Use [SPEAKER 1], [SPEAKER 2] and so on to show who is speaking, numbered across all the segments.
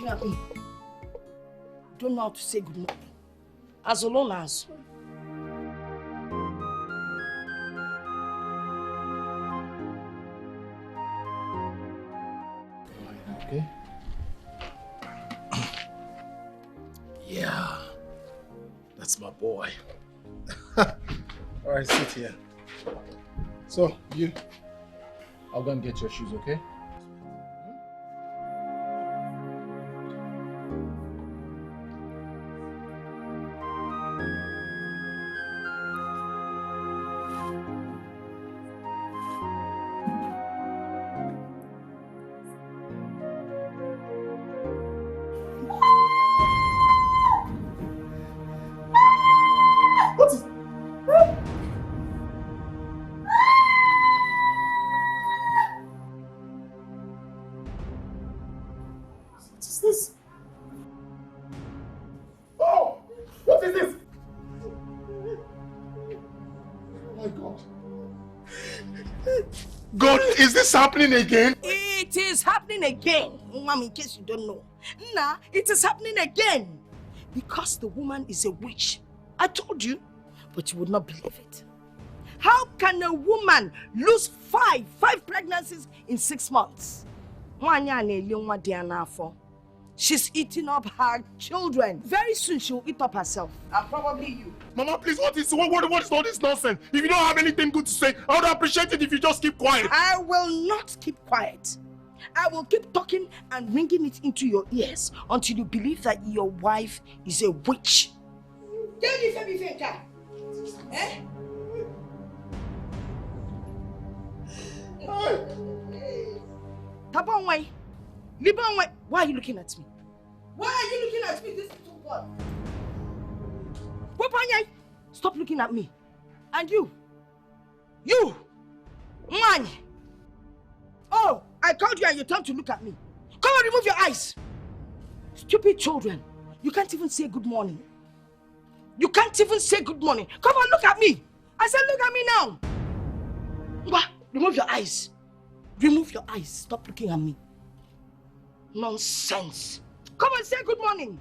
[SPEAKER 1] at me. Don't know how to say good morning. As alone as.
[SPEAKER 2] Okay. Yeah, that's my boy. All right, sit here. So, you, I'll go and get your shoes, okay? God, is this happening again?
[SPEAKER 1] It is happening again. Mom, in case you don't know. Nah, it is happening again. Because the woman is a witch. I told you, but you would not believe it. How can a woman lose five pregnancies in 6 months? She's eating up her children. Very soon she'll eat up herself. And probably you.
[SPEAKER 2] Mama, please, what is all this nonsense? If you don't have anything good to say, I would appreciate it if you just keep quiet.
[SPEAKER 1] I will not keep quiet. I will keep talking and ringing it into your ears until you believe that your wife is a witch. Eh? Tabonway. Libonway. Why are you looking at me? Why are you looking at me, this little boy? Wapanyay, stop looking at me. And you. Man. Oh, I called you and you turned to look at me. Come on, remove your eyes. Stupid children. You can't even say good morning. You can't even say good morning. Come on, look at me. I said, look at me now. Remove your eyes. Remove your eyes. Stop looking at me. Nonsense. Come and say good morning.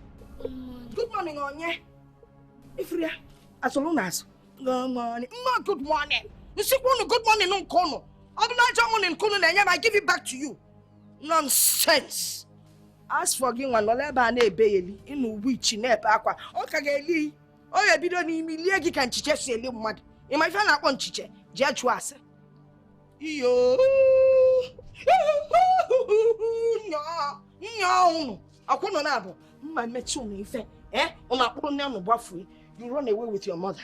[SPEAKER 1] Good morning, Onye. Ifria, as long as good morning. No good morning. You see, good morning, no kono. I give it back to you. Nonsense. As for you, one leba ne bailey in which in aqua. Okay, oh, you be don't me legi can chiche a little mud. In my fan, I want chiche. Judge was. Yo. No. I couldn't have. My metune, eh? On a poor name of Buffy, you run away with your mother.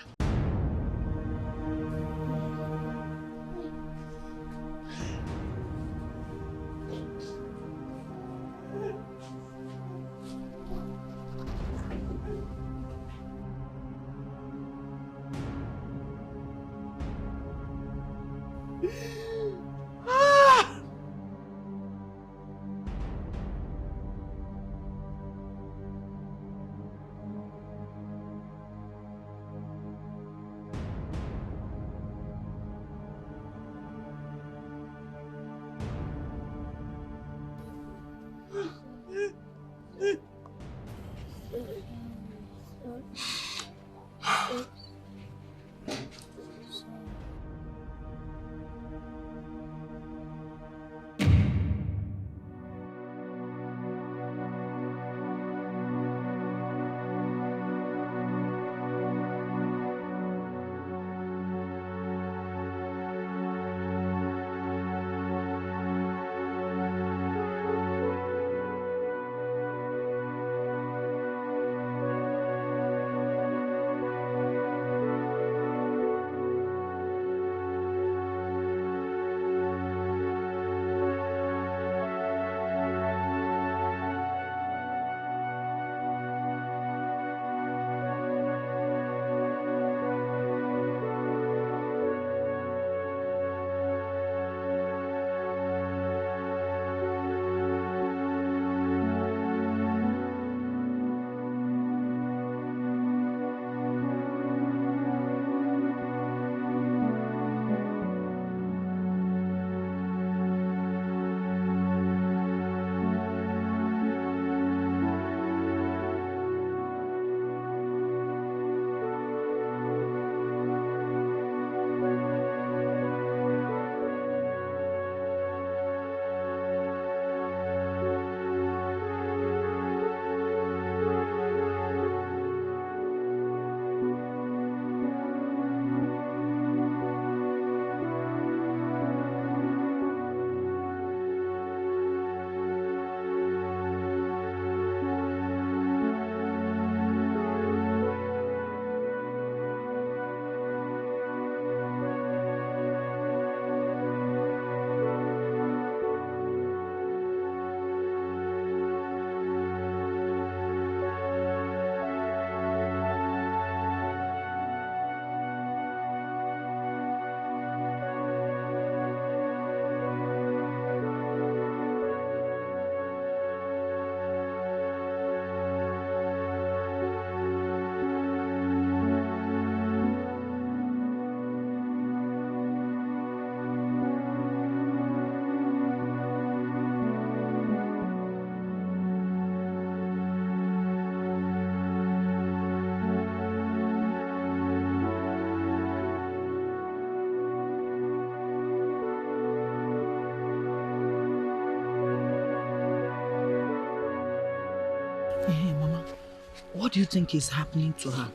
[SPEAKER 3] What do you think is happening to her?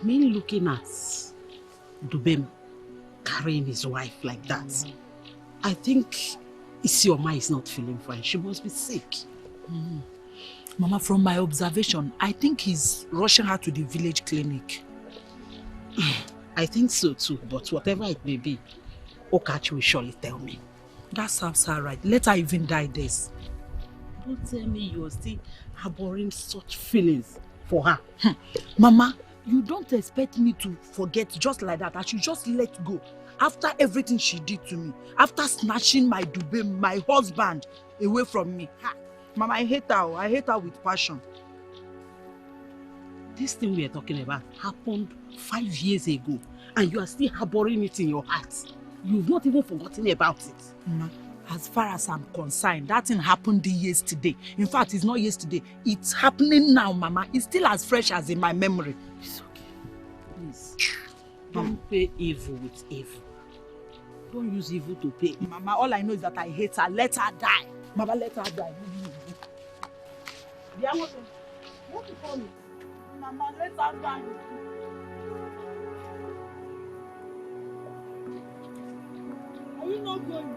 [SPEAKER 3] Me looking at Dubem carrying his wife like that. I think Isioma is not feeling fine. She must be sick.
[SPEAKER 4] Mama, from my observation, I think he's rushing her to the village clinic.
[SPEAKER 3] I think so too, but whatever it may be, Okachi will surely tell me.
[SPEAKER 4] That sounds her right. Let her even die this.
[SPEAKER 3] Don't tell me you're still harboring such feelings for her.
[SPEAKER 4] Mama, you don't expect me to forget just like that. I should just let go. After everything she did to me, after snatching my Dube, my husband, away from me. Mama, I hate her. I hate her with passion.
[SPEAKER 3] This thing we are talking about happened 5 years ago, and you are still harboring it in your heart. You've not even forgotten about it.
[SPEAKER 4] Mama, as far as I'm concerned, that thing happened yesterday. In fact, it's not yesterday. It's happening now, Mama. It's still as fresh as in my memory.
[SPEAKER 3] It's okay. Please, don't pay evil with evil. Don't use evil to pay.
[SPEAKER 4] Mama, all I know is that I hate her. Let her die. Mama, let her die. What you call me? Mama, let her die. Are you not going?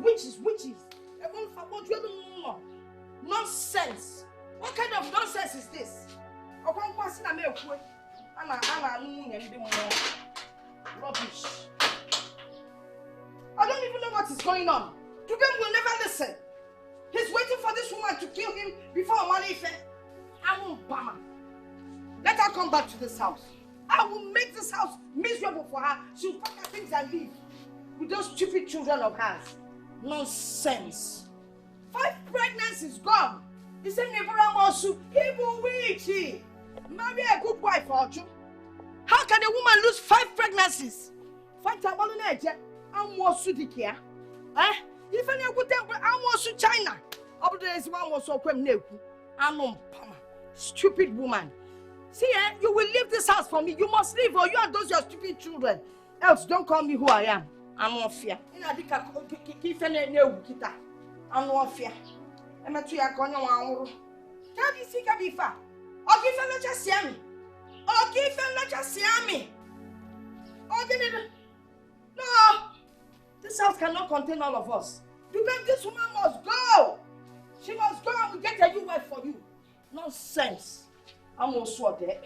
[SPEAKER 4] Witches. Nonsense. What kind of nonsense is this? Rubbish. I don't even know what is going on. Dubem will never listen. He's waiting for this woman to kill him before Omalife. I won't bama. Let her come back to this house. I will make this house miserable for her. She'll pack her things and leave. With those stupid children of hers. Nonsense. 5 pregnancies gone. He said Nebura Mosu, he will witch. Marry a good wife for you. How can a woman lose 5 pregnancies? 5 times on the I'm more Sudikia. If any good temper, I'm more China. Up there is one more so come neku. I'm on Pama. Stupid woman. See, you will leave this house for me. You must leave or you and those your stupid children. Else don't call me who I am. I'm not fear. I'm not fear. I'm not fear. Can you see Kabifa? Oh, give her just see me. Oh, give her just see me. Oh, no. This house cannot contain all of us. This woman must go. She must go and we get a new wife for you. Nonsense. I'm also there.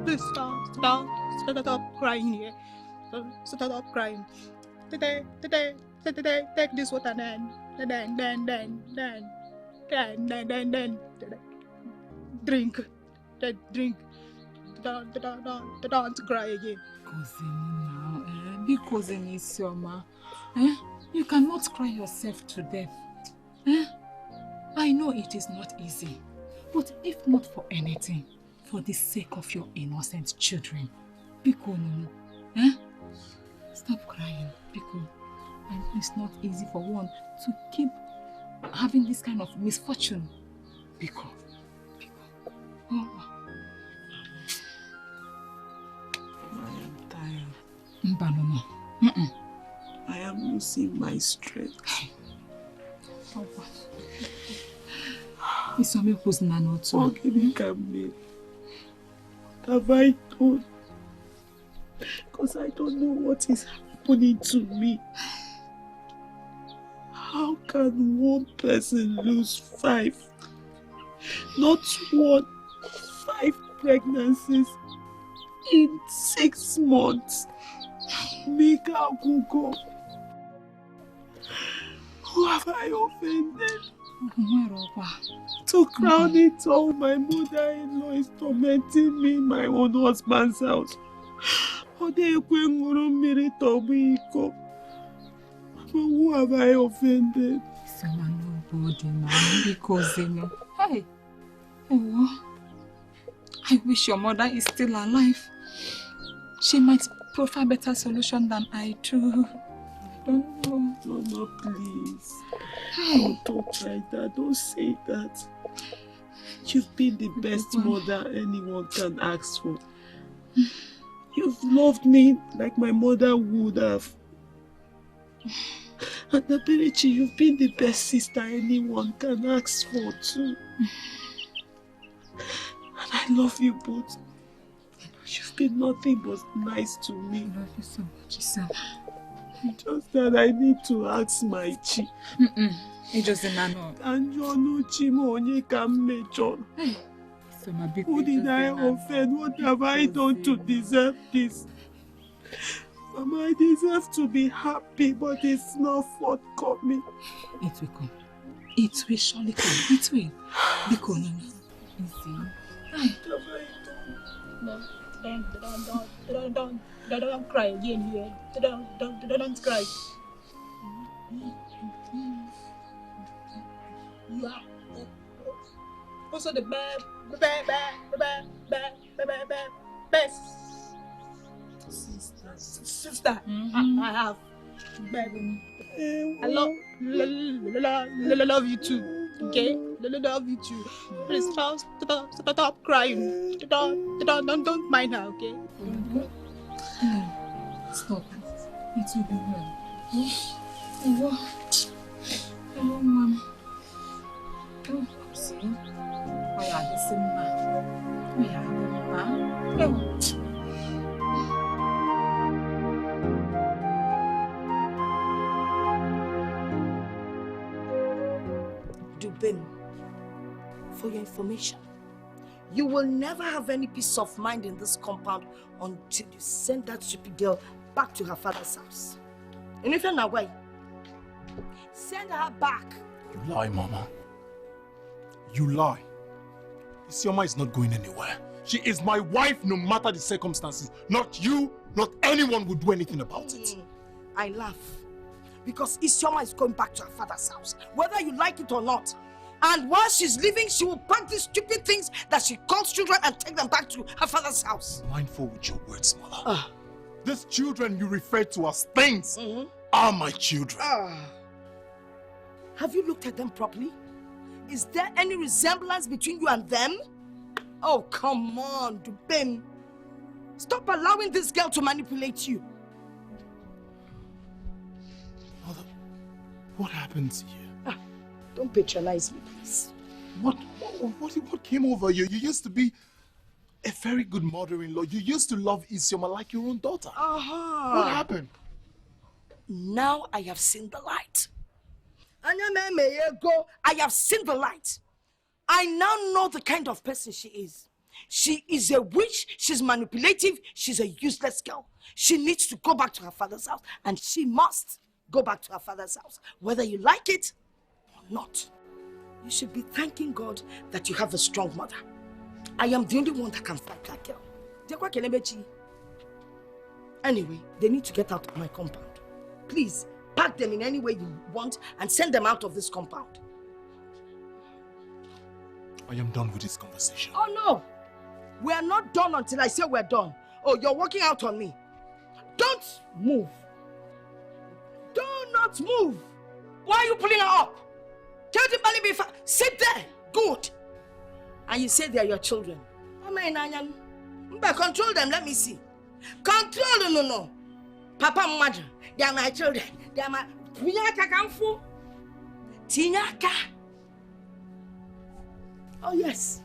[SPEAKER 5] Please stop crying here. Stop crying. Take this water then drink. Don't cry again.
[SPEAKER 4] Cousin now, because Isioma, you cannot cry yourself to death. I know it is not easy, but if not for anything, for the sake of your innocent children, Biko Nunu, stop crying, Biko. And it's not easy for one to keep having this kind of misfortune, Biko. Oh.
[SPEAKER 6] I am tired.
[SPEAKER 4] Mbanono.
[SPEAKER 6] I am losing my strength.
[SPEAKER 4] Oh, Isioma who's nano too.
[SPEAKER 6] Oh, can you come me? What have I done? Because I don't know what is happening to me. How can one person lose 5? Not 1, 5 pregnancies in 6 months. Mika Google. Who have I offended? To crown it all, my mother-in-law is tormenting me in my own husband's house. But who have I offended?
[SPEAKER 7] Hey, I wish your mother is still alive. She might provide better solution than I do. I don't know.
[SPEAKER 6] Mama, please. Don't talk like that. Don't say that. You've been the best mother anyone can ask for. You've loved me like my mother would have. And Abelechi, you've been the best sister anyone can ask for too. And I love you both. You've been nothing but nice to me.
[SPEAKER 7] I love you so much, Isa.
[SPEAKER 6] Just that I need to ask my chi.
[SPEAKER 7] It doesn't know.
[SPEAKER 6] And you know Chimo onye can major. Who did I offend? What have I done to deserve this? Mama, I deserve to be happy, but it's not forthcoming.
[SPEAKER 7] It will come. It will surely come. It will. Because
[SPEAKER 5] Don't cry again here. Don't cry. You are also the best sister I have. I love you too. Okay, love you too. Please stop crying. Don't mind her. Okay.
[SPEAKER 7] Stop. It will be well. Hello, Mom. Oh, see? Why are you saying that?
[SPEAKER 1] Dubem, for your information, you will never have any peace of mind in this compound until you send that stupid girl back to her father's house. And if you're not away, send her back.
[SPEAKER 2] You lie, Mama. You lie. Isioma is not going anywhere. She is my wife no matter the circumstances. Not you, not anyone will do anything about it.
[SPEAKER 1] I laugh because Isioma is going back to her father's house, whether you like it or not. And while she's leaving, she will pack these stupid things that she calls children and take them back to her father's house.
[SPEAKER 2] Mindful with your words, Mother. These children you refer to as things are my children.
[SPEAKER 1] Have you looked at them properly? Is there any resemblance between you and them? Oh, come on, Dubem. Stop allowing this girl to manipulate you.
[SPEAKER 2] Mother, what happened to you?
[SPEAKER 1] Don't patronize me, please.
[SPEAKER 2] What came over you? You used to be a very good mother-in-law. You used to love Isioma like your own daughter. What happened?
[SPEAKER 1] Now I have seen the light. I have seen the light. I now know the kind of person she is. She is a witch, she's manipulative, she's a useless girl. She needs to go back to her father's house, and she must go back to her father's house, whether you like it or not. You should be thanking God that you have a strong mother. I am the only one that can fight that girl. Anyway, they need to get out of my compound. Please, pack them in any way you want and send them out of this compound.
[SPEAKER 2] I am done with this conversation.
[SPEAKER 1] Oh no! We are not done until I say we're done. Oh, you're walking out on me. Don't move. Do not move. Why are you pulling her up? Sit there. Good. And you say they are your children. Control them, let me see. Control, no. Papa and mother, they are my children. They are my... Tinyaka. Oh, yes.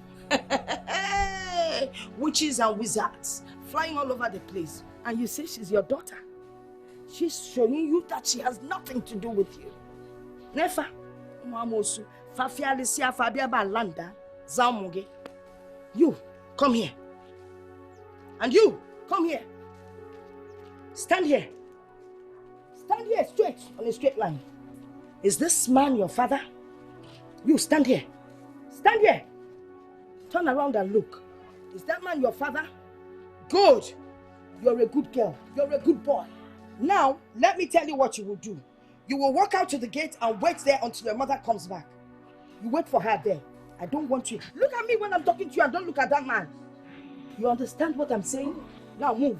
[SPEAKER 1] Witches and wizards flying all over the place. And you say she's your daughter. She's showing you that she has nothing to do with you. Nefa. You, come here. And you, come here. Stand here. Stand here straight, on a straight line. Is this man your father? You stand here. Stand here. Turn around and look. Is that man your father? Good. You're a good girl. You're a good boy. Now, let me tell you what you will do. You will walk out to the gate and wait there until your mother comes back. You wait for her there. I don't want you. Look at me when I'm talking to you and don't look at that man. You understand what I'm saying? Now move.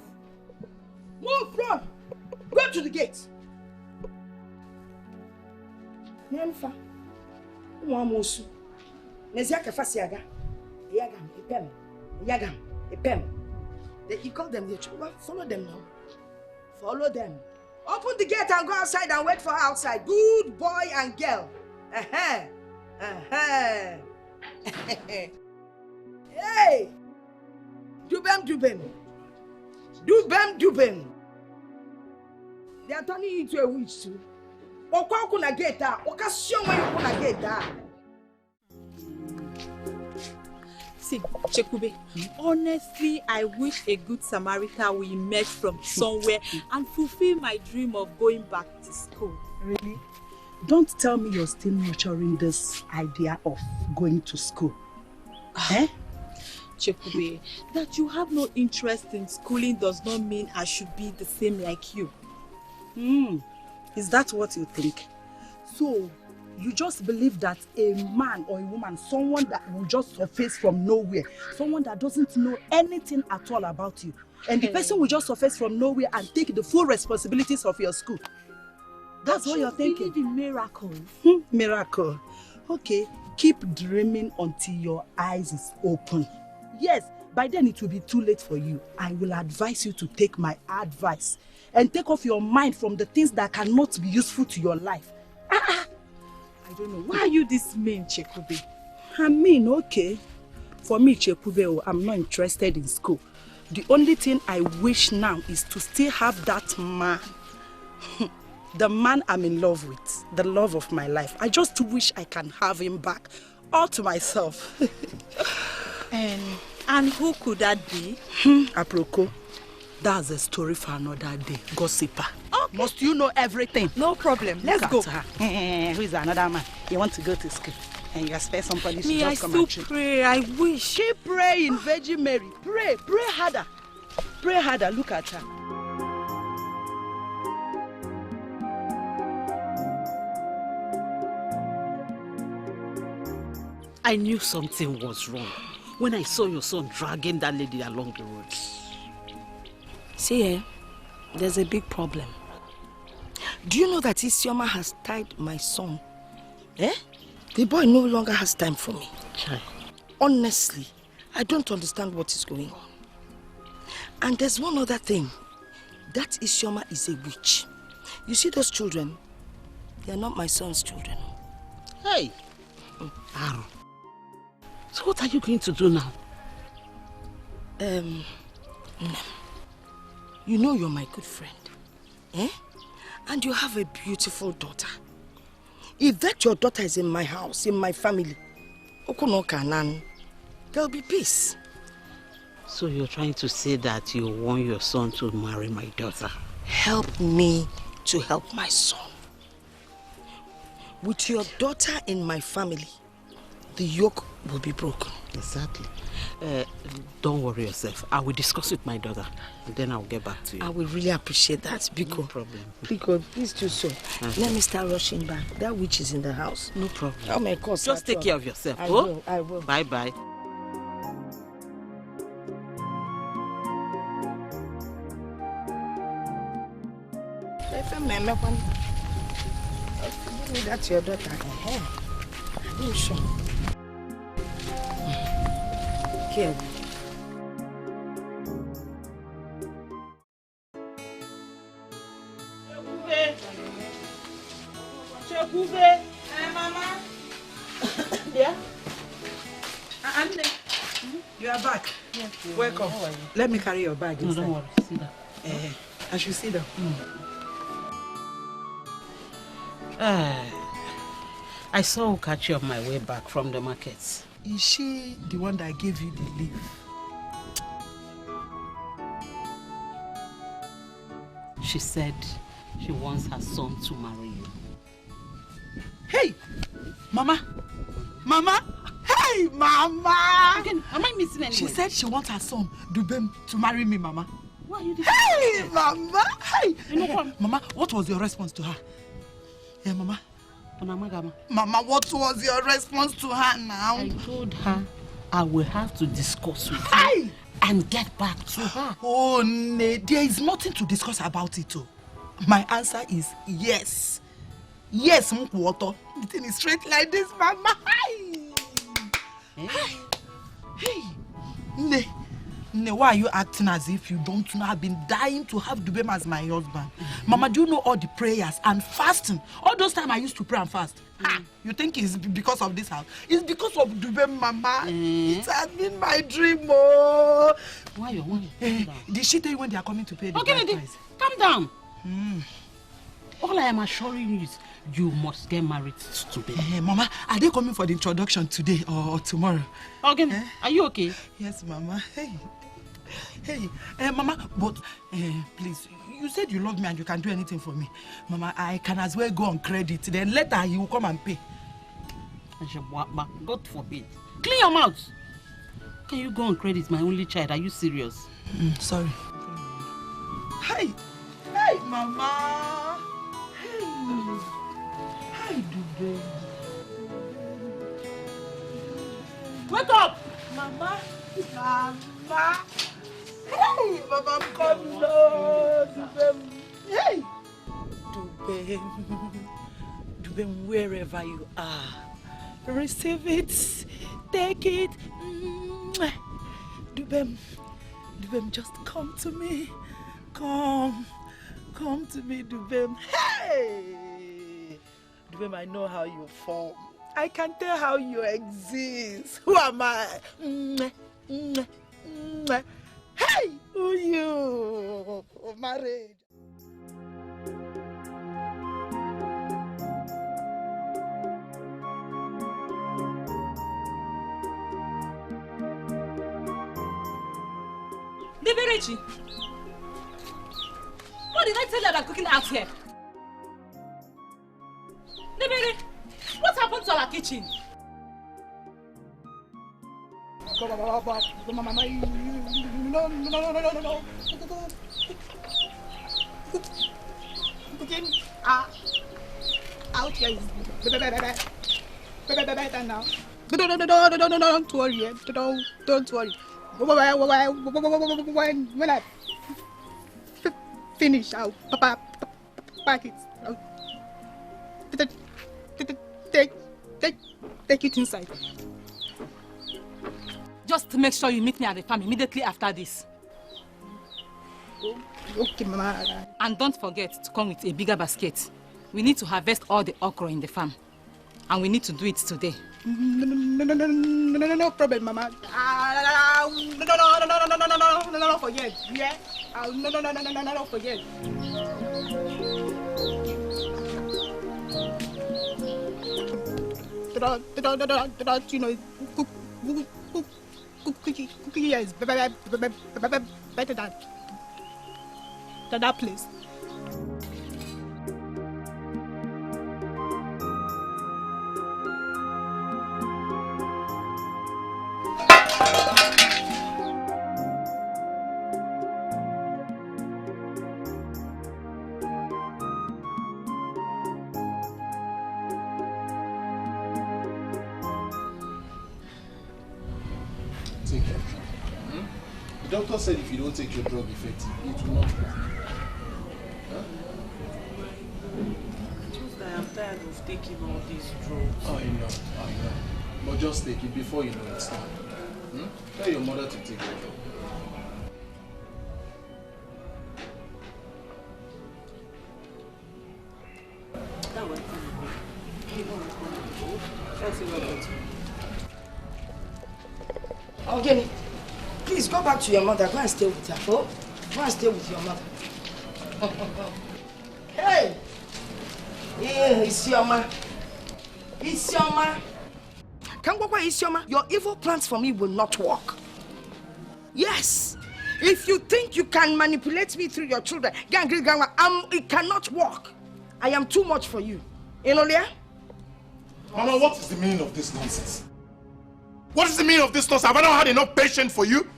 [SPEAKER 1] Move, run. Go to the gate. Nenfa. Mwamosu. Neziaka fasiaga. Yagam, epem. Yagam, epem. You call them the children. Follow them now. Follow them. Open the gate and go outside and wait for her outside. Good boy and girl. Hey! Dubem. They are turning you into a witch too. Oka kuna gate da. Oka sioma you kuna gate da.
[SPEAKER 5] See, Chekube, honestly, I wish a good Samaritan will emerge from somewhere and fulfill my dream of going back to school.
[SPEAKER 3] Really? Don't tell me you're still nurturing this idea of going to school. Eh?
[SPEAKER 5] Chekube, that you have no interest in schooling does not mean I should be the same like you.
[SPEAKER 3] Is that what you think? So, you just believe that a man or a woman, someone that will just surface from nowhere, someone that doesn't know anything at all about you, and the person will just surface from nowhere and take the full responsibilities of your school. That's what you're thinking.
[SPEAKER 5] Believe in miracles.
[SPEAKER 3] Miracle. Okay, keep dreaming until your eyes is open. Yes, by then it will be too late for you. I will advise you to take my advice and take off your mind from the things that cannot be useful to your life.
[SPEAKER 5] I don't know. Why are you this mean, Chekube?
[SPEAKER 3] I mean, okay. For me, Chekube, I'm not interested in school. The only thing I wish now is to still have that man. The man I'm in love with. The love of my life. I just wish I can have him back. All to myself.
[SPEAKER 5] And who could that be?
[SPEAKER 3] Aproko. That's a story for another day. Gossiper.
[SPEAKER 5] Okay.
[SPEAKER 3] Must you know everything?
[SPEAKER 5] No problem. Let's go.
[SPEAKER 3] Who is another man? You want to go to school and you expect somebody to just come
[SPEAKER 5] and pray. I wish.
[SPEAKER 3] Keep praying, Virgin Mary. Pray harder. Pray harder. Look at her.
[SPEAKER 8] I knew something was wrong when I saw your son dragging that lady along the road.
[SPEAKER 1] See, there's a big problem. Do you know that Isioma has tied my son? The boy no longer has time for me.
[SPEAKER 8] Chai.
[SPEAKER 1] Honestly, I don't understand what is going on. And there's one other thing. That Isioma is a witch. You see those children? They are not my son's children.
[SPEAKER 8] Hey! Aaron. So what are you going to do now?
[SPEAKER 1] You know you're my good friend. And you have a beautiful daughter. If that your daughter is in my house, in my family, there'll be peace.
[SPEAKER 8] So you're trying to say that you want your son to marry my daughter?
[SPEAKER 1] Help me to help my son. With your daughter in my family, the yoke will be broken.
[SPEAKER 8] Exactly. Don't worry yourself. I will discuss with my daughter and then I'll get back to you.
[SPEAKER 1] I will really appreciate that, Biko.
[SPEAKER 8] No problem.
[SPEAKER 1] Biko, please do so. Okay. Let me start rushing back. That witch is in the house.
[SPEAKER 8] No problem.
[SPEAKER 1] Oh my God.
[SPEAKER 8] Just take care of yourself.
[SPEAKER 1] I will.
[SPEAKER 8] Bye-bye.
[SPEAKER 1] That's your daughter. I'm sure. Here.
[SPEAKER 3] Chekube. Mama. Yeah? I'm there. You are back. Yes. Welcome. Let me carry your bag.
[SPEAKER 8] No, don't worry. Sit down.
[SPEAKER 3] I should sit down.
[SPEAKER 8] I saw Ukachi on my way back from the market.
[SPEAKER 3] Is she the one that gave you the leave?
[SPEAKER 8] She said she wants her son to marry you.
[SPEAKER 3] Hey! Mama! Mama. Hey, Mama.
[SPEAKER 8] Again, am I missing anything?
[SPEAKER 3] She said she wants her son, Dubem, to marry me, Mama.
[SPEAKER 8] Why are you doing
[SPEAKER 3] Hey, Mama. Hey.
[SPEAKER 8] You know what?
[SPEAKER 3] Mama, what was your response to her? Yeah, Mama.
[SPEAKER 8] Mama,
[SPEAKER 3] what was your response to her now?
[SPEAKER 8] I told her I will have to discuss with her and get back to her.
[SPEAKER 3] Oh, no, there is nothing to discuss about it. Oh. My answer is yes. Yes, Mkwoto. The thing is straight like this, Mama. Hey. Ne, why are you acting as if you don't know? I've been dying to have Dubem as my husband. Mama, do you know all the prayers and fasting? All those times I used to pray and fast. You think it's because of this house? It's because of Dubem, Mama. It has been my dream, oh.
[SPEAKER 8] Why?
[SPEAKER 3] Did she tell you when they are coming to pay the price?
[SPEAKER 8] Calm down. All I am assuring you is you must get married today.
[SPEAKER 3] Mama, are they coming for the introduction today or tomorrow?
[SPEAKER 8] Okay, are you okay?
[SPEAKER 3] Yes, Mama. Hey, Mama, but please, you said you love me and you can do anything for me. Mama, I can as well go on credit. Then later you will come and pay.
[SPEAKER 8] God forbid. Clean your mouth. Can you go on credit, my only child? Are you serious?
[SPEAKER 3] Sorry. Hey, Mama. Hey, Dubem.
[SPEAKER 8] Wake up!
[SPEAKER 3] Mama. Hey, Mama, I'm coming, Lord. Dubem. Hey. Dubem, wherever you are, receive it. Take it. Dubem, just come to me. Come to me, Dubem. Hey! Dubem, I know how you form. I can tell how you exist. Who am I? Hey! Who you? Marriage.
[SPEAKER 7] Beberechi, what did I tell you about cooking out here? Nebere, what happened to our kitchen? No. Cooking out here is better now. Don't worry. Don't worry. When I finish, I'll pack it. Take it inside. Just make sure you meet me at the farm immediately after this. Okay, Mama. And don't forget to come with a bigger basket. We need to harvest all the okra in the farm. And we need to do it today. No problem, Mama. No, forget. Yeah? No, forget. You know, cookie is better than that place.
[SPEAKER 2] The doctor said if you don't take your drug effectively, it will not work. Huh?
[SPEAKER 6] Just that I'm tired of taking all these drugs.
[SPEAKER 2] I know. But just take it before you know it's time. Tell your mother to take your drug.
[SPEAKER 1] Ogeni, please go back to your mother. Go and stay with her. Oh, go and stay with your mother. Hey! Yeah, Isioma. Isioma, your evil plans for me will not work. Yes. If you think you can manipulate me through your children, it cannot work. I am too much for you. You know, Leah?
[SPEAKER 2] Mama, what is the meaning of this nonsense? What is the meaning of this nonsense? Have I not had enough patience for you?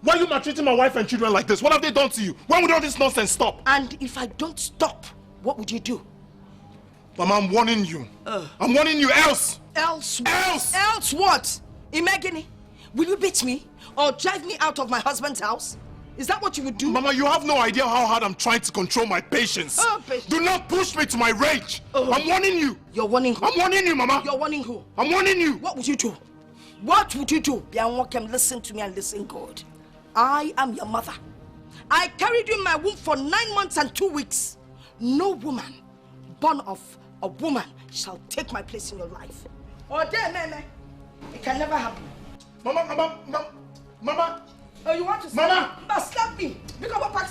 [SPEAKER 2] Why are you maltreating my wife and children like this? What have they done to you? When would all this nonsense stop?
[SPEAKER 1] And if I don't stop, what would you do?
[SPEAKER 2] Mama, I'm warning you. I'm warning you, else!
[SPEAKER 1] Else what?
[SPEAKER 2] Else!
[SPEAKER 1] Else what? Imagine, will you beat me or drive me out of my husband's house? Is that what you would do?
[SPEAKER 2] Mama, you have no idea how hard I'm trying to control my patience.
[SPEAKER 1] Patience.
[SPEAKER 2] Do not push me to my rage. I'm warning you.
[SPEAKER 1] You're warning who?
[SPEAKER 2] I'm warning you, Mama.
[SPEAKER 1] You're warning who?
[SPEAKER 2] I'm warning you.
[SPEAKER 1] What would you do? What would you do? Bianwakem, listen to me and listen good. I am your mother. I carried you in my womb for 9 months and 2 weeks. No woman born of a woman shall take my place in your life. Oh, there, mama. It can never happen.
[SPEAKER 2] Mama.
[SPEAKER 1] Oh, you want to slap
[SPEAKER 2] Mama?
[SPEAKER 1] me? Slap me. Because what part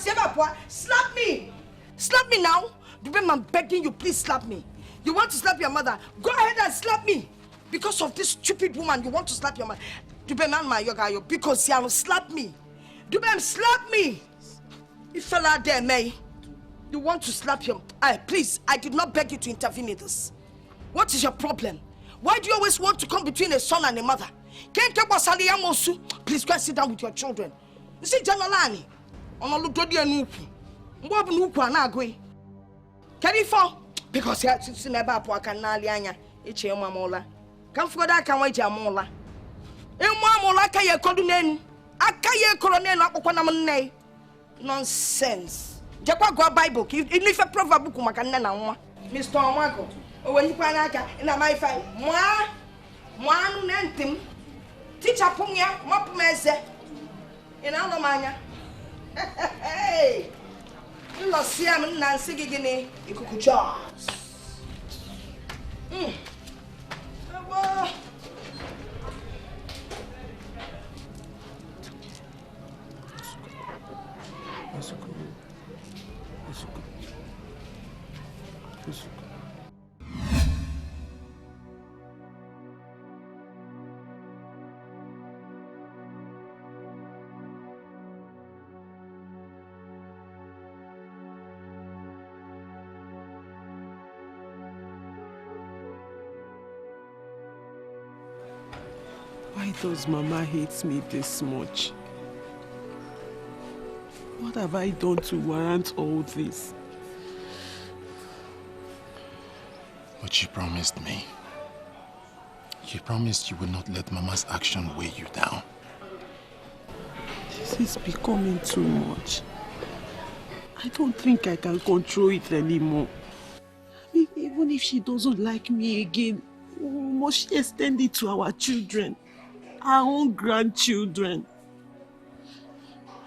[SPEAKER 1] slap me. Slap me now. Dubem, I'm begging you, please slap me. You want to slap your mother? Go ahead and slap me. Because of this stupid woman, you want to slap your mother. Dubem, man, my yoga, because you slap me. Dubem, slap me. You fell out there, May. You want to slap him? Please, I did not beg you to intervene in this. What is your problem? Why do you always want to come between a son and a mother? Please go and sit down with your children. You see, Janalani, can you fall? Because you have to see never Puakanaliana, it's your mamola. Come for that, can wait your mola. Mamola, Kaya Codunen, Akaya Coronen, Aquanamane. Nonsense. Jakwa go Bible. If a proverb book, Macanana, Mr. Marco, or when you panaka in a my fight. Moi, Nantim. Teacher Punya, Mop Mese in Alamania. Hey, you lost Siam and Nancy Gigini, you could jobs.
[SPEAKER 6] Why does Mama hate me this much? What have I done to warrant all this?
[SPEAKER 2] But you promised me. You promised you would not let Mama's action weigh you down.
[SPEAKER 6] This is becoming too much. I don't think I can control it anymore. Even if she doesn't like me again, must she extend it to our children? Our own grandchildren?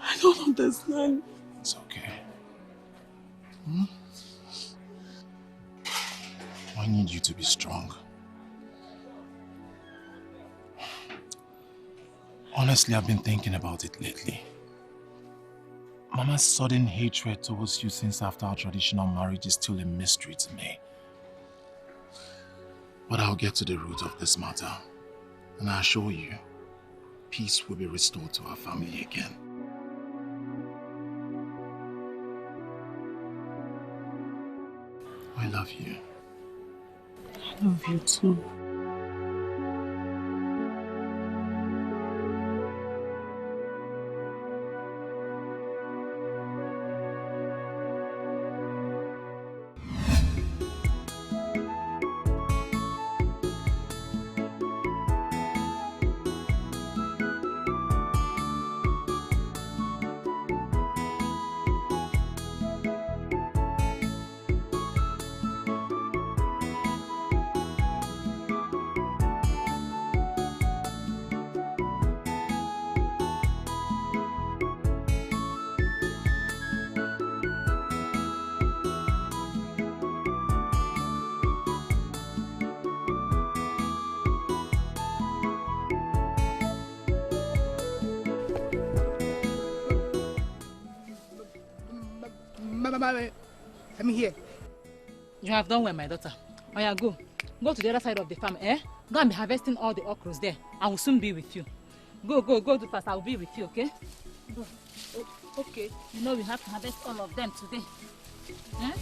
[SPEAKER 6] I don't understand.
[SPEAKER 2] It's okay. I need you to be strong. Honestly, I've been thinking about it lately. Mama's sudden hatred towards you since after our traditional marriage is still a mystery to me. But I'll get to the root of this matter. And I assure you, peace will be restored to our family again. I love you.
[SPEAKER 6] I love you too.
[SPEAKER 5] I'm here.
[SPEAKER 7] You have done well, my daughter. Oh yeah, go. Go to the other side of the farm, eh? Go and be harvesting all the okras there. I will soon be with you. Go do fast. I will be with you, okay? Go. Okay. You know we have to harvest all of them today. Eh?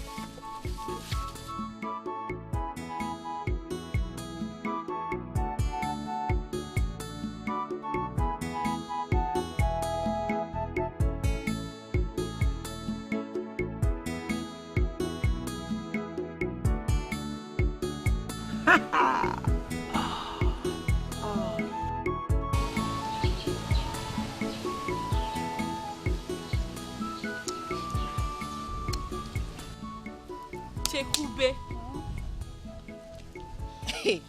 [SPEAKER 5] Chekube. Hey,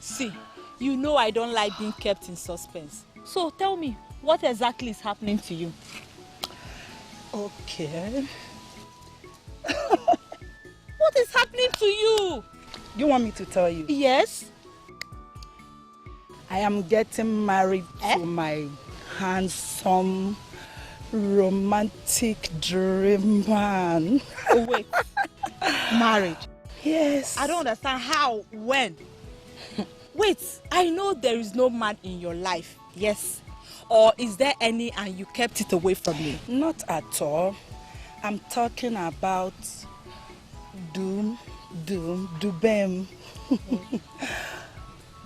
[SPEAKER 5] see, you know I don't like being kept in suspense. So tell me, what exactly is happening to you?
[SPEAKER 3] Okay.
[SPEAKER 5] What is happening to you?
[SPEAKER 3] You want me to tell you?
[SPEAKER 5] Yes.
[SPEAKER 3] I am getting married to my handsome, romantic dream man.
[SPEAKER 5] Oh, wait. Married?
[SPEAKER 3] Yes.
[SPEAKER 5] I don't understand how, when. Wait, I know there is no man in your life, yes? Or is there any and you kept it away from me?
[SPEAKER 3] Not at all. I'm talking about Dubem.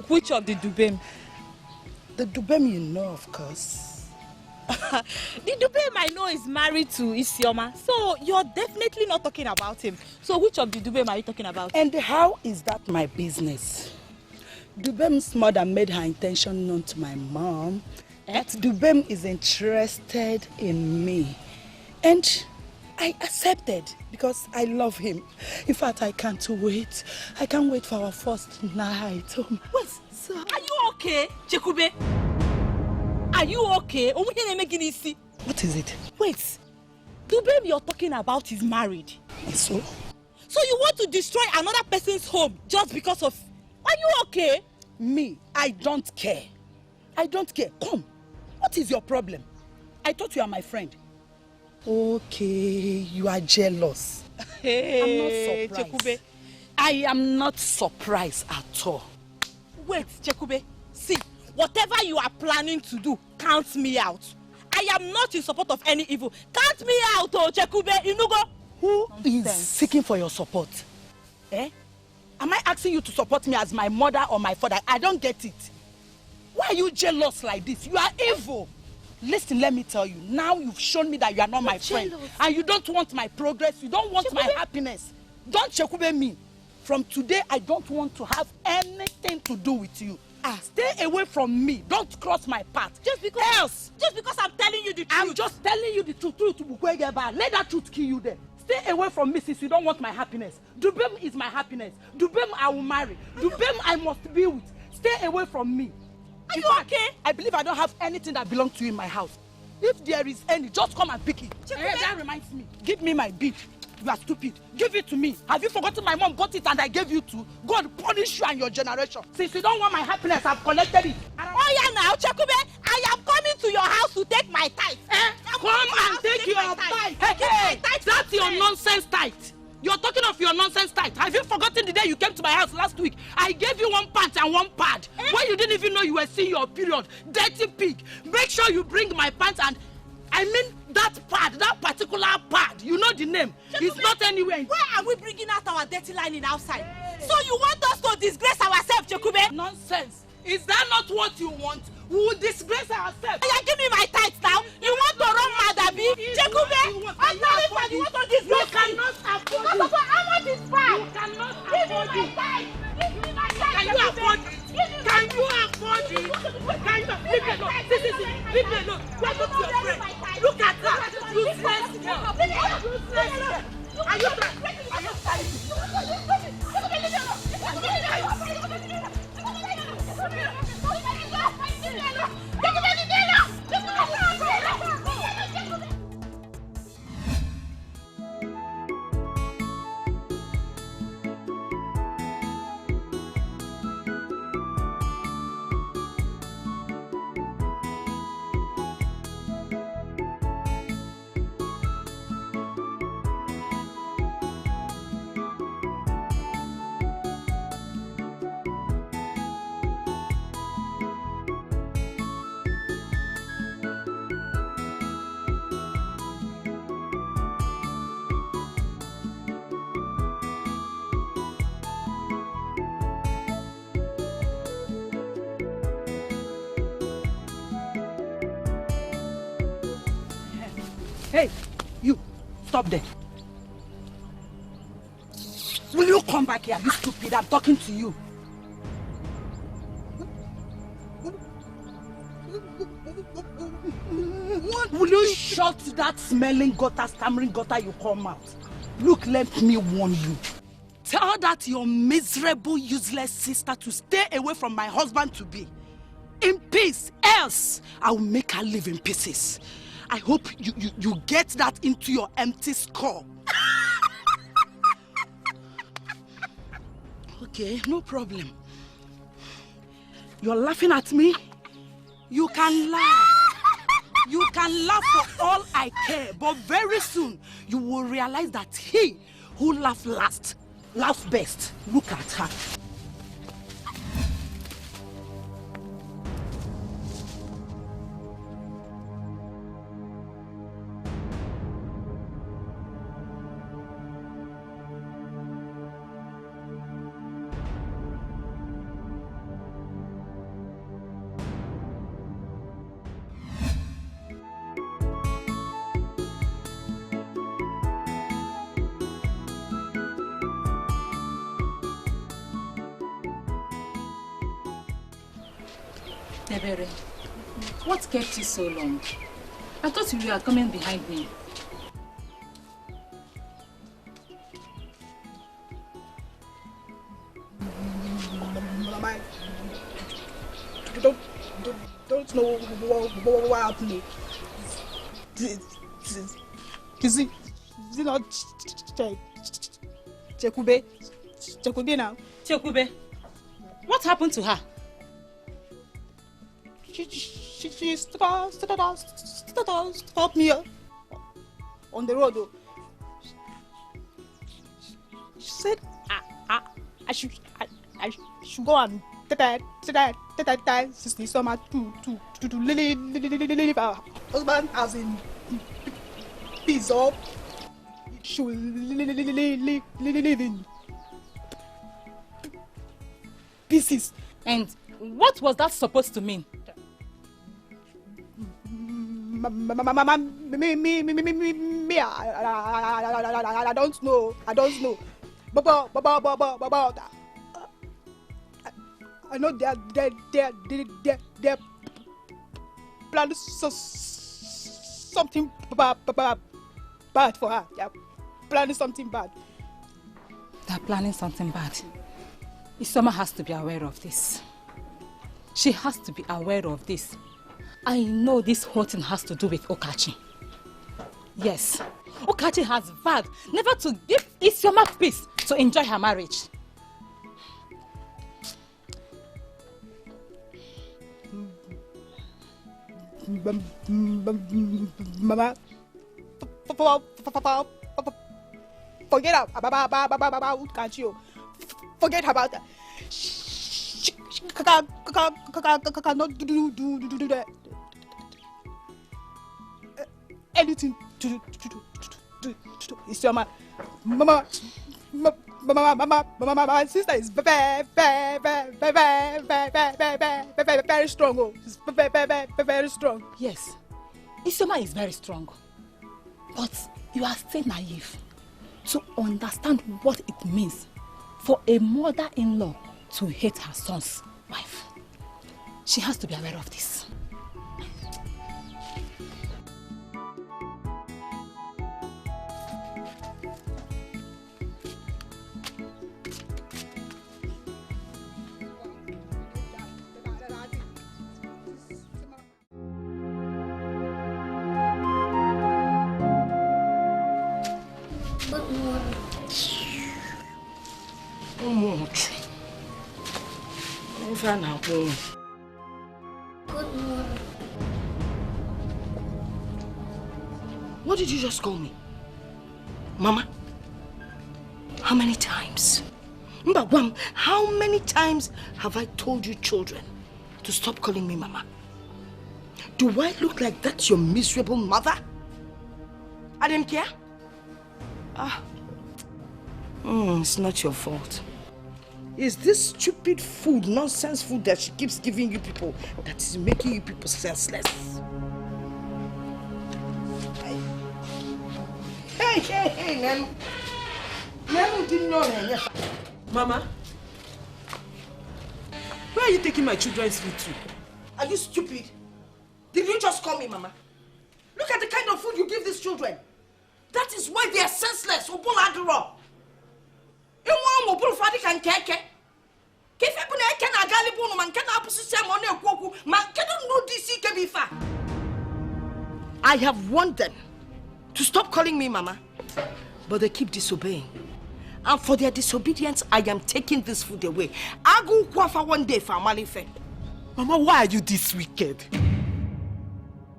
[SPEAKER 5] Which of the Dubem?
[SPEAKER 3] The Dubem you know, of course.
[SPEAKER 5] The Dubem I know is married to Isioma, so you're definitely not talking about him. So which of the Dubem are you talking about?
[SPEAKER 3] And how is that my business? Dubem's mother made her intention known to my mom that Dubem is interested in me. And I accepted because I love him. In fact, I can't wait. I can't wait for our first night. Oh,
[SPEAKER 5] wait, so are you okay, Chekube? Are you okay?
[SPEAKER 3] What is it?
[SPEAKER 5] Wait, Dubem you're talking about is married.
[SPEAKER 3] So?
[SPEAKER 5] So you want to destroy another person's home just because of... Are you okay?
[SPEAKER 3] Me, I don't care. I don't care. Come, what is your problem? I thought you are my friend. Okay, you are jealous.
[SPEAKER 5] Hey,
[SPEAKER 3] I'm not surprised.
[SPEAKER 5] Chekube.
[SPEAKER 3] I am not surprised at all.
[SPEAKER 5] Wait, Chekube. See, whatever you are planning to do, count me out. I am not in support of any evil. Count me out, oh, Chekube, Inugo.
[SPEAKER 3] Who is seeking for your support? Eh? Am I asking you to support me as my mother or my father? I don't get it. Why are you jealous like this? You are evil. Listen, let me tell you. Now you've shown me that you are not my friend. And you don't want my progress. You don't want my happiness. Don't Chekube me. From today, I don't want to have anything to do with you. Stay away from me. Don't cross my path.
[SPEAKER 5] Just because I'm telling you the truth.
[SPEAKER 3] I'm just telling you the truth. Let that truth kill you there. Stay away from me since you don't want my happiness. Dubem is my happiness. Dubem I will marry. Dubem I must be with. Stay away from me.
[SPEAKER 5] Are you okay?
[SPEAKER 3] I believe I don't have anything that belongs to you in my house. If there is any, just come and pick it. That reminds me. Give me my bead. You are stupid. Give it to me. Have you forgotten my mom bought it and I gave you to? God punish you and your generation. Since you don't want my happiness, I've collected it.
[SPEAKER 5] Oh yeah now, Chekube, I am coming to your house to take my tithe.
[SPEAKER 3] Come and take your tithe. Hey, that's your nonsense tithe. You're talking of your nonsense tithe. Have you forgotten the day you came to my house last week? I gave you one pant and one pad. When you didn't even know you were seeing your period. Dirty pig. Make sure you bring my pants and... I mean that pad, that particular pad. You know the name. It's not anywhere.
[SPEAKER 5] Why are we bringing out our dirty lining outside? So you want us to disgrace ourselves, Chekube?
[SPEAKER 3] Nonsense. Is that not what you want? We will disgrace ourselves.
[SPEAKER 5] Yeah, give me my tithe now. You want to run mad, Abi? Chekube, I'm not if you want to disgrace me.
[SPEAKER 3] You cannot afford it.
[SPEAKER 5] How much is fine?
[SPEAKER 3] You cannot
[SPEAKER 5] afford
[SPEAKER 3] it.
[SPEAKER 5] Give me my tithe.
[SPEAKER 3] Can you afford it? Can you afford it? Can you? Leave me alone. Leave me alone. Welcome to your friend. Look at that. Useless girl. Useless girl. Are you trying? Are you trying? Hey, you, stop there. Will you come back here, you stupid. I'm talking to you. Will you shut that smelling gutter, stammering gutter you come out? Look, let me warn you. Tell that your miserable, useless sister to stay away from my husband-to-be. In peace, else I will make her live in pieces. I hope you get that into your empty skull. Okay, no problem. You're laughing at me? You can laugh. You can laugh for all I care, but very soon you will realize that he who laughs last, laughs best. Look at her.
[SPEAKER 7] Ebere, what kept you so long? I thought you were coming behind me.
[SPEAKER 5] Mama, don't know what happened. Is it not Chekube now?
[SPEAKER 7] Chekube, what happened to her?
[SPEAKER 5] She stopped me on the road. She said I should go and sister summer to leave her husband as in peace up. She will live in pieces.
[SPEAKER 7] And what was that supposed to mean?
[SPEAKER 5] Me, I don't know. But I know they're planning something bad for her. They're planning something bad.
[SPEAKER 7] They're planning something bad. Isoma has to be aware of this. She has to be aware of this. I know this whole thing has to do with Okachi. Yes, Okachi has vowed never to give Isioma peace to enjoy her marriage.
[SPEAKER 5] Mama, forget about Okachi. Forget about that. She cannot do that. Anything to Isioma. Mama, my sister is very strong. Oh, she's very strong.
[SPEAKER 7] Yes, Isioma is very strong. But you are still naive to understand what it means for a mother-in-law to hate her son's wife. She has to be aware of this.
[SPEAKER 1] Good morning. What did you just call me? Mama? How many times? Mbagwam, how many times have I told you children to stop calling me Mama? Do I look like that's your miserable mother? I didn't care? It's not your fault. It's this stupid food, nonsense food that she keeps giving you people that is making you people senseless. Hey, man.
[SPEAKER 6] Mama, where are you taking my children's food to?
[SPEAKER 1] Are you stupid? Did you just call me, Mama? Look at the kind of food you give these children. That is why they are senseless. I have warned them to stop calling me Mama, but they keep disobeying. And for their disobedience, I am taking this food away. I go kwafa one day for Malife.
[SPEAKER 6] Mama, why are you this wicked?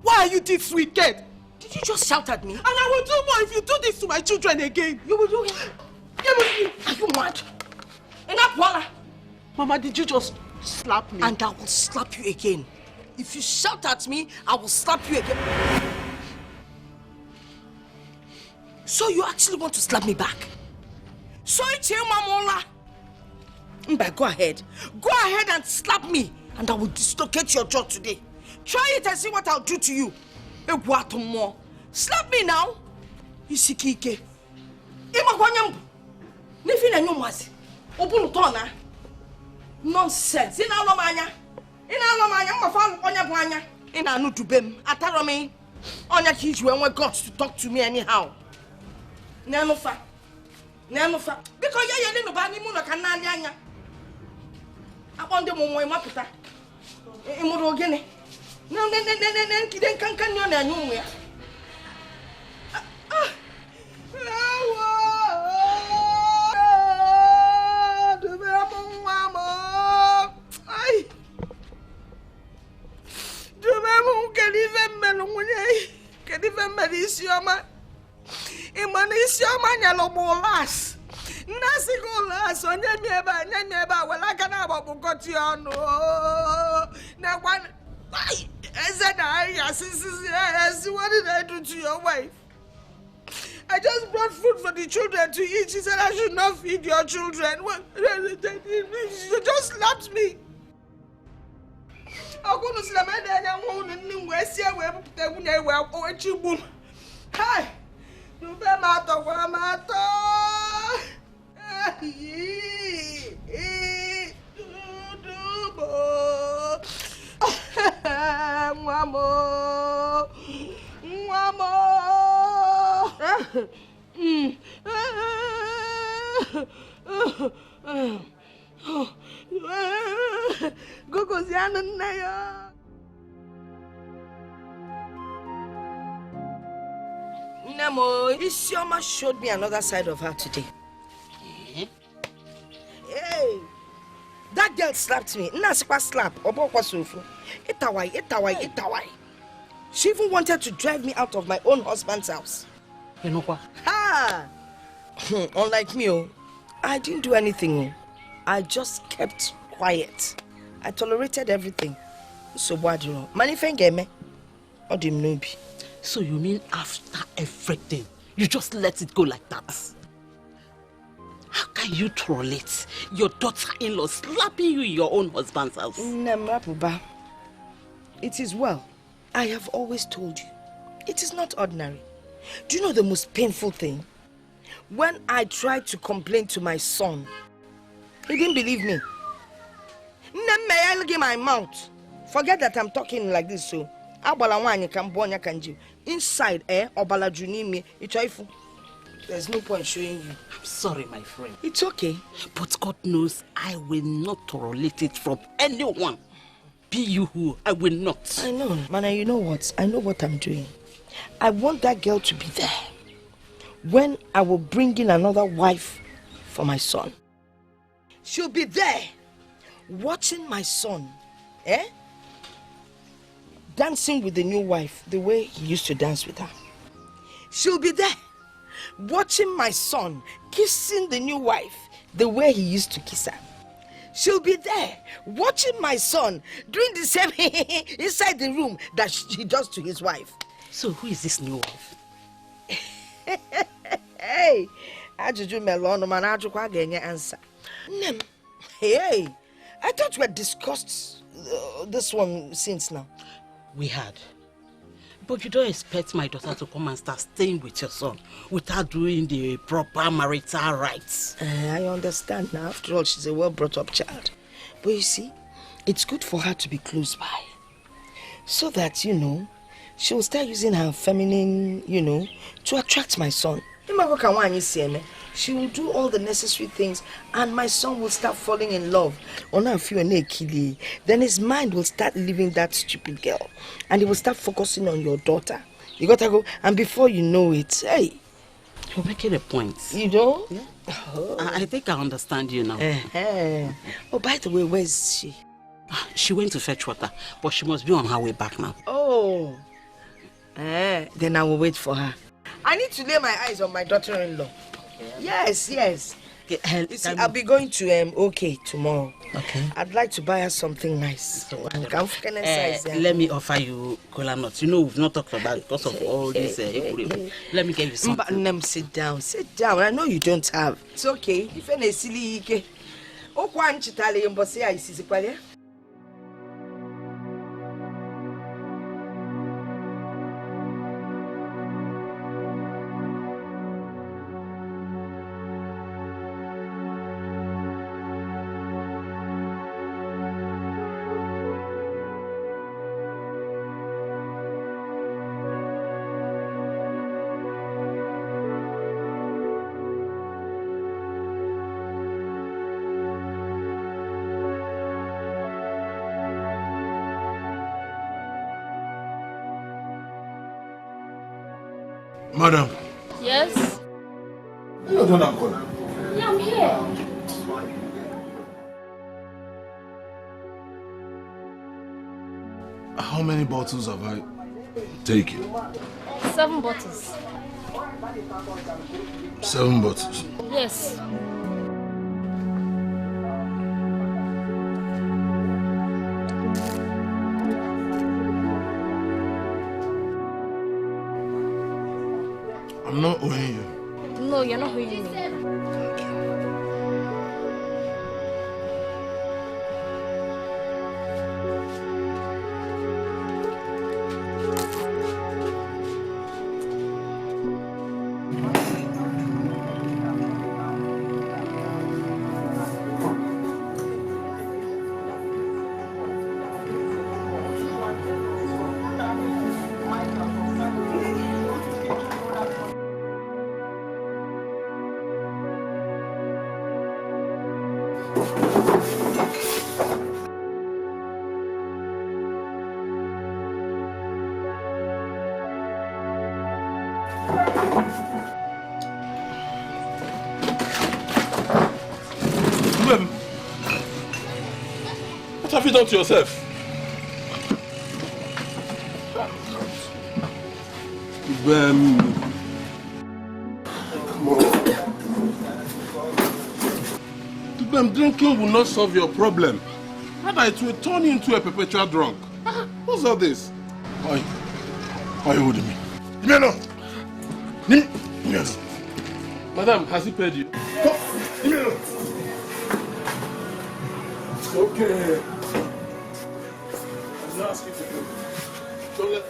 [SPEAKER 6] Why are you this wicked?
[SPEAKER 1] Did you just shout at me?
[SPEAKER 6] And I will do more if you do this to my children again.
[SPEAKER 1] You will do it. Are you mad? Enough, Walla.
[SPEAKER 6] Mama, did you just slap me?
[SPEAKER 1] And I will slap you again. If you shout at me, I will slap you again. So you actually want to slap me back? So it's your Mamola. Mba, go ahead. Go ahead and slap me, and I will dislocate your jaw today. Try it and see what I'll do to you. More. Slap me now. Isikike. Nonsense. Ina no dubem. Ataromi. Onya kiju and got to talk to me anyhow. Nemofa. Because ya no bani muno kanali anya. Aponde mo mo maputa. Imuro gene. No, kiden kankan yo na nyumu ya. What did I do to your wife? I just brought food for the children to eat. She said I should not feed your children. Well, she just slapped me. I'm going to slam my dad and won't Hi! You better not talk about my Namo, Isioma showed me another side of her today. Hey, that girl slapped me. Nasipa slap. Itawai. She even wanted to drive me out of my own husband's house.
[SPEAKER 8] You know what?
[SPEAKER 1] Ha! Unlike me, I didn't do anything. I just kept quiet. I tolerated everything. So what do you know? Manifest game. Or do you know?
[SPEAKER 8] So you mean after everything, you just let it go like that? How can you tolerate your daughter-in-law slapping you in your own husband's house?
[SPEAKER 1] Namrapuba, it is well. I have always told you, it is not ordinary. Do you know the most painful thing? When I tried to complain to my son, he didn't believe me. I'll give my mouth. Forget that I'm talking like this, so inside there's no point showing you.
[SPEAKER 8] I'm sorry, my friend.
[SPEAKER 1] It's okay.
[SPEAKER 8] But God knows I will not tolerate it from anyone. Be you who, I will not.
[SPEAKER 1] I know, Mana, you know what? I know what I'm doing. I want that girl to be there when I will bring in another wife for my son. She'll be there watching my son, dancing with the new wife the way he used to dance with her. She'll be there watching my son kissing the new wife the way he used to kiss her. She'll be there watching my son doing the same inside the room that he does to his wife.
[SPEAKER 8] So who is this new wife?
[SPEAKER 1] Hey, Ajuju Melono man Ajukwa genye answer. Hey, I thought we had discussed this one since now.
[SPEAKER 8] We had. But you don't expect my daughter to come and start staying with your son without doing the proper marital rights.
[SPEAKER 1] I understand now. After all, she's a well-brought-up child. But you see, it's good for her to be close by. So that, she will start using her feminine, to attract my son. She will do all the necessary things and my son will start falling in love. Then his mind will start leaving that stupid girl. And he will start focusing on your daughter. You gotta go. And before you know it, hey.
[SPEAKER 8] You're making a point.
[SPEAKER 1] You know?
[SPEAKER 8] Yeah. Oh. I think I understand you now.
[SPEAKER 1] Oh, by the way, where is she?
[SPEAKER 8] She went to fetch water, but she must be on her way back now.
[SPEAKER 1] Oh. Then I will wait for her. I need to lay my eyes on my daughter-in-law. Yes. Okay, you see, I'll be going to OK tomorrow.
[SPEAKER 8] Okay.
[SPEAKER 1] I'd like to buy her something nice. So
[SPEAKER 8] let me offer you cola nuts. We've not talked about it because of all this. Let me get you something.
[SPEAKER 1] Sit down. I know you don't have. It's okay. If any silly,
[SPEAKER 2] Madam.
[SPEAKER 9] Yes?
[SPEAKER 2] You're not done corner.
[SPEAKER 9] Yeah, I'm here.
[SPEAKER 2] How many bottles have I taken?
[SPEAKER 9] 7 bottles.
[SPEAKER 2] 7 bottles?
[SPEAKER 9] Yes.
[SPEAKER 2] I'm not owing you.
[SPEAKER 9] No, you're not owing me.
[SPEAKER 2] What have you done to yourself? Drinking will not solve your problem. Rather, it will turn you into a perpetual drunk. What's all this? Why are you holding me? Yes. Madam, has he paid you? Okay. I'm not asking you to do. Don't let...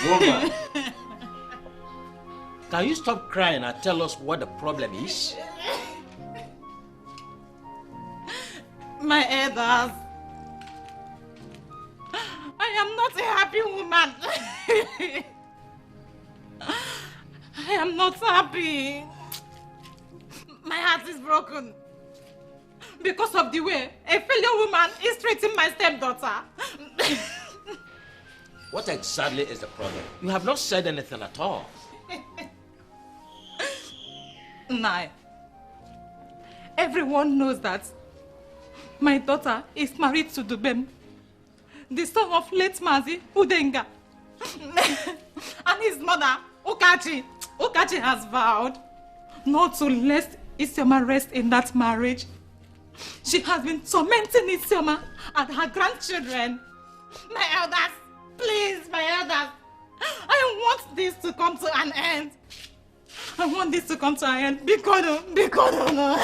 [SPEAKER 10] Woman, can you stop crying and tell us what the problem is?
[SPEAKER 7] My elders, I am not a happy woman. I am not happy. My heart is broken because of the way a fellow woman is treating my stepdaughter.
[SPEAKER 10] What exactly is the problem? You have not said anything at all.
[SPEAKER 7] Nah. Everyone knows that my daughter is married to Dubem, the son of late Mazi Udenga. And his mother, Okachi has vowed not to let Isioma rest in that marriage She has been tormenting Isioma and her grandchildren. My elders, please, my elders. I want this to come to an end. I want this to come to an end. Because no.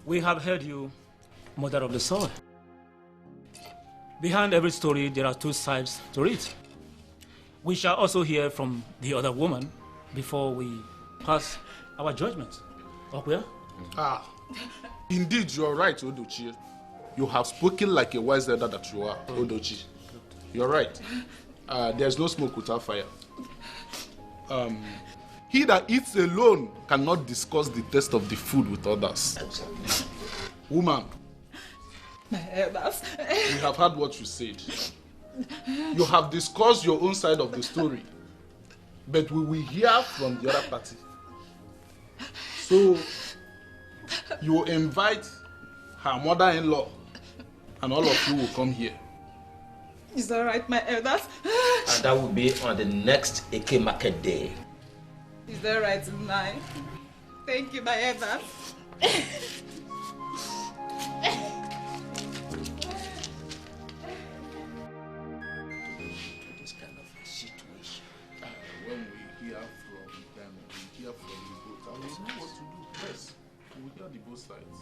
[SPEAKER 11] We have heard you, mother of the soul. Behind every story, there are two sides to it. We shall also hear from the other woman before we pass our judgment. Okay?
[SPEAKER 2] Indeed, you are right, Odochi. You have spoken like a wise elder that you are, Odochi. You're right. There's no smoke without fire. He that eats alone cannot discuss the taste of the food with others. Woman,
[SPEAKER 7] My elders.
[SPEAKER 2] we have heard what you said. You have discussed your own side of the story, but we will hear from the other party. So, you invite her mother-in-law, and all of you will come here.
[SPEAKER 7] Is that right, my elders?
[SPEAKER 10] And that will be on the next Eke Market Day.
[SPEAKER 7] Is that right, tonight? Thank you, my elders.
[SPEAKER 10] This kind of a situation.
[SPEAKER 2] When we hear from them, we hear from the both. And we know what to do. Yes, we will hear the both sides.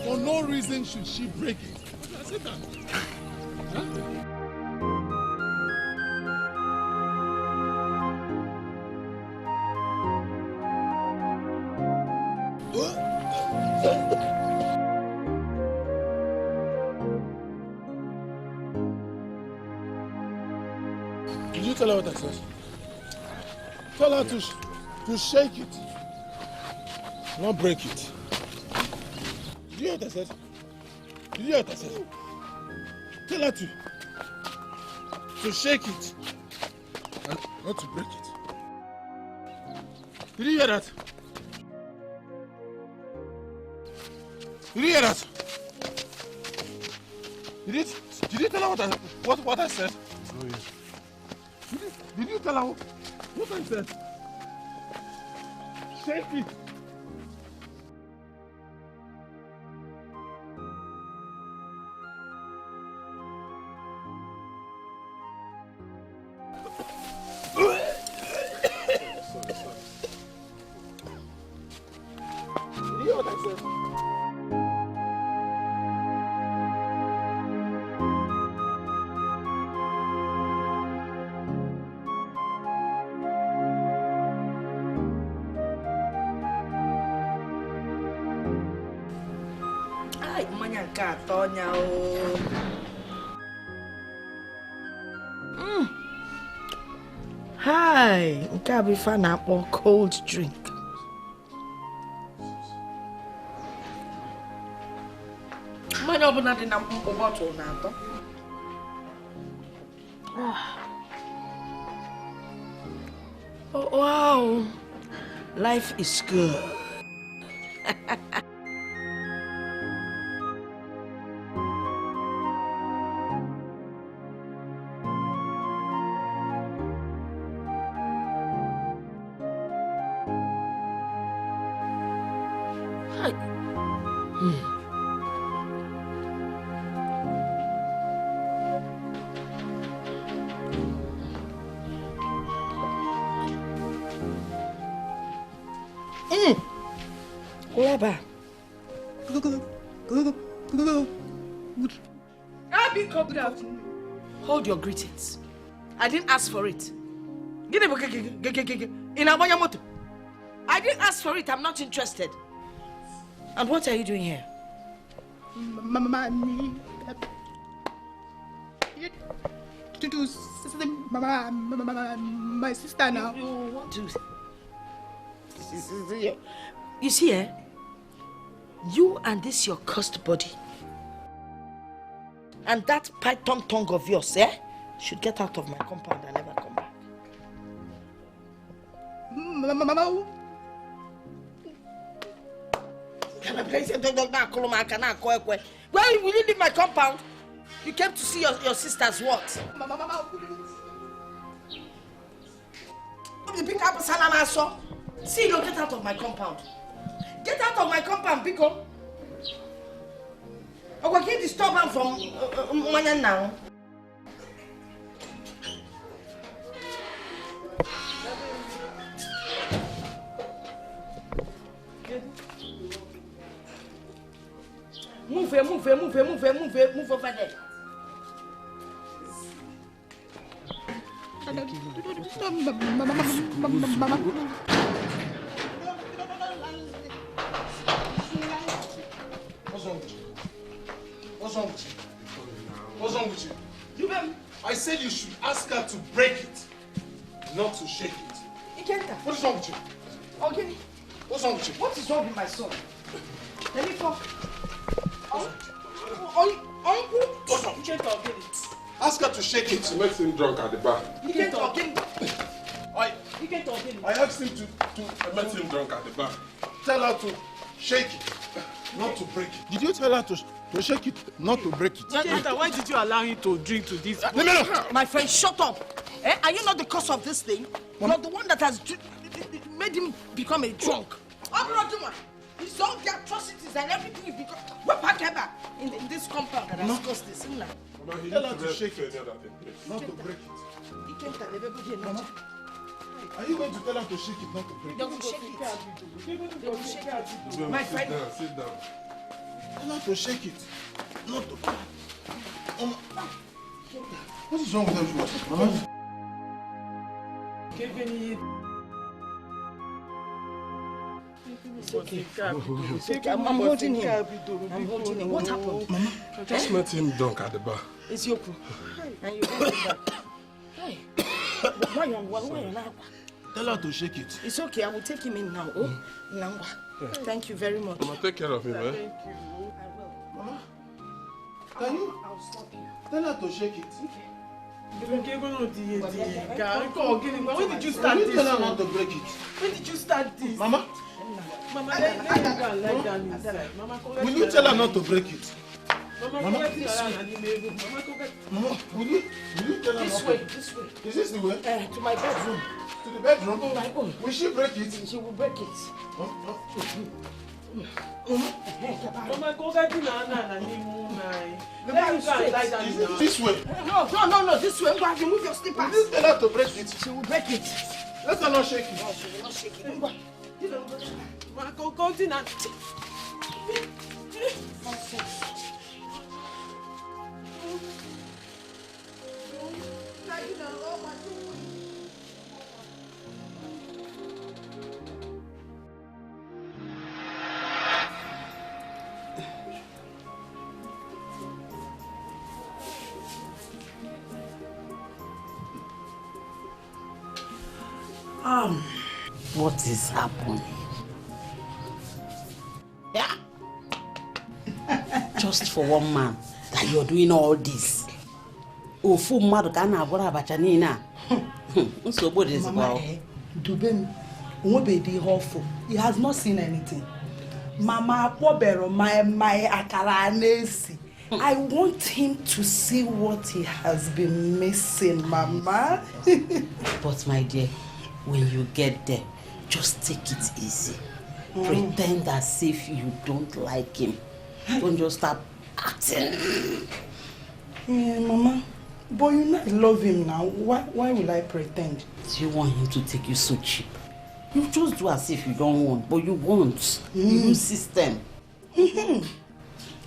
[SPEAKER 2] For no reason should she break it. Sit down. Did you tell her what I said? Tell her to shake it, not break it. Did you hear what I said? Did you hear what I said? Tell her to shake it and not to break it. Did you hear that? Did you hear that? Did you tell her what I said? Oh yes. Did you tell her what I said? Shake it.
[SPEAKER 1] Hi, nke a bụ ife a na-akpọ cold drink. Mmanya ọbụla dị na mkpụmkpụ bọtụlụ na-atọ. Oh, wow, life is good. Clever. Hold your greetings. I didn't ask for it. I didn't ask for it. I'm not interested. And what are you doing here?
[SPEAKER 5] Mommy, to see my sister now.
[SPEAKER 1] You want to? You see, you and this your cursed body, and that python tongue of yours, should get out of my compound and never come back. Well, will you leave my compound? You came to see your sister's what? See, no, get out of my compound. Get out of my compound, Pico. I will get disturbance from Manya now. Move over there.
[SPEAKER 2] What's wrong with you? What's wrong with you? What's wrong with you? I said you should ask her to break it, not to shake it. What is wrong with you?
[SPEAKER 1] Okay.
[SPEAKER 2] What's wrong with you?
[SPEAKER 1] What is wrong with my son? Let me come. Uncle?
[SPEAKER 2] What's wrong? Ask her to shake it.
[SPEAKER 12] She makes him drunk at the bar.
[SPEAKER 1] You can't talk him.
[SPEAKER 2] I asked him to met him drunk at the bar. Tell her to shake it, not to break it. Did you tell her to shake it, not to break it?
[SPEAKER 6] Why did you allow him to drink to this?
[SPEAKER 2] No.
[SPEAKER 1] My friend, shut up. Are you not the cause of this thing? You're the one that has made him become a drunk. It's all the atrocities and everything you become. We're back ever in this compound that has caused this.
[SPEAKER 2] Tell her to shake it, not to break it. Mama, are you going to tell her to shake it, not to break it?
[SPEAKER 1] They will shake it. My friend.
[SPEAKER 12] Sit down.
[SPEAKER 2] Tell her to shake it, not to break it. What is wrong with everyone? Mama?
[SPEAKER 1] It's okay. I'm holding him. What happened?
[SPEAKER 2] Mama?
[SPEAKER 12] I just met him drunk at the bar.
[SPEAKER 1] It's Yoko. And you don't do that. Hey. Why you now?
[SPEAKER 2] Tell her to shake it.
[SPEAKER 1] It's okay. I will take him in now. Nangwa. Thank you very much.
[SPEAKER 12] Mama, take care of him, eh?
[SPEAKER 1] Thank you. I will.
[SPEAKER 2] Mama? Can you?
[SPEAKER 1] I'll stop you.
[SPEAKER 2] Tell her to shake it.
[SPEAKER 1] Okay.
[SPEAKER 6] When did you start this?
[SPEAKER 2] Tell her not to break it.
[SPEAKER 6] When did you start this?
[SPEAKER 2] Mama?
[SPEAKER 6] Mama, let me go and lie down inside. Mama,
[SPEAKER 2] will you tell her not to break it?
[SPEAKER 6] Mama,
[SPEAKER 2] will you tell her
[SPEAKER 1] this
[SPEAKER 2] not
[SPEAKER 1] way,
[SPEAKER 2] to?
[SPEAKER 1] this way.
[SPEAKER 2] Is this the way?
[SPEAKER 1] To my bedroom.
[SPEAKER 2] To the bedroom?
[SPEAKER 1] My own.
[SPEAKER 2] Will she break it?
[SPEAKER 1] She will break it.
[SPEAKER 6] Mama, go get in and let me go and lie down now.
[SPEAKER 2] This way.
[SPEAKER 1] No, this way. Go and remove your slippers.
[SPEAKER 2] Will you tell her to break it?
[SPEAKER 1] She will break it.
[SPEAKER 2] Let her not shake it.
[SPEAKER 1] No, she will not shake it.
[SPEAKER 6] Mama, go in and...
[SPEAKER 8] What is happening? Yeah. Just for one man that you're doing all this. Oh, full mad can have what about Janina? So what is about?
[SPEAKER 3] Dubem won't be awful. He has not seen anything. Mama, my akaranesi. I want him to see what he has been missing, Mama.
[SPEAKER 8] But my dear, when you get there, just take it easy. Pretend as if you don't like him. Don't just start acting.
[SPEAKER 3] Yeah, Mama. But you know I love him now. Why will I pretend?
[SPEAKER 8] Do you want him to take you so cheap? You just do as if you don't want, but you want. New system.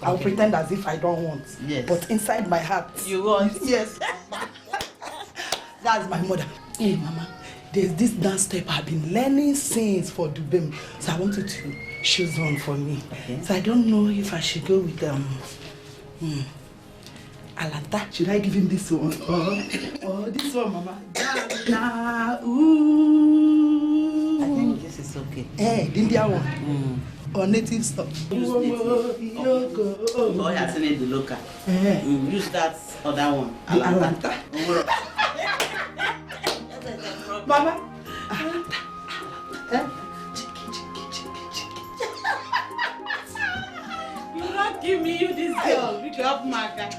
[SPEAKER 3] I'll pretend as if I don't want.
[SPEAKER 8] Yes.
[SPEAKER 3] But inside my heart.
[SPEAKER 8] You want?
[SPEAKER 3] Yes. That's my mother. Hey, Mama. There's this dance step I've been learning since for Dubem. So I wanted to choose one for me. Okay. So I don't know if I should go with Alanta, should I give him this one? Oh, this one, Mama. Nah, ooh.
[SPEAKER 8] I think this is okay.
[SPEAKER 3] Hey, the Indian one. Or native stuff.
[SPEAKER 8] Oh, yeah, seen the local. Use that other one.
[SPEAKER 3] Alanta. Mama. Alanta.
[SPEAKER 8] You not give me you this girl. We can help Maga.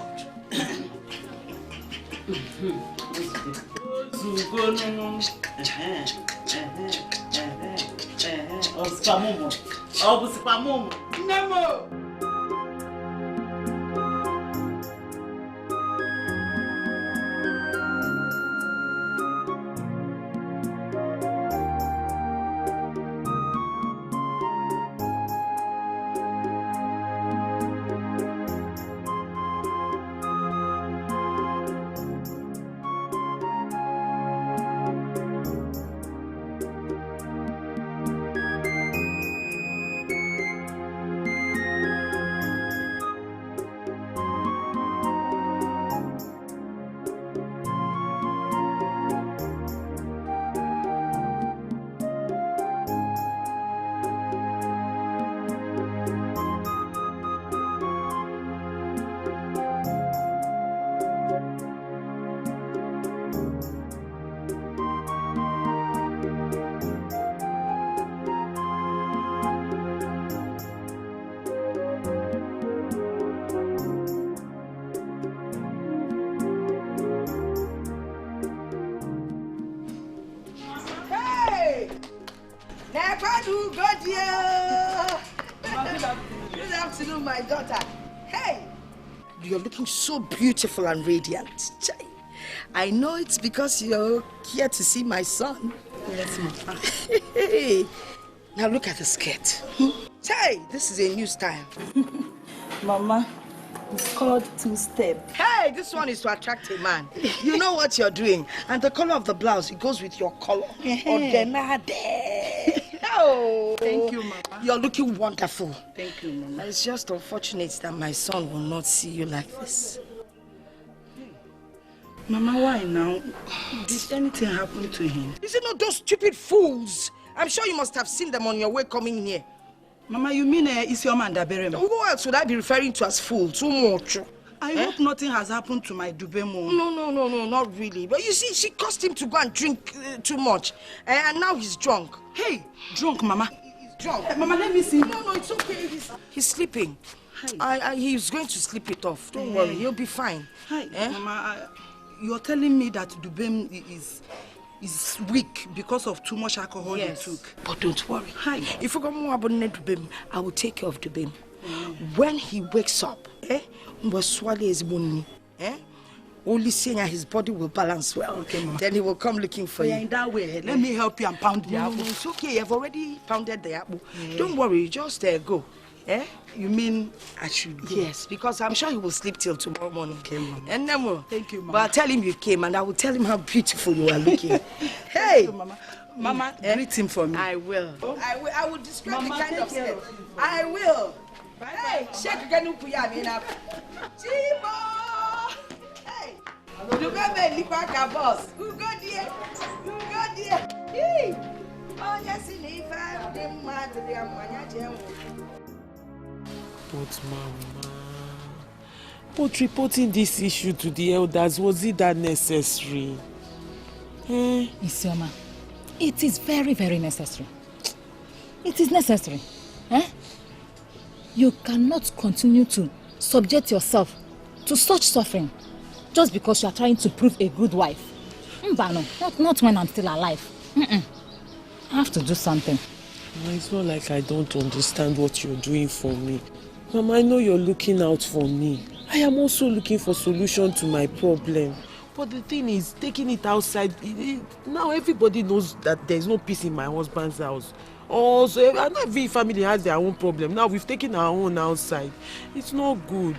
[SPEAKER 3] Nemo.
[SPEAKER 1] Good afternoon, my daughter. Hey, you're looking so beautiful and radiant. I know it's because you're here to see my son.
[SPEAKER 3] Yes, Mama.
[SPEAKER 1] Hey, now look at the skirt. Hey, this is a new style.
[SPEAKER 3] Mama, it's called two-step.
[SPEAKER 1] Hey, this one is to attract a man. You know what you're doing. And the color of the blouse, it goes with your color. Oh,
[SPEAKER 3] thank you, Mama.
[SPEAKER 1] You're looking wonderful.
[SPEAKER 3] Thank you, Mama.
[SPEAKER 1] It's just unfortunate that my son will not see you like this.
[SPEAKER 3] Mama, why now? Did anything happen to him?
[SPEAKER 1] Is it not those stupid fools? I'm sure you must have seen them on your way coming here.
[SPEAKER 3] Mama, you mean Isioma and Daberem?
[SPEAKER 1] Who else would I be referring to as fools? Too much.
[SPEAKER 3] I hope nothing has happened to my Dubemo.
[SPEAKER 1] No, not really. But you see, she caused him to go and drink too much. And now he's drunk.
[SPEAKER 3] Hey, drunk, Mama.
[SPEAKER 1] He's drunk.
[SPEAKER 3] Mama, let me see.
[SPEAKER 1] No, it's okay. He's sleeping. He's going to sleep it off. Don't worry, he'll be fine.
[SPEAKER 3] Hi, Mama, you're telling me that Dubem is weak because of too much alcohol he took.
[SPEAKER 1] But don't worry.
[SPEAKER 3] Hi.
[SPEAKER 1] If you come about Dubem, I will take care of Dubem. When he wakes up, only saying his body will balance well. Okay, Mama. Then he will come looking for you.
[SPEAKER 3] In that way, let me help you and pound the apple.
[SPEAKER 1] No, it's okay. I've already pounded the apple. Don't worry, just go.
[SPEAKER 3] You mean I should go?
[SPEAKER 1] Yes, because I'm sure he will sleep till tomorrow morning.
[SPEAKER 3] Okay, Mama.
[SPEAKER 1] And then we'll.
[SPEAKER 3] Thank you, Mama.
[SPEAKER 1] But I'll tell him you came and I will tell him how beautiful you are looking. Hey!
[SPEAKER 3] You, Mama. Mama, greet him for me.
[SPEAKER 1] I will. I will describe
[SPEAKER 3] Mama,
[SPEAKER 1] the kind of
[SPEAKER 3] care
[SPEAKER 1] skirt. I will. Hey, shake again. Chimo! Hey! You go make Lipaka boss. Who go there? Who go there? Hey! Oh, yes, in the five, the mad, the amanya.
[SPEAKER 6] But Mama, but reporting this issue to the elders, was it that necessary?
[SPEAKER 7] Isioma, it is very, very necessary. It is necessary. You cannot continue to subject yourself to such suffering just because you are trying to prove a good wife. Mbano, not when I'm still alive. I have to do something.
[SPEAKER 6] Mama, it's not like I don't understand what you're doing for me. Mama, I know you're looking out for me. I am also looking for solution to my problem. But the thing is, taking it outside, now everybody knows that there's no peace in my husband's house. Also, not every family has their own problem. Now we've taken our own outside. It's not good.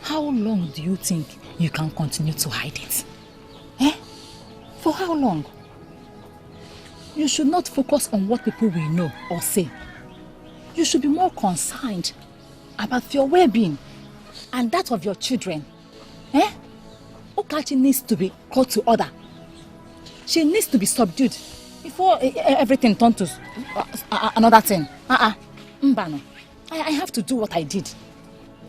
[SPEAKER 7] How long do you think you can continue to hide it? For how long? You should not focus on what people will know or say. You should be more concerned about your well-being and that of your children. Eh? Okachi needs to be called to order. She needs to be subdued before everything turns to another thing. Mbano, I have to do what I did.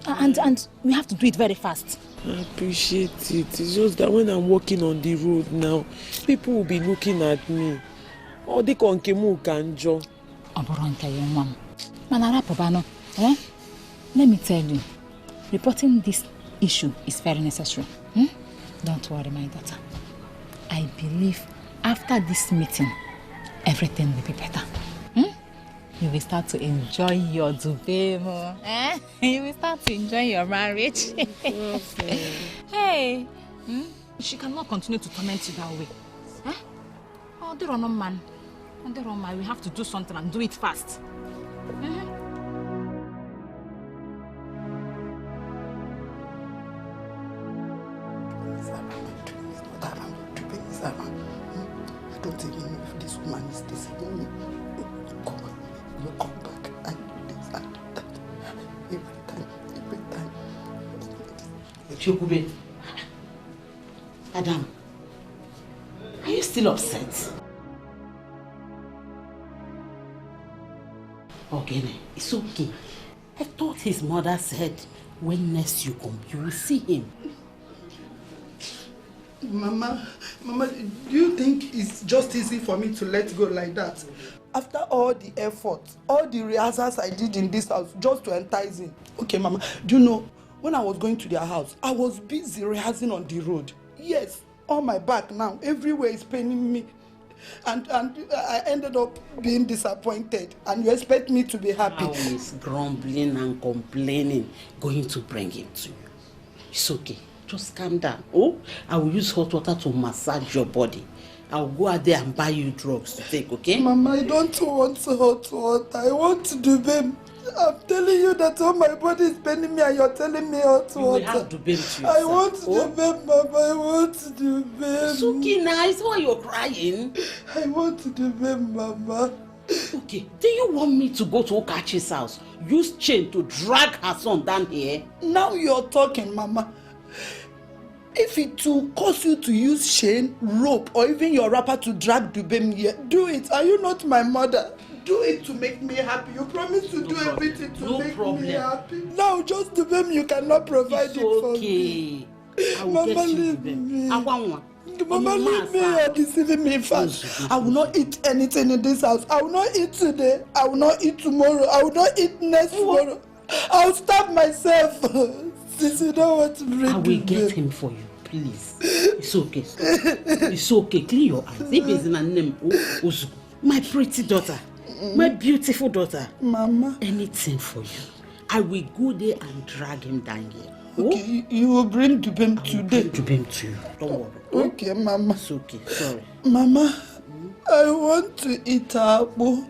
[SPEAKER 7] And we have to do it very fast.
[SPEAKER 6] I appreciate it. It's just that when I'm walking on the road now, people will be looking at me. Oh, they can kanjo.
[SPEAKER 7] Let me tell you, reporting this issue is very necessary. Don't worry, my daughter. I believe after this meeting, everything will be better. You will start to enjoy your dubemo. You will start to enjoy your marriage. Hey, she cannot continue to torment you that way. Oh, they're on man. They're on man. We have to do something and do it fast.
[SPEAKER 1] I don't even know if this woman is deceiving me. You come back and do this and that. Every time.
[SPEAKER 8] Chukube, Adam, are you still upset? Okay, it's okay. I thought his mother said when next you come, you will see him.
[SPEAKER 1] Mama, do you think it's just easy for me to let go like that? After all the effort, all the rehearsals I did in this house just to entice him. Okay, Mama, do you know, when I was going to their house, I was busy rehearsing on the road. Yes, on my back now, everywhere is paining me. And I ended up being disappointed. And you expect me to be happy?
[SPEAKER 8] How is grumbling and complaining going to bring him to you? It's okay. Just calm down. Oh, I will use hot water to massage your body. I'll go out there and buy you drugs to take, okay?
[SPEAKER 1] Mama, I don't want hot water. I want dubem. I'm telling you that all my body is paining me and you're telling me hot water.
[SPEAKER 8] You will have dubem to yourself.
[SPEAKER 1] I want dubem, Mama. I want dubem.
[SPEAKER 8] It's okay now. It's why you're crying.
[SPEAKER 1] I want dubem, Mama.
[SPEAKER 8] Okay, do you want me to go to Okachi's house, use chain to drag her son down here?
[SPEAKER 1] Now you're talking, Mama. If it will cause you to use chain, rope, or even your wrapper to drag Dubem here, do it. Are you not my mother? Do it to make me happy. You promise to do everything to make me happy. Now, just Dubem, you cannot provide it for me.
[SPEAKER 8] I will Mama, leave me.
[SPEAKER 1] Mama, leave me. You're deceiving me fast. I will not eat anything in this house. I will not eat today. I will not eat tomorrow. I will not eat next tomorrow. I will starve myself. Since you don't want to bring
[SPEAKER 8] I will get him for you, please. It's okay. It's okay. Clear your eyes. My pretty daughter. My beautiful daughter.
[SPEAKER 1] Mama.
[SPEAKER 8] Anything for you. I will go there and drag him down here.
[SPEAKER 1] Okay, you will bring Dubem today.
[SPEAKER 8] Dubem to you. Don't worry.
[SPEAKER 1] Okay, Mama.
[SPEAKER 8] It's okay. Sorry.
[SPEAKER 1] Mama, I want to eat apple.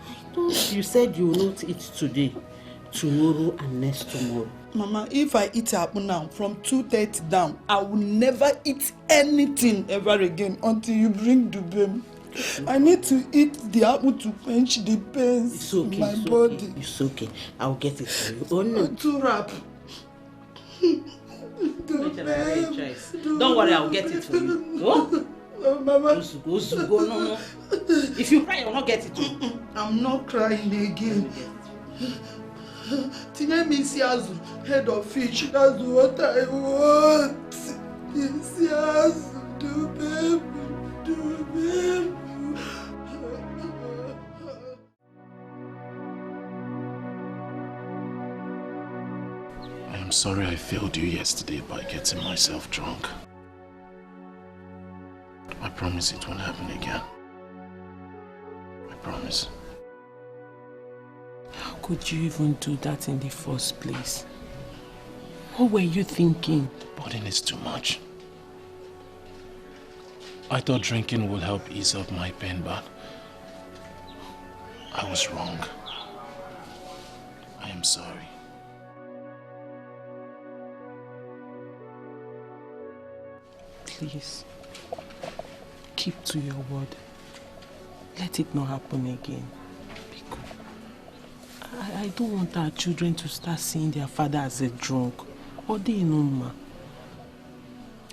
[SPEAKER 8] I thought you said you will not eat today, tomorrow and next tomorrow.
[SPEAKER 1] Mama, if I eat apple now, from 2:30 down, I will never eat anything ever again until you bring Dubem. I need to eat the apple to quench the pains in my body.
[SPEAKER 8] Okay. It's okay. I'll get it for you. Oh no.
[SPEAKER 1] To wrap.
[SPEAKER 8] Don't worry, I'll get it for you. Oh?
[SPEAKER 1] Mama.
[SPEAKER 8] Go, no. If you cry, you'll not get it.
[SPEAKER 1] I'm not crying again. Tinemiziazu, head of fish, that's what I want. Tinemiziazu, Dubem.
[SPEAKER 2] I am sorry I failed you yesterday by getting myself drunk. I promise it won't happen again. I promise.
[SPEAKER 6] How could you even do that in the first place? What were you thinking?
[SPEAKER 2] The burden is too much. I thought drinking would help ease up my pain, but I was wrong. I am sorry.
[SPEAKER 6] Please, keep to your word. Let it not happen again. Because I don't want our children to start seeing their father as a drunk Odinuma.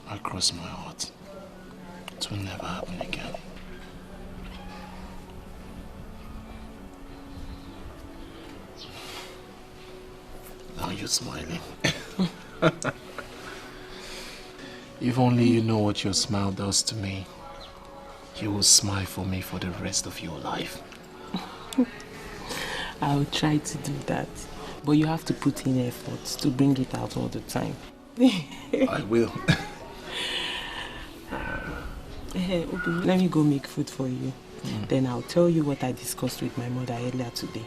[SPEAKER 2] I cross my heart. It will never happen again. Now you're smiling. If only you know what your smile does to me. You will smile for me for the rest of your life.
[SPEAKER 6] I'll try to do that. But you have to put in efforts to bring it out all the time.
[SPEAKER 2] I will.
[SPEAKER 6] Hey, Obi, let me go make food for you. Then I'll tell you what I discussed with my mother earlier today.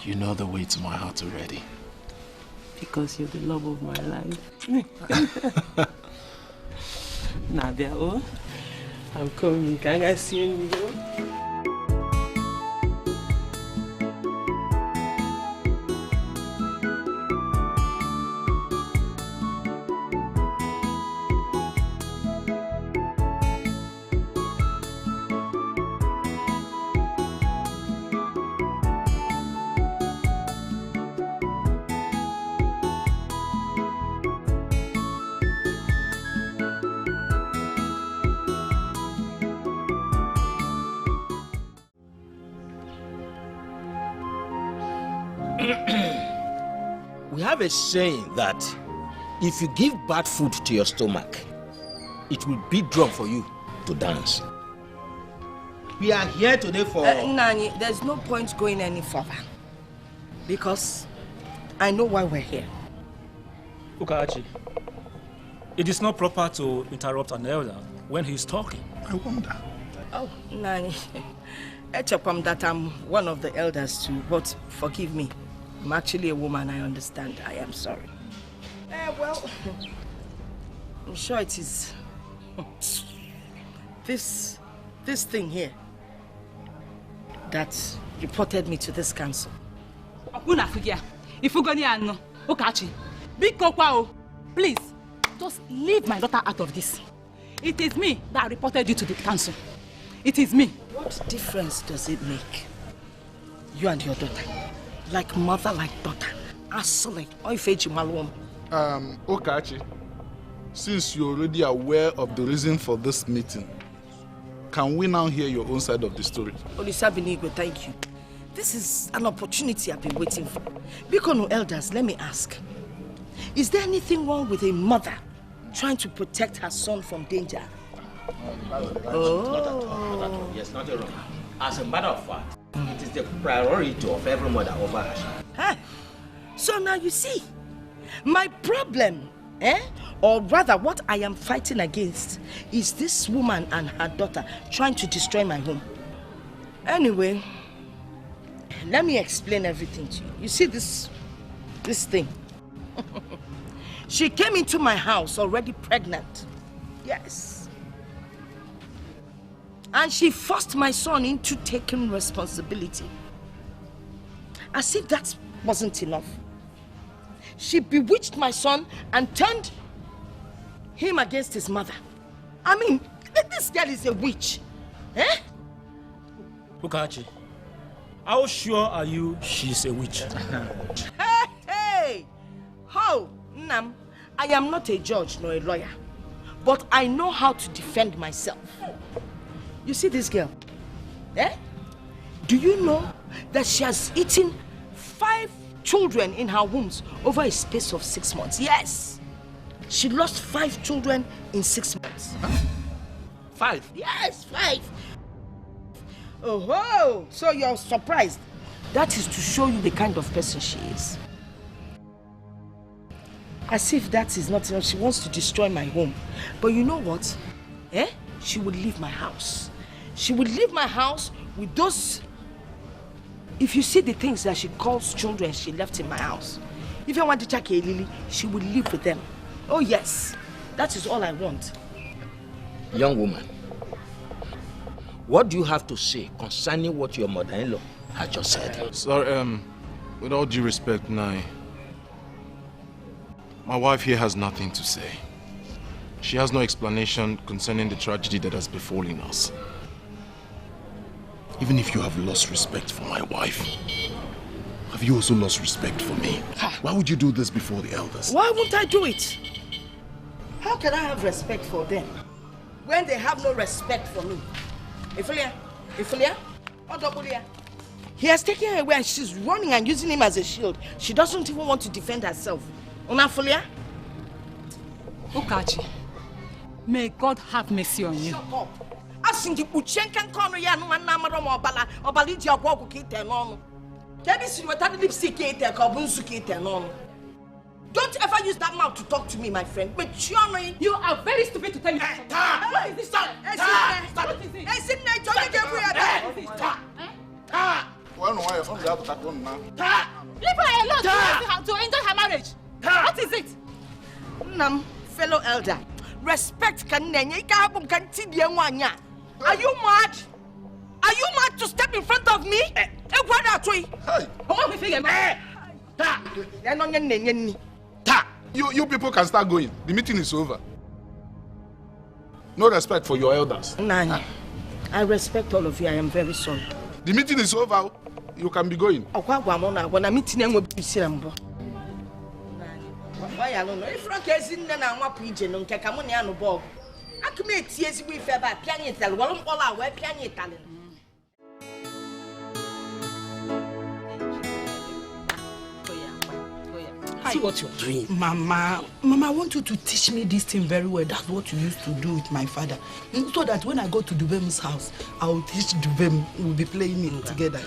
[SPEAKER 2] You know the way to my heart already.
[SPEAKER 6] Because you're the love of my life. Nadia, I'm coming. Can I see you?
[SPEAKER 10] We have a saying that if you give bad food to your stomach, it will be drunk for you to dance. We are here today for...
[SPEAKER 1] Nani, there's no point going any further. Because I know why we're here.
[SPEAKER 11] Ukachi, it is not proper to interrupt an elder when he's talking.
[SPEAKER 2] I wonder.
[SPEAKER 1] Oh, Nani. That I'm one of the elders too, but forgive me. I'm actually a woman, I understand. I am sorry. Well, I'm sure it is this thing here that reported me to this council.
[SPEAKER 7] Ukachi, please, just leave my daughter out of this. It is me that reported you to the council. It is me.
[SPEAKER 1] What difference does it make? You and your daughter. Like mother, like daughter.
[SPEAKER 12] Okachi, since you're already aware of the reason for this meeting, can we now hear your own side of the story?
[SPEAKER 1] Olisabinigo, thank you. This is an opportunity I've been waiting for. Bikono elders, let me ask. Is there anything wrong with a mother trying to protect her son from danger?
[SPEAKER 10] Oh. Yes, not wrong. As a matter of fact, it is the priority of every mother over her child.
[SPEAKER 1] Huh? So now you see, my problem, or rather what I am fighting against, is this woman and her daughter trying to destroy my home. Anyway, let me explain everything to you. You see this thing? She came into my house already pregnant. Yes. And she forced my son into taking responsibility. As if that wasn't enough. She bewitched my son and turned him against his mother. I mean, this girl is a witch.
[SPEAKER 11] Ukachi, how sure are you she's a witch?
[SPEAKER 1] Hey! How? Nam, I am not a judge nor a lawyer, but I know how to defend myself. You see this girl? Do you know that she has eaten 5 children in her wombs over a space of 6 months? Yes! She lost 5 children in 6 months.
[SPEAKER 10] 5?
[SPEAKER 1] Yes, 5! Oh, so you're surprised. That is to show you the kind of person she is. As if that is not enough, she wants to destroy my home. But you know what? She would leave my house. She would leave my house with those... If you see the things that she calls children she left in my house. If I want to check a Lily, she would live with them. Oh yes, that is all I want.
[SPEAKER 10] Young woman, what do you have to say concerning what your mother-in-law had just said?
[SPEAKER 2] Sorry, with all due respect, Nai, my wife here has nothing to say. She has no explanation concerning the tragedy that has befallen us. Even if you have lost respect for my wife, Have you also lost respect for me? Why would you do this before the elders?
[SPEAKER 1] Why won't I do it? How can I have respect for them when they have no respect for me? Ifulia, Odobulia. He has taken her away and she's running and using him as a shield. She doesn't even want to defend herself. Unafulia?
[SPEAKER 7] Okachi, may God have mercy on you.
[SPEAKER 1] Shut up. Asingi Uchenkan Kono ya no manamaro obala obaliji agwogu kite no. Debi si wetani lipstick kite ka obunsu kite no. Don't ever use that mouth to talk to me, my friend. But
[SPEAKER 7] you are very stupid to tell me. What is this?
[SPEAKER 1] Stop!
[SPEAKER 7] What is it?
[SPEAKER 1] Hey, sit down. Don't get free.
[SPEAKER 7] Leave her alone to enjoy her marriage. What is it?
[SPEAKER 1] Nam, fellow elder, respect can wanya. Are you mad? Are you mad to step in front of me?
[SPEAKER 12] You people can start going. The meeting is over. No respect for your elders.
[SPEAKER 1] Nani, I respect all of you. I am very sorry.
[SPEAKER 12] The meeting is over. You can be going.
[SPEAKER 1] When I'm meeting with Bisambo. Why I don't know. If Frank is in the Nama pigeon on Kakamoniano Bob, I commit tears with about piano. Well, all our web piano talent.
[SPEAKER 8] See what you're doing.
[SPEAKER 3] Mama, I want you to teach me this thing very well. That's what you used to do with my father. So that when I go to Dubem's house, I will teach Dubem. We'll be playing it together.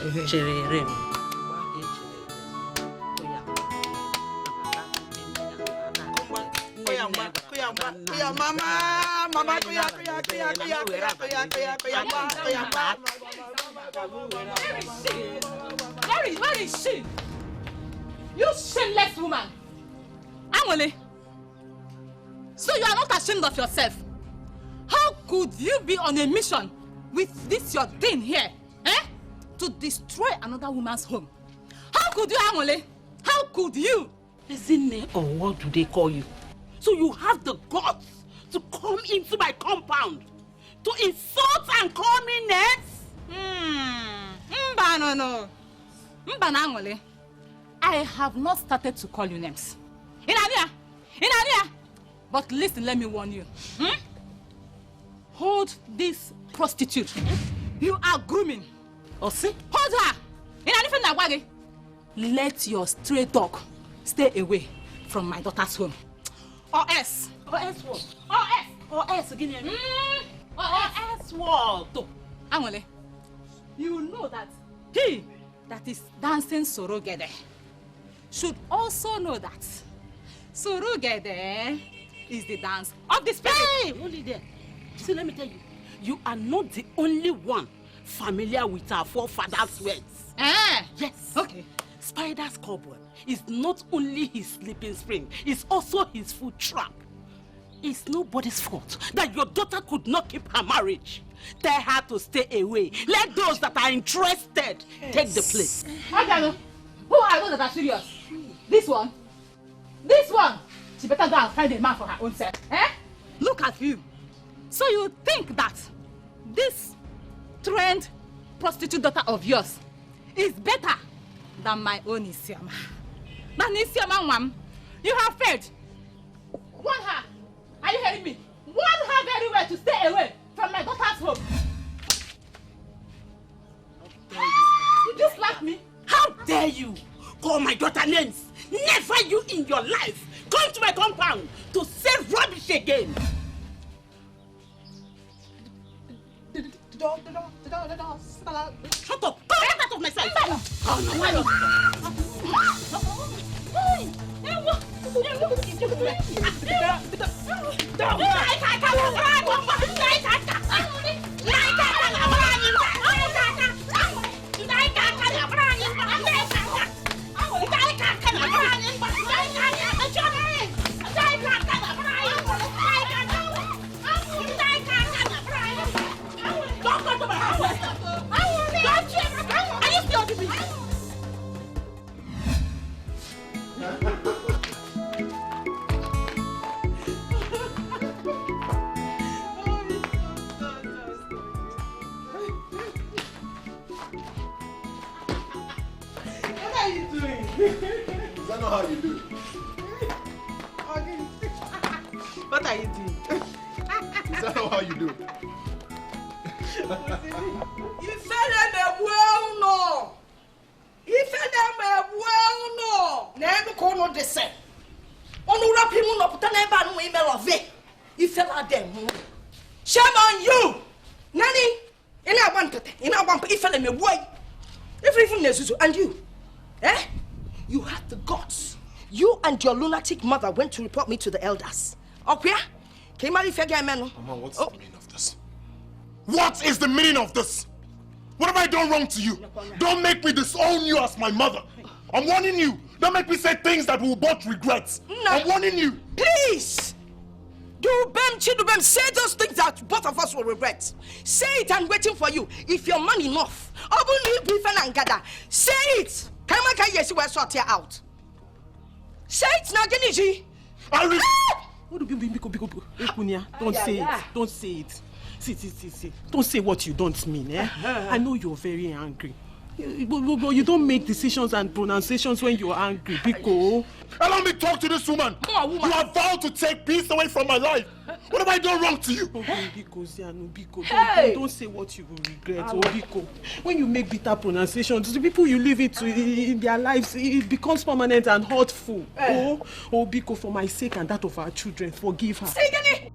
[SPEAKER 7] Where is she? You shameless woman! Angole! So you are not ashamed of yourself? How could you be on a mission with this your thing here? To destroy another woman's home? How could you, Angole? How could you?
[SPEAKER 8] Isn't or what do they call you? So you have the guts to come into my compound to insult and call me names?
[SPEAKER 7] No. Angole. I have not started to call you names. Inania! But listen, let me warn you. Hold this prostitute. You are grooming.
[SPEAKER 8] See?
[SPEAKER 7] Hold her! Let your stray dog stay away from my daughter's home. Or else.
[SPEAKER 8] Or else what? Or else again. Or else what?
[SPEAKER 7] Angole, you know that he that is dancing Sorogede should also know that Sorogede is the dance of the spirit.
[SPEAKER 8] Hey, only there. See, let me tell you, you are not the only one familiar with our forefathers' words.
[SPEAKER 7] Yes. Okay.
[SPEAKER 8] Spider's cobweb is not only his sleeping spring, it's also his food trap. It's nobody's fault that your daughter could not keep her marriage. Tell her to stay away. Let those that are interested take the place.
[SPEAKER 7] Who are those that are serious? This one? She better go and find a man for her own self. Look at you. So you think that this trained prostitute daughter of yours is better than my own Isiama? Than Isiama, ma'am. You have failed. Warn her. Are you hearing me? Warn her very well to stay away from my daughter's home. Did you slap me?
[SPEAKER 8] How dare you call my daughter names? Never you in your life come to my compound to say rubbish again. Shut up! Get out of my sight!
[SPEAKER 2] Is that not how you do?
[SPEAKER 6] What are you doing?
[SPEAKER 2] Is that not how you do?
[SPEAKER 1] Shame on you! Nani! And you? Eh? You have the guts. You and your lunatic mother went to report me to the elders. Okay?
[SPEAKER 2] Mama, what's the meaning of this? What is the meaning of this? What have I done wrong to you? Don't make me disown you as my mother. I'm warning you. Don't make me say things that we will both regret. I'm warning you.
[SPEAKER 1] Please! Chidubem, say those things that both of us will regret. Say it, I'm waiting for you. If you're man enough, say it. Sort it out. Say it now, Geniji.
[SPEAKER 6] Don't say it. Don't say it. See. Don't say what you don't mean. Eh? I know you're very angry. You don't make decisions and pronunciations when you're angry, Biko.
[SPEAKER 2] Allow me to talk to this woman. You have vowed to take peace away from my life. What have I done wrong to you?
[SPEAKER 6] Biko, don't say what you will regret. Biko, when you make bitter pronunciations, the people you live it in their lives, it becomes permanent and hurtful. Biko, for my sake and that of our children, forgive her.
[SPEAKER 1] Say again.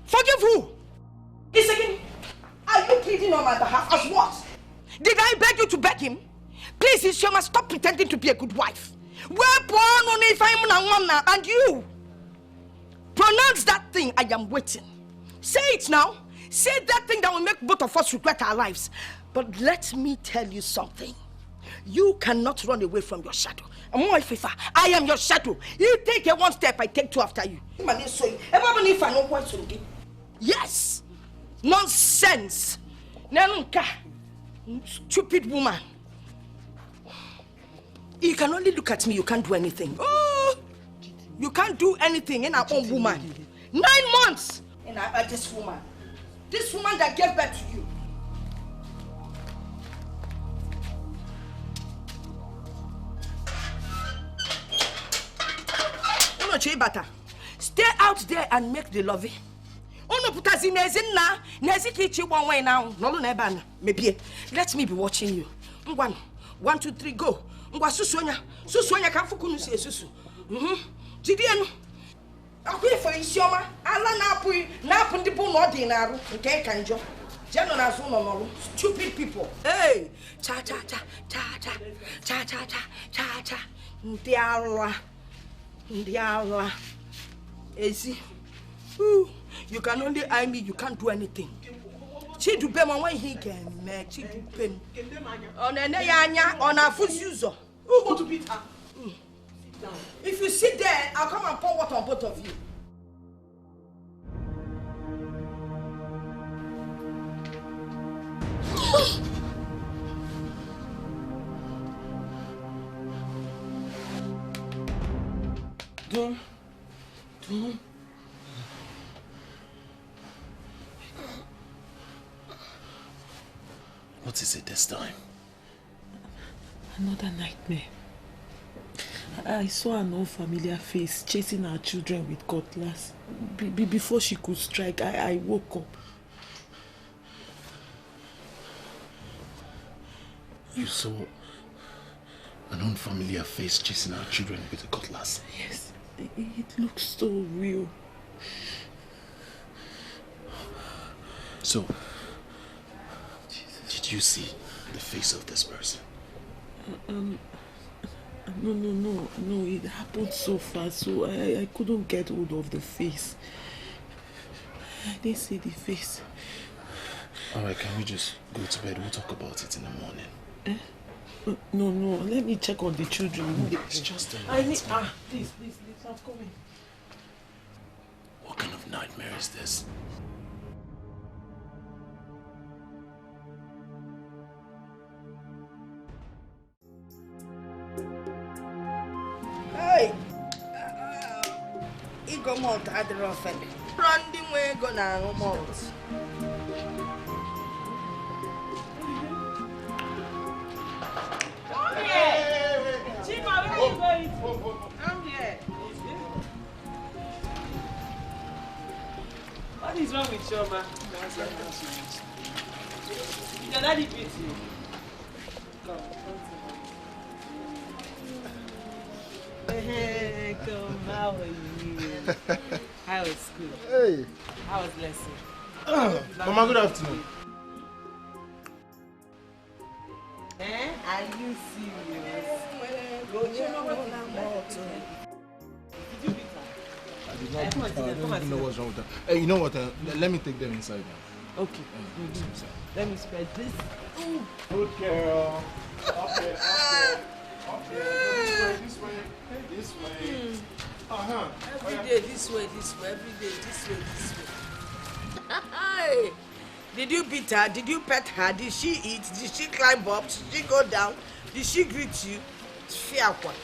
[SPEAKER 1] Forgive who? Are you pleading on my behalf as what? Did I beg you to beg him? Please, Isioma, stop pretending to be a good wife. And you pronounce that thing. I am waiting. Say it now. Say that thing that will make both of us regret our lives. But let me tell you something. You cannot run away from your shadow. I am your shadow. You take a one step, I take two after you. Yes. Nonsense. Stupid woman. You can only look at me, you can't do anything. Oh, you can't do anything in our own woman. 9 months in this woman. This woman that gave birth to you. Stay out there and make the lovey. Let me be watching you. 1, 2, 3, go. Susonya can fukunu say susu. Jidiano. Akwe for Isioma. Ala na pundi po no dinaru. Nke kanjo. Jeno na so no. Stupid people. Hey, cha. Ndiala. Ezi. You can only eye me, you can't do anything. Chidubem on when he can make Chidubem. On a nayanya, on a foot user. Who want to beat her? If you sit there, I'll come and pour water on both of you.
[SPEAKER 6] Don't.
[SPEAKER 13] What is it this time?
[SPEAKER 6] Another nightmare. I saw an unfamiliar face chasing our children with cutlass. Before she could strike, I woke up.
[SPEAKER 13] You saw an unfamiliar face chasing our children with a cutlass?
[SPEAKER 6] Yes, it looks so real.
[SPEAKER 13] So, did you see the face of this person? No, it happened so fast, so I couldn't get hold of the face. I didn't see the face. Alright, can we just go to bed? We'll talk about it in the morning.
[SPEAKER 6] No, let me check on the children.
[SPEAKER 13] It's just a
[SPEAKER 6] nightmare.
[SPEAKER 13] Please,
[SPEAKER 6] I'm coming.
[SPEAKER 13] What kind of nightmare is this?
[SPEAKER 1] Hey, Ego Malt at the Ruffin. Randy way go now, Malt.
[SPEAKER 6] What is wrong with Choma? Your daddy beat you. Come. Hey, come, how are you? How was school?
[SPEAKER 2] Hey.
[SPEAKER 6] How was lesson?
[SPEAKER 2] Mama, good afternoon.
[SPEAKER 6] Are you serious?
[SPEAKER 2] I did not beat her. I don't even know what's wrong with her. Hey, you know what? Let me take them inside now.
[SPEAKER 6] Okay. Let me spread this.
[SPEAKER 2] Good girl. Okay. This way.
[SPEAKER 1] Every day, this way. Every day, this way. Hey! Did you beat her? Did you pet her? Did she eat? Did she climb up? Did she go down? Did she greet you? Fear what?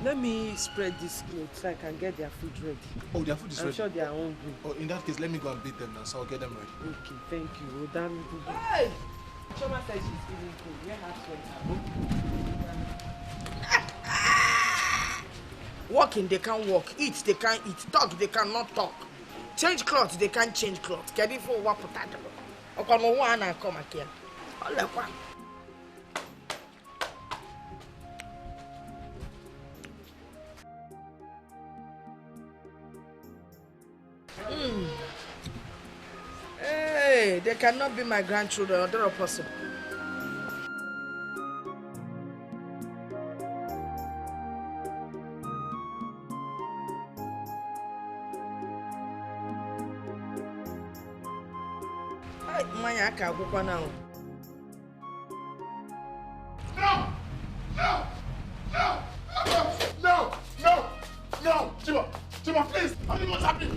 [SPEAKER 6] Let me spread this clothes so I can get their food ready.
[SPEAKER 2] Oh, their food is ready?
[SPEAKER 6] I'm sure they are hungry.
[SPEAKER 2] Oh, in that case, let me go and beat them now, so I'll get them ready.
[SPEAKER 6] Okay, thank you. Damn.
[SPEAKER 1] Hey!
[SPEAKER 6] Choma says she's feeling cold. Let her sweat.
[SPEAKER 1] Walking, they can't walk. Eat, they can't eat. Talk, they cannot talk. Change clothes, they can't change clothes. Get it for what potato. Okay, no one and come again. All the one. Hey, they cannot be my grandchildren. They're not possible. Hey, my can't go now.
[SPEAKER 2] No! Chima, please! I don't know what's happening!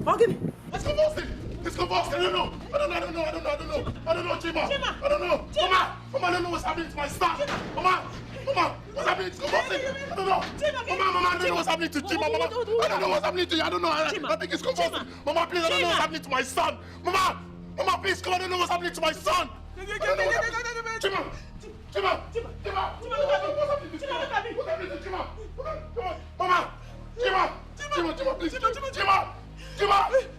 [SPEAKER 1] Forgive me!
[SPEAKER 2] It's convulsing! I don't know, Chima! I don't know! Mama, I don't know what's happening to my son! Mama, what's happening? It's convulsing! I don't know! Mama, I don't know what's happening to Chima! Mama, I don't know what's happening to you! I don't know! I think it's convulsing! Mama, please, I don't know what's happening to my son! Mama, please, come on, I don't know what's happening to my son! Chima! Mama! Chima, please!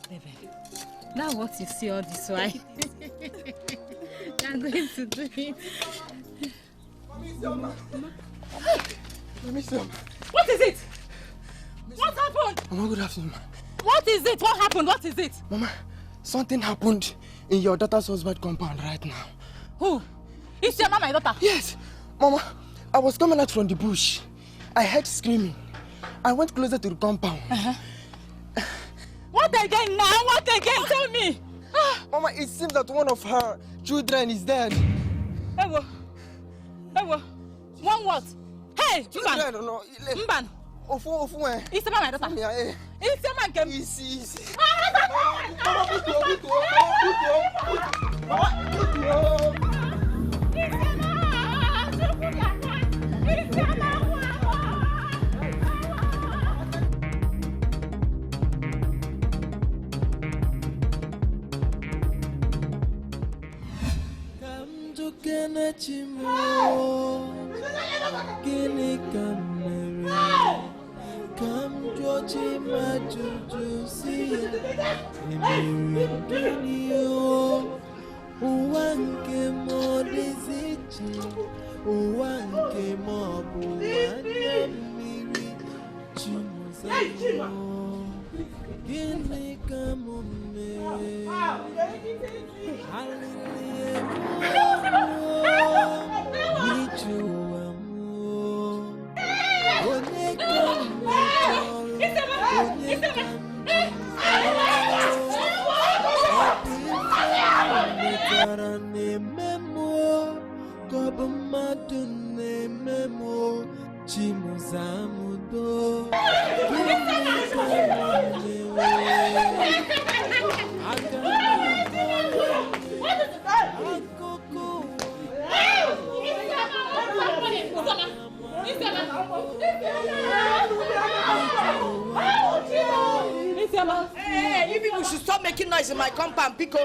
[SPEAKER 7] Baby, now what you see all this why? I'm going to do it. What is it? What happened?
[SPEAKER 14] Mama, good afternoon.
[SPEAKER 7] What is it? What happened? What is it?
[SPEAKER 14] Mama, something happened in your daughter's husband compound right now.
[SPEAKER 7] Who? Is your mama my daughter?
[SPEAKER 14] Yes. Mama, I was coming out from the bush. I heard screaming. I went closer to the compound.
[SPEAKER 7] What again now? What again? Tell me.
[SPEAKER 14] Mama, it seems that one of her children is dead.
[SPEAKER 7] Ewo. One what? Hey,
[SPEAKER 14] children, no.
[SPEAKER 7] Mban.
[SPEAKER 14] Ofu eh.
[SPEAKER 7] It's my daughter. It's your man came.
[SPEAKER 14] Easy.
[SPEAKER 13] Come Georgie Majuju see Emiriginio Uwanke mo diziji Uwanke mo buwanya miri Chumusa Gini kamu mere
[SPEAKER 1] should stop making noise in my compound, Pico.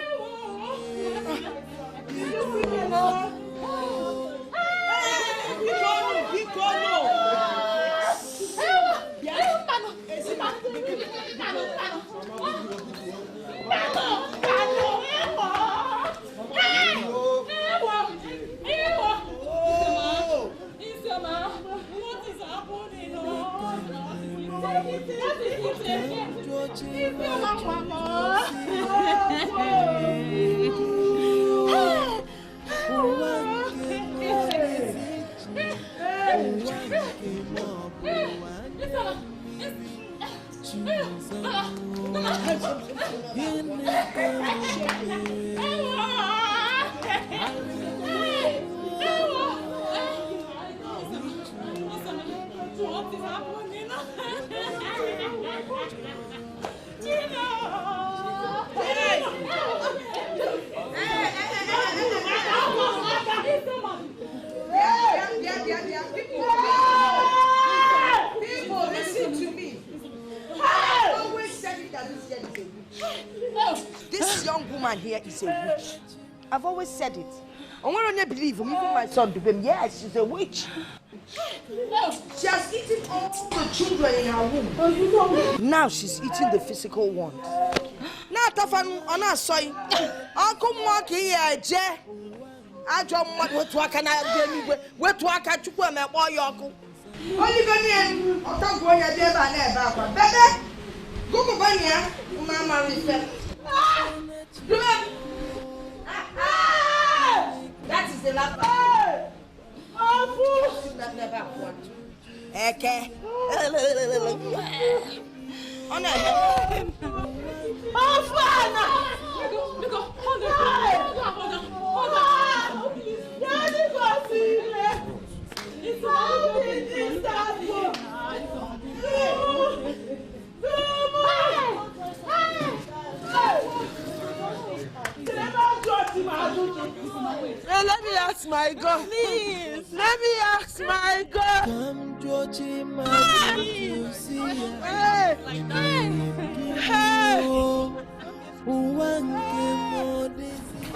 [SPEAKER 1] This young woman here is a witch. I've always said it. And when I believe him, even my son to him, yes, she's a witch. She has eaten all the children in her womb. Now she's eating the physical ones. Now Tafan on our soil. Uncle Marky here, I don't want what I can I where to I catch you when I boy Yoko. Only go in, I'll talk when you're there by never. Baby, go to Banya, Mamma Refer. That is the last one. Oh, that never happened. Okay. Oh, no. Oh, Father! Look, hold on. Daddy was here. It's all in this time. Let me ask my God. Please. Let me ask my God.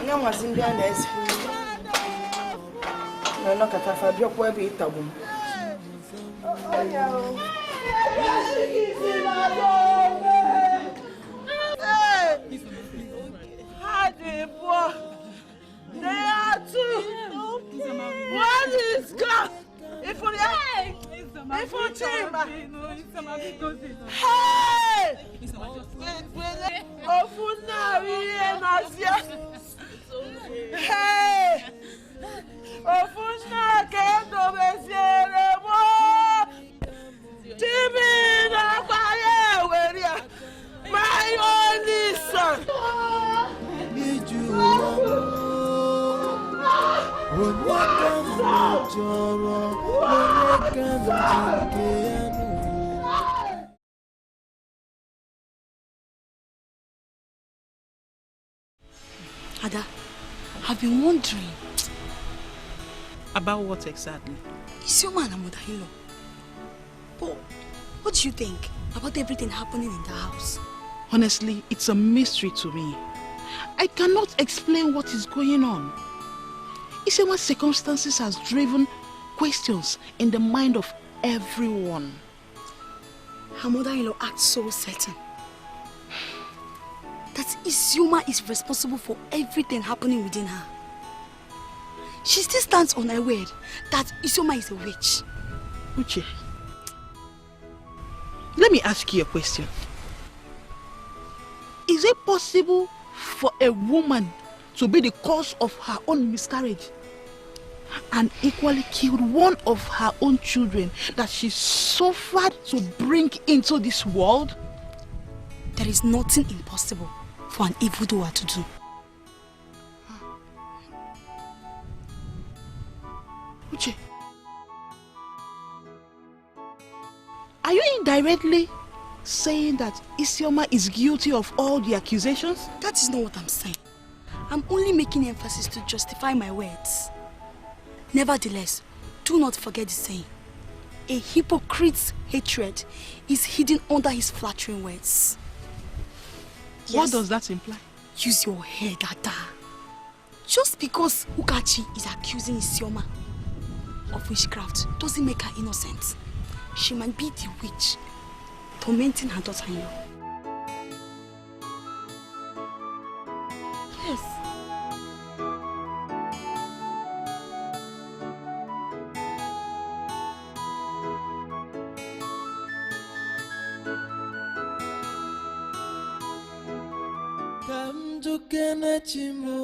[SPEAKER 1] I was in the nest. No, not at a fabric web it. They are two. One is God. If we team. Hey! Oh, Funari and Asia. Hey! Oh, Funari can't my only son.
[SPEAKER 3] Ada, I've been wondering.
[SPEAKER 6] About what exactly?
[SPEAKER 3] Is your man a mother-in-law? But what do you think about everything happening in the house?
[SPEAKER 6] Honestly, it's a mystery to me. I cannot explain what is going on. Isema's circumstances has driven questions in the mind of everyone.
[SPEAKER 3] Her mother-in-law acts so certain that Isioma is responsible for everything happening within her. She still stands on her word that Isioma is a witch.
[SPEAKER 6] Uche, let me ask you a question. Is it possible for a woman to be the cause of her own miscarriage and equally killed one of her own children that she suffered to bring into this world?
[SPEAKER 3] There is nothing impossible for an evildoer to do.
[SPEAKER 6] Uche, are you indirectly saying that Isioma is guilty of all the accusations?
[SPEAKER 3] That is not what I'm saying. I'm only making emphasis to justify my words. Nevertheless, do not forget the saying. A hypocrite's hatred is hidden under his flattering words.
[SPEAKER 5] Yes. What does that imply?
[SPEAKER 9] Use your head, Ada. Just because Ukachi is accusing Isioma of witchcraft doesn't make her innocent. She might be the witch tormenting her daughter-in-law. Yes.
[SPEAKER 15] Kenechimo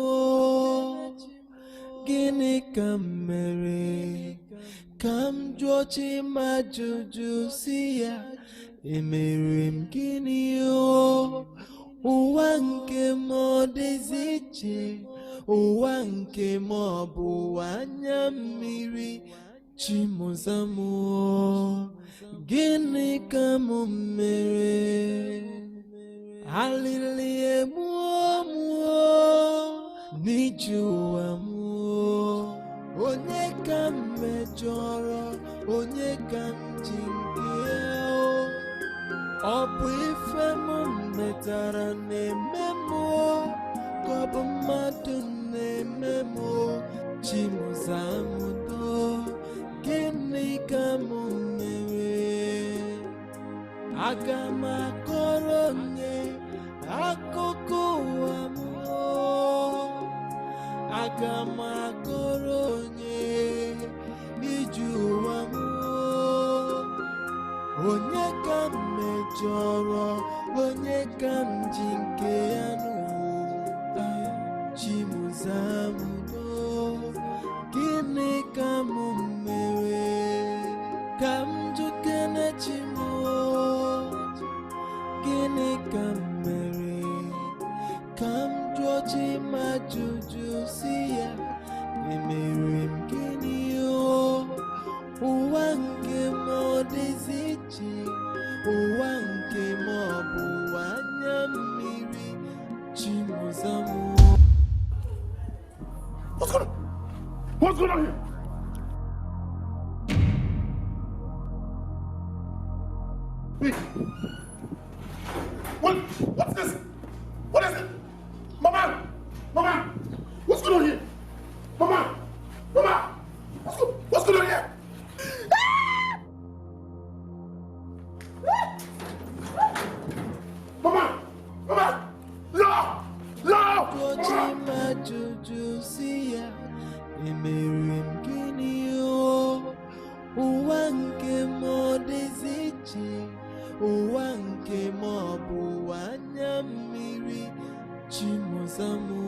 [SPEAKER 15] gini kamere kam jochi majuju siya emerim gini o ụwa nke mo deziche ụwa nke mo bụ anya mmiri chimozamu gini kam mere Hallelujah, Nijuwa mu onye ka mejọrọ onye ka njinke ọ bụ ife m metara na-eme m ka ọ bụ mmadụ na-eme m Chimuzamudo gịnị ka m mere aga m akọrọ onye akụkọ ụwa m aga m akọrọ onye iju ụwa m onye ka m mejọrọ onye ka m ji nke ya n'ụwa Chimuzamudo gịnị ka m mere ka m jukene Chimu gịnị ka m mere ka m jụọ chi majuju si ya emere m gịnị ụwa nke m ọ dịzi iche ụwa nke m ọ bụ anya mmiri Chimuzamu.
[SPEAKER 2] What's going on here? Wait. What's this? What is it? Mama! Mama! What's going on here? Mama! Mama! What's going on here? Mama! Mama! No! No!
[SPEAKER 15] Ụwa nke m ọ dịzi iche ụwa nke m ọ bụ anya mmiri Chimuzamu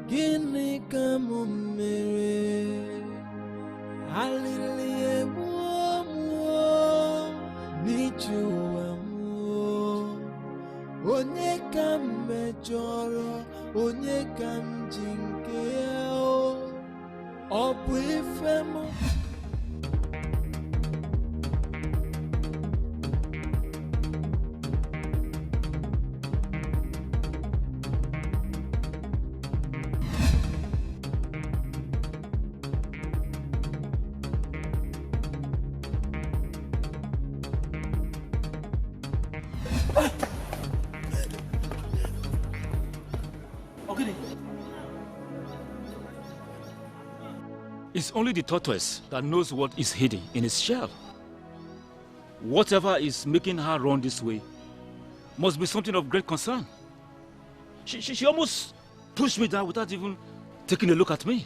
[SPEAKER 15] gịnị ka m mere alili egbuo n'ije ụwa m onye ka m mejọrọ onye ka m ji nke ya ọ bụ ife m.
[SPEAKER 11] It's only the tortoise that knows what is hidden in its shell. Whatever is making her run this way must be something of great concern. She almost pushed me down without even taking a look at me.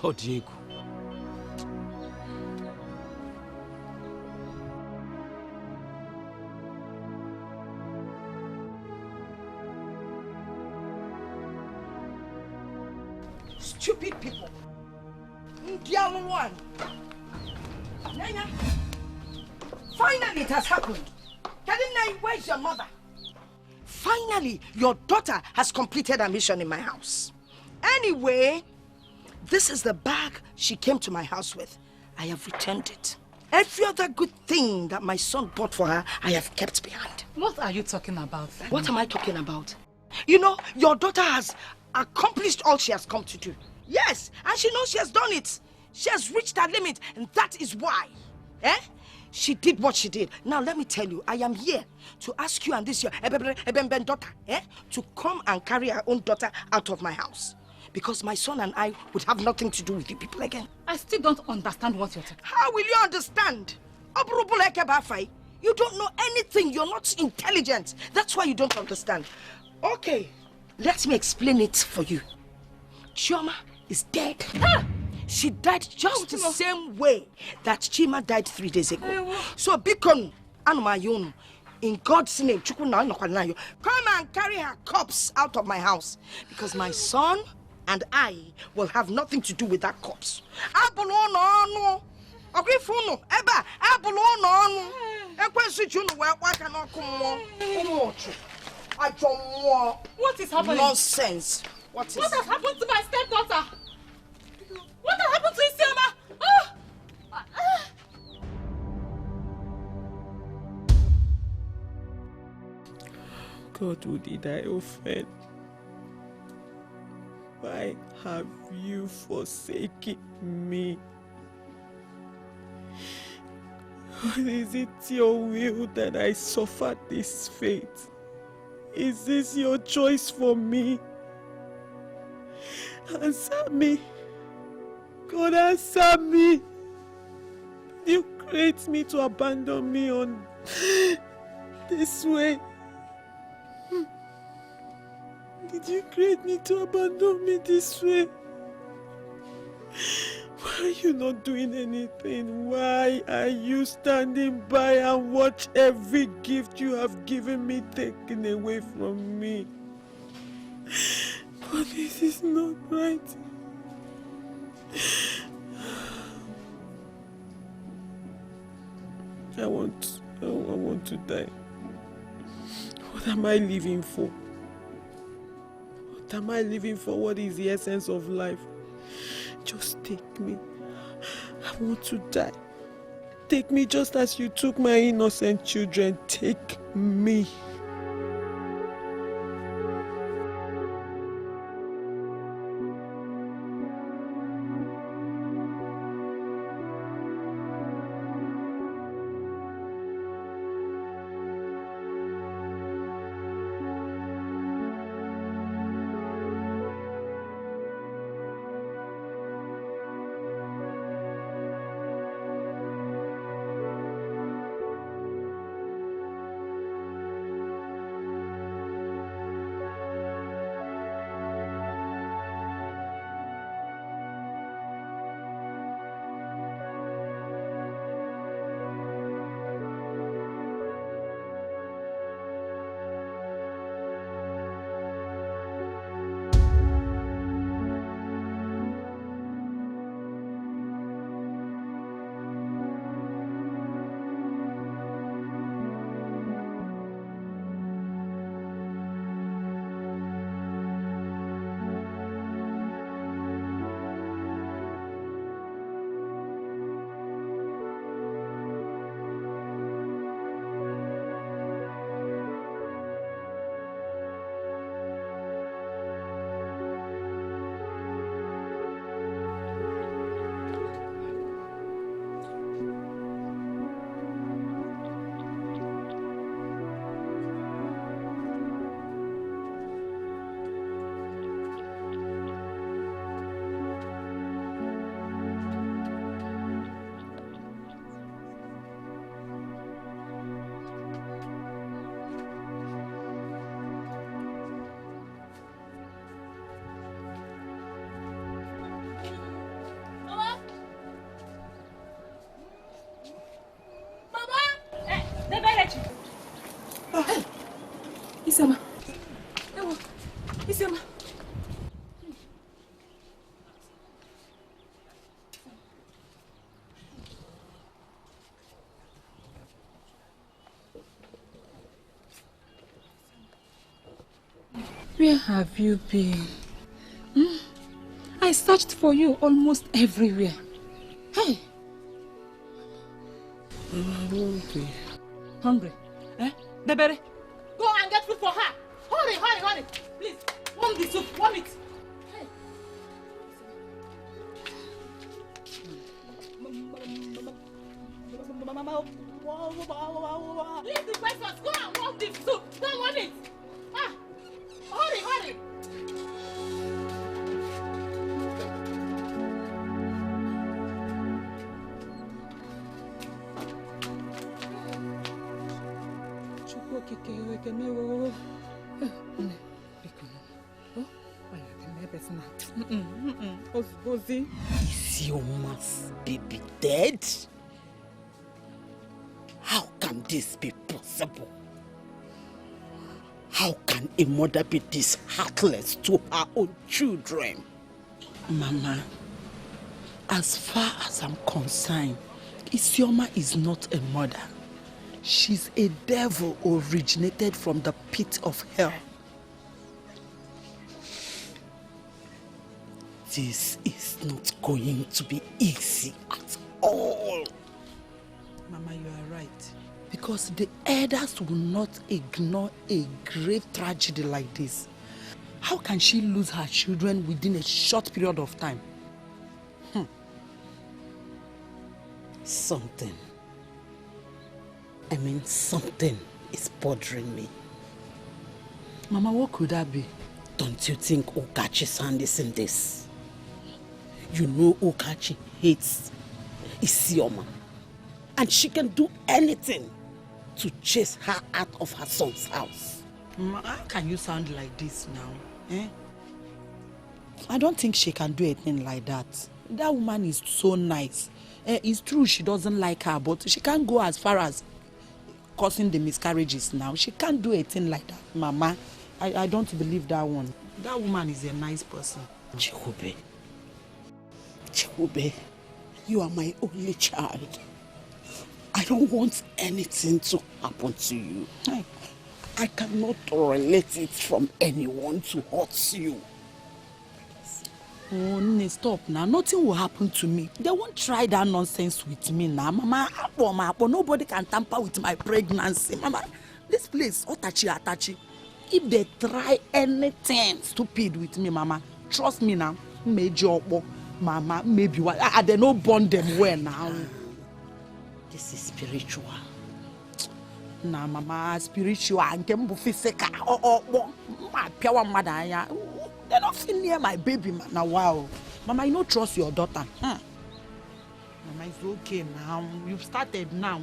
[SPEAKER 11] Oh, Diego.
[SPEAKER 1] Stupid people. Ndiamu one. Nanya. Finally, it has happened. Kadina, where's your mother? Finally, your daughter has completed her mission in my house. Anyway, this is the bag she came to my house with. I have returned it. Every other good thing that my son bought for her, I have kept behind.
[SPEAKER 7] What are you talking about?
[SPEAKER 1] What am I talking about? You know, your daughter has accomplished all she has come to do. Yes, and she knows she has done it. She has reached her limit, and that is why. She did what she did. Now let me tell you, I am here to ask you and this your daughter, to come and carry her own daughter out of my house. Because my son and I would have nothing to do with you people again.
[SPEAKER 7] I still don't understand what you're talking about.
[SPEAKER 1] How will you understand? You don't know anything. You're not intelligent. That's why you don't understand. Okay, let me explain it for you. Chioma is dead. She died just the same way that Chima died 3 days ago. So, Bikon, Anumayun, in God's name, come and carry her corpse out of my house. Because my son and I will have nothing to do with that corpse.
[SPEAKER 7] What is happening?
[SPEAKER 1] Nonsense. What
[SPEAKER 7] has happened to my stepdaughter? What has happened to Isioma?
[SPEAKER 6] God, who did I offend? Why have you forsaken me? Is it your will that I suffer this fate? Is this your choice for me? Answer me. God, answer me. Did you create me to abandon me on this way? Did you create me to abandon me this way? Why are you not doing anything? Why are you standing by and watch every gift you have given me taken away from me? But this is not right. I want to die. What am I living for? What am I living for? What is the essence of life? Just take me. I want to die. Take me just as you took my innocent children. Take me.
[SPEAKER 7] Isioma. Isioma. Where have you been? I searched for you almost everywhere. Hey!
[SPEAKER 6] I'm hungry.
[SPEAKER 7] Hungry? Eh? Debere, go and get food for her. Hurry, hurry, hurry. Please, warm the soup, warm it. Hey. Leave the questions. Go and warm this soup. Don't want it. Ah, hurry.
[SPEAKER 8] Is your man's baby dead? How can this be possible? How can a mother be this heartless to her own children? Mama, as far as I'm concerned, Isioma is not a mother. She's a devil originated from the pit of hell. This is not going to be easy at all. Mama, you are right. Because the elders will not ignore a grave tragedy like this. How can she lose her children within a short period of time? Something is bothering me. Mama, what could that be? Don't you think Okachi's hand is in this? You know Okachi hates Isioma. And she can do anything to chase her out of her son's house. Mama, how can you sound like this now? I don't think she can do anything like that. That woman is so nice. It's true she doesn't like her, but she can't go as far as causing the miscarriages now. She can't do a thing like that. Mama, I don't believe that one. That woman is a nice person. Chihube, you are my only child. I don't want anything to happen to you. I cannot tolerate it from anyone to hurt you. Oh, stop now. Nothing will happen to me. They won't try that nonsense with me now. Mama, nobody can tamper with my pregnancy. Mama, this place, Otachi. If they try anything stupid with me, Mama, trust me now. Major, Mama, maybe what? They no bond them well now. This is spiritual. Nah, Mama, spiritual and physical. They're not feeling near my baby, man. Now, wow. Mama, you don't trust your daughter. Mama, it's okay now. You've started now.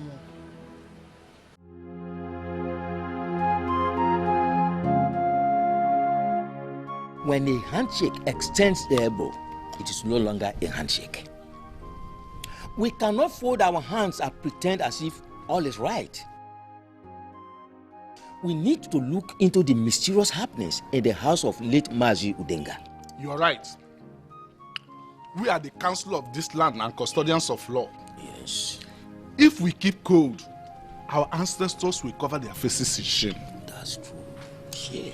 [SPEAKER 10] When a handshake extends the elbow, it is no longer a handshake. We cannot fold our hands and pretend as if all is right. We need to look into the mysterious happenings in the house of late Mazi Udenga.
[SPEAKER 12] You are right. We are the council of this land and custodians of law.
[SPEAKER 10] Yes.
[SPEAKER 12] If we keep cold, our ancestors will cover their faces in shame.
[SPEAKER 10] That's true. Yeah.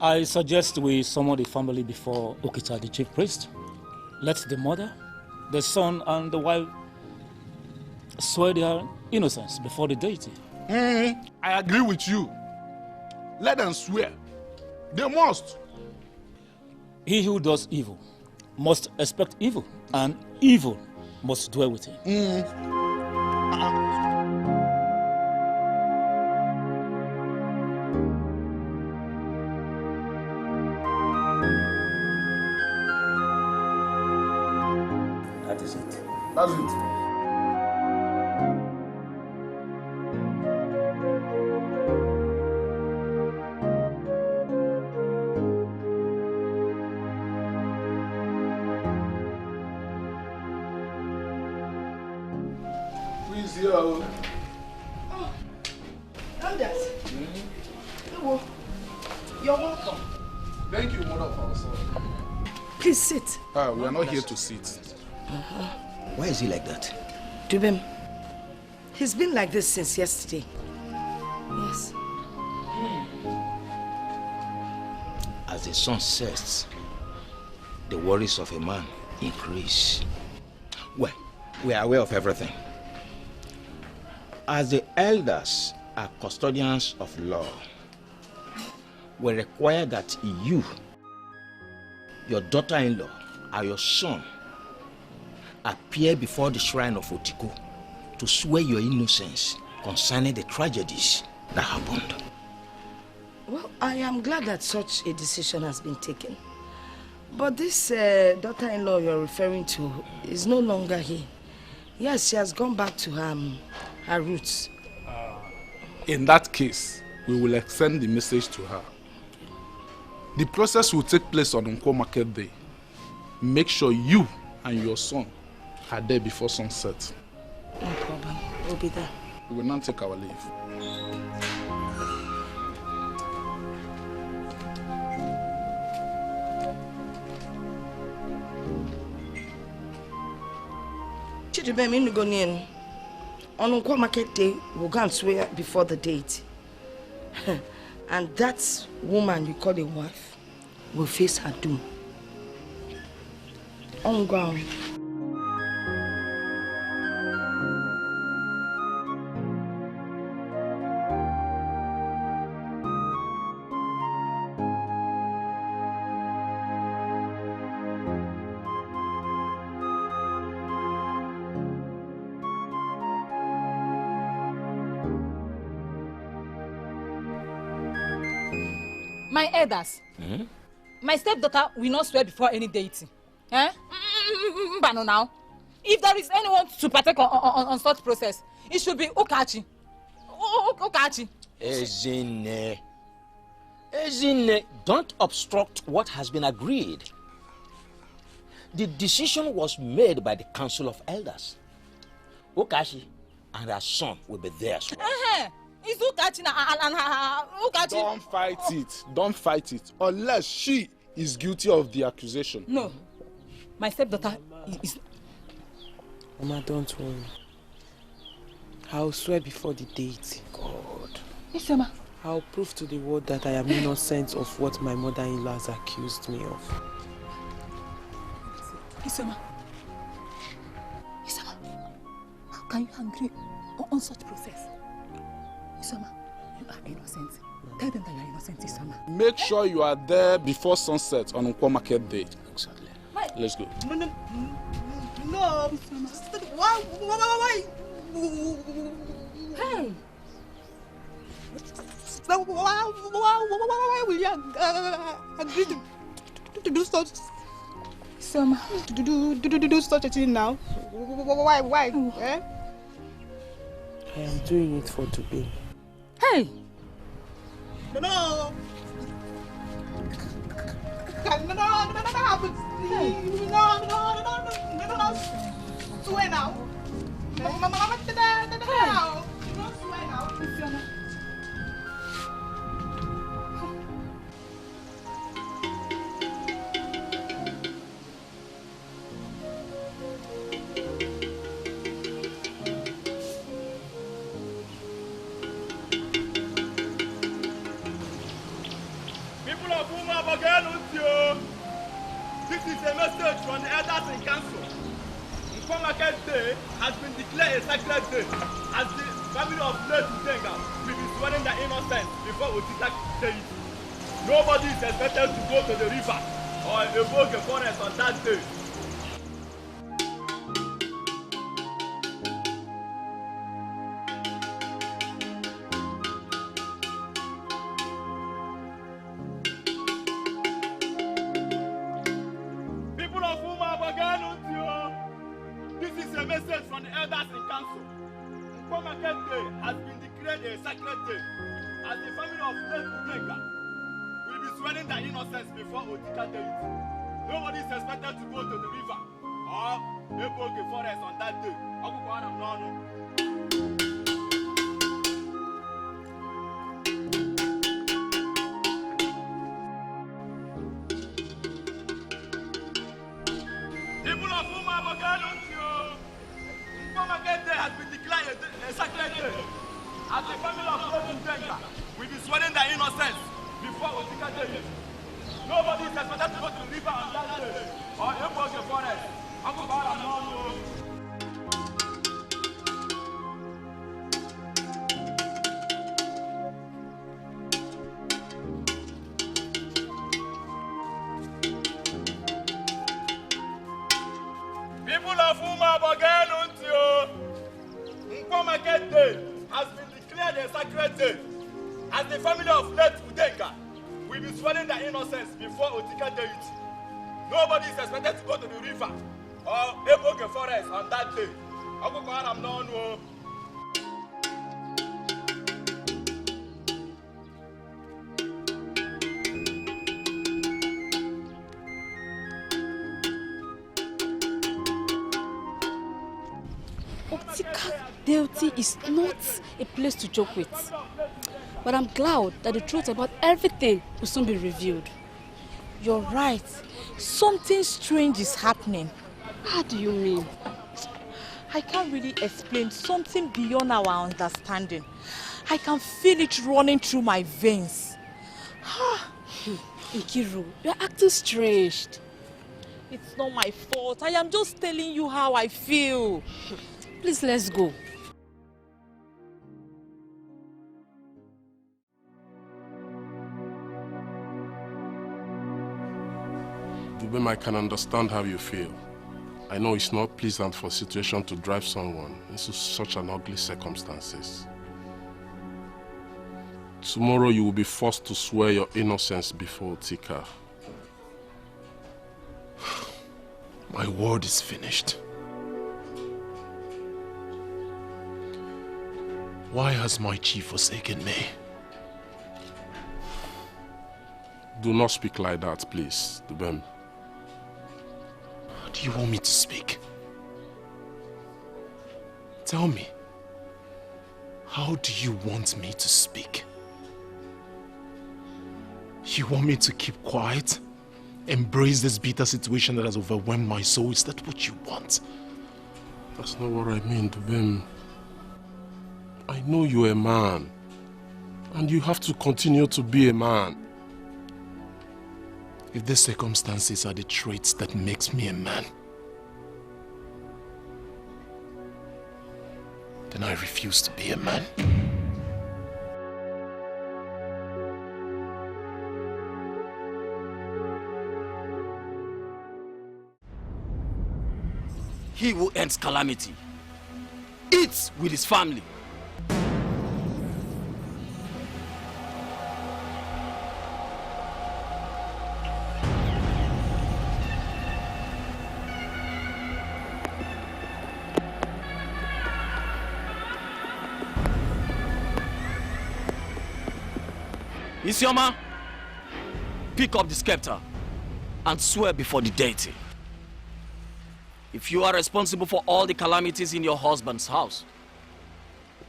[SPEAKER 11] I suggest we summon the family before Okita, the chief priest. Let the mother, the son, and the wife swear their innocence before the deity.
[SPEAKER 12] I agree with you. Let them swear. They must.
[SPEAKER 11] He who does evil must expect evil, and evil must dwell with him.
[SPEAKER 10] That is it.
[SPEAKER 12] That's it.
[SPEAKER 1] Oh, Elders. Hello. You're welcome.
[SPEAKER 12] Thank you, Mother of our son.
[SPEAKER 1] Please sit.
[SPEAKER 12] We are not here to sit.
[SPEAKER 10] Why is he like that?
[SPEAKER 1] Dubem, he's been like this since yesterday. Yes.
[SPEAKER 10] As the sun sets, the worries of a man increase. Well, we are aware of everything. As the elders are custodians of law, we require that you, your daughter-in-law, and your son appear before the shrine of Otiko to swear your innocence concerning the tragedies that happened.
[SPEAKER 1] Well, I am glad that such a decision has been taken. But this daughter-in-law you're referring to is no longer here. Yes, she has gone back to her roots.
[SPEAKER 12] In that case, we will extend the message to her. The process will take place on Nko Market Day. Make sure you and your son are there before sunset.
[SPEAKER 1] No problem. We'll be there.
[SPEAKER 12] We will now take our leave.
[SPEAKER 1] On Nko Market Day, we'll go and swear before the date. And that woman you call a wife will face her doom. On ground.
[SPEAKER 7] My elders, my stepdaughter will not swear before any deity. Eh? But no now. If there is anyone to partake on such process, it should be Okachi. Okachi.
[SPEAKER 10] Ezine, don't obstruct what has been agreed. The decision was made by the Council of Elders. Okachi and her son will be there as well.
[SPEAKER 7] It's Okachi and her Okachi.
[SPEAKER 12] Don't fight it. Don't fight it. Unless she is guilty of the accusation.
[SPEAKER 7] No. My stepdaughter is...
[SPEAKER 6] Mama, don't worry. I'll swear before the date.
[SPEAKER 7] God. Yes, Mama.
[SPEAKER 6] I'll prove to the world that I am innocent of what my mother-in-law has accused me of.
[SPEAKER 7] Isama. Isama. How can you agree on such process? Isama, you are innocent. Tell them that you are innocent, Isama.
[SPEAKER 12] Make sure you are there before sunset on Nko Market Day.
[SPEAKER 10] Exactly.
[SPEAKER 12] Let's go.
[SPEAKER 5] No. Why?
[SPEAKER 7] Hey.
[SPEAKER 5] Why will you agree to do such?
[SPEAKER 7] Isama.
[SPEAKER 5] To do such a thing now? Why? Eh?
[SPEAKER 6] I am doing it for today.
[SPEAKER 7] Hey!
[SPEAKER 5] No. No. Swear now. Mama, you don't swear now.
[SPEAKER 16] This is a message from the elders in council. Nko Market Day has been declared a sacred day as the family of late Udenga will be swearing their innocence before Otika Day. Nobody is expected to go to the river or evoke a forest on that day. Before Otika Day. Nobody is expected to go to the river or evoke a forest on that day. People of Nko Market Day has been declared a sacred day. As the family of Odenga will be swearing their innocence before Otika Day. Nobody is expected to go to the river on that day or evoke a forest. People of Nko Day has been declared a sacred day. As the family of late Udenga, we will be swearing their innocence before Otika deity. Nobody is expected to go to the river or Eboke forest on that day.
[SPEAKER 9] Otika deity is not a place to joke with. But I'm glad that the truth about everything will soon be revealed.
[SPEAKER 1] You're right. Something strange is happening.
[SPEAKER 9] How do you mean?
[SPEAKER 1] I can't really explain. Something beyond our understanding. I can feel it running through my veins.
[SPEAKER 9] Nkiru, you're acting strange.
[SPEAKER 1] It's not my fault. I am just telling you how I feel.
[SPEAKER 9] Please, let's go.
[SPEAKER 12] Dubem, I can understand how you feel. I know it's not pleasant for a situation to drive someone into such an ugly circumstances. Tomorrow you will be forced to swear your innocence before Tika.
[SPEAKER 10] My word is finished. Why has my chief forsaken me?
[SPEAKER 12] Do not speak like that, please, Dubem.
[SPEAKER 10] How do you want me to speak? Tell me. How do you want me to speak? You want me to keep quiet? Embrace this bitter situation that has overwhelmed my soul? Is that what you want?
[SPEAKER 12] That's not what I mean, Dubem. I know you're a man. And you have to continue to be a man.
[SPEAKER 10] If the circumstances are the traits that makes me a man, then I refuse to be a man.
[SPEAKER 11] He who ends calamity eats with his family. Isioma, pick up the scepter and swear before the deity. If you are responsible for all the calamities in your husband's house,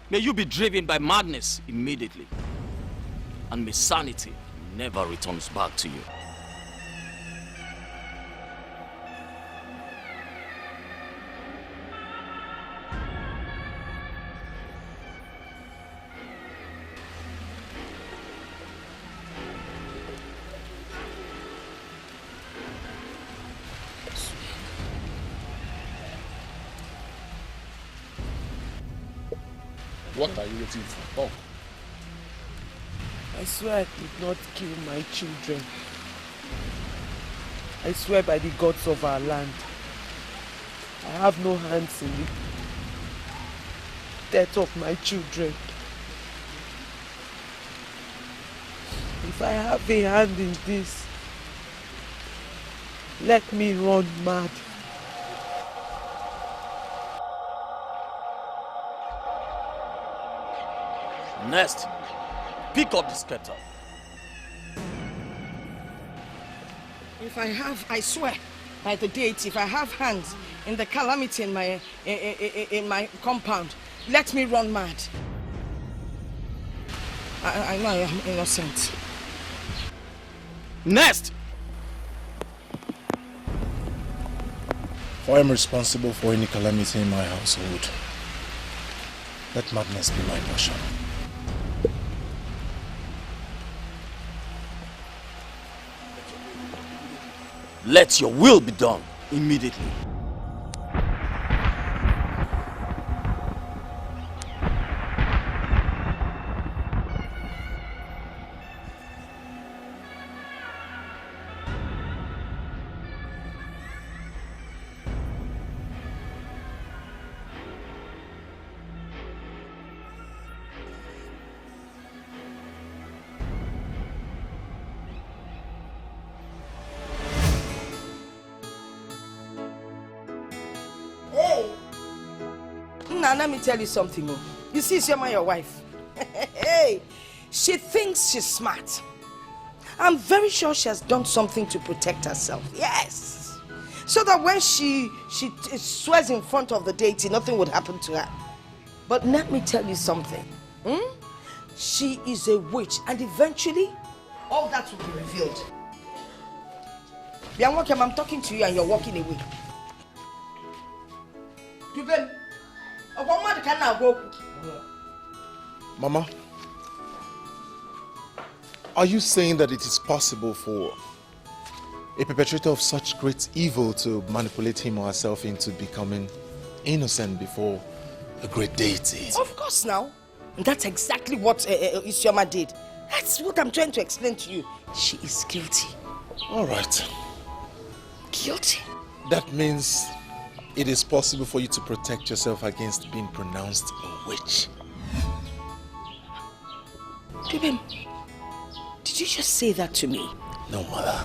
[SPEAKER 11] may you be driven by madness immediately, and may sanity never returns back to you.
[SPEAKER 12] What are you waiting for? Talk.
[SPEAKER 6] I swear I did not kill my children. I swear by the gods of our land. I have no hands in the death of my children. If I have a hand in this, let me run mad.
[SPEAKER 11] Next, pick up the scepter.
[SPEAKER 1] If I have, I swear by the deity, if I have hands in the calamity in my compound, let me run mad. I know I am innocent.
[SPEAKER 11] Next!
[SPEAKER 17] If I am responsible for any calamity in my household, let madness be my portion.
[SPEAKER 11] Let your will be done immediately.
[SPEAKER 1] Now let me tell you something. You see, Isioma, your wife. Hey, she thinks she's smart. I'm very sure she has done something to protect herself. Yes. So that when she swears in front of the deity, nothing would happen to her. But let me tell you something. She is a witch, and eventually, all that will be revealed. Bianwokem, I'm talking to you and you're walking away.
[SPEAKER 17] Mama, are you saying that it is possible for a perpetrator of such great evil to manipulate him or herself into becoming innocent before a great deity?
[SPEAKER 1] Of course now. And that's exactly what Isioma did. That's what I'm trying to explain to you. She is guilty.
[SPEAKER 17] All right.
[SPEAKER 1] Guilty?
[SPEAKER 17] That means it is possible for you to protect yourself against being pronounced a witch.
[SPEAKER 1] Dubem, did you just say that to me?
[SPEAKER 17] No, Mother.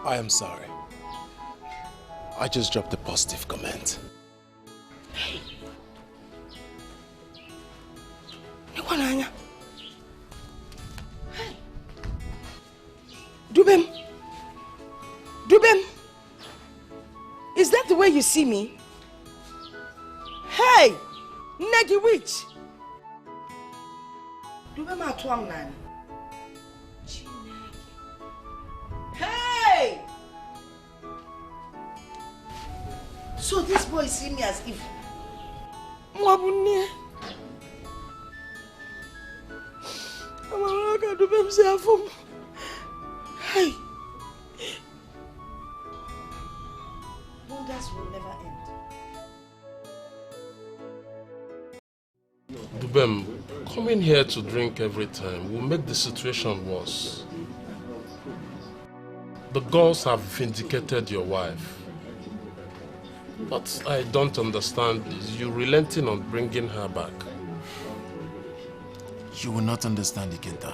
[SPEAKER 17] I am sorry. I just dropped a positive comment.
[SPEAKER 1] Hey. Hey. Dubem. Dubem. Is that the way you see me? Hey! Negi witch! Dubem atuam nani? Hey! So this boy see me as if Mwabunye. Amaraga Dubem say afum. Hey! Wonders will never end.
[SPEAKER 12] Dubem, coming here to drink every time will make the situation worse. The gods have vindicated your wife. What I don't understand is you relenting on bringing her back.
[SPEAKER 17] You will not understand, Ikenta.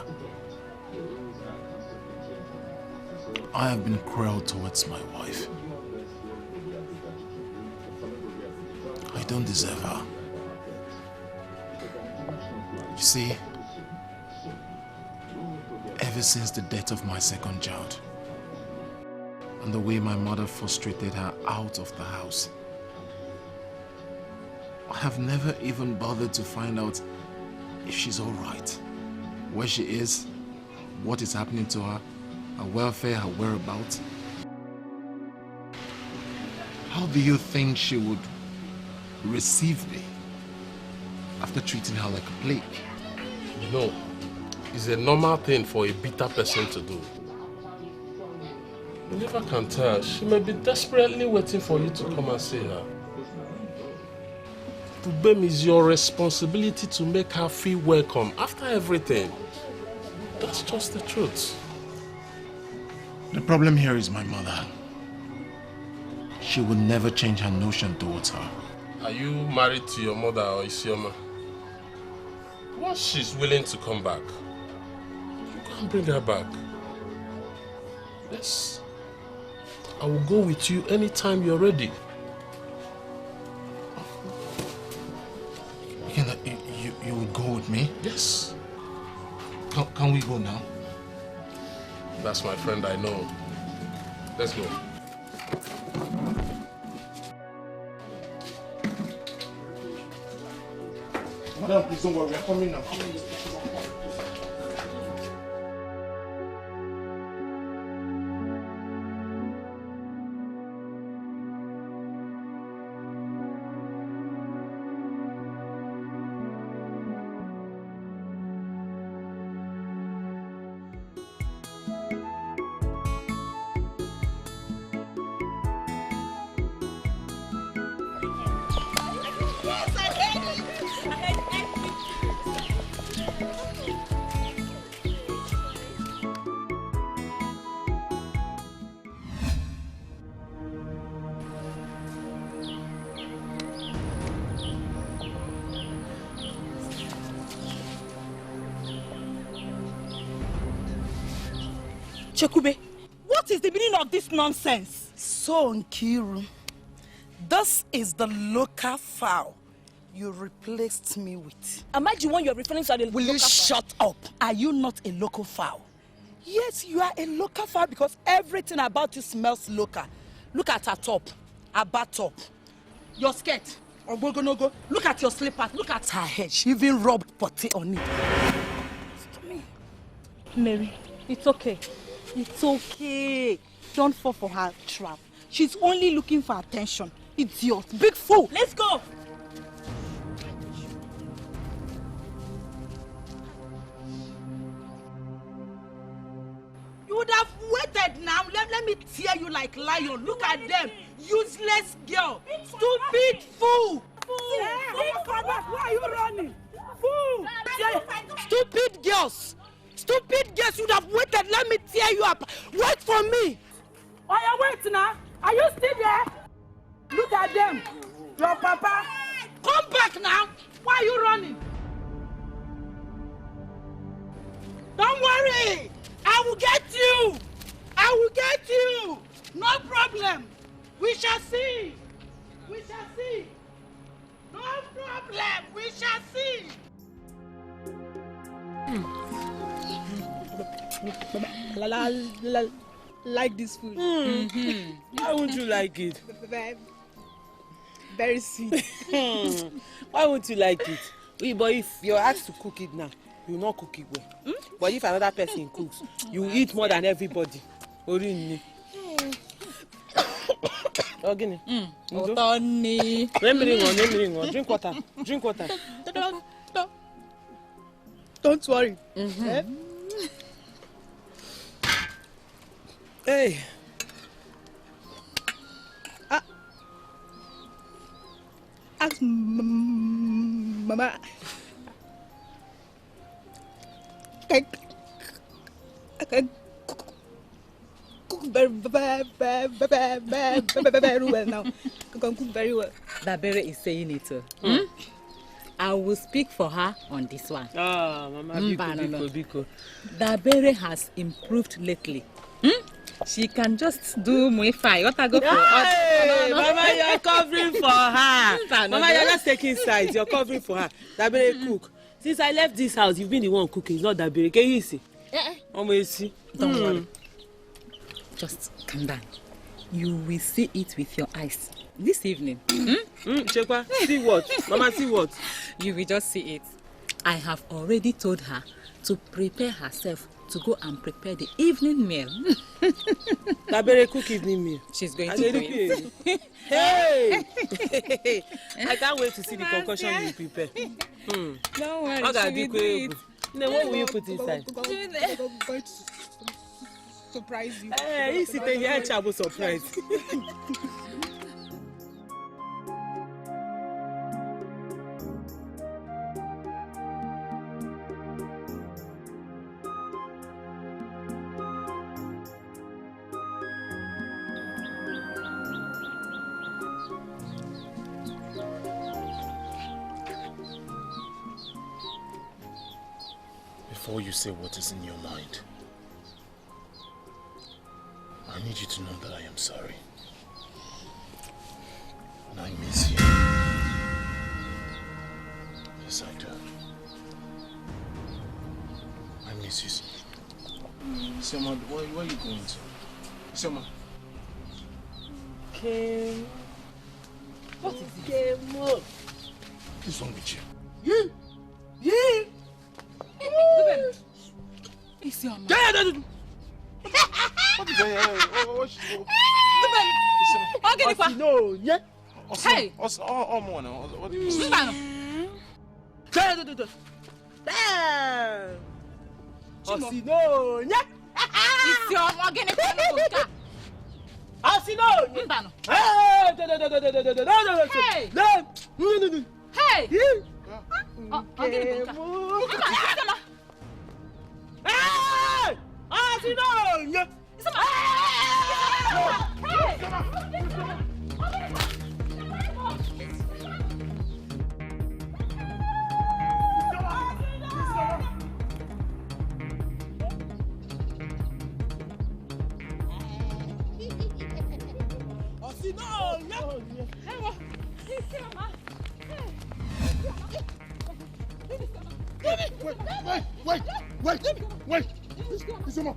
[SPEAKER 17] I have been cruel towards my wife. I don't deserve her. You see, ever since the death of my second child, and the way my mother frustrated her out of the house, I have never even bothered to find out if she's all right, where she is, what is happening to her, her welfare, her whereabouts. How do you think she would receive me after treating her like a plague?
[SPEAKER 12] You know, it's a normal thing for a bitter person to do. You never can tell. She may be desperately waiting for you to come and see her. Dubem, is your responsibility to make her feel welcome after everything. That's just the truth.
[SPEAKER 17] The problem here is my mother. She will never change her notion towards her.
[SPEAKER 12] Are you married to your mother or Isioma? Once she's willing to come back, you can bring her back. Yes. I will go with you anytime you're ready.
[SPEAKER 17] You would go with me?
[SPEAKER 12] Yes.
[SPEAKER 17] Can we go now?
[SPEAKER 12] That's my friend I know. Let's go.
[SPEAKER 17] Madam, please don't worry, we are coming now.
[SPEAKER 3] Chekube, what is the meaning of this nonsense?
[SPEAKER 1] So, Nkiru,
[SPEAKER 3] This is the local fowl you replaced me with.
[SPEAKER 1] Am I the one you're referring to as a local fowl?
[SPEAKER 3] Will you shut up? Are you not a local fowl? Yes, you are a local fowl because everything about you smells local. Look at her top, her back top, your skirt, ogogonogo. Look at your slippers. Look at her hair. She even rubbed putty on it.
[SPEAKER 1] Mary, it's okay. It's okay. Don't fall for her trap. She's only looking for attention. Idiot. Big fool. Let's go.
[SPEAKER 3] You would have waited now. Let me tear you like lion. Look at them. Useless girl. Stupid fool. Fool. Why are you running? Fool. Stupid girls. Stupid girls. You would have waited. Let me tear you up. Wait for me.
[SPEAKER 1] Oh, yeah, wait now. Are you still there? Look at them. Your papa.
[SPEAKER 3] Come back now. Why are you running? Don't worry. I will get you. I will get you. No problem. We shall see. We shall see. No problem. We shall see.
[SPEAKER 5] Like this food.
[SPEAKER 6] Why won't you like it?
[SPEAKER 5] Very sweet.
[SPEAKER 6] Why won't you like it? But if you're asked to cook it now, you will not cook it well. But if another person cooks, you will eat more than everybody. Orini. Ogini.
[SPEAKER 5] Otoni.
[SPEAKER 6] Let me ring on. Drink water. Drink water.
[SPEAKER 5] Don't worry.
[SPEAKER 6] Hey.
[SPEAKER 5] Ask Mama. I can cook very well now. I can cook very well.
[SPEAKER 7] Dabere is saying it. I will speak for her on this one.
[SPEAKER 6] Ah, Mama, Biko.
[SPEAKER 7] Dabere has improved lately. She can just do Muay What I go for?
[SPEAKER 6] Hey, Mama, you're covering for her. Mama, you're not taking sides. You're covering for her. Dabere cook. Since I left this house, you've been the one cooking. It's not Dabere. Can you see?
[SPEAKER 7] Don't worry. Just calm down. You will see it with your eyes this evening.
[SPEAKER 6] Shekwa, see what? Mama, see what?
[SPEAKER 7] You will just see it. I have already told her to prepare herself to go and prepare the evening meal.
[SPEAKER 6] Dabere cook evening meal.
[SPEAKER 7] She's going to do it.
[SPEAKER 6] Hey! I can't wait to see the concoction you prepare.
[SPEAKER 7] Don't worry, she will do it.
[SPEAKER 6] Then what will you put inside?
[SPEAKER 5] I'm going to surprise you.
[SPEAKER 6] Hey, you sit here and Chabo surprise.
[SPEAKER 17] Before you say what is in your mind, I need you to know that I am sorry. And I miss you. Yes, I do. I miss you. Sema, where are you going to? Sema.
[SPEAKER 6] Okay.
[SPEAKER 7] What is it?
[SPEAKER 6] Kemo.
[SPEAKER 17] What's wrong with you?
[SPEAKER 7] It's your mom.
[SPEAKER 17] What is that?
[SPEAKER 6] No, yeah.
[SPEAKER 7] Hey!
[SPEAKER 17] What did you say?
[SPEAKER 6] Osino, yeah.
[SPEAKER 7] It's your mom.
[SPEAKER 6] Osino.
[SPEAKER 7] Hey! Hey!
[SPEAKER 2] Wait! Isoma!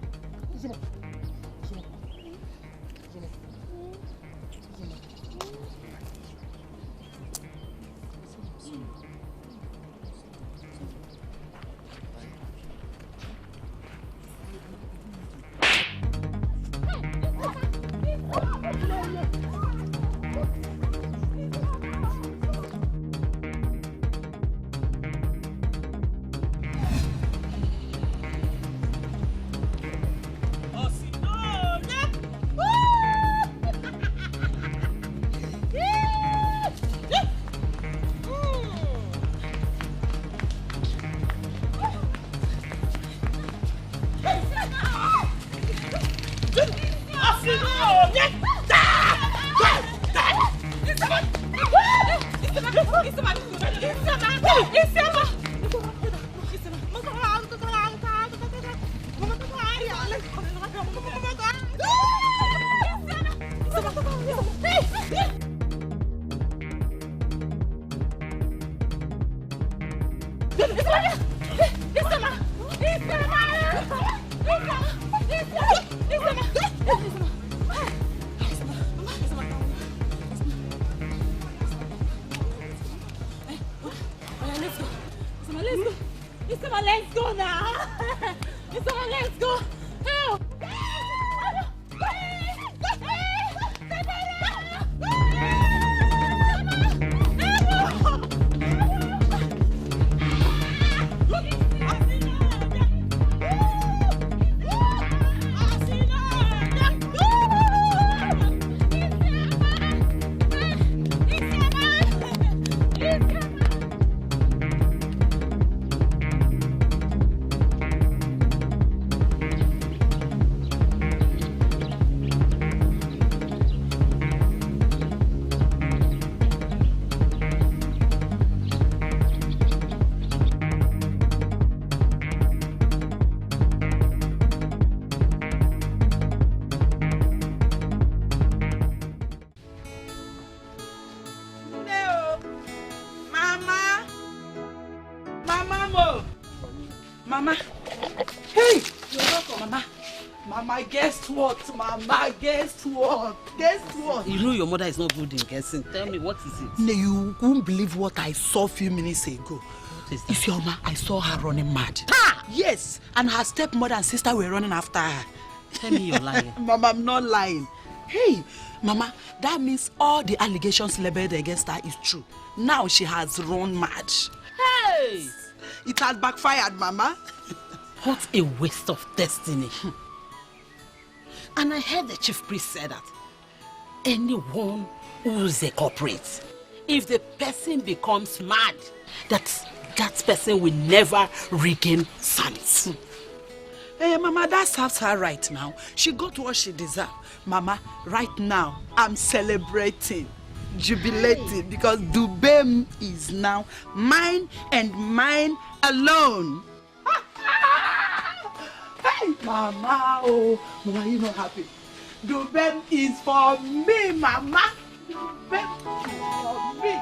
[SPEAKER 7] Let's go now. Let's go. Help.
[SPEAKER 3] Mama. Hey! You're welcome, Mama. Mama, guess what? Mama, guess what? Guess what?
[SPEAKER 8] You know your mother is not good in guessing. Tell me, what is it?
[SPEAKER 3] No, you won't believe what I saw a few minutes ago. What is that? Isioma, I saw her running mad. Ha! Yes! And her stepmother and sister were running after her.
[SPEAKER 8] Tell me you're lying.
[SPEAKER 3] Mama, I'm not lying. Hey, Mama, that means all the allegations leveled against her is true. Now she has run mad.
[SPEAKER 8] Hey!
[SPEAKER 3] It has backfired, Mama.
[SPEAKER 8] What a waste of destiny. And I heard the chief priest say that anyone who's a culprit, if the person becomes mad, that person will never regain sanity.
[SPEAKER 3] Hey, Mama, that serves her right now. She got what she deserved. Mama, right now, I'm celebrating, jubilating, because Dubem is now mine and mine alone. Hey, Mama, oh, Mama, you're not happy. Dubem is for me, Mama. Dubem is for me.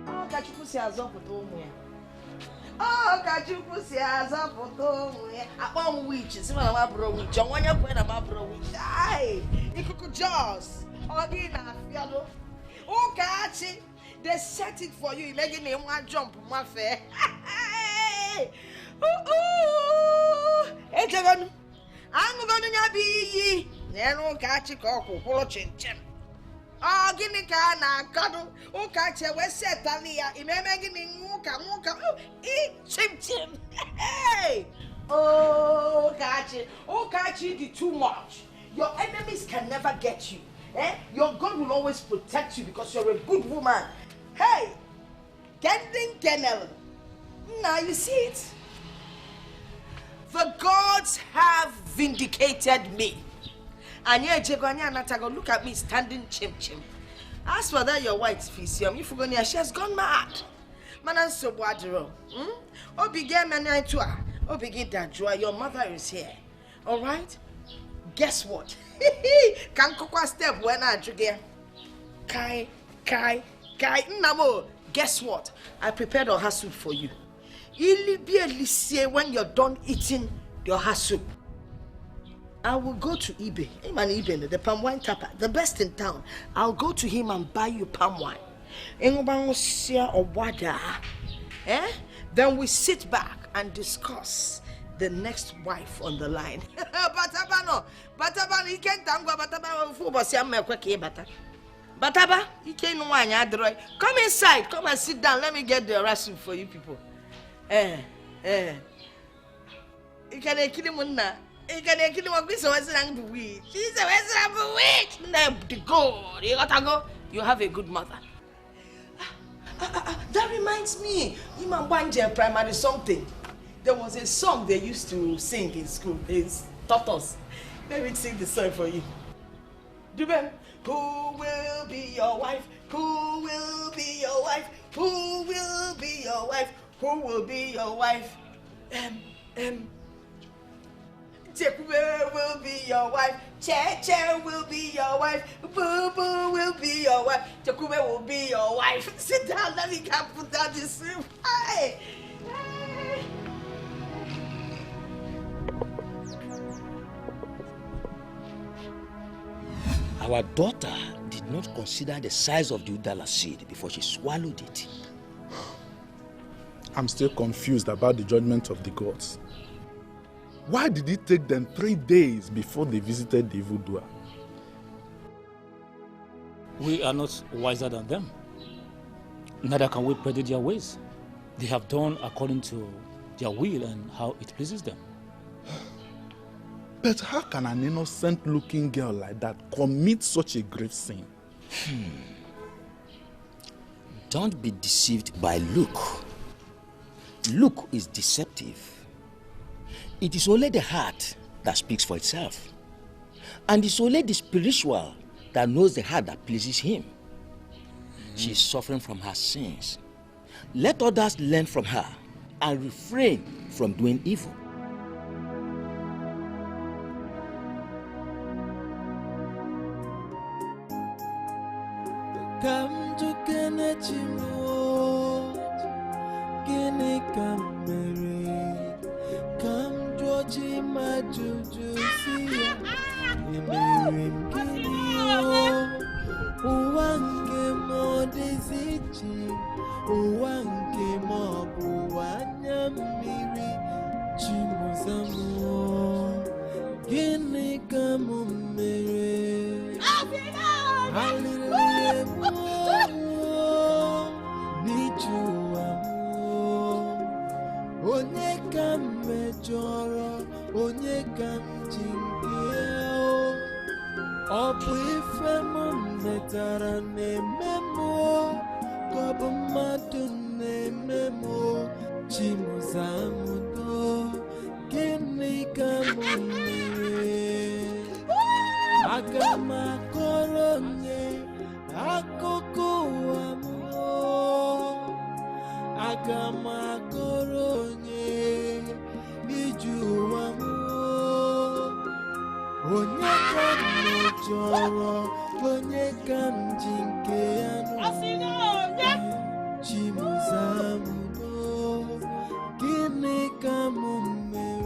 [SPEAKER 1] Oh, Kachukwu si azọpụta ụmụ ya. Oh, Kachukwu si azọpụta ụmụ ya. Akpọ m witch, si ma ma bụrụ witch. Onye kwe na ma bụrụ witch. Ai, ikuku jaws. Ọ gị na-afịado. Ụkachi, they set it for you. Imagine na nwa jump nwa fe. Echegonu. Aṅụgonu ya bụ iyi. Na Ụkachi ka ọ kwụkwụrụ chinchin. Oh, gini ka na-akọdụ Ụkachi wee setali ya. Imeme gini nwoka. Chim. Hey! Oh, Ụkachi did too much. Your enemies can never get you. Your God will always protect you because you're a good woman. Hey! Kending Kennel. Now you see it. The gods have vindicated me. And look at me standing chim. As for that, your white fisium, if you're she has gone mad. Manan so wadro. Obi game and I to her. Oh, begin that joy. Your mother is here. All right? Guess what? Can cook step when I again. Kai. Namo. Guess what? I prepared oha soup for you. It'll be a lycée when you're done eating the oha soup. I will go to eBay. The palm wine tapper, the best in town. I'll go to him and buy you palm wine. Then we sit back and discuss the next wife on the line. Bataba, he can't tango Bataba for Bataba, he can't know why. Come inside, come and sit down. Let me get the recipe for you people. You can kill him now. You can kill him with this Western bewitched. She's a Western bewitched. You gotta go. You have a good mother. That reminds me, Imambanje primary something. There was a song they used to sing in school. They taught us. Let me sing the song for you. Duben, who will be your wife? Who will be your wife? Who will be your wife? Who will be your wife? Jekube will be your wife. Che will be your wife. Boo Boo will be your wife. Jekube will be your wife. Sit down, let me go put down this soup. Hey.
[SPEAKER 10] Our daughter did not consider the size of the udala seed before she swallowed it.
[SPEAKER 12] I'm still confused about the judgment of the gods. Why did it take them 3 days before they visited the evildoer?
[SPEAKER 11] We are not wiser than them. Neither can we predict their ways. They have done according to their will and how it pleases them.
[SPEAKER 12] But how can an innocent-looking girl like that commit such a grave sin?
[SPEAKER 10] Don't be deceived by look. Look is deceptive. It is only the heart that speaks for itself. And it's only the spiritual that knows the heart that pleases him. She is suffering from her sins. Let others learn from her and refrain from doing evil.
[SPEAKER 15] Come to Kenechimo, Kene Kamere, come Georgie Majuju, see Imirim Kinio, Uwanke Modesichi, Uwanke Mobuanya Miri, Chimuzamo, Kene Kamere. Hallelujah, need you, onye kam mejọrọ, onye kam jinkeo, ọbụ ife m metara na-eme m, ka ọ bụ mmadụ na-eme m, Chimuzamudo, gịnị ka m mere? Aga m akọrọ onye akụkọ ụwa m, aga m akọrọ onye iju ụwa m, onye ka m mejọrọ, onye ka m ji nke ya n'ụwa, Chimuzamudo, gịnị ka m mere?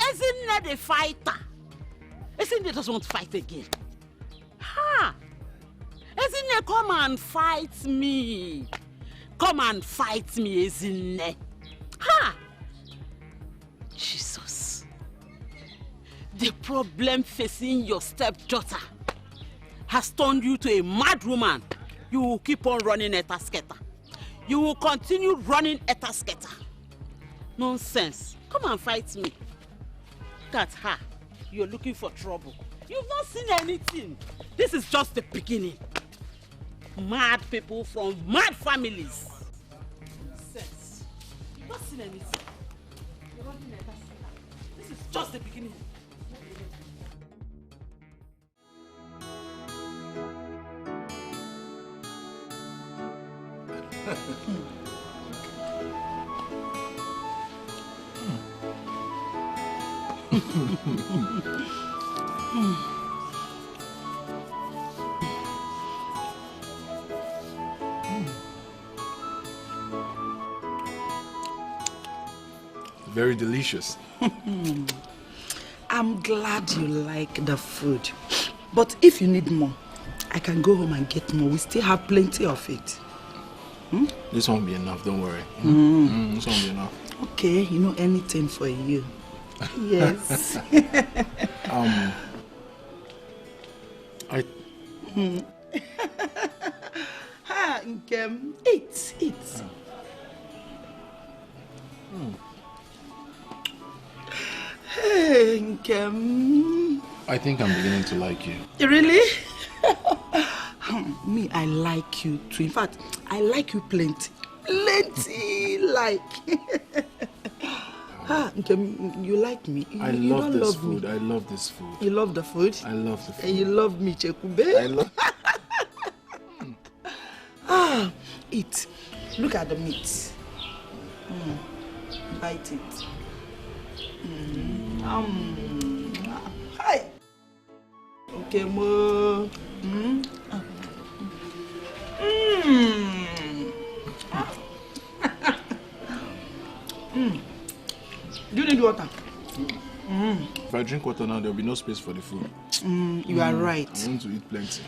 [SPEAKER 8] Isn't that a fighter? Isn't it doesn't want to fight again? Ha! Isn't it come and fight me? Come and fight me, isn't it? Ha! Jesus. The problem facing your stepdaughter has turned you to a mad woman. You will keep on running etasketa. You will continue running etasketa. Nonsense. Come and fight me. Look at her. You're looking for trouble. You've not seen anything. This is just the beginning. Mad people from mad families. Nonsense. You've not seen anything. You're running etasketa. This is just the beginning.
[SPEAKER 17] Very delicious.
[SPEAKER 3] I'm glad you like the food. But if you need more, I can go home and get more. We still have plenty of it.
[SPEAKER 17] This won't be enough, don't worry. This won't be enough.
[SPEAKER 3] Okay, you know anything for you. Yes. Eat. Hey,
[SPEAKER 17] I think I'm beginning to like you.
[SPEAKER 3] Really? Me, I like you too. In fact, I like you plenty. Like. You like me.
[SPEAKER 17] I love this food. I love this food.
[SPEAKER 3] You love the food?
[SPEAKER 17] I love the food.
[SPEAKER 3] And you love me, Chekube?
[SPEAKER 17] I love...
[SPEAKER 3] Eat. Look at the meat. Bite it. Hi. Okay, mo. Do you need water?
[SPEAKER 17] If I drink water now, there will be no space for the food.
[SPEAKER 3] You are right.
[SPEAKER 17] I want to eat plenty.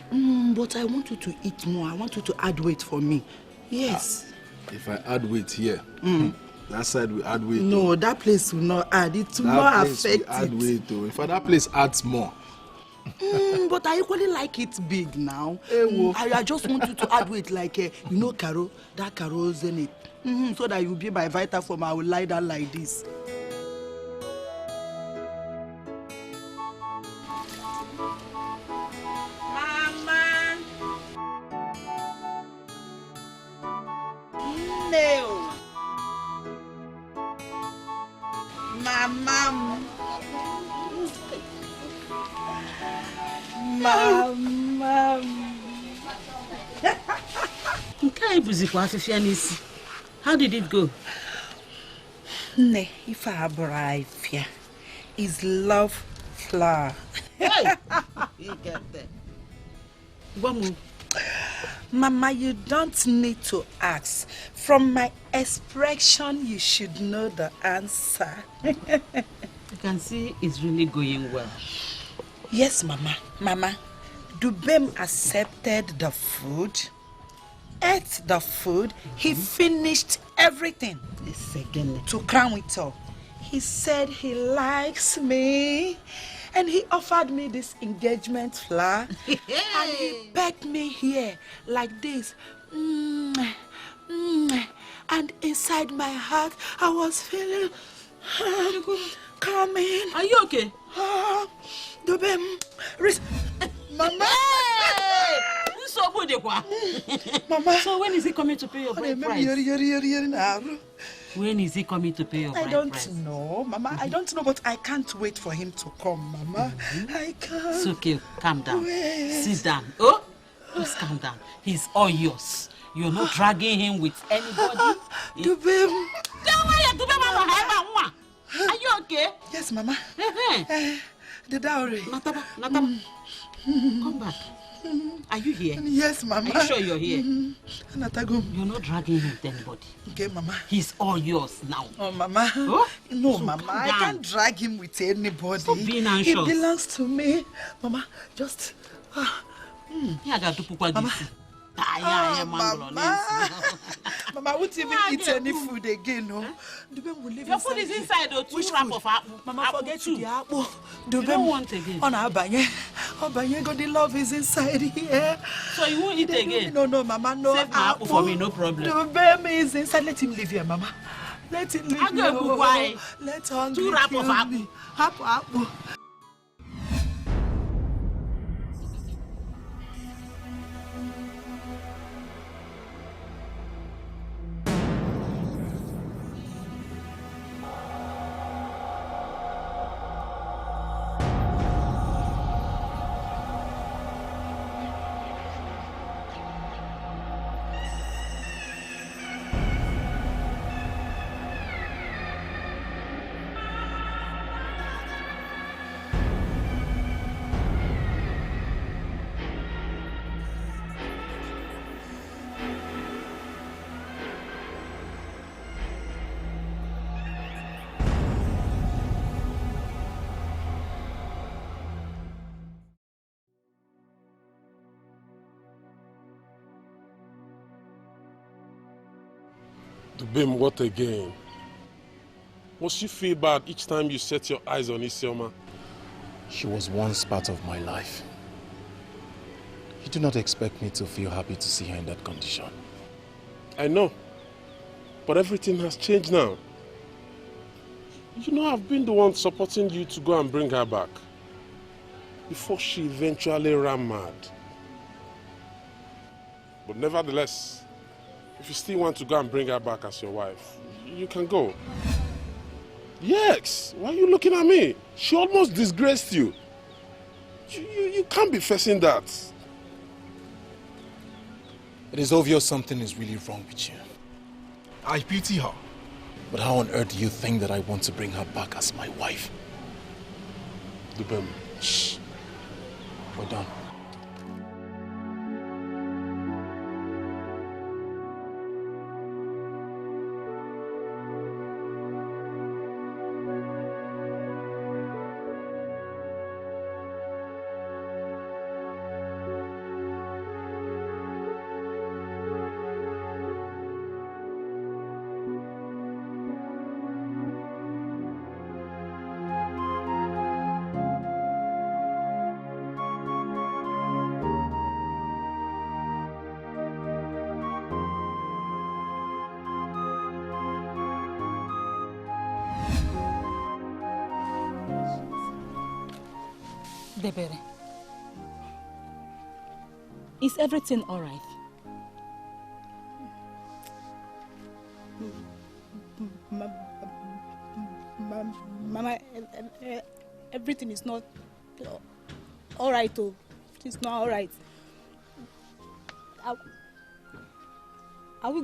[SPEAKER 3] But I want you to eat more. I want you to add weight for me. Yes.
[SPEAKER 17] If I add weight here, that side will add weight.
[SPEAKER 3] No, that place will not add. It will not affect it.
[SPEAKER 17] Add weight though. In fact, that place adds more.
[SPEAKER 3] But I equally like it big now. I just want you to add weight like, Caro, that Caro's in it. So that you'll be my vital form. I will lie down like this. Mama. No. Mama. Mama.
[SPEAKER 8] How did it go?
[SPEAKER 3] Ne, if I arrive is love flower.
[SPEAKER 8] Hey! You get that. One more.
[SPEAKER 3] Mama, you don't need to ask. From my expression, you should know the answer.
[SPEAKER 8] You can see it's really going well.
[SPEAKER 3] Yes, Mama. Mama, Dubem accepted the food, ate the food, he finished everything. To crown it all, he said he likes me and he offered me this engagement flower and he pecked me here like this. And inside my heart, I was feeling coming.
[SPEAKER 8] Are you okay?
[SPEAKER 3] Dubem, Mama!
[SPEAKER 8] Mama! So when is he coming to pay your bride price? When is he coming to pay your bride price?
[SPEAKER 3] I don't know, Mama. I don't know, but I can't wait for him to come, Mama. I can't.
[SPEAKER 8] It's okay. Calm down.
[SPEAKER 3] Wait.
[SPEAKER 8] Sit down. Oh, just calm down. He's all yours. You're not dragging him with anybody.
[SPEAKER 3] Dubem.
[SPEAKER 8] Are you okay?
[SPEAKER 3] Yes, Mama. The dowry.
[SPEAKER 8] Nataba. Come back. Are you here?
[SPEAKER 3] Yes, Mama.
[SPEAKER 8] Are you sure you're here?
[SPEAKER 3] You're
[SPEAKER 8] not dragging him with anybody.
[SPEAKER 3] Okay, Mama.
[SPEAKER 8] He's all yours now.
[SPEAKER 3] Oh, Mama.
[SPEAKER 8] Oh?
[SPEAKER 3] No,
[SPEAKER 8] So
[SPEAKER 3] Mama.
[SPEAKER 8] calm
[SPEAKER 3] I
[SPEAKER 8] down.
[SPEAKER 3] can't drag him with anybody.
[SPEAKER 8] Stop being anxious.
[SPEAKER 3] He belongs to me. Mama, just...
[SPEAKER 8] Mama.
[SPEAKER 3] Mama, I won't even eat any food again, no.
[SPEAKER 8] Your food is inside, though. 2 wrap of apple.
[SPEAKER 3] Mama, forget the apple.
[SPEAKER 8] You don't want again.
[SPEAKER 3] On Abanye, God, the love is inside here.
[SPEAKER 8] So you won't eat again?
[SPEAKER 3] No, Mama, no.
[SPEAKER 8] Save my apple for me, no problem.
[SPEAKER 3] The baby is inside. Let him live here, Mama. Let him live here. Let hungry
[SPEAKER 8] 2 wrap of apple.
[SPEAKER 3] Apple.
[SPEAKER 2] Dubem, what again? Must you feel bad each time you set your eyes on Isioma?
[SPEAKER 17] She was once part of my life. You do not expect me to feel happy to see her in that condition.
[SPEAKER 2] I know, but everything has changed now. You know, I've been the one supporting you to go and bring her back before she eventually ran mad. But nevertheless, if you still want to go and bring her back as your wife, you can go. Yes, why are you looking at me? She almost disgraced you. You can't be facing that.
[SPEAKER 17] It is obvious something is really wrong with you. I pity her. But how on earth do you think that I want to bring her back as my wife?
[SPEAKER 2] Dubem.
[SPEAKER 17] Shh. We're done.
[SPEAKER 7] Debere, is everything all right?
[SPEAKER 5] Mama, everything is not all right. Oh, it's not all right. Are we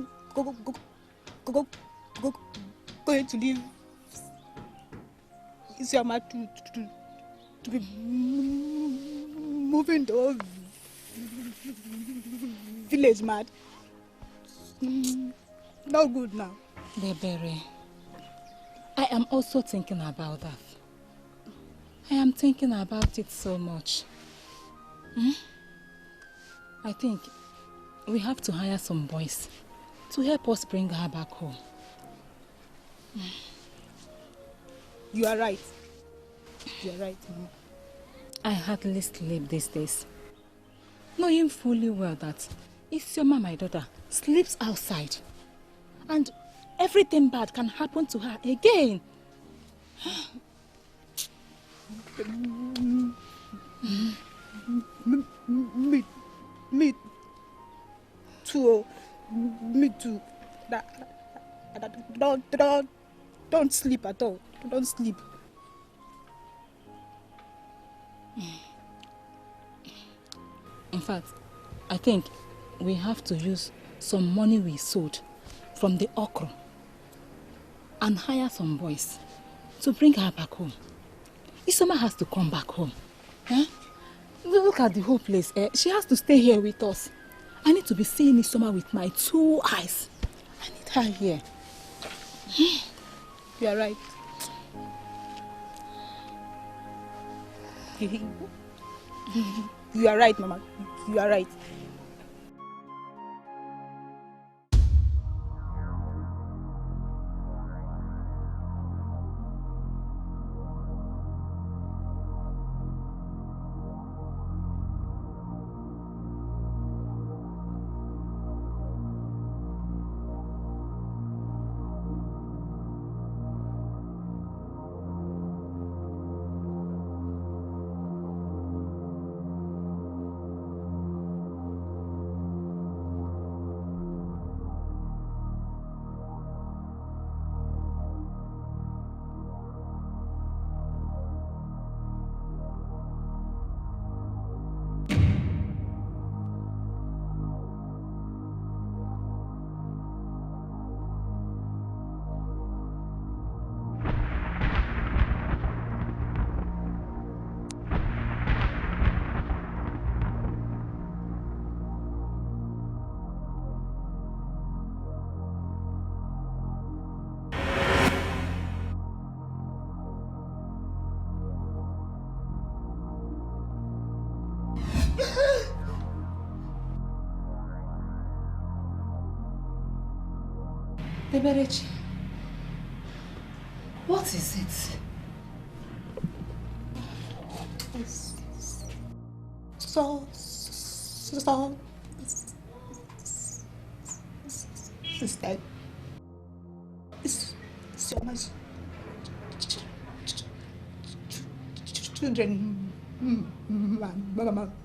[SPEAKER 5] going to leave Isioma to be moving to village mad? No good now.
[SPEAKER 7] Debere, I am also thinking about that. I am thinking about it so much. I think we have to hire some boys to help us bring her back home.
[SPEAKER 5] You are right. You are right, Mama.
[SPEAKER 7] I hardly sleep these days, knowing fully well that Isioma, my daughter, sleeps outside, and everything bad can happen to her again.
[SPEAKER 5] Me too. Don't sleep at all. Don't sleep.
[SPEAKER 7] In fact, I think we have to use some money we sold from the okra and hire some boys to bring her back home. Isioma has to come back home. Look at the whole place. She has to stay here with us. I need to be seeing Isioma with my 2 eyes. I need her here.
[SPEAKER 5] You are right. You are right, Mama. You are right.
[SPEAKER 7] Eberechi, what is it?
[SPEAKER 5] Sister, so much children,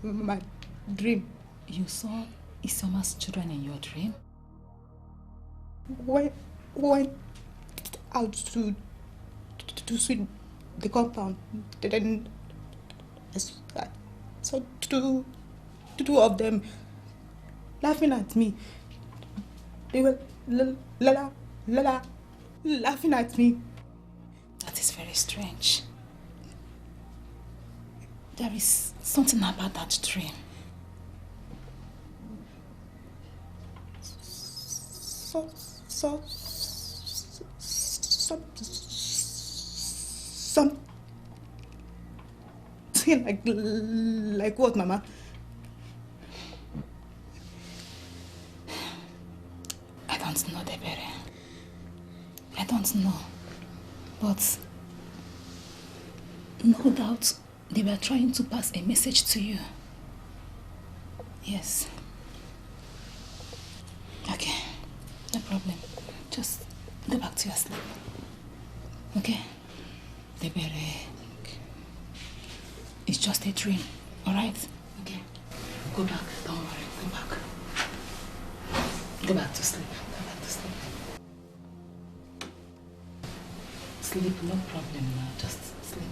[SPEAKER 5] my dream.
[SPEAKER 7] You saw Isioma's children in your dream?
[SPEAKER 5] Went out to sweep the compound. Then I saw two of them laughing at me. They were laughing at me.
[SPEAKER 7] That is very strange. There is something about that dream.
[SPEAKER 5] Something like what, Mama?
[SPEAKER 7] I don't know, Debere. I don't know. But no doubt they were trying to pass a message to you. Yes. Okay, no problem. Just go back to your sleep. Okay? Debere, it's just a dream, alright? Okay. Go back, don't worry, go back. Go back to sleep, go back to sleep. Sleep, no problem now, just sleep.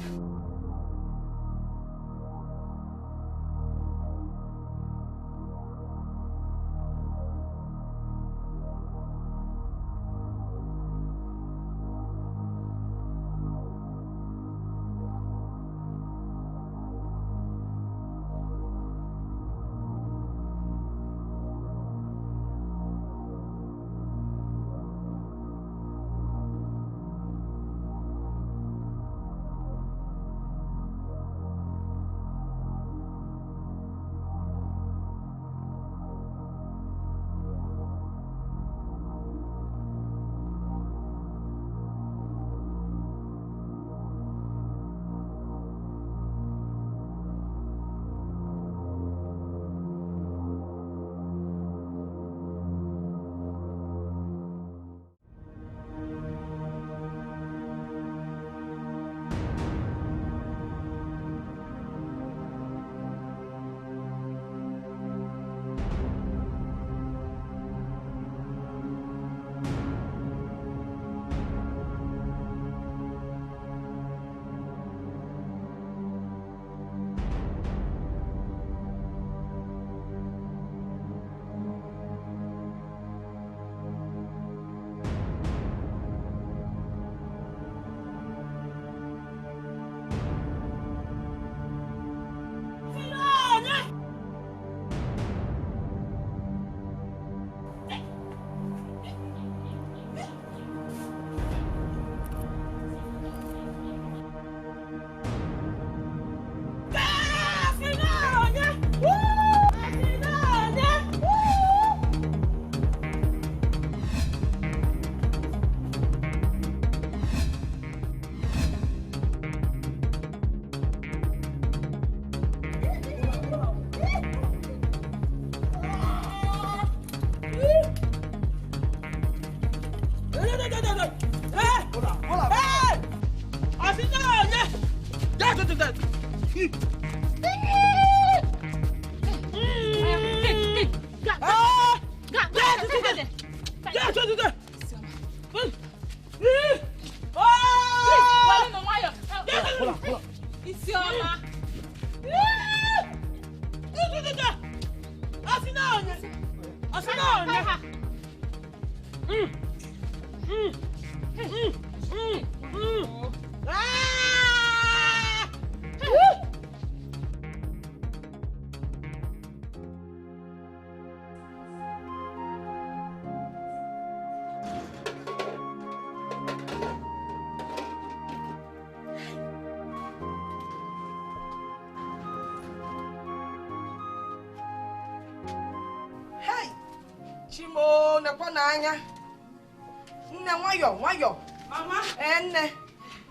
[SPEAKER 1] Wayo.
[SPEAKER 3] Mama.
[SPEAKER 1] And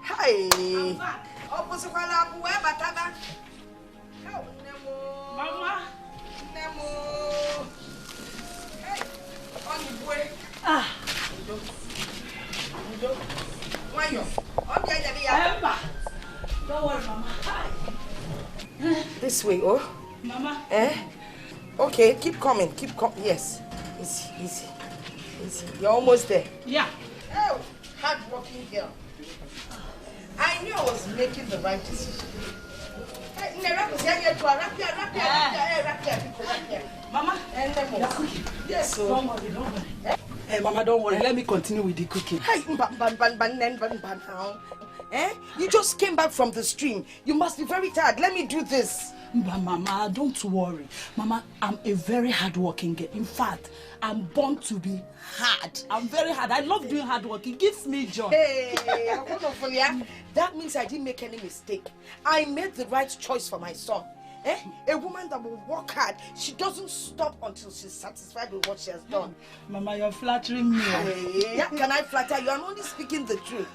[SPEAKER 1] hi.
[SPEAKER 3] I'm back.
[SPEAKER 1] Opposite Walabu, Bataba.
[SPEAKER 3] Mama.
[SPEAKER 1] Nemo. Hey, on the way.
[SPEAKER 3] Ah.
[SPEAKER 1] Wayo.
[SPEAKER 3] I'm back. Don't worry, Mama. Hi.
[SPEAKER 1] This way, oh.
[SPEAKER 3] Mama.
[SPEAKER 1] Okay, keep coming. Yes. Easy. You're almost there.
[SPEAKER 3] Yeah.
[SPEAKER 1] Oh, hard-working girl. I knew I was making the right decision.
[SPEAKER 3] Mama.
[SPEAKER 1] Yes, so.
[SPEAKER 3] Don't worry. Hey, Mama, don't worry. Let me continue with the cooking.
[SPEAKER 1] Hey, you just came back from the stream. You must be very tired. Let me do this.
[SPEAKER 3] Mama, don't worry. Mama, I'm a very hard-working girl. In fact, I'm born to be hard. I'm very hard. I love doing hard work. It gives me joy.
[SPEAKER 1] Hey, wonderful, yeah? That means I didn't make any mistake. I made the right choice for my son. A woman that will work hard, she doesn't stop until she's satisfied with what she has done.
[SPEAKER 3] Mama, you're flattering me.
[SPEAKER 1] Hey, can I flatter you? I'm only speaking the truth.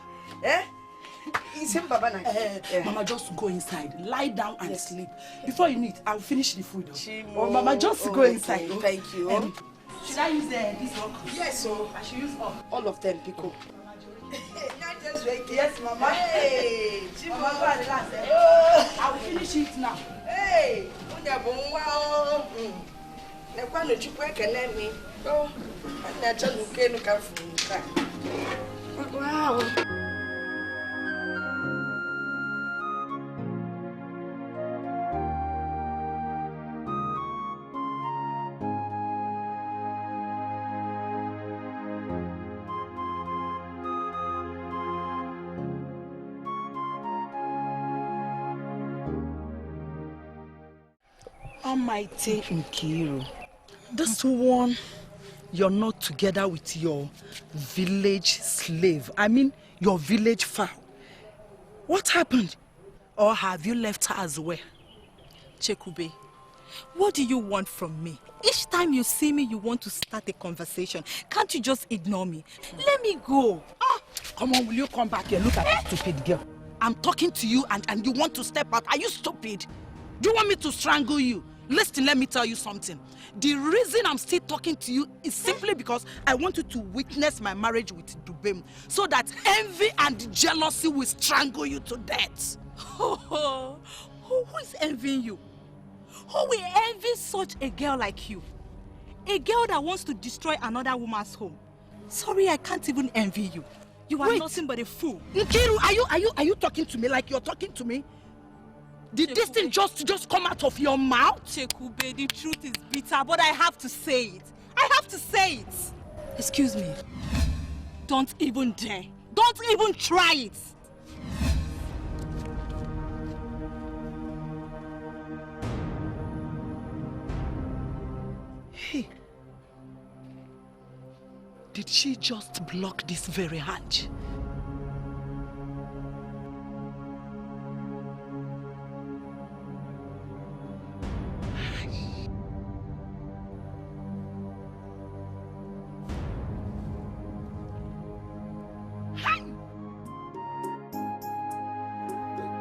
[SPEAKER 1] It's him, Baba.
[SPEAKER 3] Mama, just go inside, lie down and sleep. Before you need, I'll finish the food. Oh, Mama, just go inside.
[SPEAKER 1] Thank you.
[SPEAKER 3] Should I use this one?
[SPEAKER 1] Yes, so
[SPEAKER 3] I should use
[SPEAKER 1] all of them, Pico.
[SPEAKER 3] Yes, Mama.
[SPEAKER 1] Hey,
[SPEAKER 3] Mama, relax. I will finish it now.
[SPEAKER 1] Hey, wow.
[SPEAKER 3] Almighty Nkiru, this one, you're not together with your village slave. I mean, your village fowl. What happened? Or have you left her as well?
[SPEAKER 5] Chekube, what do you want from me? Each time you see me, you want to start a conversation. Can't you just ignore me? Let me go.
[SPEAKER 3] Come on, will you come back here? Look at that stupid girl. I'm talking to you and you want to step out. Are you stupid? Do you want me to strangle you? Listen, let me tell you something. The reason I'm still talking to you is simply because I want you to witness my marriage with Dubem so that envy and jealousy will strangle you to death.
[SPEAKER 5] Who is envying you? Who will envy such a girl like you? A girl that wants to destroy another woman's home. Sorry, I can't even envy you. You are nothing but a fool.
[SPEAKER 3] Nkiru, are you talking to me like you're talking to me? Did this thing just come out of your mouth?
[SPEAKER 5] Chekube, the truth is bitter, but I have to say it. I have to say it. Excuse me. Don't even dare. Don't even try it.
[SPEAKER 3] Hey. Did she just block this very hand?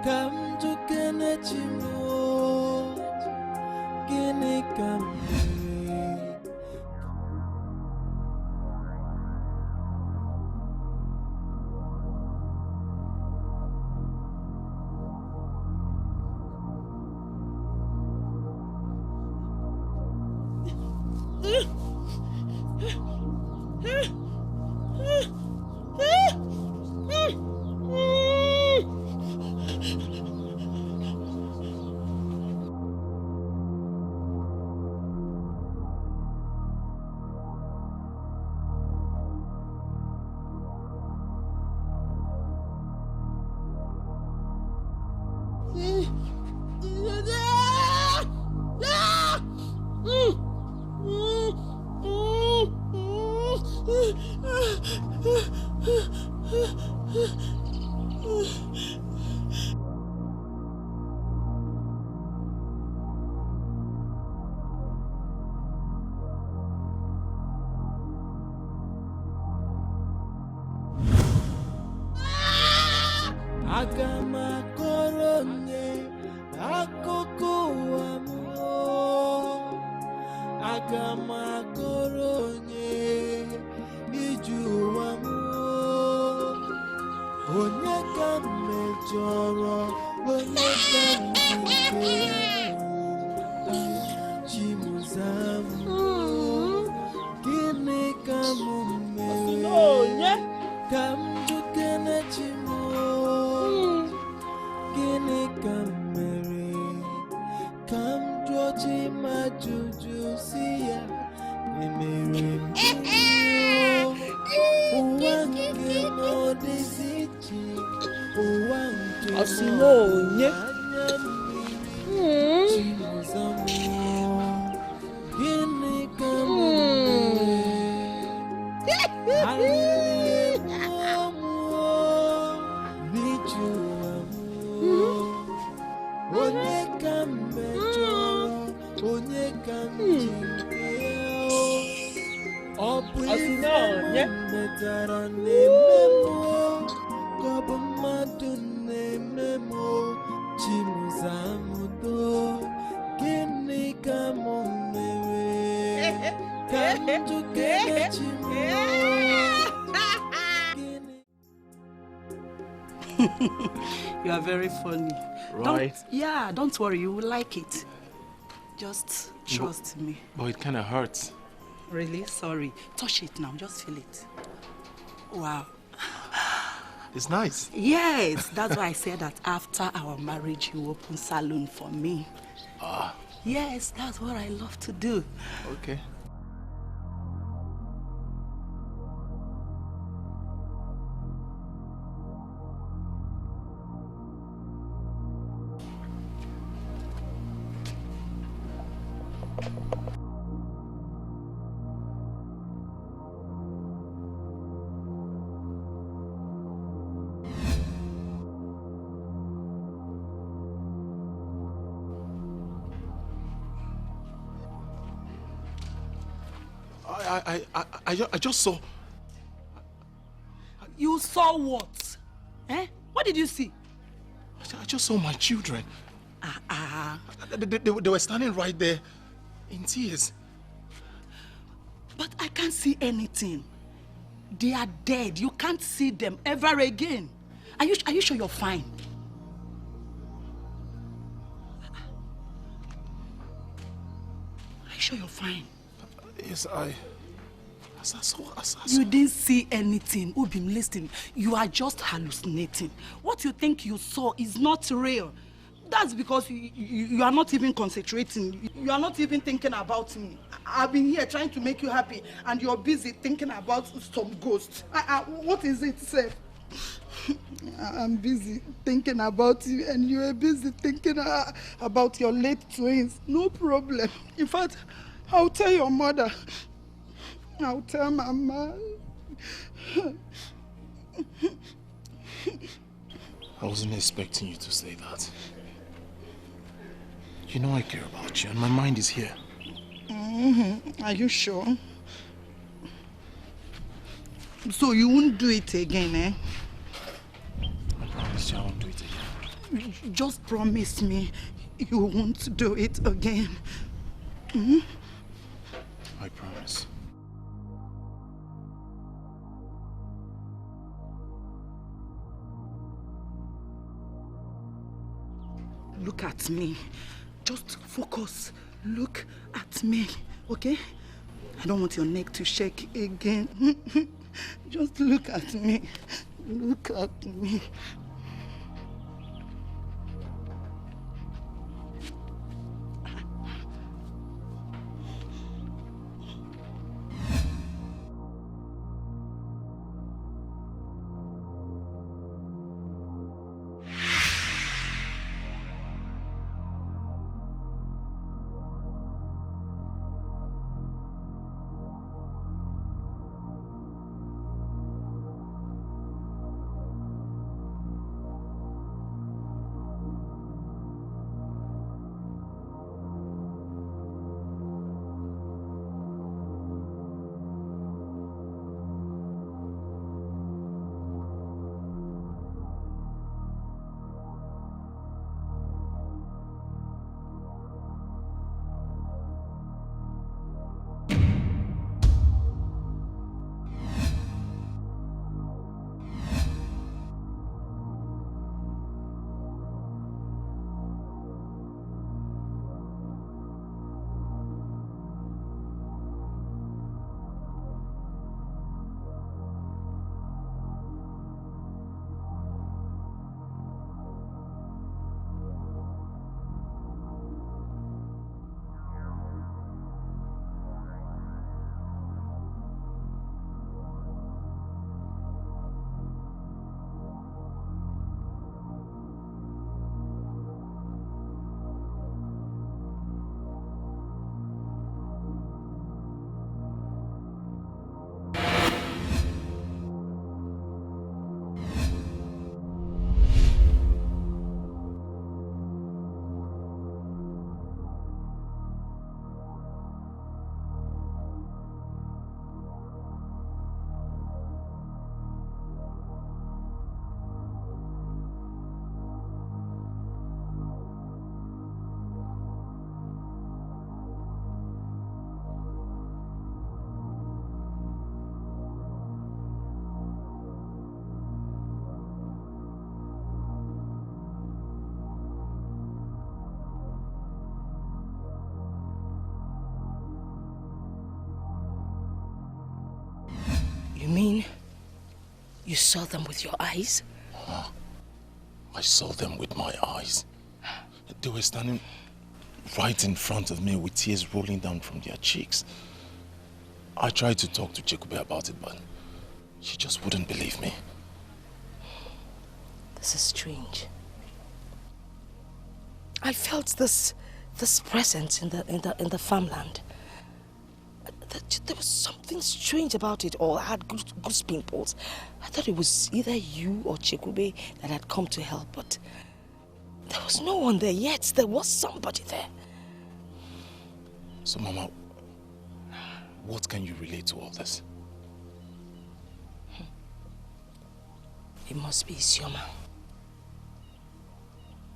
[SPEAKER 15] Come to Kenechimo, Kenekam. Agamakoronye akoko amo Agamakoronye iju amo Onye ka mejọrọ onye ka mbuke Chimuzamu Gịnị ka m mere ka m duke na chimu Gịnị ka m mere ka m jụọ chi ma jụjụ si ya emere m ụwa nke n'ọdịzi iche ụwa nke n'anya mmiri Chimuzamu Gịnị ka m
[SPEAKER 3] You are very funny.
[SPEAKER 17] Right.
[SPEAKER 3] Don't worry, you will like it. Just trust me.
[SPEAKER 17] But it kind of hurts.
[SPEAKER 3] Really? Sorry. Touch it now, just feel it. Wow.
[SPEAKER 17] It's nice.
[SPEAKER 3] Yes, that's why I said that after our marriage, you open salon for me. Yes, that's what I love to do.
[SPEAKER 17] Okay. I just saw.
[SPEAKER 3] You saw what? Eh? What did you see?
[SPEAKER 17] I just saw my children. They were standing right there in tears.
[SPEAKER 3] But I can't see anything. They are dead. You can't see them ever again. Are you sure you're fine? Are you sure you're fine?
[SPEAKER 17] Yes,
[SPEAKER 3] You didn't see anything. Ubim, listen. You are just hallucinating. What you think you saw is not real. That's because you are not even concentrating. You are not even thinking about me. I've been here trying to make you happy, and you're busy thinking about some ghost. What is it, sir? I'm busy thinking about you, and you are busy thinking about your late twins. No problem. In fact, I'll tell your mother. I'll tell Mama.
[SPEAKER 17] I wasn't expecting you to say that. You know I care about you, and my mind is here.
[SPEAKER 3] Are you sure? So you won't do it again, eh?
[SPEAKER 17] I promise you I won't do it again.
[SPEAKER 3] Just promise me you won't do it again. Hmm?
[SPEAKER 17] I promise.
[SPEAKER 3] Look at me. Just focus. Look at me, okay? I don't want your neck to shake again. Just look at me. Look at me.
[SPEAKER 1] You saw them with your eyes?
[SPEAKER 17] I saw them with my eyes. They were standing right in front of me with tears rolling down from their cheeks. I tried to talk to Chekube about it, but she just wouldn't believe me.
[SPEAKER 1] This is strange. I felt this presence in the farmland. There was something strange about it all. I had goose pimples. I thought it was either you or Chekube that had come to help, but there was no one there yet. There was somebody there.
[SPEAKER 17] So, Mama, what can you relate to all this?
[SPEAKER 1] It must be Isioma.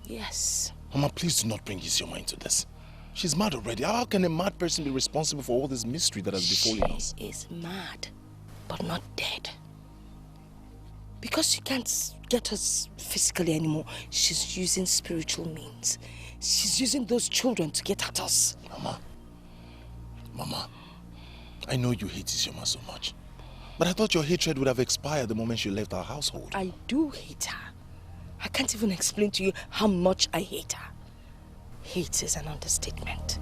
[SPEAKER 1] Yes.
[SPEAKER 17] Mama, please do not bring Isioma into this. She's mad already. How can a mad person be responsible for all this mystery that has befallen us?
[SPEAKER 1] She is mad, but not dead. Because she can't get us physically anymore, she's using spiritual means. She's using those children to get at us.
[SPEAKER 17] Mama, I know you hate Isioma so much, but I thought your hatred would have expired the moment she left our household.
[SPEAKER 1] I do hate her. I can't even explain to you how much I hate her. Hate is an understatement.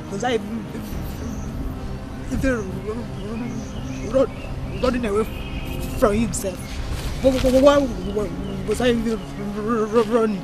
[SPEAKER 3] was I running away from himself? Why was I running?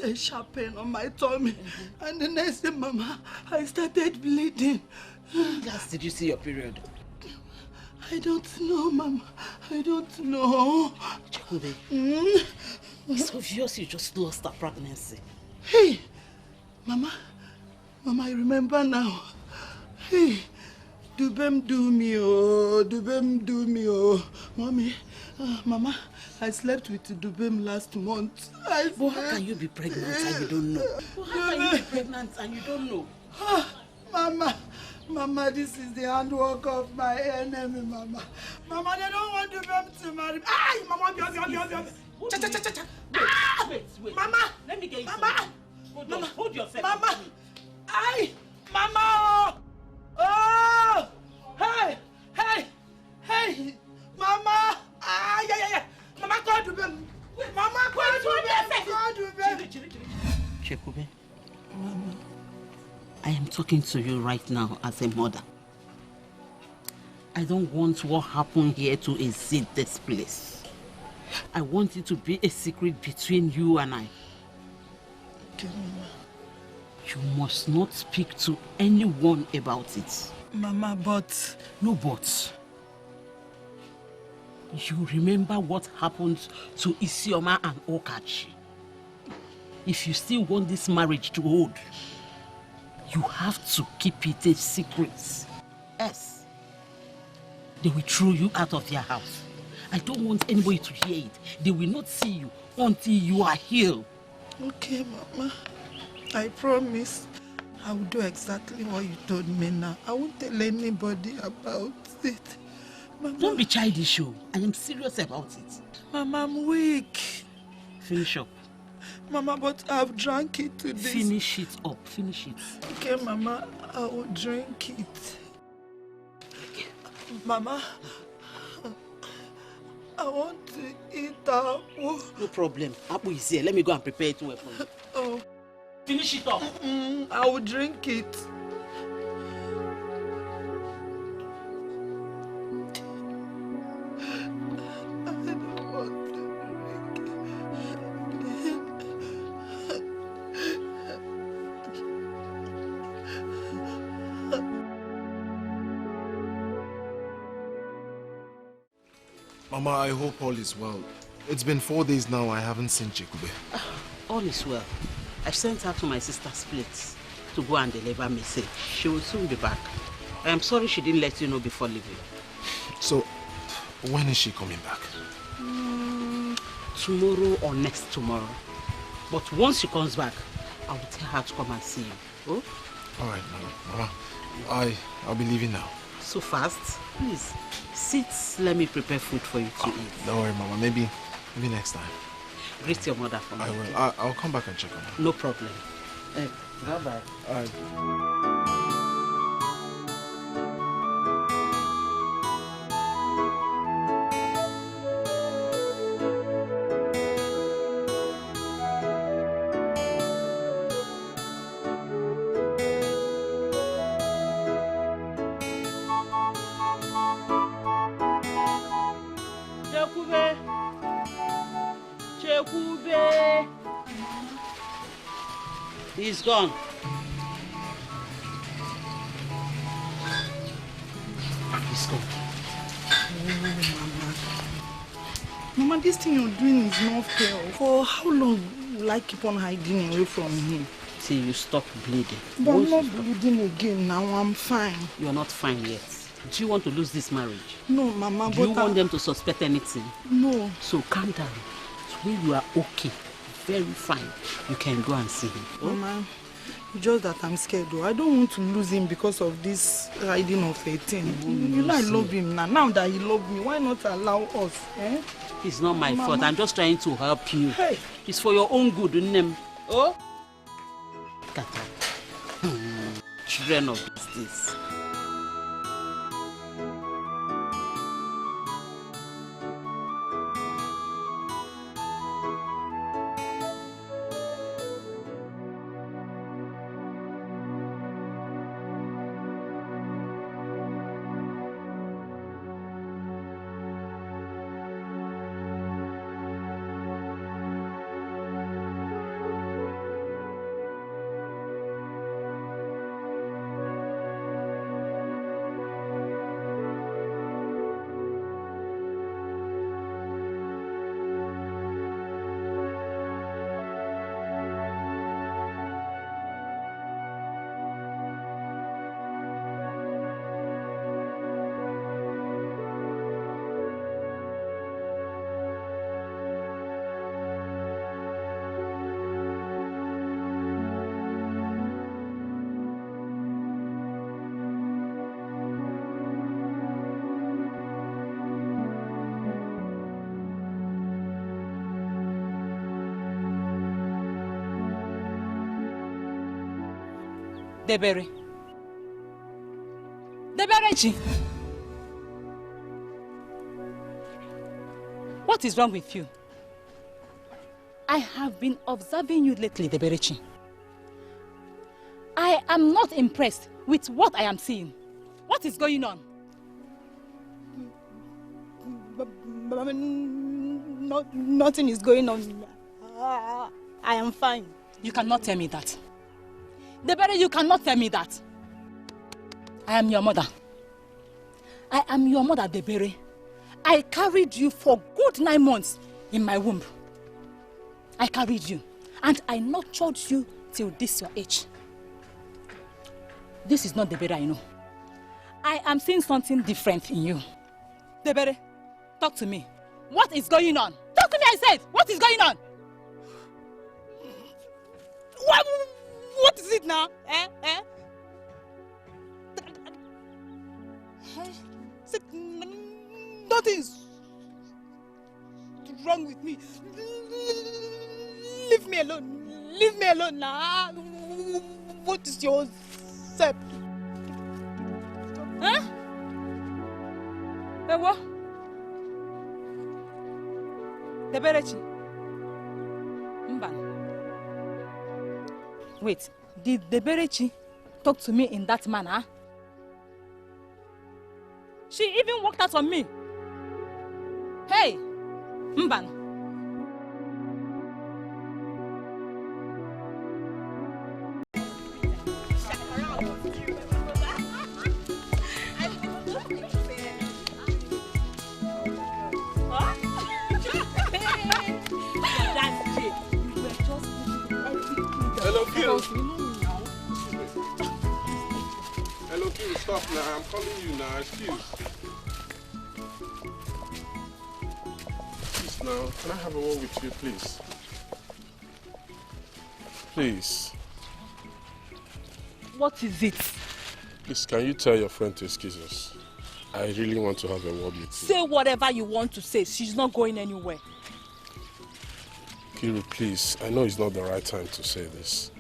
[SPEAKER 3] A sharp pain on my tummy, and the next day, Mama, I started bleeding.
[SPEAKER 8] Last did you see your period?
[SPEAKER 3] I don't know, Mama. I don't know.
[SPEAKER 8] Chakube, it's obvious you just lost a pregnancy.
[SPEAKER 3] Hey, Mama, I remember now. Hey, Dubem do me, oh, Mommy, Mama. I slept with Dubem last month.
[SPEAKER 8] But how can you be pregnant and you don't know? How can you be pregnant and you don't know?
[SPEAKER 3] Mama, this is the handwork of my enemy, Mama. Mama, they don't want Dubem to marry me. Ay, Mama,
[SPEAKER 8] Wait.
[SPEAKER 3] Mama,
[SPEAKER 8] let me get you.
[SPEAKER 3] Mama,
[SPEAKER 8] hold yourself.
[SPEAKER 3] Mama, ay, Mama, oh, hey, Mama, yeah. Mama, go to them. Mama, go to them.
[SPEAKER 8] Chekube, Mama, I am talking to you right now as a mother. I don't want what happened here to exceed this place. I want it to be a secret between you and I.
[SPEAKER 3] Okay, Mama.
[SPEAKER 8] You must not speak to anyone about it.
[SPEAKER 3] Mama, but...
[SPEAKER 8] No buts. You remember what happened to Isioma and Okachi. If you still want this marriage to hold, you have to keep it a secret. Yes. They will throw you out of their house. I don't want anybody to hear it. They will not see you until you are healed.
[SPEAKER 3] Okay, Mama. I promise I will do exactly what you told me now. I won't tell anybody about it. Mama.
[SPEAKER 8] Don't be childish, oh. I am serious about it.
[SPEAKER 3] Mama, I'm weak.
[SPEAKER 8] Finish up.
[SPEAKER 3] Mama, but I've drank it today.
[SPEAKER 8] Finish it up. Finish it.
[SPEAKER 3] Okay, Mama, I will drink it. Mama, I want to eat apple.
[SPEAKER 8] No problem. Apple is here. Let me go and prepare it well for you.
[SPEAKER 3] Oh.
[SPEAKER 8] Finish it up.
[SPEAKER 3] I will drink it.
[SPEAKER 17] Mama, I hope all is well. It's been 4 days now I haven't seen Chikube.
[SPEAKER 8] All is well. I've sent her to my sister's place to go and deliver message. She will soon be back. I am sorry she didn't let you know before leaving.
[SPEAKER 17] So, when is she coming back?
[SPEAKER 8] Tomorrow or next tomorrow. But once she comes back, I will tell her to come and see you. Oh?
[SPEAKER 17] All right, Mama. I'll be leaving now.
[SPEAKER 8] So fast? Please, sit. Let me prepare food for you to eat.
[SPEAKER 17] Don't worry, Mama. Maybe next time.
[SPEAKER 8] Greet your mother for me.
[SPEAKER 17] I will. I'll come back and check on her.
[SPEAKER 8] No problem. Bye-bye.
[SPEAKER 17] All right.
[SPEAKER 8] He's gone. He's gone.
[SPEAKER 3] Mama, this thing you're doing is not fair. For how long will I keep on hiding away from him?
[SPEAKER 8] Till you stop bleeding.
[SPEAKER 3] But I'm not bleeding again now. I'm fine.
[SPEAKER 8] You're not fine yet. Do you want to lose this marriage?
[SPEAKER 3] No, Mama,
[SPEAKER 8] Do you want them to suspect anything?
[SPEAKER 3] No.
[SPEAKER 8] So calm down. So when you are okay, very fine, you can go and see him. Oh?
[SPEAKER 3] Mama, it's just that I'm scared though. I don't want to lose him because of this riding of 18. You know I love him now. Now that he loves me, why not allow us? Eh?
[SPEAKER 8] It's not my
[SPEAKER 3] Mama.
[SPEAKER 8] fault. I'm just trying to help you.
[SPEAKER 3] Hey.
[SPEAKER 8] It's for your own good, Nnem. Oh? Kata. Children of this.
[SPEAKER 7] Debere. Deberechi. What is wrong with you? I have been observing you lately, Deberechi. I am not impressed with what I am seeing. What is going on?
[SPEAKER 3] Nothing is going on. I am fine.
[SPEAKER 7] You cannot tell me that. Debere, you cannot tell me that. I am your mother. I am your mother, Debere. I carried you for good 9 months in my womb. I carried you and I nurtured you till this your age. This is not Debere I know. I am seeing something different in you. Debere, talk to me. What is going on? Talk to me, I said. What is going on? What is it now?
[SPEAKER 3] Nothing is wrong with me. Leave me alone. Leave me alone now. What is your step?
[SPEAKER 7] Huh? What? Deberechi. Mban. Wait, did Deberechi talk to me in that manner? She even walked out on me. Hey, Mban.
[SPEAKER 12] Excuse, stop now. I'm calling you now. Excuse. Please now, can I have a word with you, please? Please.
[SPEAKER 5] What is it?
[SPEAKER 12] Please, can you tell your friend to excuse us? I really want to have a word with you.
[SPEAKER 5] Say whatever you want to say. She's not going anywhere.
[SPEAKER 12] Kiru, please. I know it's not the right time to say this.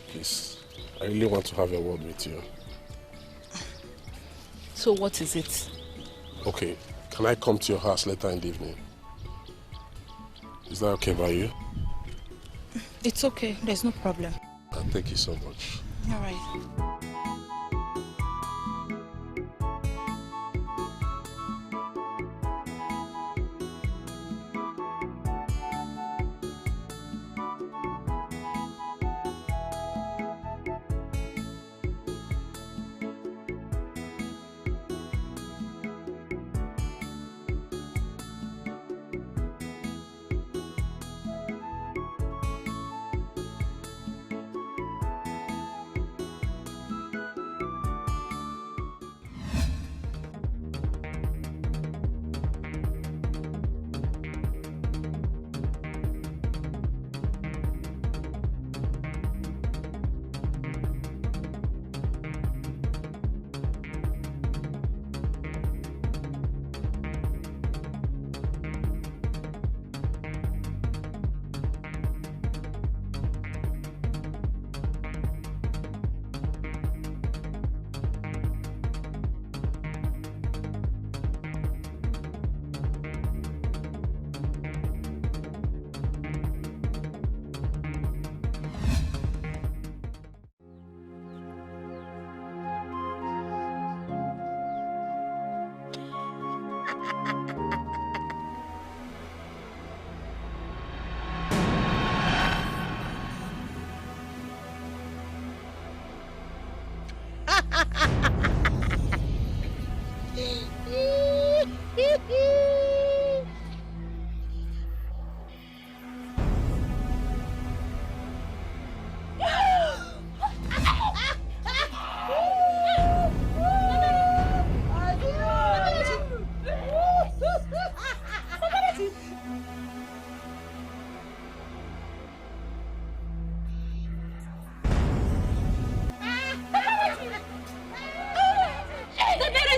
[SPEAKER 12] Please. I really want to have a word with you.
[SPEAKER 5] So what is it?
[SPEAKER 12] Okay. Can I come to your house later in the evening? Is that okay by you?
[SPEAKER 5] It's okay. There's no problem.
[SPEAKER 12] Thank you so much.
[SPEAKER 5] All right.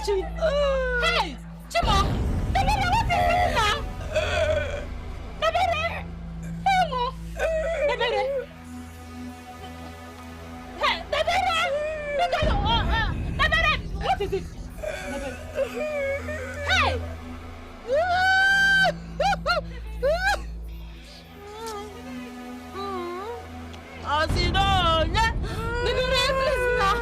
[SPEAKER 7] Hey, Chimo! Nebere, what is this now? Nebere! Hey, Mo! Nebere! Hey, Nebere! Look at Nebere! What is it? Nebere! Hey! Asino! Nebere, please now!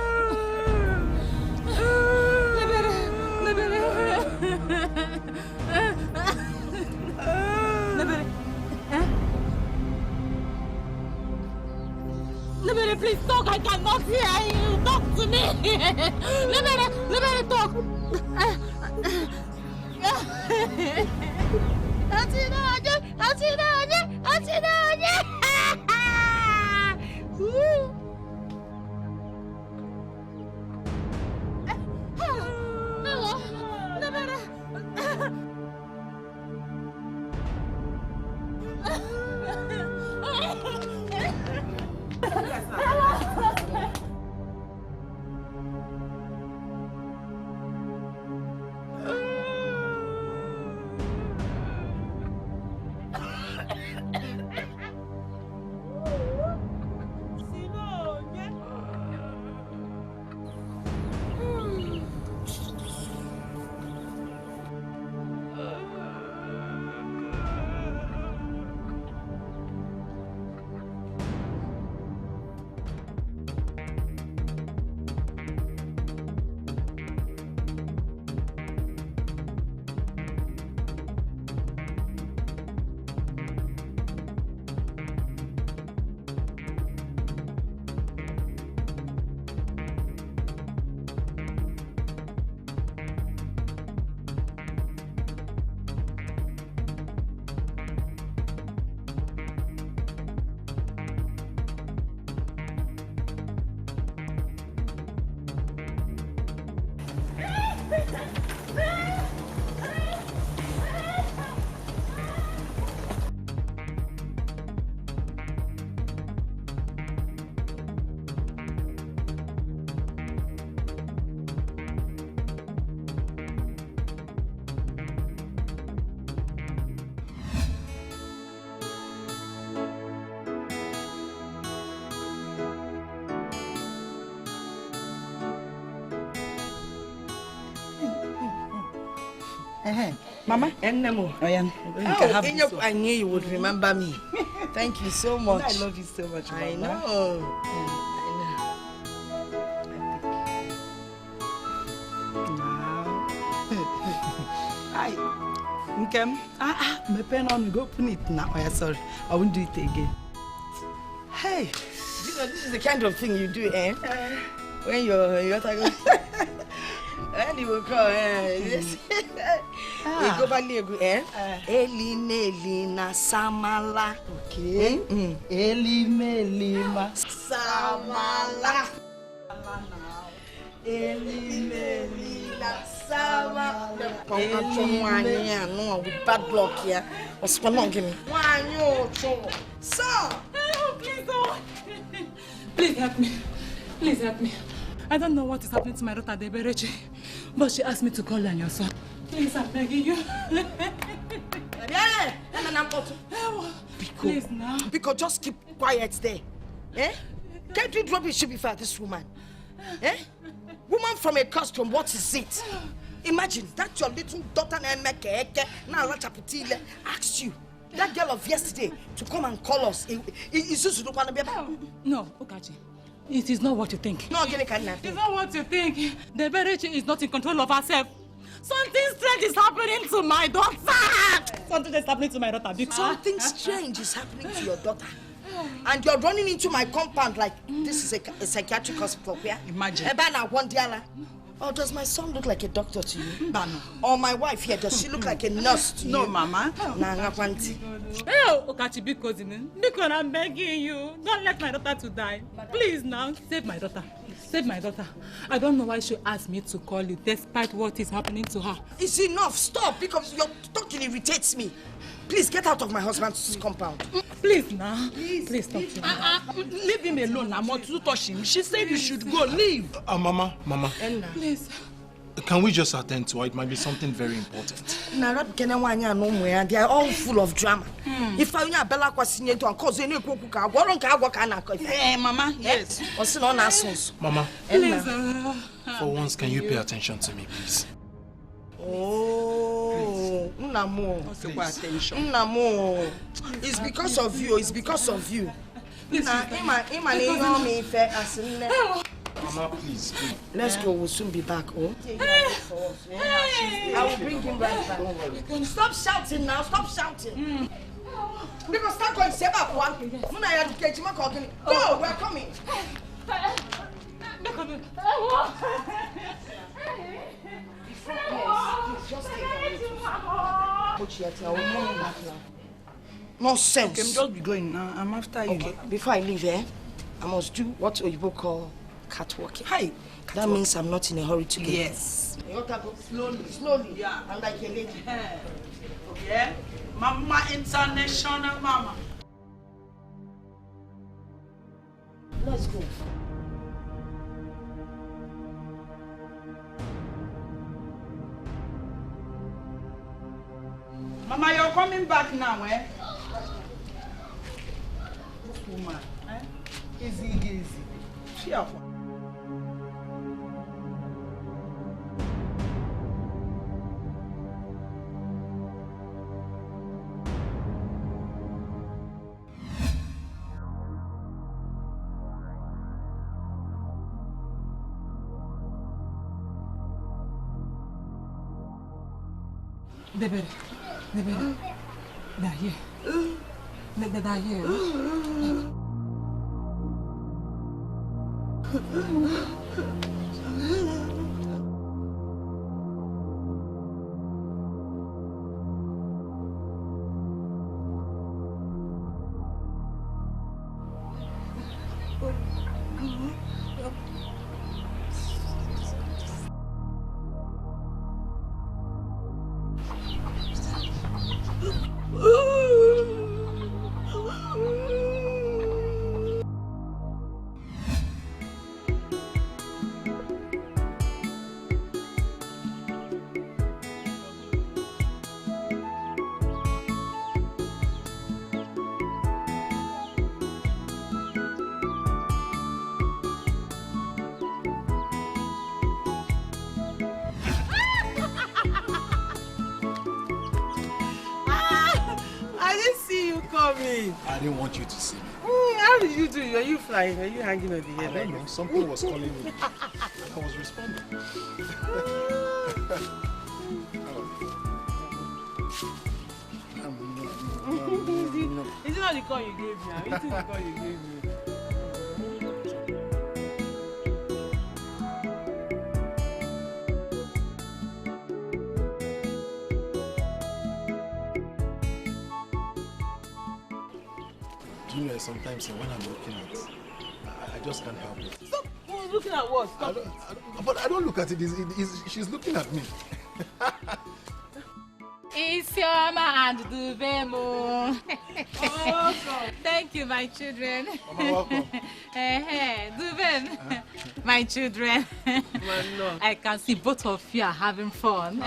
[SPEAKER 7] Lebere, please talk. I cannot hear you. Talk to me. Lebere, talk.
[SPEAKER 3] Mama?
[SPEAKER 1] Enemo. I knew you would remember me. Thank you so much.
[SPEAKER 3] I love you so much, Mama.
[SPEAKER 1] I know.
[SPEAKER 3] Hi. Nkem. My pen on, go open it now. Oh, sorry. I won't do it again.
[SPEAKER 1] Hey, you know, this is the kind of thing you do, eh? When you're talking. And you will call, yes. You go back there, eh? Elina Samala.
[SPEAKER 3] Okay. Elima
[SPEAKER 1] Samala. Elina Samala. No, with bad luck here. What's going on? Give me. Sir!
[SPEAKER 7] Please don't. Please help me. Please help me. I don't know what is happening to my daughter, Deberechi, but she asked me to call her and your son. Please, I'm begging you. Please now.
[SPEAKER 1] Because just keep quiet there. Eh? Can't you drop your shit before this woman? Eh? Woman from a custom, what is it? Imagine that your little daughter asked you, that girl of yesterday, to come and call us.
[SPEAKER 7] No, Okachi. It is not what you think.
[SPEAKER 1] No, it's
[SPEAKER 7] not what you think. The Berechi is not in control of herself. Something strange is happening to my daughter. Something is happening to my daughter.
[SPEAKER 1] Something strange is happening to your daughter. And you're running into my compound like this is a psychiatric hospital. Yeah?
[SPEAKER 3] Imagine.
[SPEAKER 1] Oh, does my son look like a doctor to you? Or my wife here, does she look like a nurse to you?
[SPEAKER 3] No, Mama.
[SPEAKER 7] Oh, Okachi, because I'm begging you, don't let my daughter to die. Please now, save my daughter. Save my daughter. I don't know why she asked me to call you, despite what is happening to her.
[SPEAKER 1] It's enough. Stop, because your talking irritates me. Please get out of my husband's compound.
[SPEAKER 7] Please now. Please stop.
[SPEAKER 3] Leave him alone. I'm not to touch him. She said you should go. Leave.
[SPEAKER 17] Mama.
[SPEAKER 7] Please.
[SPEAKER 17] Can we just attend to her? It might be something very important.
[SPEAKER 1] They are all full of drama. If I knew Bella was senior to cause any kuka,
[SPEAKER 3] Mama, yes.
[SPEAKER 17] Mama,
[SPEAKER 7] please.
[SPEAKER 17] For once, can you pay attention to me, please?
[SPEAKER 1] Oh, Namo. It's because of you. It's because of you.
[SPEAKER 17] Mama, please.
[SPEAKER 1] Let's go. We'll soon be back. Oh. I will bring him right back. Stop shouting now. Stop shouting. Because start going save up one. Go. We're coming. Nonsense.
[SPEAKER 3] I'm just be going now. I'm after you.
[SPEAKER 1] Okay. Before I leave, I must do what Oyibo call catwalking.
[SPEAKER 3] Hi.
[SPEAKER 1] That means I'm not in a hurry to get.
[SPEAKER 3] Yes.
[SPEAKER 1] Slowly.
[SPEAKER 3] Yeah.
[SPEAKER 1] I'm like a lady.
[SPEAKER 3] Yeah. Mama International Mama.
[SPEAKER 1] Let's go.
[SPEAKER 3] Mama, you're coming back now, eh? This woman, Easy. Cheerful.
[SPEAKER 7] Bebe, they're here. They're here.
[SPEAKER 6] saw me.
[SPEAKER 17] I didn't want you to see me.
[SPEAKER 6] How did you do it? Are you flying? Are you hanging on the air?
[SPEAKER 17] I don't know. Something was calling me. I was responding.
[SPEAKER 6] Is it not the call you gave me? Is it the call you gave me?
[SPEAKER 17] Do you know sometimes when I'm looking at, I just can't help it.
[SPEAKER 6] Stop! Looking at what? Stop.
[SPEAKER 17] But I don't look at it. She's looking at me.
[SPEAKER 7] Isioma and Dubemo. Thank you, my children.
[SPEAKER 17] Mama, welcome.
[SPEAKER 7] Dubem, my children. I can see both of you are having fun.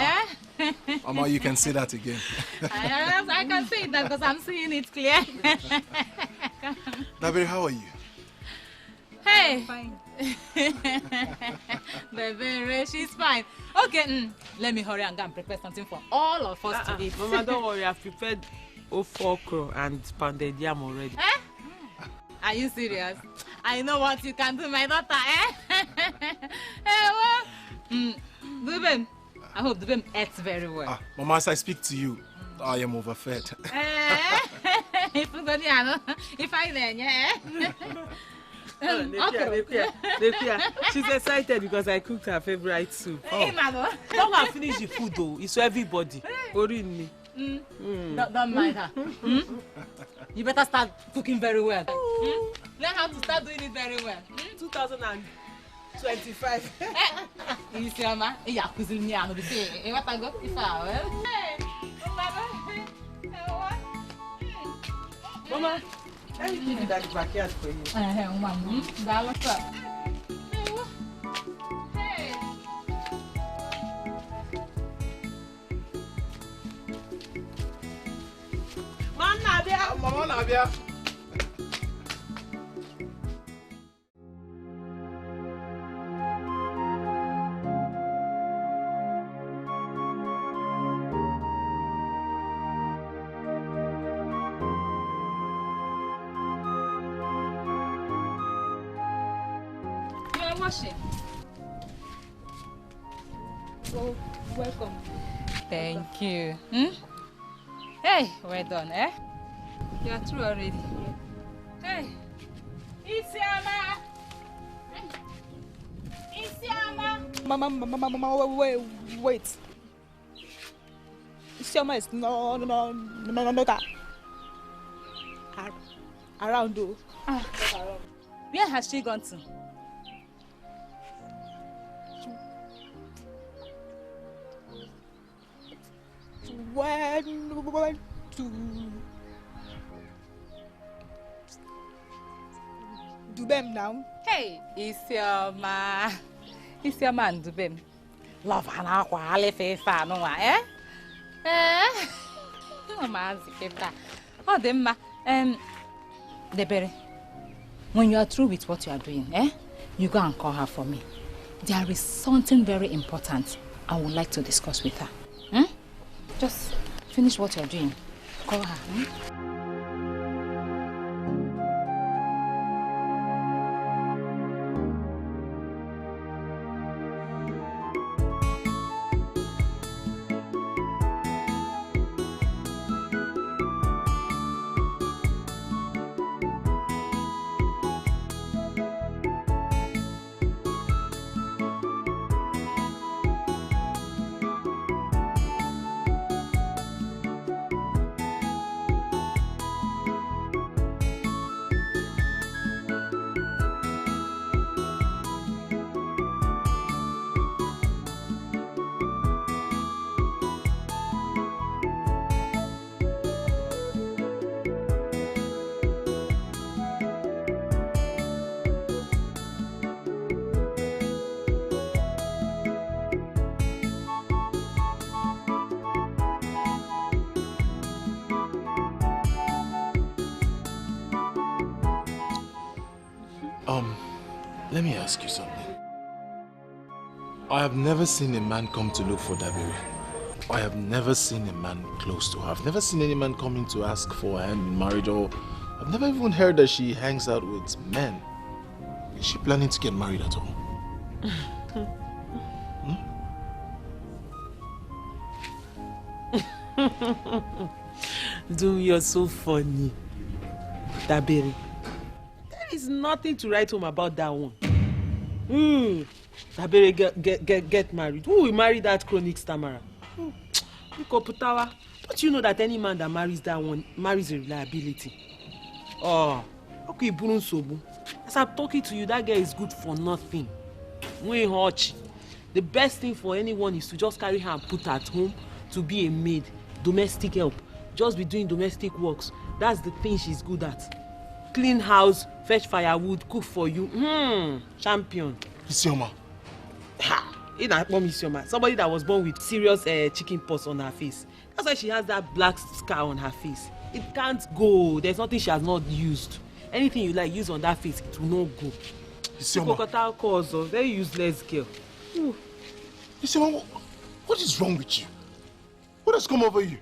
[SPEAKER 17] Mama, you can say that again.
[SPEAKER 7] I can say that because I'm seeing it clear.
[SPEAKER 17] Nabiri, how are you?
[SPEAKER 7] Hey. Fine. Baby, she's fine. Okay, let me hurry and go and prepare something for all of us to eat.
[SPEAKER 6] Mama, don't worry. I've prepared okra and pounded yam already.
[SPEAKER 7] Are you serious? I know what you can do, my daughter. Dubem, I hope Dubem eats very well.
[SPEAKER 17] Mama, as I speak to you, I am overfed.
[SPEAKER 7] If I then,
[SPEAKER 6] She's excited because I cooked her favorite soup. Don't go and finish the food though. It's for everybody. Don't
[SPEAKER 7] mind her. You better start cooking very well. Learn how to start doing it very well.
[SPEAKER 6] 2025.
[SPEAKER 7] Isioma, you're cooking me. I'm going to say, what I got if I
[SPEAKER 6] Mama, let me clean that backyard for you.
[SPEAKER 7] That was up.
[SPEAKER 17] Mama, Nabia.
[SPEAKER 7] Oh, welcome. Thank you. Hey, well done, You are through already. Hey, Isioma! Isioma!
[SPEAKER 3] Mama, wait. Isioma is no around though.
[SPEAKER 7] Where has she gone to?
[SPEAKER 3] Went to Dubem now.
[SPEAKER 7] Hey, Isioma and Dubem. Love and aqua, Alefefa, no, Oh, Demma. Debere, when you are through with what you are doing, you go and call her for me. There is something very important I would like to discuss with her. Just finish what you're doing. Call her.
[SPEAKER 17] Let me ask you something. I have never seen a man come to look for Dabiri. I have never seen a man close to her. I've never seen any man coming to ask for her hand in marriage, or I've never even heard that she hangs out with men. Is she planning to get married at all?
[SPEAKER 6] Doom, you're so funny. Dabiri. There is nothing to write home about that one. Dabiri get married. Who will marry that chronic stammerer? Don't you know that any man that marries that one marries a reliability? Oh, okay, Burun Sobu. As I'm talking to you, that girl is good for nothing. The best thing for anyone is to just carry her and put her at home to be a maid, domestic help. Just be doing domestic works. That's the thing she's good at. Clean house, fetch firewood, cook for you. Champion.
[SPEAKER 17] Isioma.
[SPEAKER 6] Isioma. Somebody that was born with serious chicken pox on her face. That's why she has that black scar on her face. It can't go. There's nothing she has not used. Anything you like, use on that face, it will not go.
[SPEAKER 17] Isioma.
[SPEAKER 6] Very useless girl.
[SPEAKER 17] Isioma, what is wrong with you? What has come over you?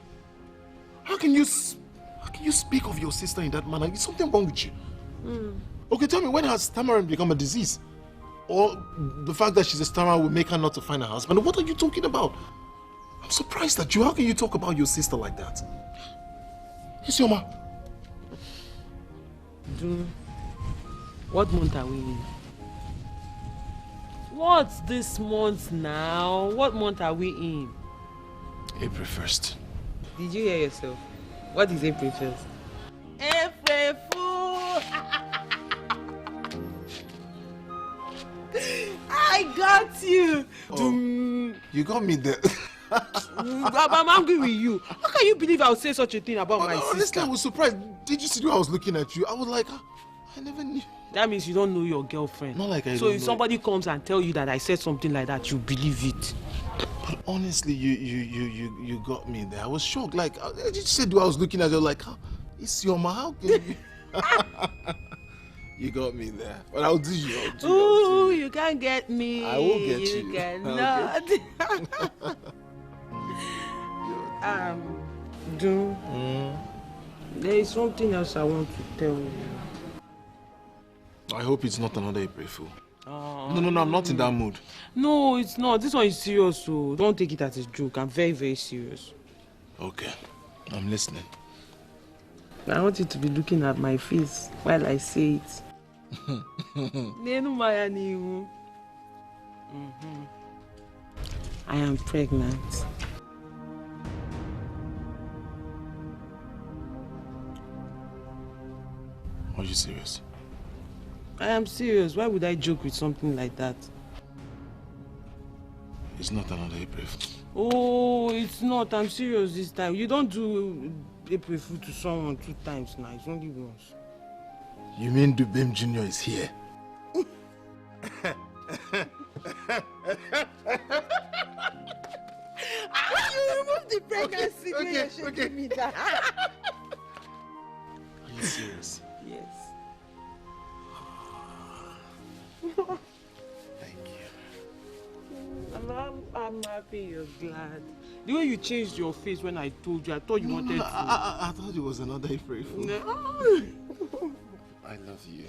[SPEAKER 17] How can you speak of your sister in that manner? Is something wrong with you? Okay, tell me, when has stammering become a disease? Or the fact that she's a stammerer will make her not to find a husband? What are you talking about? I'm surprised at you. How can you talk about your sister like that? Isioma.
[SPEAKER 6] What month are we in? What's this month now? What month are we in?
[SPEAKER 17] April 1st.
[SPEAKER 6] Did you hear yourself? What is April 1st? April Fool! I got you!
[SPEAKER 17] You got me there.
[SPEAKER 6] I'm angry with you. How can you believe I would say such a thing about my sister?
[SPEAKER 17] Honestly, I was surprised. Did you see how I was looking at you? I was like, I never knew.
[SPEAKER 6] That means you don't know your girlfriend.
[SPEAKER 17] Not like I
[SPEAKER 6] So
[SPEAKER 17] don't
[SPEAKER 6] if
[SPEAKER 17] know.
[SPEAKER 6] somebody comes and tell you that I said something like that, you believe it.
[SPEAKER 17] But honestly, you got me there. I was shocked. Like, you said I was looking at you like, Isioma, how can you? You got me there. But I'll do you.
[SPEAKER 6] Ooh, you can't get me.
[SPEAKER 17] I will get you.
[SPEAKER 6] You cannot. There is something else I want to tell you.
[SPEAKER 17] I hope it's not another April Fool. No, I'm not in that mood.
[SPEAKER 6] No, it's not. This one is serious, so don't take it as a joke. I'm very, very serious.
[SPEAKER 17] Okay, I'm listening.
[SPEAKER 6] I want you to be looking at my face while I say it. I am pregnant.
[SPEAKER 17] Are you serious?
[SPEAKER 6] I am serious. Why would I joke with something like that?
[SPEAKER 17] It's not another April Fool.
[SPEAKER 6] Oh, it's not. I'm serious this time. You don't do April Fool to someone 2 times now. It's only once.
[SPEAKER 17] You mean Dubem Jr. is here?
[SPEAKER 6] You removed the pregnancy when you're shaking me down.
[SPEAKER 17] Are you serious?
[SPEAKER 6] Yes.
[SPEAKER 17] Thank you.
[SPEAKER 6] I'm happy you're glad. The way you changed your face when I told you, I thought you wanted to.
[SPEAKER 17] I thought it was another April Fool.
[SPEAKER 6] No.
[SPEAKER 17] I love you.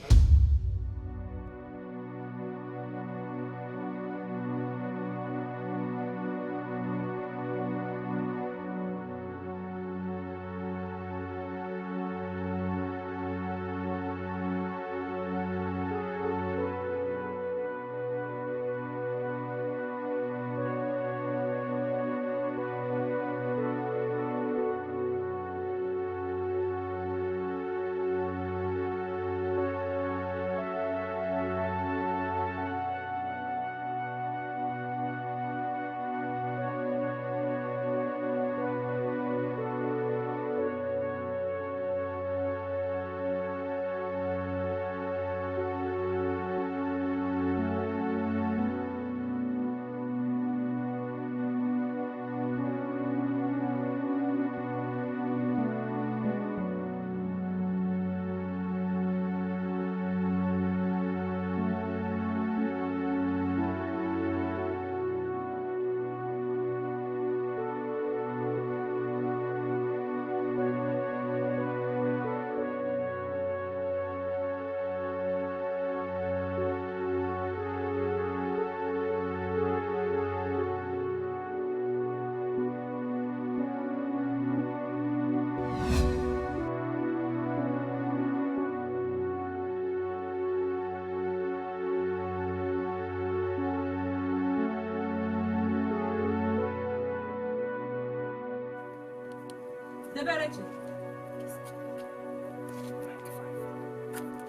[SPEAKER 7] Deberechi.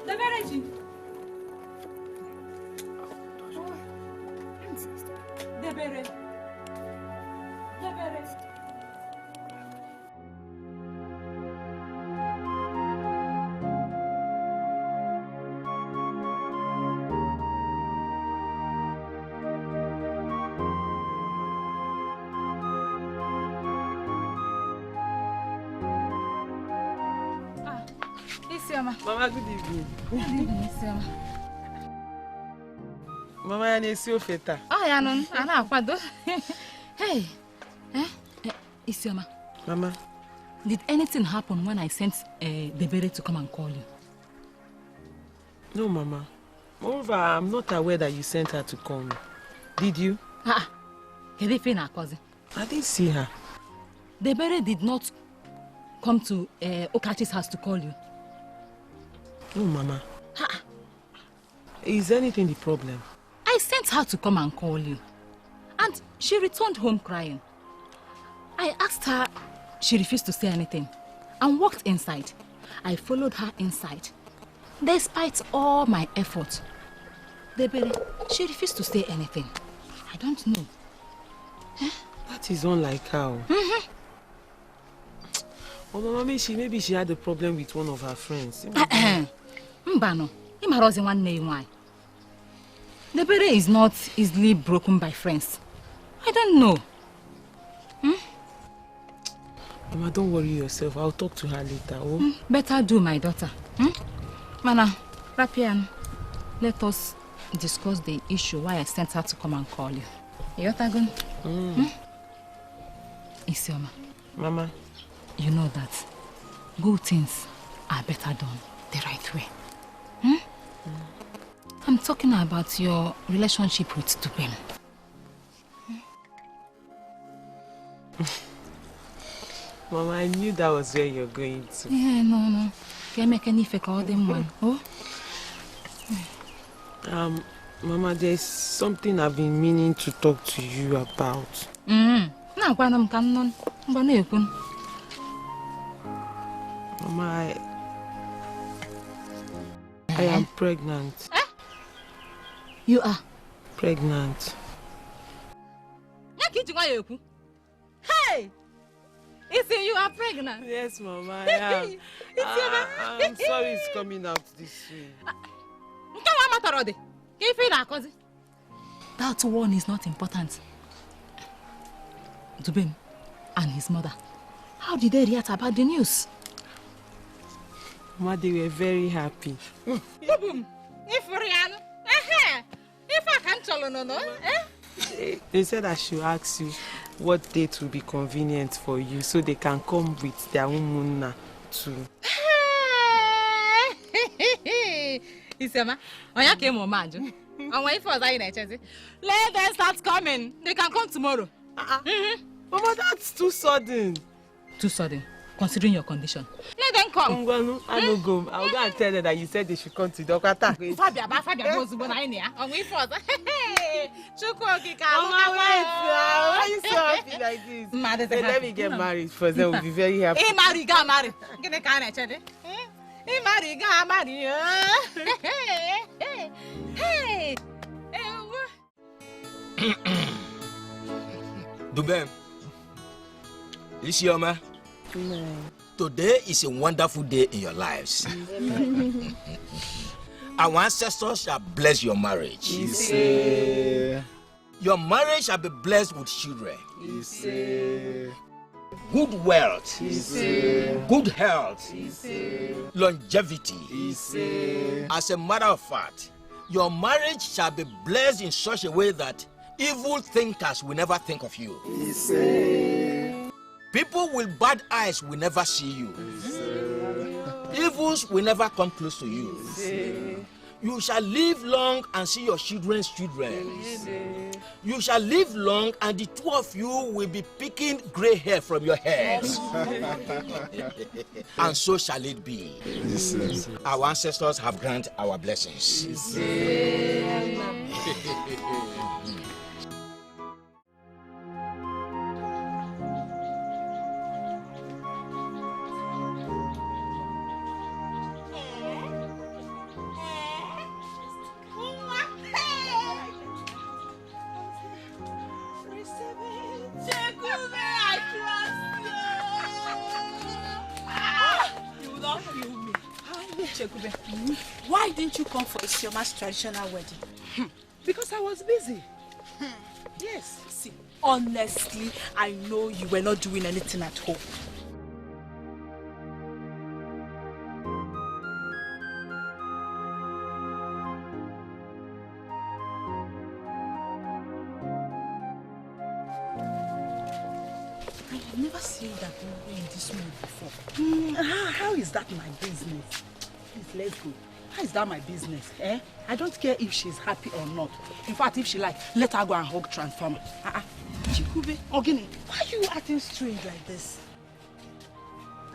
[SPEAKER 7] Deberechi. Debere. Debere.
[SPEAKER 6] Mama, good evening.
[SPEAKER 7] Good evening, Isioma.
[SPEAKER 6] Mama, ya na-esi ofe taa.
[SPEAKER 7] Oh, ya nọ, a na-akwado. Hey, Isioma.
[SPEAKER 6] Mama.
[SPEAKER 7] Did anything happen when I sent Debere to come and call you?
[SPEAKER 6] No, Mama. Moreover, I'm not aware that you sent her to call me. Did you?
[SPEAKER 7] I didn't
[SPEAKER 6] see her.
[SPEAKER 7] Debere did not come to Okachi's house to call you.
[SPEAKER 6] No, Mama. Is anything the problem?
[SPEAKER 7] I sent her to come and call you. And she returned home crying. I asked her, she refused to say anything and walked inside. I followed her inside. Despite all my efforts, Debere, she refused to say anything. I don't know.
[SPEAKER 6] That is unlike her. Oh, Mama, maybe she had a problem with one of her friends.
[SPEAKER 7] Mbano, Debere is not easily broken by friends. I don't know.
[SPEAKER 6] Mama, don't worry yourself. I'll talk to her later. Oh?
[SPEAKER 7] Better do, my daughter. Mana, Rapian, let us discuss the issue why I sent her to come and call you. Yotagun? Isioma.
[SPEAKER 6] Mama.
[SPEAKER 7] You know that good things are better done the right way. I'm talking about your relationship with Tupem.
[SPEAKER 6] Mama, I knew that was where you're going to.
[SPEAKER 7] Yeah, no. Can't make any fake all them one. Oh?
[SPEAKER 6] Mama, there's something I've been meaning to talk to you about.
[SPEAKER 7] Mama,
[SPEAKER 6] I am pregnant.
[SPEAKER 7] You are?
[SPEAKER 6] Pregnant.
[SPEAKER 7] Hey! You are pregnant?
[SPEAKER 6] Yes, Mama, I am. I'm sorry it's coming out this way.
[SPEAKER 7] That one is not important. Dubem and his mother, how did they react about the news?
[SPEAKER 6] Mama, they were very happy. They said I should ask you what date will be convenient for you so they can come with their own Munna too.
[SPEAKER 7] Isioma, Oya came on Manjo. And wait for that. Let them start coming. They can come tomorrow.
[SPEAKER 6] Mama, that's too sudden.
[SPEAKER 7] Too sudden, considering your condition. Let them come.
[SPEAKER 6] I don't go. I'll go and tell them that you said they should come to Dokata.
[SPEAKER 7] Fabia, goes to Bonainia. And wait for that.
[SPEAKER 6] Mama, wait. Why are you so happy like this? Let me get married first. They will be very happy.
[SPEAKER 7] Hey, marry, get married. Get the kind of chatty. Hey, marry, get married. Hey.
[SPEAKER 10] Dubem, Isioma, today is a wonderful day in your lives. Our ancestors shall bless your marriage. Your marriage shall be blessed with children. Good wealth, good health, longevity. As a matter of fact, your marriage shall be blessed in such a way that evil thinkers will never think of you. People with bad eyes will never see you. Evils will never come close to you. You shall live long and see your children's children. You shall live long and the two of you will be picking gray hair from your heads. And so shall it be. Our ancestors have granted our blessings.
[SPEAKER 5] Chekube, why didn't you come for Isioma's traditional wedding?
[SPEAKER 3] Because I was busy.
[SPEAKER 5] Yes. See, honestly, I know you were not doing anything at home.
[SPEAKER 3] I've never seen that way in this mood before. How is that my business? Please, let's go. How is that my business? Eh? I don't care if she's happy or not. In fact, if she like, let her go and hug Transformer. Chikube, Ogini, why are you acting strange like this?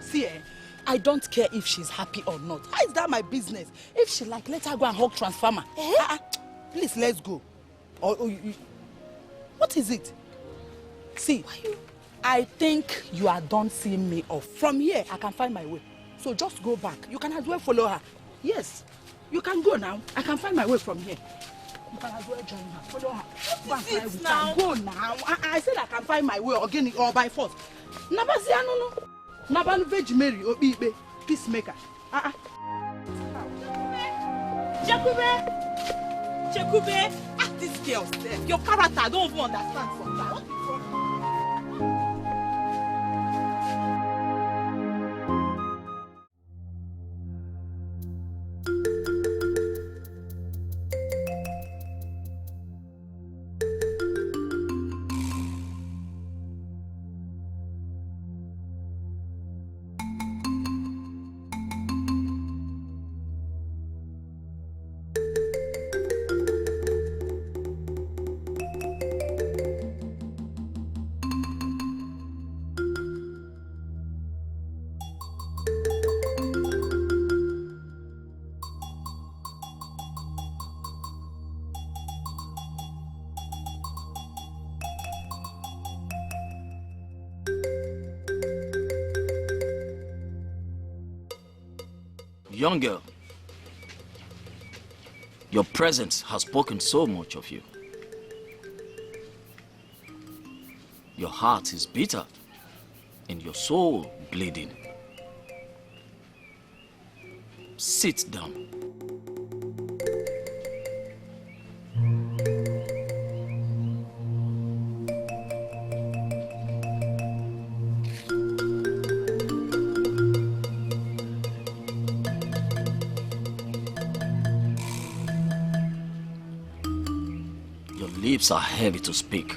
[SPEAKER 3] See, I don't care if she's happy or not. How is that my business? If she like, let her go and hug Transformer. Please, let's go. What is it? See, I think you are done seeing me off. From here, I can find my way. So just go back. You can as well follow her. Yes, you can go now. I can find my way from here. You can as well join her. Follow her.
[SPEAKER 5] What is it now?
[SPEAKER 3] Go now. I said I can find my way again or by force. Nabazia no. Nabalu veg Mary or Bibe. Peacemaker.
[SPEAKER 5] Chekube, ask this girl, your character, I don't even understand sometimes. What is wrong?
[SPEAKER 10] Young girl, your presence has spoken so much of you. Your heart is bitter and your soul bleeding. Sit down. Lips are heavy to speak,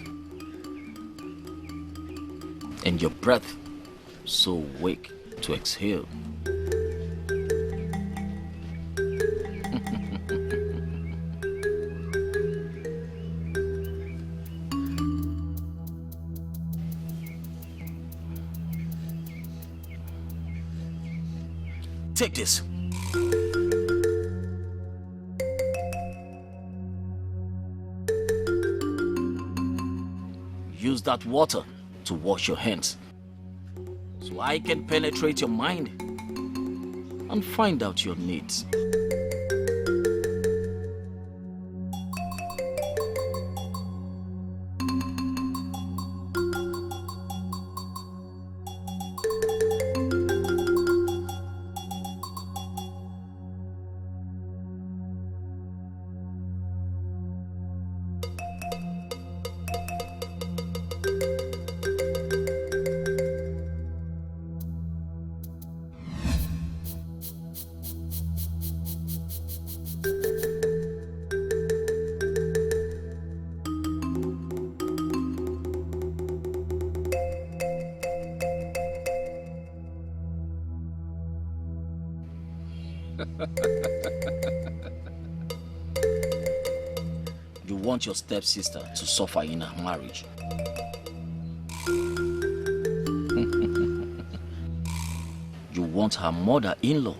[SPEAKER 10] and your breath so weak to exhale. Take this. Use that water to wash your hands so I can penetrate your mind and find out your needs. You want your stepsister to suffer in her marriage. You want her mother-in-law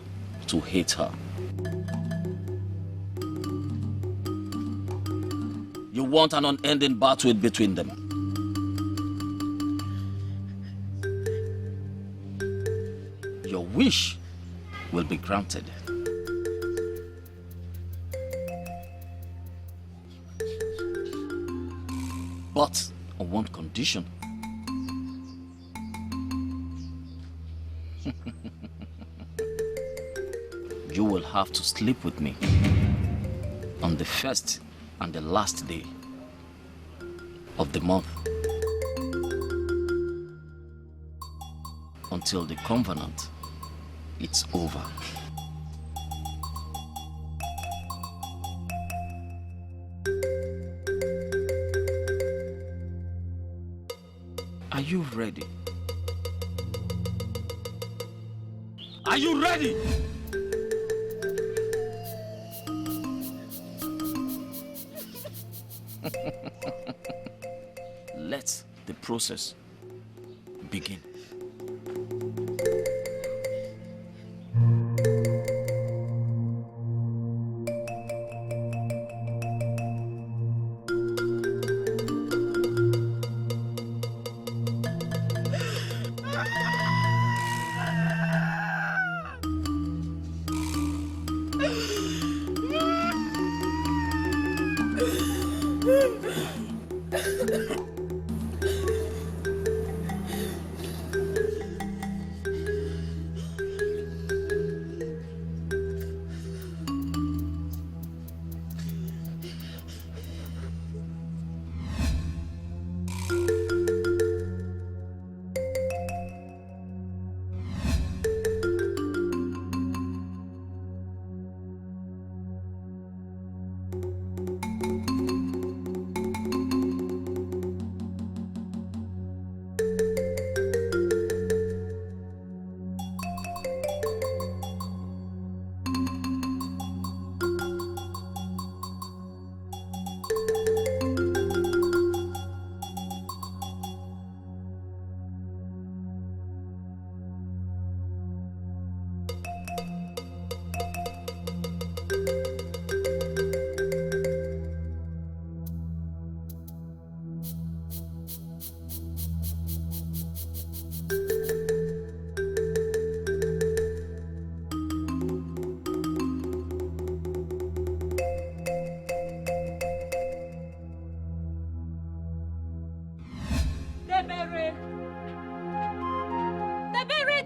[SPEAKER 10] to hate her. You want an unending battle between them. Your wish will be granted. But on one condition. you will have to sleep with me on the first and the last day of the month until the covenant is over. Are you ready? Are you ready? Let the process begin.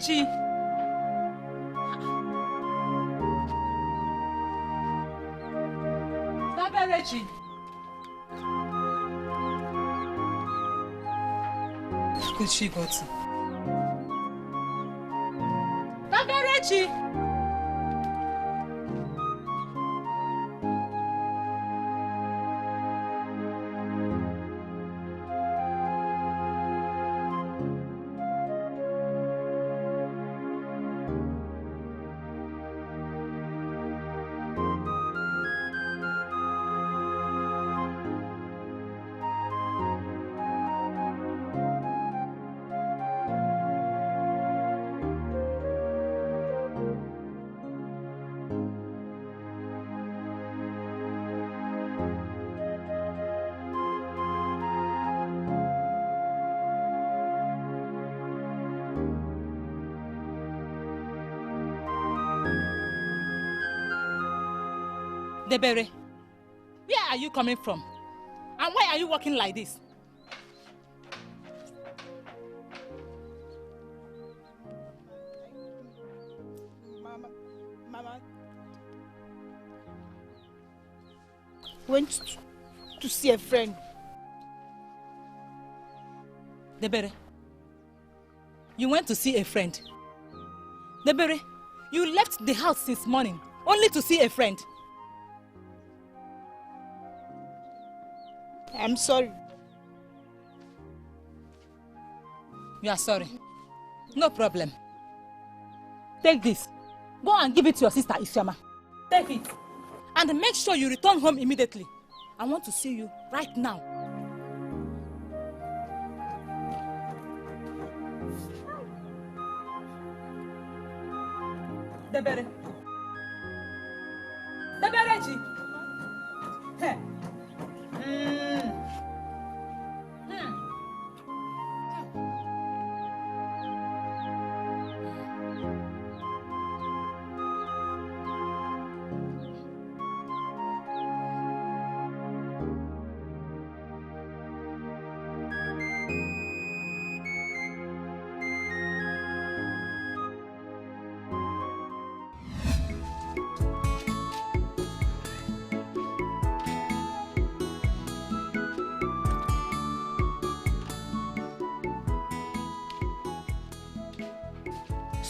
[SPEAKER 7] Chi. Daberechi. Could she go to? Daberechi. Debere, where are you coming from? And why are you walking like this?
[SPEAKER 9] Mama went to see a friend.
[SPEAKER 7] Debere, you went to see a friend. Debere, you left the house since morning only to see a friend.
[SPEAKER 9] I'm sorry.
[SPEAKER 7] You are sorry. No problem. Take this. Go and give it to your sister Isioma. Take it. And make sure you return home immediately. I want to see you right now. Debere. Deberechi. Hey.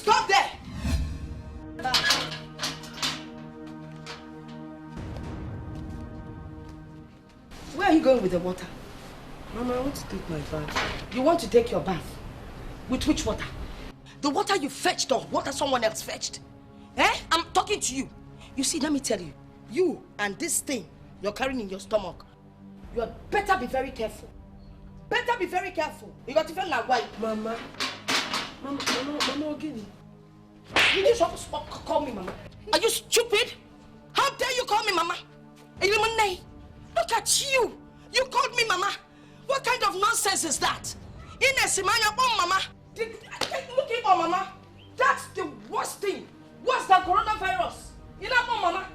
[SPEAKER 1] Stop there! Where are you going with the water?
[SPEAKER 6] Mama, I want to take my bath.
[SPEAKER 1] You want to take your bath? With which water? The water you fetched or water someone else fetched? Eh? I'm talking to you. You see, let me tell you. You and this thing you're carrying in your stomach, you had better be very careful. Better be very careful. You got to feel like why?
[SPEAKER 6] Mama, again.
[SPEAKER 1] You just want to call me Mama. Are you stupid? How dare you call me Mama? Look at you. You called me Mama. What kind of nonsense is that? Ines, Mama. Look at Mama. That's the worst thing. Worse than coronavirus. You know, Mama.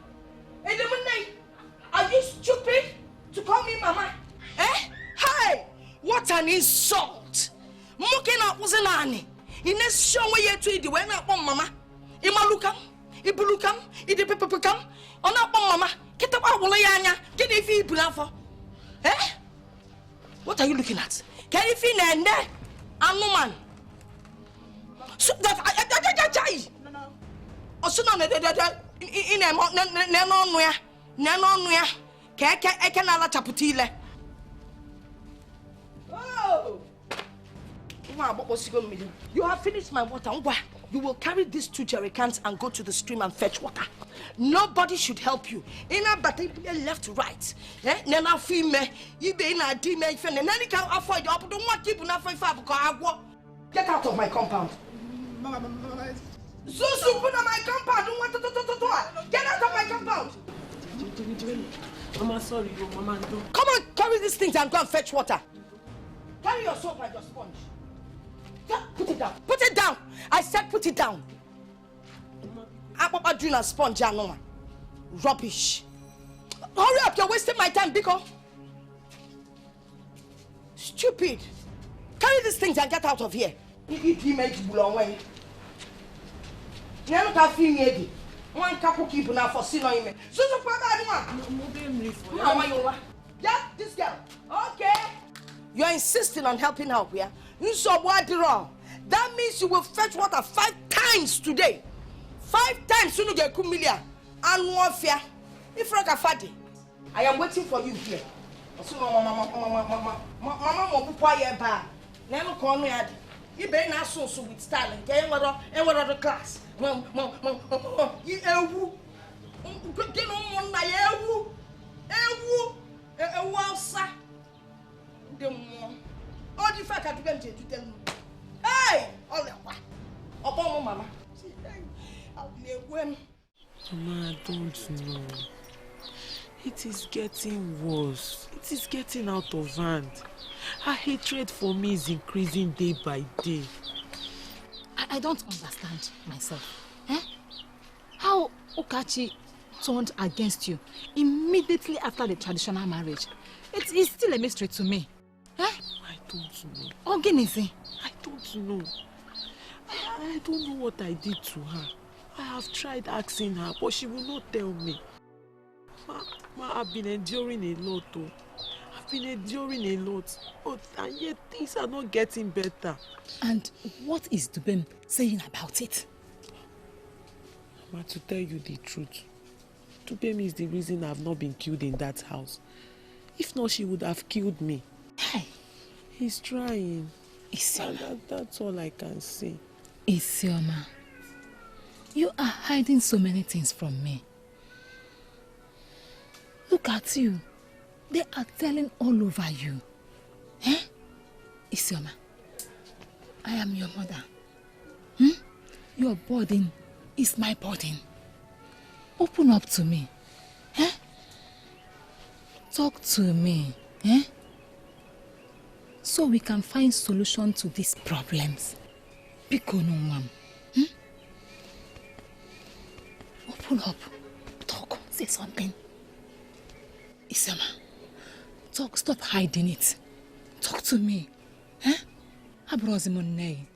[SPEAKER 1] Are you stupid to call me Mama? Eh? Hey! What an insult! Muking up was an annie. Ines show me yet to the way up on Mama. Imalukam, Ibulukam, Idipipukam, on up on Mama. Get up out Wolayanya, get a fee for. Eh? What are you looking at? Can you feel and there? I'm no man. So that no. Oh, so no, in a month, Nanonia, Ekanala Chaputile. Oh! What was you going to do? You have finished my water. You will carry these 2 jerrycans and go to the stream and fetch water. Nobody should help you. In a battle, left to right. Nana female, you be in a demon, and then you can afford you. Don't want people not for because get out of my compound. So put on my compound. Don't want to get out of my compound.
[SPEAKER 6] Mama, sorry, Mama, don't.
[SPEAKER 1] Come on, carry these things and go and fetch water. Carry your soap and your sponge. Put it down. Put it down. I said put it down. I'm not doing a sponge, no. Rubbish. Hurry up, you're wasting my time, Biko. Stupid. Carry these things and get out of here. You make it away. You don't have to feel one couple keep now for sin on him. So, yeah, this girl. Okay. You're insisting on helping her, yeah? That means you will fetch water 5 times today. 5 times soon you get million and warfare. If I am waiting for you here. Mama, never call me at you better not so with style and what other class. You all the fact I didn't tell me. Hey! All the Mama.
[SPEAKER 6] Mama, I don't know. It is getting worse. It is getting out of hand. Her hatred for me is increasing day by day.
[SPEAKER 7] I don't understand myself. How Okachi turned against you immediately after the traditional marriage. It is still a mystery to me.
[SPEAKER 6] I don't know.
[SPEAKER 7] Ogenisi?
[SPEAKER 6] I don't know. I don't know what I did to her. I have tried asking her, but she will not tell me. Ma, I've been enduring a lot, though. I've been enduring a lot. And yet things are not getting better.
[SPEAKER 7] And what is Dubem saying about it?
[SPEAKER 6] Ma, to tell you the truth, Dubem is the reason I've not been killed in that house. If not, she would have killed me.
[SPEAKER 7] Hey.
[SPEAKER 6] He's trying.
[SPEAKER 7] Isioma.
[SPEAKER 6] That's all I can say.
[SPEAKER 7] Isioma, you are hiding so many things from me. Look at you. They are telling all over you. Isioma, I am your mother. Your burden is my burden. Open up to me. Talk to me. So we can find solution to these problems. Biko no ma'am. Open up. Talk. Say something. Isioma, talk. Stop hiding it. Talk to me. Abrozimonei.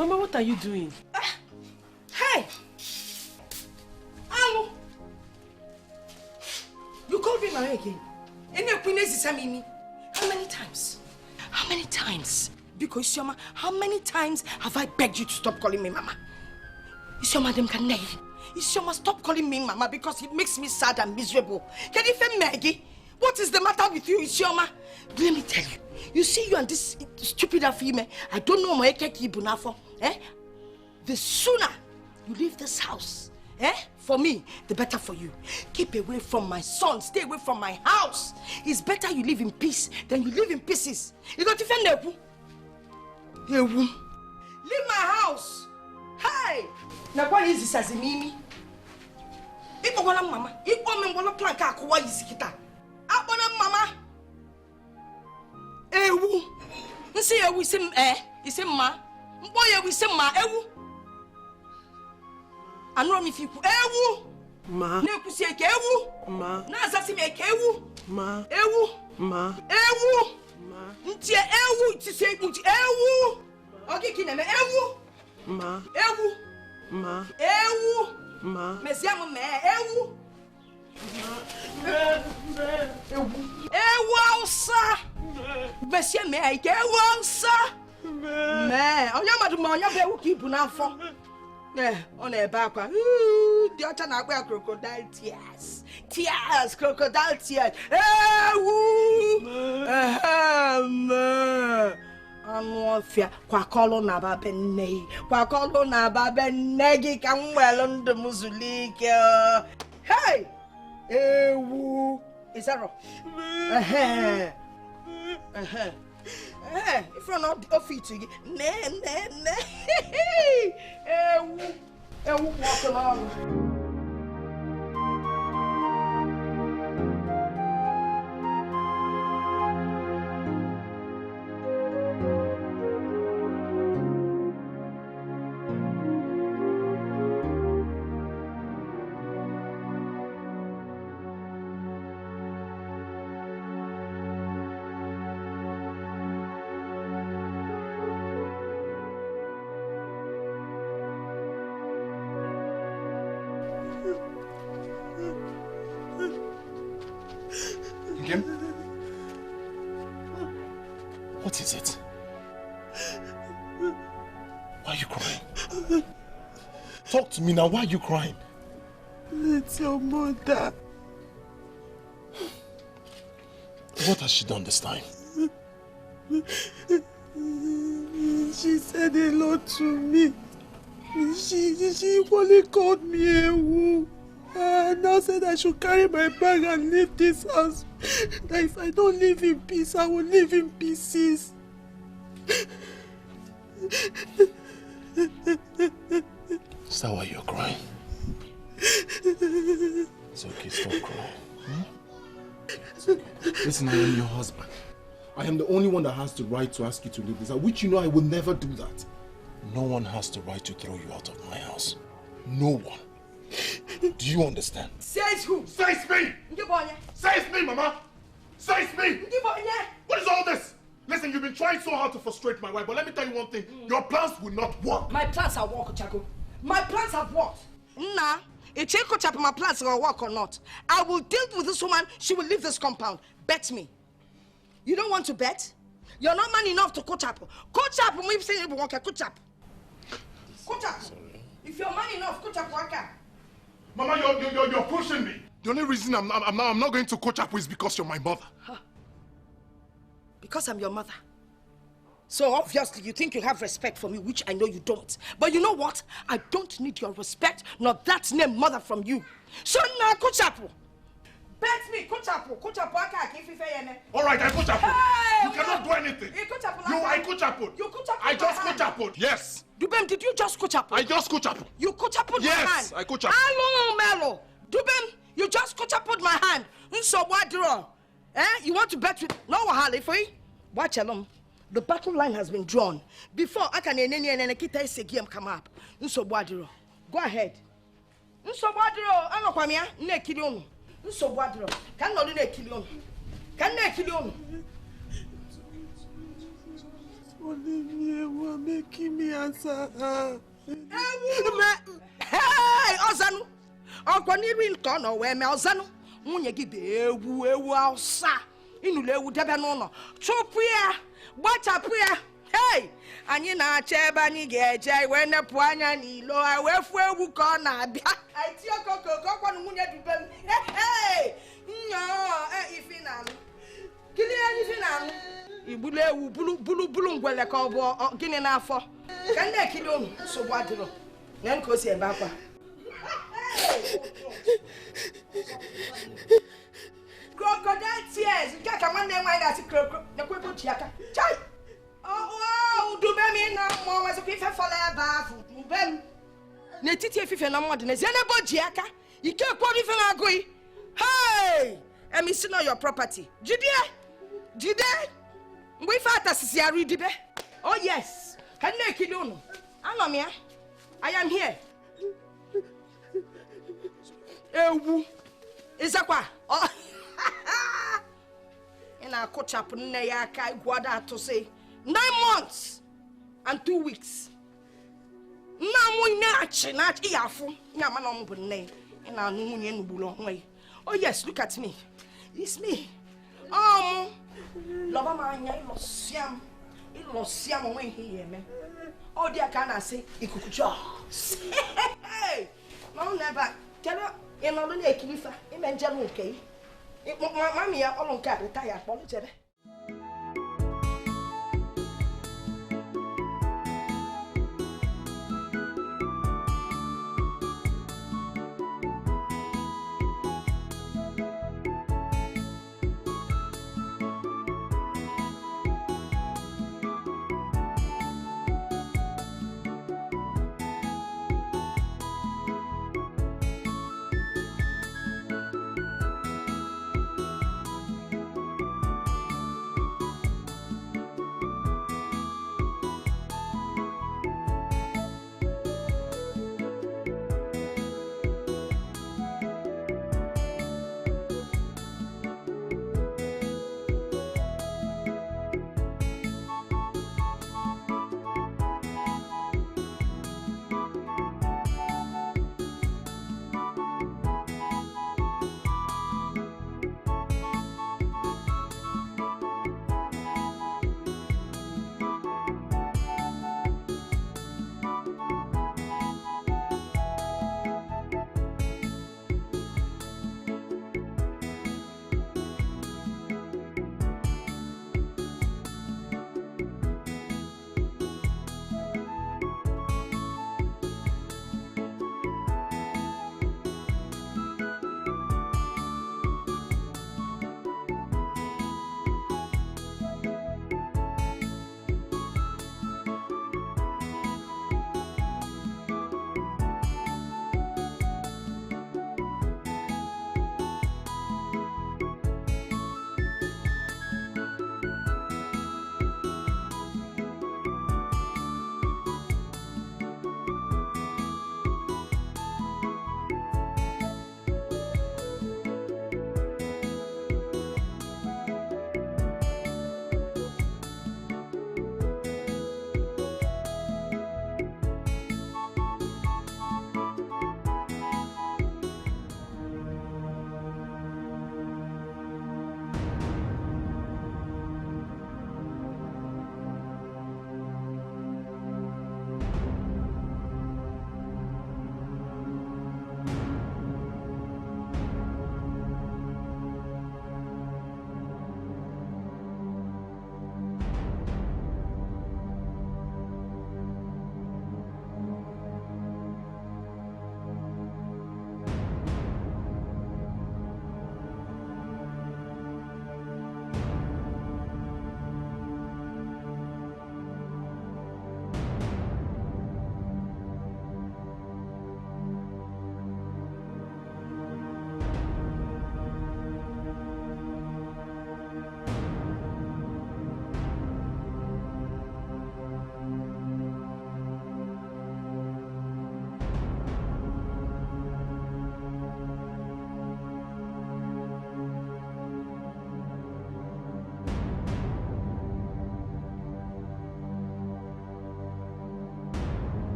[SPEAKER 6] Mama, what are you doing?
[SPEAKER 1] Hey! Alo! You called me Mama again. How many times? How many times? Because Isioma, how many times have I begged you to stop calling me Mama? Isioma, Isioma, stop calling me Mama because it makes me sad and miserable. Can you feel Maggie? What is the matter with you, Isioma? Let me tell you. You see, you and this stupid female, I don't know my Bunafo. The sooner you leave this house, for me, the better for you. Keep away from my son. Stay away from my house. It's better you live in peace than you live in pieces. You got to defend Nebu. Leave my house. Hey! Now what is this as a mimi? Ipo wala mama. Ipo me wala plan ka akwa yisikita. Abona mama. Ewu. Nsi ewu isim isim ma. Mbo ewu isim ma ewu. Anu mi fiku ewu.
[SPEAKER 6] Ma.
[SPEAKER 1] Ne kusi eke ewu.
[SPEAKER 6] Ma.
[SPEAKER 1] Na asasi me eke ewu.
[SPEAKER 6] Ma.
[SPEAKER 1] Ewu.
[SPEAKER 6] Ma.
[SPEAKER 1] Ewu.
[SPEAKER 6] Ma.
[SPEAKER 1] Ntie ewu tise nti ewu. Ogi kineme ewu.
[SPEAKER 6] Ma.
[SPEAKER 1] Ewu.
[SPEAKER 6] Ma.
[SPEAKER 1] Ewu.
[SPEAKER 6] Ma.
[SPEAKER 1] Mesiamu me ewu. Ewu. Ewu ausa. Mesia me ike ewu ausa. Me. Onya maduma onya be ewu ki ibu na afọ. On a back. The other na wear crocodile tears. Tears, crocodile tears. Anwofia kwakolo na babenne. Kwakolo na babenne kan well ndo muzulike. Hey! Ewu. Is that wrong? If you're not off it, walk along.
[SPEAKER 17] What is it? Why are you crying? Talk to me now. Why are you crying?
[SPEAKER 6] It's your mother.
[SPEAKER 17] What has she done this time?
[SPEAKER 6] She said a lot to me. She only called me a woo. And now said I should carry my bag and leave this house. That if I don't live in peace, I will live in pieces.
[SPEAKER 17] Is that why you're crying? It's okay, stop crying. It's okay. Listen, I am your husband. I am the only one that has the right to ask you to leave this house, which you know I will never do that. No one has the right to throw you out of my house. No one. Do you understand?
[SPEAKER 1] Says who?
[SPEAKER 2] Says me! Says me, Mama! Says me! What is all this? Listen, you've been trying so hard to frustrate my wife, but let me tell you one thing. Your plans will not work.
[SPEAKER 1] My plans have worked, Chago. My plans have worked. Nah, it's check my plans will work or not. I will deal with this woman. She will leave this compound. Bet me. You don't want to bet? You're not man enough to coach up. Coach up, we say you want to coach up. Coach up. If you're man enough, coach up, work.
[SPEAKER 2] Mama, you're pushing me. The only reason I'm not going to coach up is because you're my mother.
[SPEAKER 1] Huh. Because I'm your mother. So obviously you think you have respect for me, which I know you don't. But you know what? I don't need your respect, nor that name mother from you. So now, coach up. Bet me, coach up. Coach up,
[SPEAKER 2] all right, I coach up.
[SPEAKER 1] Hey,
[SPEAKER 2] you cannot do anything. I coach up.
[SPEAKER 1] You coach up.
[SPEAKER 2] I just coach up. Yes.
[SPEAKER 1] Dubem, did you just coach up?
[SPEAKER 2] I just coach up.
[SPEAKER 1] You coach up with my hand?
[SPEAKER 2] Yes, I coach up.
[SPEAKER 1] Hello, Melo. Dubem, you just coach up with my hand. So what draw? You want to bet with no wahale for you? Watch along. The battle line has been drawn. Before I can kita game come up. So what draw? Go ahead. So what draw? I'm not coming. Ne kill so what draw? Can not kill you. Can they kill you?
[SPEAKER 6] me, making me answer her.
[SPEAKER 1] Hey, Ozanu! Okwanirin kono we me Ozanu. Munye gi be ewu ausa. Inule ewu debe no. Chopu ya, gbachapu ya. Hey! Anyị na-acha ebe anyị ga-eje wee nepụ anya n'ilo a wee fụ ewu ka ọ na-abịa. Aiti okoko kokwa nwunye dube m. Hey! Ifi na anụ. Gịnị ya ifi na anụ? Igbulu ewu bulu ngwele ka ọ bụ gịnị n'afọ. Ka ndị ekiri unu nsogbu adịrọ. Na nke o si ebe akwa. Crocodile tears. Nke ka nwanne nwaanyị ga-asị krokro. Nekwe ebe otu aka. Chai! Oh, do me na mo was a fifa for eba fu bem. Na titi fifa na mo de na zene boji aka. Ike kwa fifa na agoi. Hey! Emi see your property. Jide. Ngwe fa atasisi ari dibe. Oh yes. Can na kido no. Anomia. I am here. Ewu. Izakwa. Oh. Ina ko chap nne ya aka igwada to say 9 months and 2 weeks. Oh yes, look at me. It's me. Love manya ilosiam when he hear me. Oh dear, can I say ikukujo? Hey, no never. Tell her you know the kilifa. Imenjelu okay. Mammy ya all on car retire apology.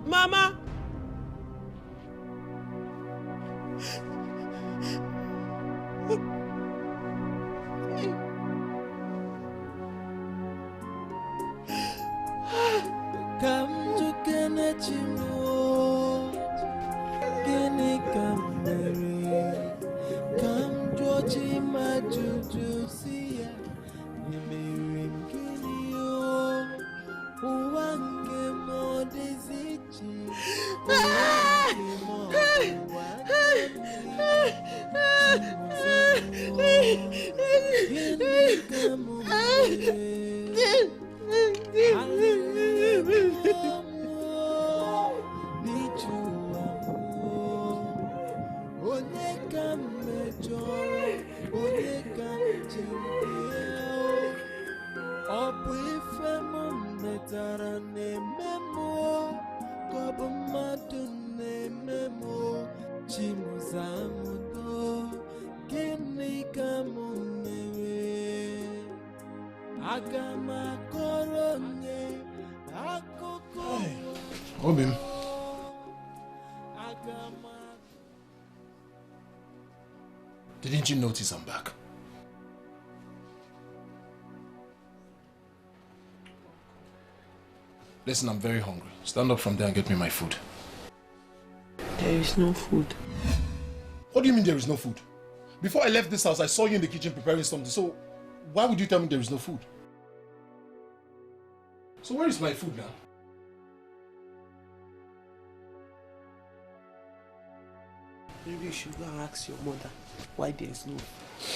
[SPEAKER 6] Mama!
[SPEAKER 15] Come to Kenachimo, Kenny come Mary, come Georgie, my Juju, see ya, Nimiri, Kenny, who one game more desichi,
[SPEAKER 2] Obim. Didn't you notice I'm back? Listen, I'm very hungry. Stand up from there and get me my food.
[SPEAKER 6] There is no food.
[SPEAKER 2] What do you mean there is no food? Before I left this house, I saw you in the kitchen preparing something, so why would you tell me there is no food? So where is my food now?
[SPEAKER 6] Maybe you should go and ask your mother why there is no food.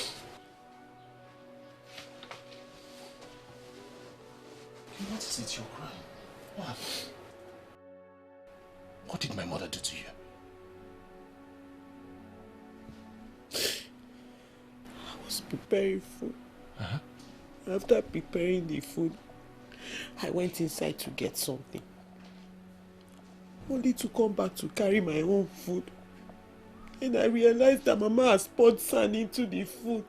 [SPEAKER 2] What is it you're crying? What? What did my mother do to you?
[SPEAKER 6] I was preparing food. After preparing the food, I went inside to get something. Only to come back to carry my own food. And I realized that Mama has poured sand into the food.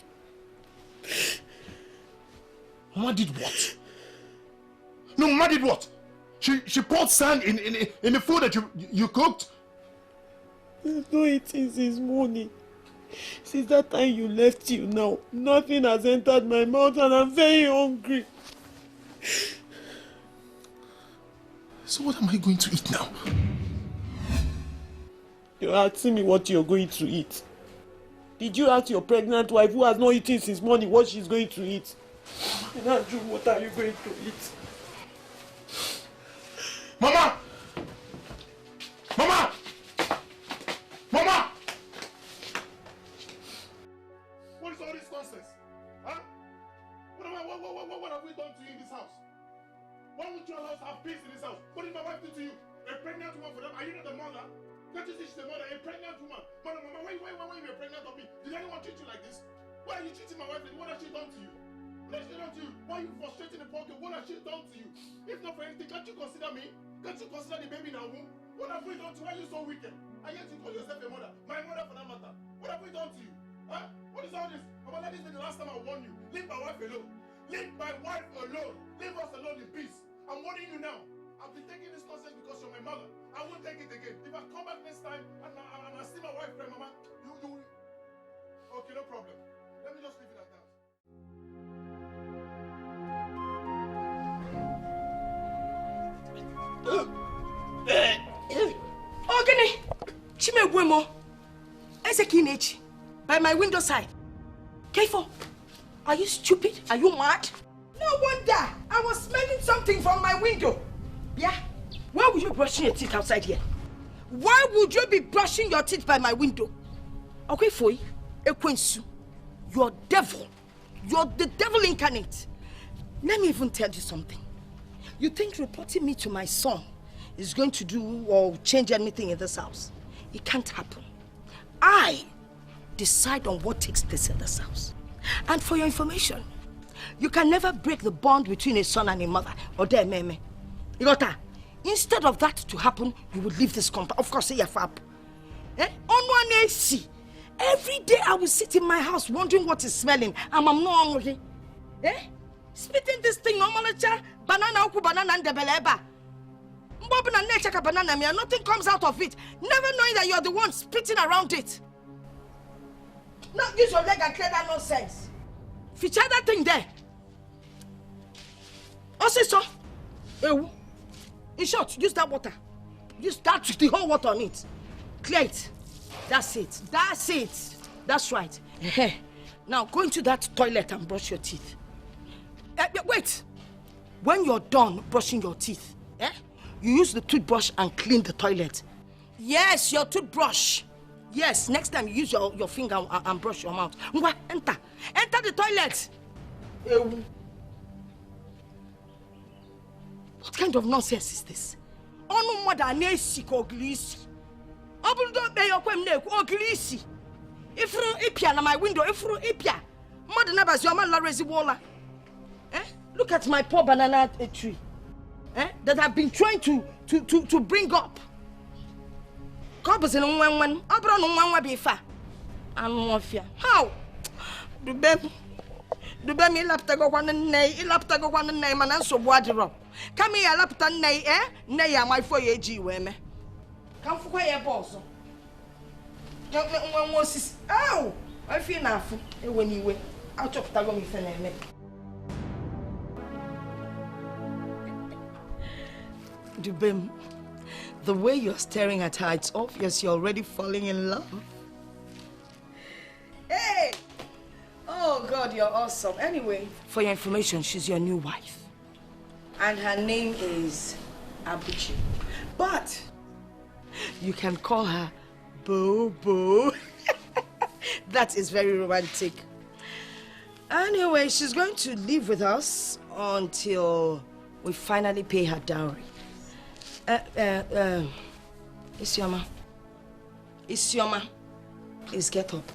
[SPEAKER 2] Mama did what? No, Mama did what? She poured sand in the food that you cooked?
[SPEAKER 6] There's no eating since morning. Since that time you left till now, nothing has entered my mouth and I'm very hungry.
[SPEAKER 2] So what am I going to eat now?
[SPEAKER 6] You're asking me what you're going to eat. Did you ask your pregnant wife who has not eaten since morning what she's going to eat? And Andrew, what are you going to eat?
[SPEAKER 2] Mama! Mama! Mama! What is all this nonsense? Huh? What have we done to you in this house? Why won't you allow us to have peace in this house? What did my wife do to you? A pregnant woman for them? Are you not the mother? Can't you see she's the mother? A pregnant woman. Mama, why you were pregnant of me? Did anyone treat you like this? Why are you treating my wife? What has she done to you? What has she done to you? Why are you frustrating the poor girl? What has she done to you? If not for anything, can't you consider me? Can't you consider the baby in her womb? What have we done to you? Why are you so wicked? And yet you call yourself a mother. My mother for that matter. What have we done to you? Huh? What is all this? Mama, let this be the last time I warn you. Leave my wife alone. Leave my wife alone. Leave us alone in peace. I'm warning you now. I've been taking this nonsense because you're my mother. I won't take it again. If I come back next time and I see my wife friend, Mama, you will... Okay, no problem. Let me just leave it at that.
[SPEAKER 1] Ogini! Chimegwemo! Ezekinechi! By my window side. Kefo! Are you stupid? Are you mad? No wonder! I was smelling something from my window. Yeah? Why would you be brushing your teeth outside here? Why would you be brushing your teeth by my window? Okay, Foy, Ekwensu, you're devil. You're the devil incarnate. Let me even tell you something. You think reporting me to my son is going to do or change anything in this house? It can't happen. I decide on what takes place in this house. And for your information, You can never break the bond between a son and a mother. Or there, meme. You got that? Instead of that to happen, you would leave this compound. Of course, say your fab. On one AC. Every day I will sit in my house wondering what is smelling. I'm not hungry. Spitting this thing, banana, banana, and the beleba. Banana, nothing comes out of it. Never knowing that you're the one spitting around it. Not use your leg and clear that nonsense. Feature that thing there. Also, in short, use that water. Use that with the whole water on it. Clear it. That's it. That's it. That's right. Now go into that toilet and brush your teeth. Wait. When you're done brushing your teeth, you use the toothbrush and clean the toilet. Yes, your toothbrush. Yes, next time you use your finger and brush your mouth. Enter. Enter the toilet. What kind of nonsense is this? Onu mother ne sick oglisi. Obudo be yokwem na eku oglisi. Ifru ipia na my window, ifru ipia. Mother na bazi oma la rezi wola. Look at my poor banana tree. That I've been trying to bring up. Cobbles in one, Abra no one be fa. How? The baby laptago one nay, laptago one name and answer wardrobe. Come here, lapta nay, nay, my 4 women. Come for your boss. One was oh, I feel enough when you went out of Tagomi Feneme. Dubem, the way you're staring at her, it's obvious you're already falling in love. Hey! Oh God, you're awesome. Anyway, for your information, she's your new wife. And her name is Abuchi. But you can call her Boo Boo. That is very romantic. Anyway, she's going to live with us until we finally pay her dowry. Isioma. Isioma, please get up.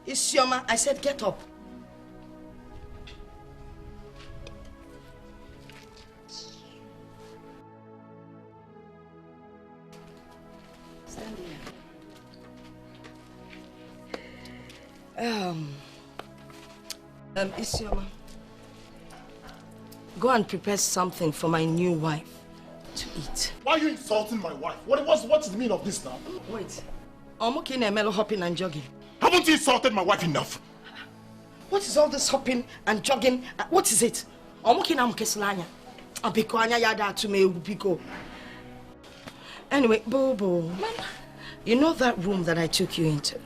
[SPEAKER 1] Isioma, I said get up. Stand here. Isioma. Go and prepare something for my new wife to eat.
[SPEAKER 2] Why are you insulting my wife? What's the meaning of this now?
[SPEAKER 1] Wait. I'm okay now, hopping and jogging.
[SPEAKER 2] Haven't you insulted my wife enough?
[SPEAKER 1] What is all this hopping and jogging? What is it? I'm okay now, Keslanya. Anyway, Bobo. Mama. You know that room that I took you into?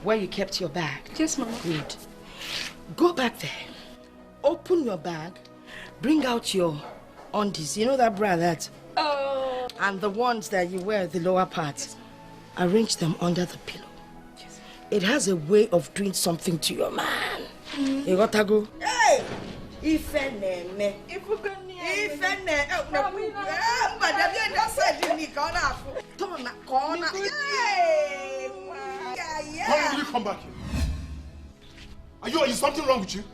[SPEAKER 1] Where you kept your bag?
[SPEAKER 9] Yes, Mama.
[SPEAKER 1] Good. Go back there. Open your bag. Bring out your undies. You know that bra that?
[SPEAKER 9] Oh.
[SPEAKER 1] And the ones that you wear the lower part. Arrange them under the pillow. Yes. It has a way of doing something to your man. You got to go. Hey! Ifeneme. Ifeneme.
[SPEAKER 2] How did you come back here? Is something wrong with you?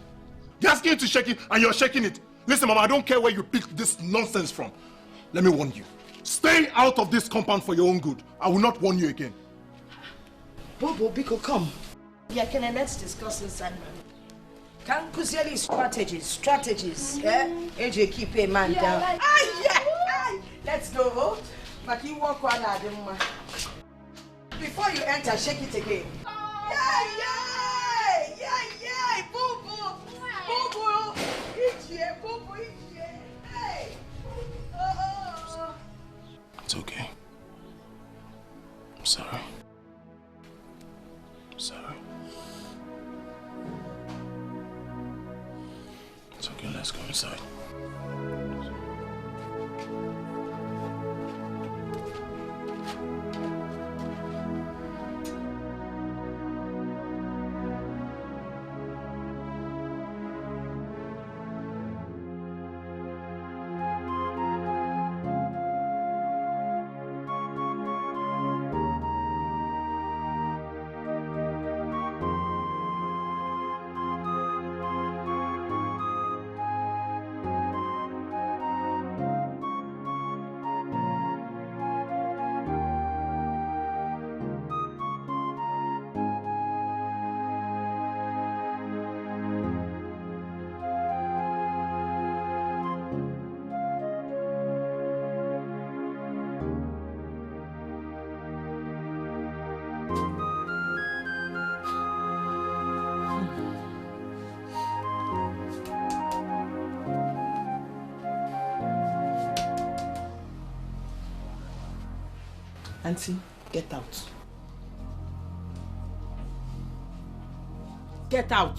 [SPEAKER 2] You're asking you to shake it and you're shaking it. Listen, Mama, I don't care where you picked this nonsense from. Let me warn you. Stay out of this compound for your own good. I will not warn you again.
[SPEAKER 1] Bobo, Biko, come. Yeah, let's discuss inside. Can Kuzieli strategies. AJ, keep a man down. Let's go. Maki, walk on before you enter, shake it again. Yeah, Bobo. Bobo. Bobo, hey.
[SPEAKER 10] It's okay. I'm sorry. I'm sorry. It's okay, let's go inside.
[SPEAKER 8] Auntie, get out. Get out.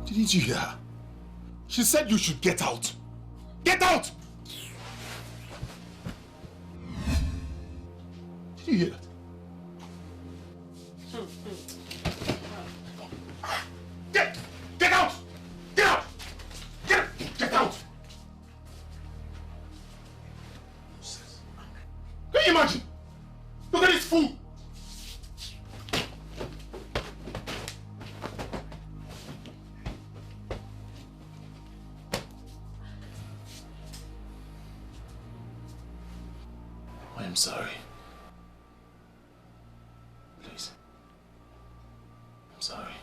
[SPEAKER 17] Didn't you hear her? She said you should get out. Get out! Did you hear that? Get out! Get out! Get out! Can you imagine? Look at this fool! I'm sorry. Please. I'm sorry.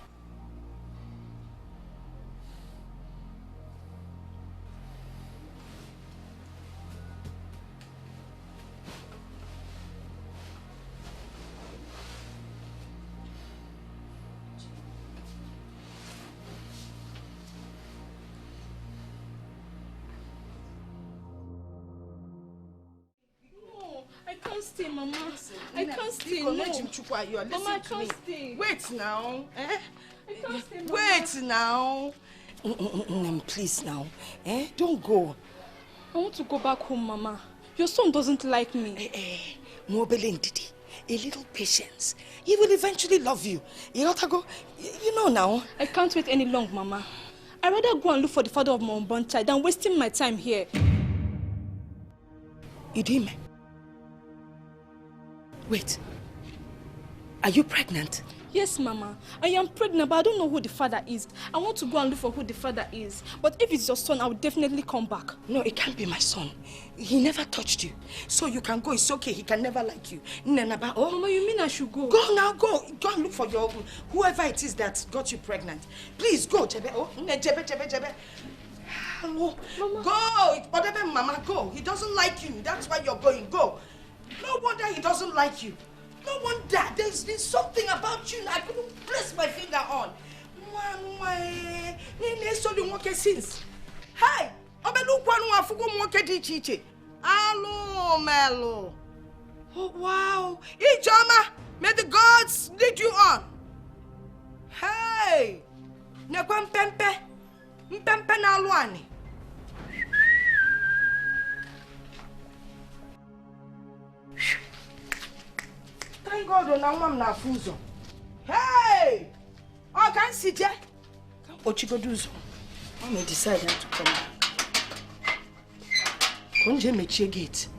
[SPEAKER 5] I can't stay, Mama. I can't stay. No. Mama, I can't stay.
[SPEAKER 1] Wait now. Eh?
[SPEAKER 5] I can't stay, Mama.
[SPEAKER 1] Wait now. Please now. Eh? Don't go.
[SPEAKER 5] I want to go back home, Mama. Your son doesn't like me.
[SPEAKER 1] Mobelindidi. A little patience. He will eventually love you. You ought to go. You know now.
[SPEAKER 5] I can't wait any long, Mama. I'd rather go and look for the father of my unborn child than wasting my time here.
[SPEAKER 1] Idime. Wait. Are you pregnant?
[SPEAKER 5] Yes, Mama. I am pregnant, but I don't know who the father is. I want to go and look for who the father is. But if it's your son, I will definitely come back.
[SPEAKER 1] No, it can't be my son. He never touched you. So you can go. It's okay. He can never like you. Mama,
[SPEAKER 5] you mean I should go?
[SPEAKER 1] Go now, go. Go and look for your whoever it is that got you pregnant. Please go, Jebe. Oh, Jebe. Hello. Mama. Go. Whatever, Mama, go. He doesn't like you. That's why you're going. Go. No wonder he doesn't like you. No wonder. There's been something about you I couldn't place my finger on. Since. Hey! Hello, Melo. Oh, wow. Ijoma, may the gods lead you on. Hey! Mpempe na alwani. Thank God on am na fuzo. Hey! Oh, can see je? Ochigoduzo. I may decide how to come. Konje mechie gate.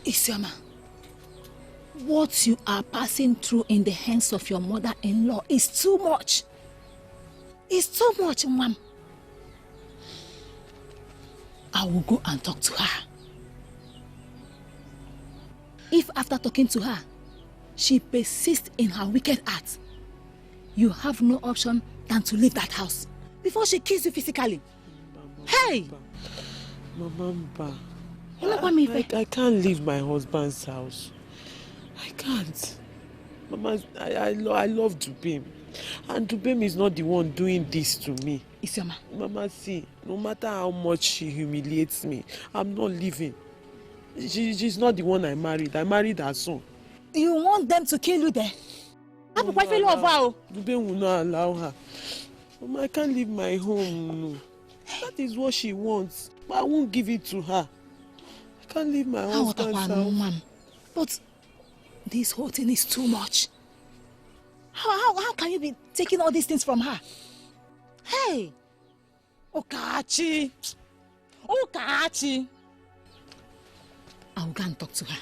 [SPEAKER 7] Isioma, what you are passing through in the hands of your mother-in-law is too much. It's too much, Mom. I will go and talk to her. If after talking to her, she persists in her wicked act, you have no option than to leave that house before she kills you physically. Hey!
[SPEAKER 6] Mama,
[SPEAKER 7] I
[SPEAKER 6] can't leave my husband's house. I can't. Mama, I love Dubem. And Dubem is not the one doing this to me.
[SPEAKER 7] Isioma.
[SPEAKER 6] Mama, see, no matter how much she humiliates me, I'm not leaving. She's not the one I married. I married her son.
[SPEAKER 7] You want them to kill you there?
[SPEAKER 6] Dubem will not allow her. Mama, I can't leave my home. No. That is what she wants. But I won't give it to her. I can't leave my husband's house.
[SPEAKER 7] But this whole thing is too much. How can you be taking all these things from her? Hey! Okachi! I'll go and talk to her.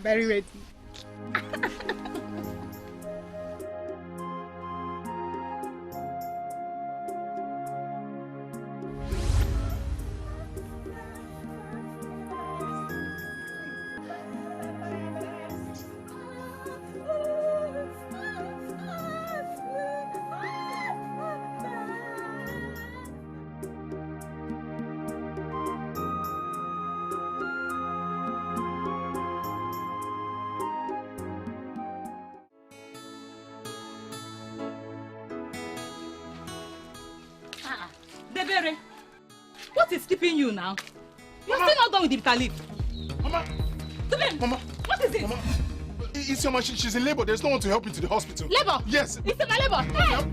[SPEAKER 3] Very ready.
[SPEAKER 7] Debere, what is keeping you now? You're still not done with the bitter leaf.
[SPEAKER 2] Mama! Mama!
[SPEAKER 7] What is it?
[SPEAKER 2] Mama! Isioma, she's in labor. There's no one to help you to the hospital.
[SPEAKER 7] Labor?
[SPEAKER 2] Yes.
[SPEAKER 7] It's in my labor. Hey!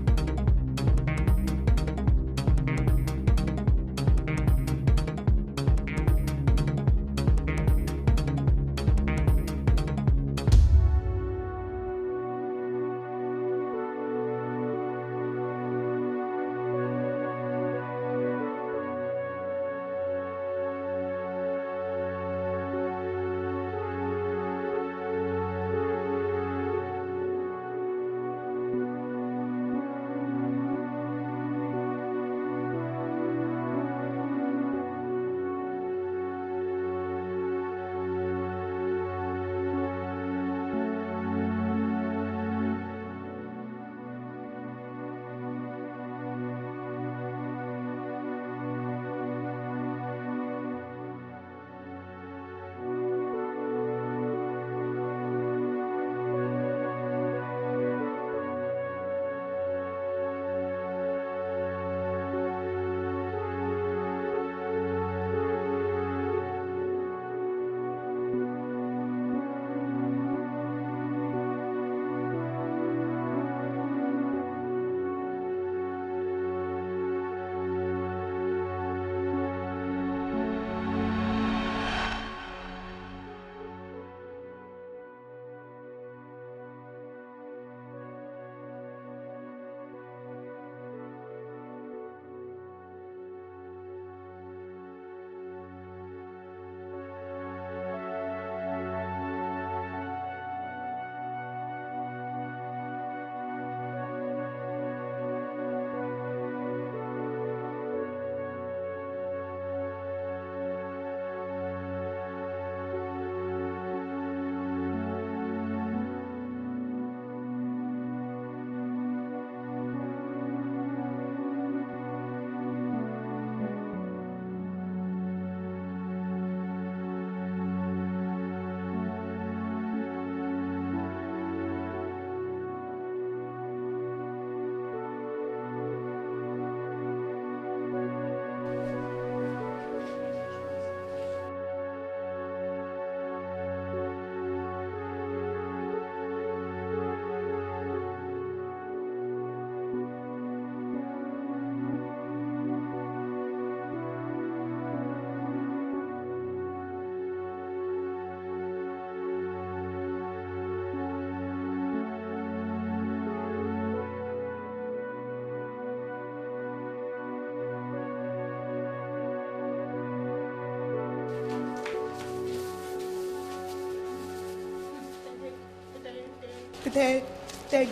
[SPEAKER 9] take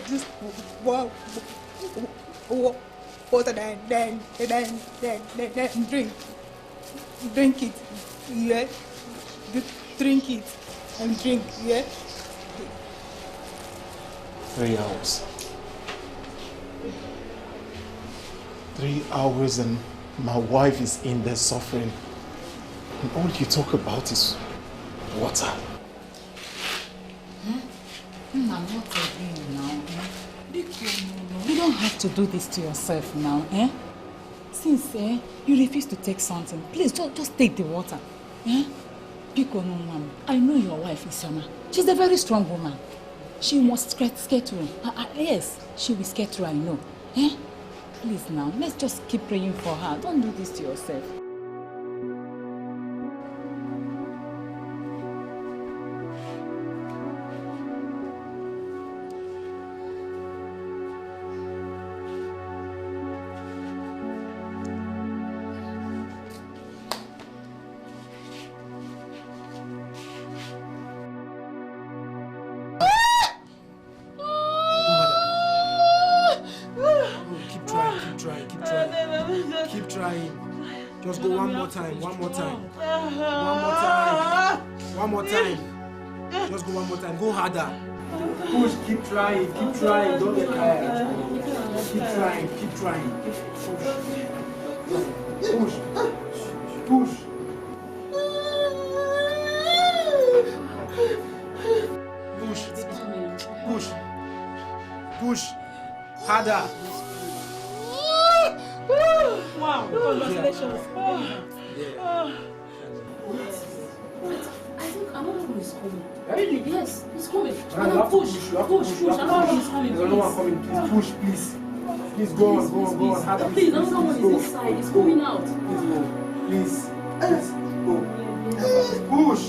[SPEAKER 9] this water, then drink it, yeah. Drink it and drink, yeah.
[SPEAKER 17] 3 hours. 3 hours and my wife is in there suffering. And all you talk about is water.
[SPEAKER 7] Not again now. You don't have to do this to yourself now, eh? Since you refuse to take something, please just take the water. Eh? I know your wife, Isioma. She's a very strong woman. She must get through. Yes, she will get through, I know. Eh? Please now, let's just keep praying for her. Don't do this to yourself.
[SPEAKER 14] Keep trying. Just go one more time. One more time. Just go one more time. Go harder. Push. Keep trying. Don't get tired. Keep trying. Push. Push. Harder.
[SPEAKER 9] Wow, congratulations.
[SPEAKER 14] Yeah.
[SPEAKER 18] I think another one is coming.
[SPEAKER 14] Really?
[SPEAKER 18] Yes, he's coming.
[SPEAKER 14] You have to push.
[SPEAKER 18] Another one is coming.
[SPEAKER 14] There's another one coming. Please push, please. Please go on. Harder.
[SPEAKER 18] Please, another one is inside. It's coming out.
[SPEAKER 14] Please go. Please go. Push.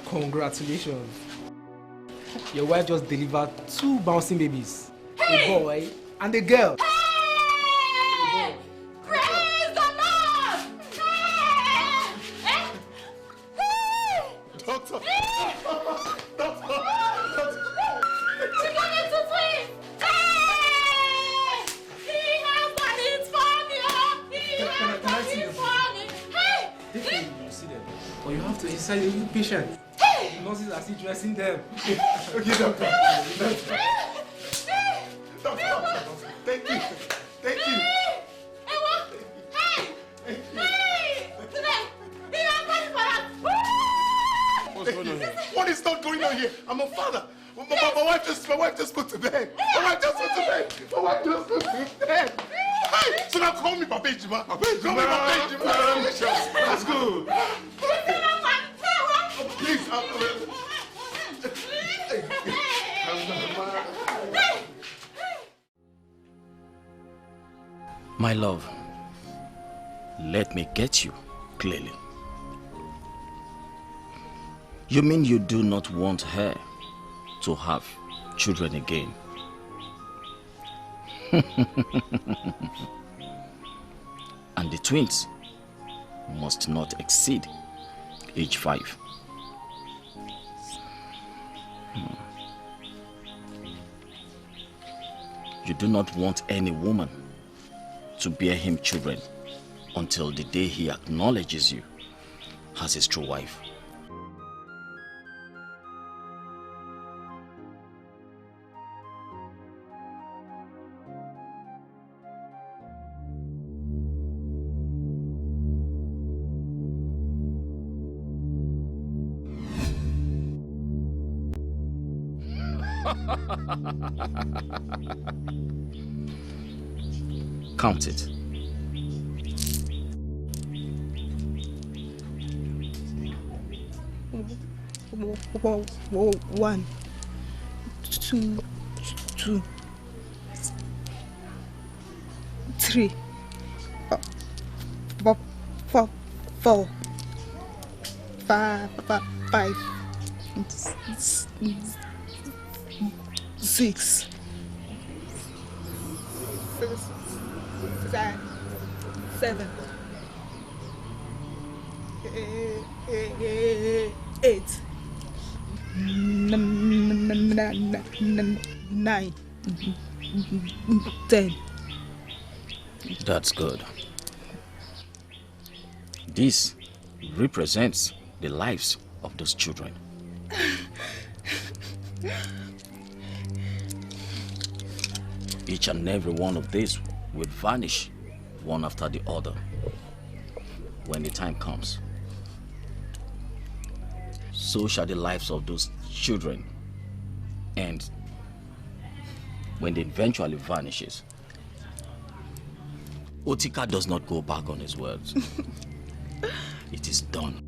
[SPEAKER 14] Congratulations. Your wife just delivered 2 bouncing babies. Hey! A boy and a girl.
[SPEAKER 18] Hey! Praise the Lord! Hey!
[SPEAKER 17] Doctor!
[SPEAKER 18] We're going to swim! Hey! He has money, it's funny! He has money, it's funny! Hey!
[SPEAKER 14] You see them. But you have to inside a patient. Nurses are still dressing them.
[SPEAKER 17] Okay, doctor. Thank you. What's going on here? What is not going on here? I'm a father. My wife just put to bed. Hey, so now call me Papa Ejima. That's good. Please,
[SPEAKER 10] My love, let me get you clearly. You mean you do not want her to have children again? And the twins must not exceed age 5. You do not want any woman to bear him children until the day he acknowledges you as his true wife. Count it.
[SPEAKER 9] One, two,
[SPEAKER 3] 3, 4, 5, 6, 7, 8, 9, 10.
[SPEAKER 10] That's good. This represents the lives of those children. Each and every one of these will vanish one after the other when the time comes. So shall the lives of those children end when it eventually vanishes. Otika does not go back on his words. It is done.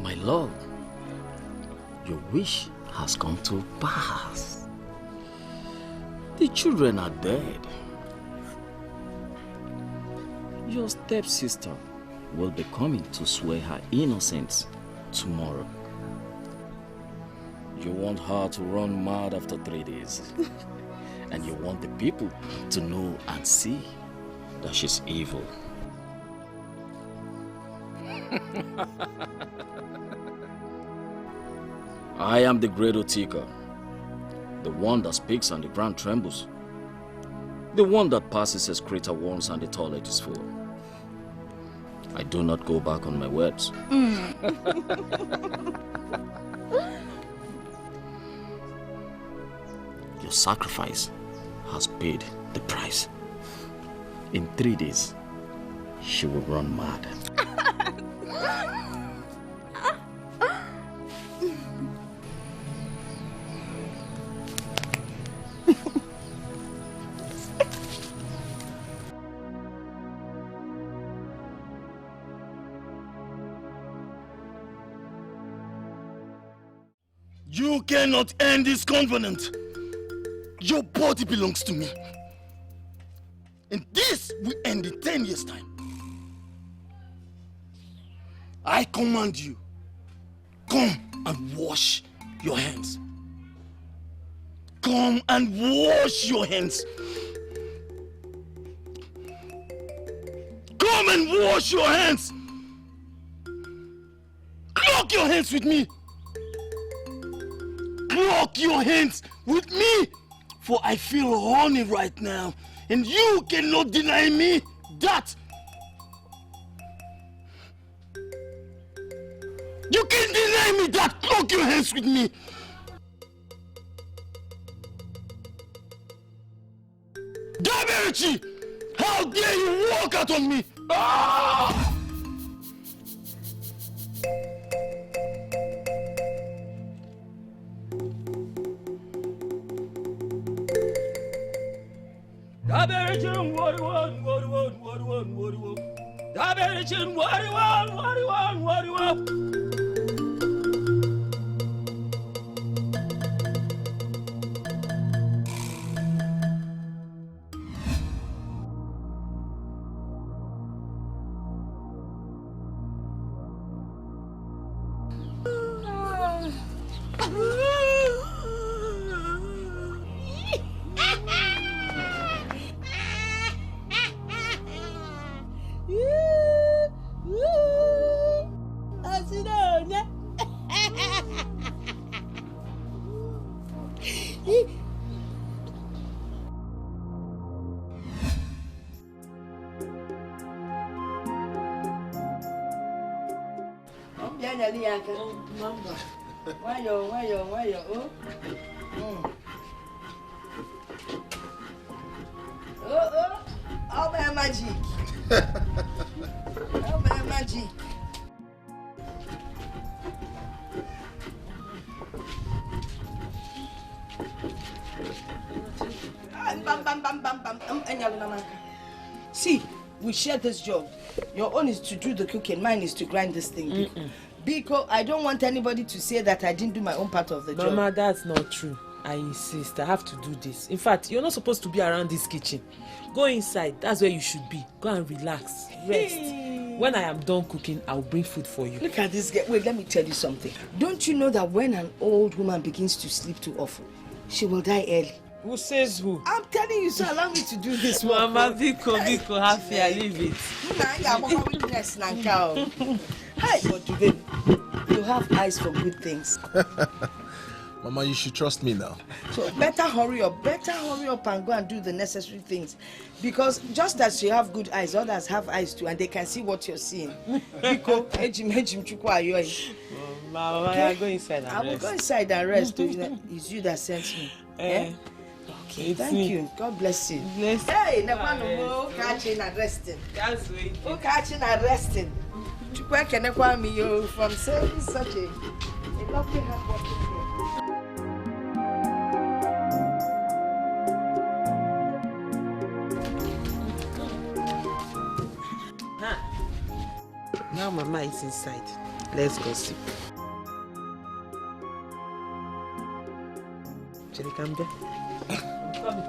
[SPEAKER 10] My love, your wish has come to pass. The children are dead. Your stepsister will be coming to swear her innocence tomorrow. You want her to run mad after 3 days. And you want the people to know and see that she's evil. I am the great Otika, the one that speaks and the ground trembles, the one that passes as crater once and the toilet is full. I do not go back on my words. Your sacrifice has paid the price. In 3 days, she will run mad. You cannot end this covenant. Your body belongs to me. And this will end in 10 years' time. I command you, come and wash your hands. Come and wash your hands. Come and wash your hands. Clock your hands with me. Clock your hands with me. For I feel horny right now. And you cannot deny me that. You can't deny me that. Clock your hands with me. Daberichi! How dare you walk out on me? Ah!
[SPEAKER 11] Daberichin, what one. Daberichin, what one.
[SPEAKER 1] Why you? Oh, all my magic. All my magic. See, we share this job. Your own is to do the cooking, mine is to grind this thing. Because I don't want anybody to say that I didn't do my own part of the job.
[SPEAKER 6] Mama, that's not true. I insist. I have to do this. In fact, you're not supposed to be around this kitchen. Go inside. That's where you should be. Go and relax. Rest. When I am done cooking, I'll bring food for you.
[SPEAKER 1] Look at this girl. Wait, let me tell you something. Don't you know that when an old woman begins to sleep too often, she will die early?
[SPEAKER 6] Who says who?
[SPEAKER 1] I'm telling you, so allow me to do this work.
[SPEAKER 6] Mama, Biko, have fear, leave it.
[SPEAKER 1] Hi, but today, you have eyes for good things.
[SPEAKER 17] Mama, you should trust me now.
[SPEAKER 1] So better hurry up and go and do the necessary things. Because just as you have good eyes, others have eyes too, and they can see what you're seeing. Biko,
[SPEAKER 6] Mama, okay? Go inside and rest.
[SPEAKER 1] I will go inside and rest. It's you that sent me. Yeah? Okay, thank you. God bless you. Hey, Nepano, catching and resting.
[SPEAKER 6] That's waiting.
[SPEAKER 1] Oh, catching and resting. Where can I call me from serving such a lovely hardworking girl?
[SPEAKER 6] Now Mama is inside. Let's go sleep. Jenny, come there. Come.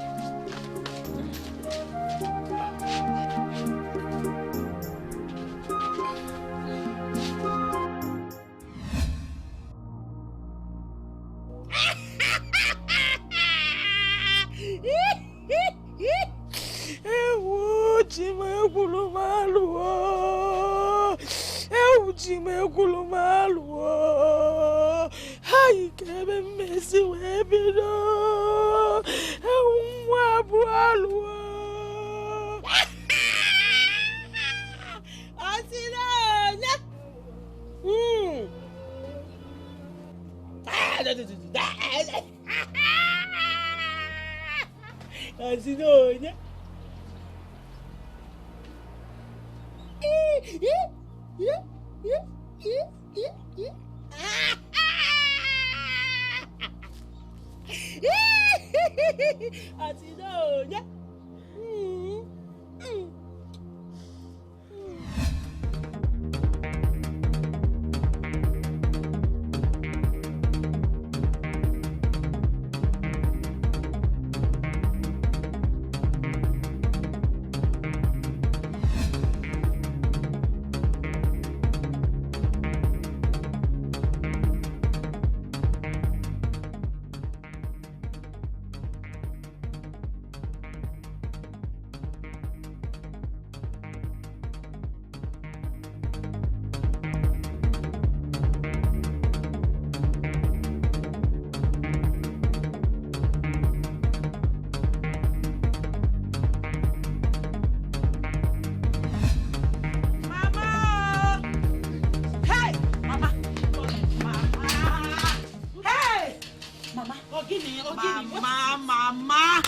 [SPEAKER 1] Mama.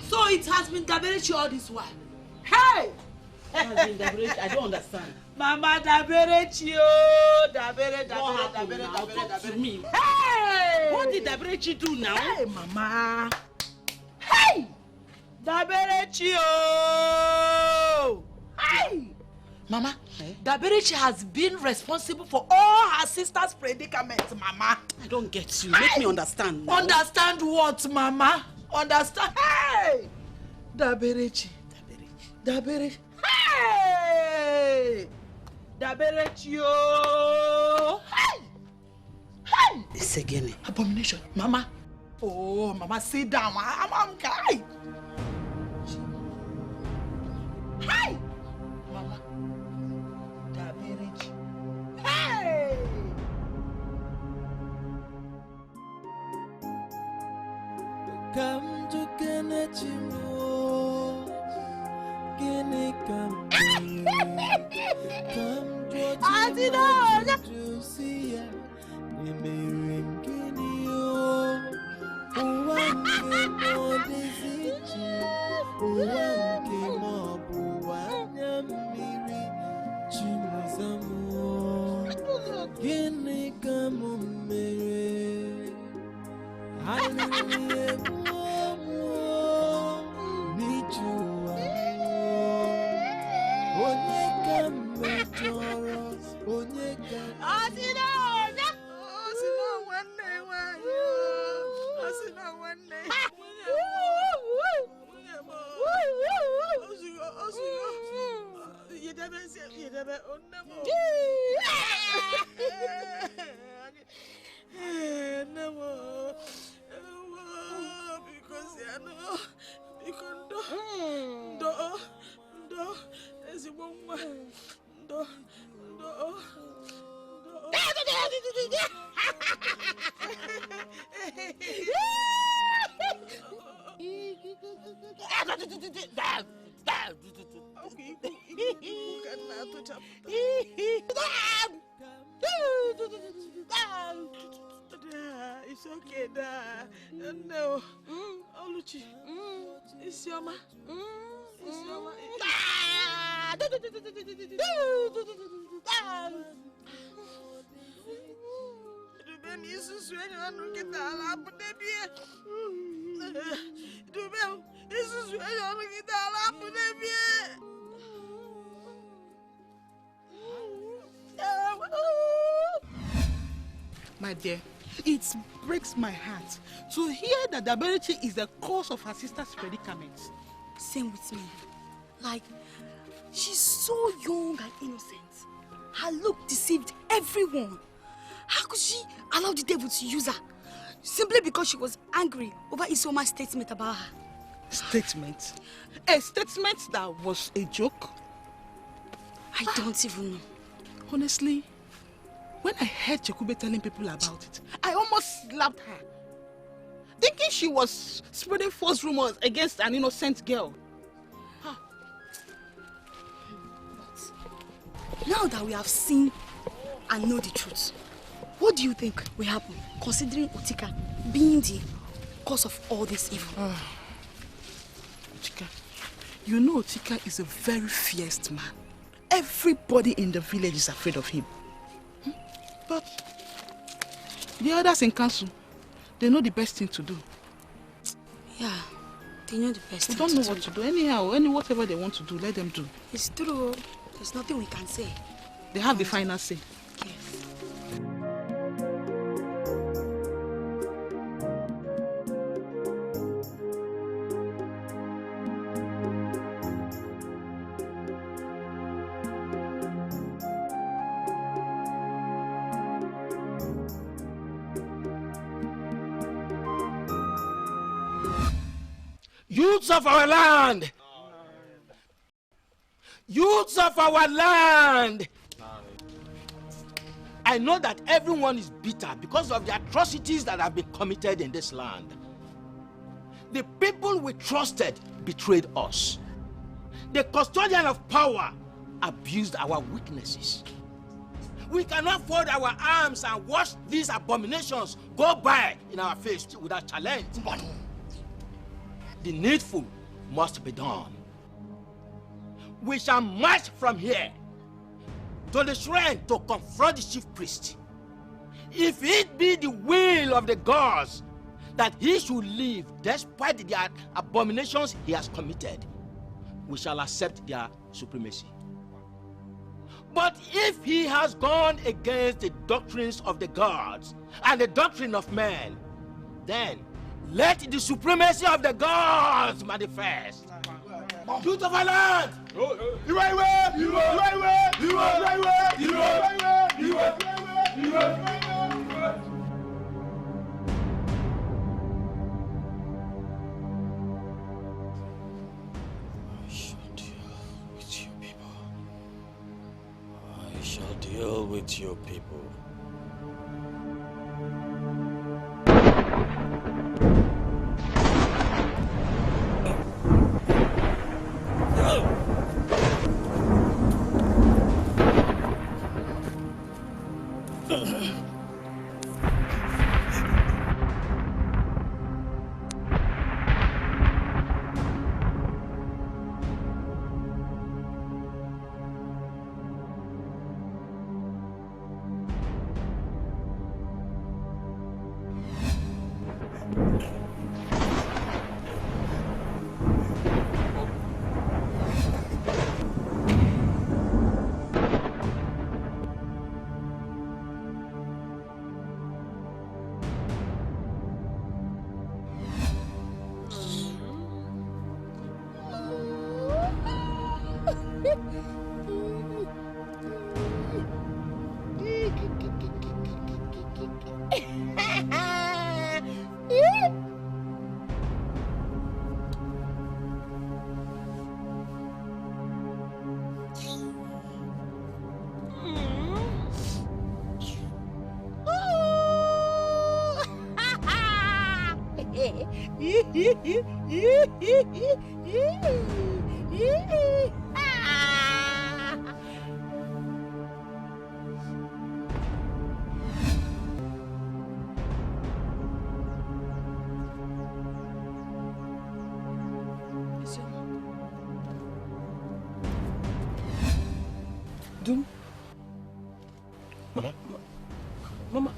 [SPEAKER 1] So it has been Daberechi all this while. Hey!
[SPEAKER 8] It has been Daberechi. I don't understand.
[SPEAKER 1] Mama Daberechi, oh, Dabere.
[SPEAKER 8] Talk to me.
[SPEAKER 1] Hey!
[SPEAKER 8] What did Daberechi do now?
[SPEAKER 1] Hey, Mama. Hey! Daberechi, oh! Hey! Mama, Daberechi has been responsible for all her sister's predicaments, Mama.
[SPEAKER 8] I don't get you. Make me understand now.
[SPEAKER 1] Understand what, Mama? Understand? Hey! Daberechi. Hey! Daberechi, oh! Hey!
[SPEAKER 8] It's again.
[SPEAKER 1] Abomination. Mama. Oh, Mama, sit down. I'm guy. Hey! Mama. Daberechi. Hey!
[SPEAKER 15] Come to Kenachimo. Gene come. Come to see ya. ụwa nke ma ọ bụ anya mmiri Chimozamo gịnị ka m mere alịrị egbuo n'iju ụwa onye ka m mejọrọ onye ka
[SPEAKER 6] It's okay, Dad. No. Oluchi. Isioma. Isioma. Ruben, Jesus, when you want to get the alarm, Ruben, Jesus, when you want to get the alarm,
[SPEAKER 19] My dear, it breaks my heart to hear that diabetes is the cause of her sister's predicament.
[SPEAKER 9] Same with me. Like, she's so young and innocent. Her look deceived everyone. How could she allow the devil to use her? Simply because she was angry over Isoma's statement about her.
[SPEAKER 19] Statement? A statement that was a joke?
[SPEAKER 9] I don't even know.
[SPEAKER 19] Honestly, when I heard Chekube telling people about it, I almost slapped her. Thinking she was spreading false rumors against an innocent girl.
[SPEAKER 9] Now that we have seen and know the truth, what do you think will happen, considering Otika being the cause of all this evil?
[SPEAKER 19] Otika, you know Otika is a very fierce man. Everybody in the village is afraid of him. But the others in council, they know the best thing to do.
[SPEAKER 9] Yeah, they know the best
[SPEAKER 19] thing
[SPEAKER 9] to do.
[SPEAKER 19] They don't know what to do. Anyhow, whatever they want to do, let them do.
[SPEAKER 9] It's true. There's nothing we can say.
[SPEAKER 19] They have the final say.
[SPEAKER 9] Yes.
[SPEAKER 10] Youths of our land! Youths of our land! I know that everyone is bitter because of the atrocities that have been committed in this land. The people we trusted betrayed us. The custodian of power abused our weaknesses. We cannot fold our arms and watch these abominations go by in our face without challenge. The needful must be done. We shall march from here to the shrine to confront the chief priest. If it be the will of the gods that he should live despite the abominations he has committed, we shall accept their supremacy. But if he has gone against the doctrines of the gods and the doctrine of men, then let the supremacy of the gods manifest. Youth of our land!
[SPEAKER 11] I shall deal with your people.
[SPEAKER 14] Doom?
[SPEAKER 2] Mama?
[SPEAKER 14] Mama?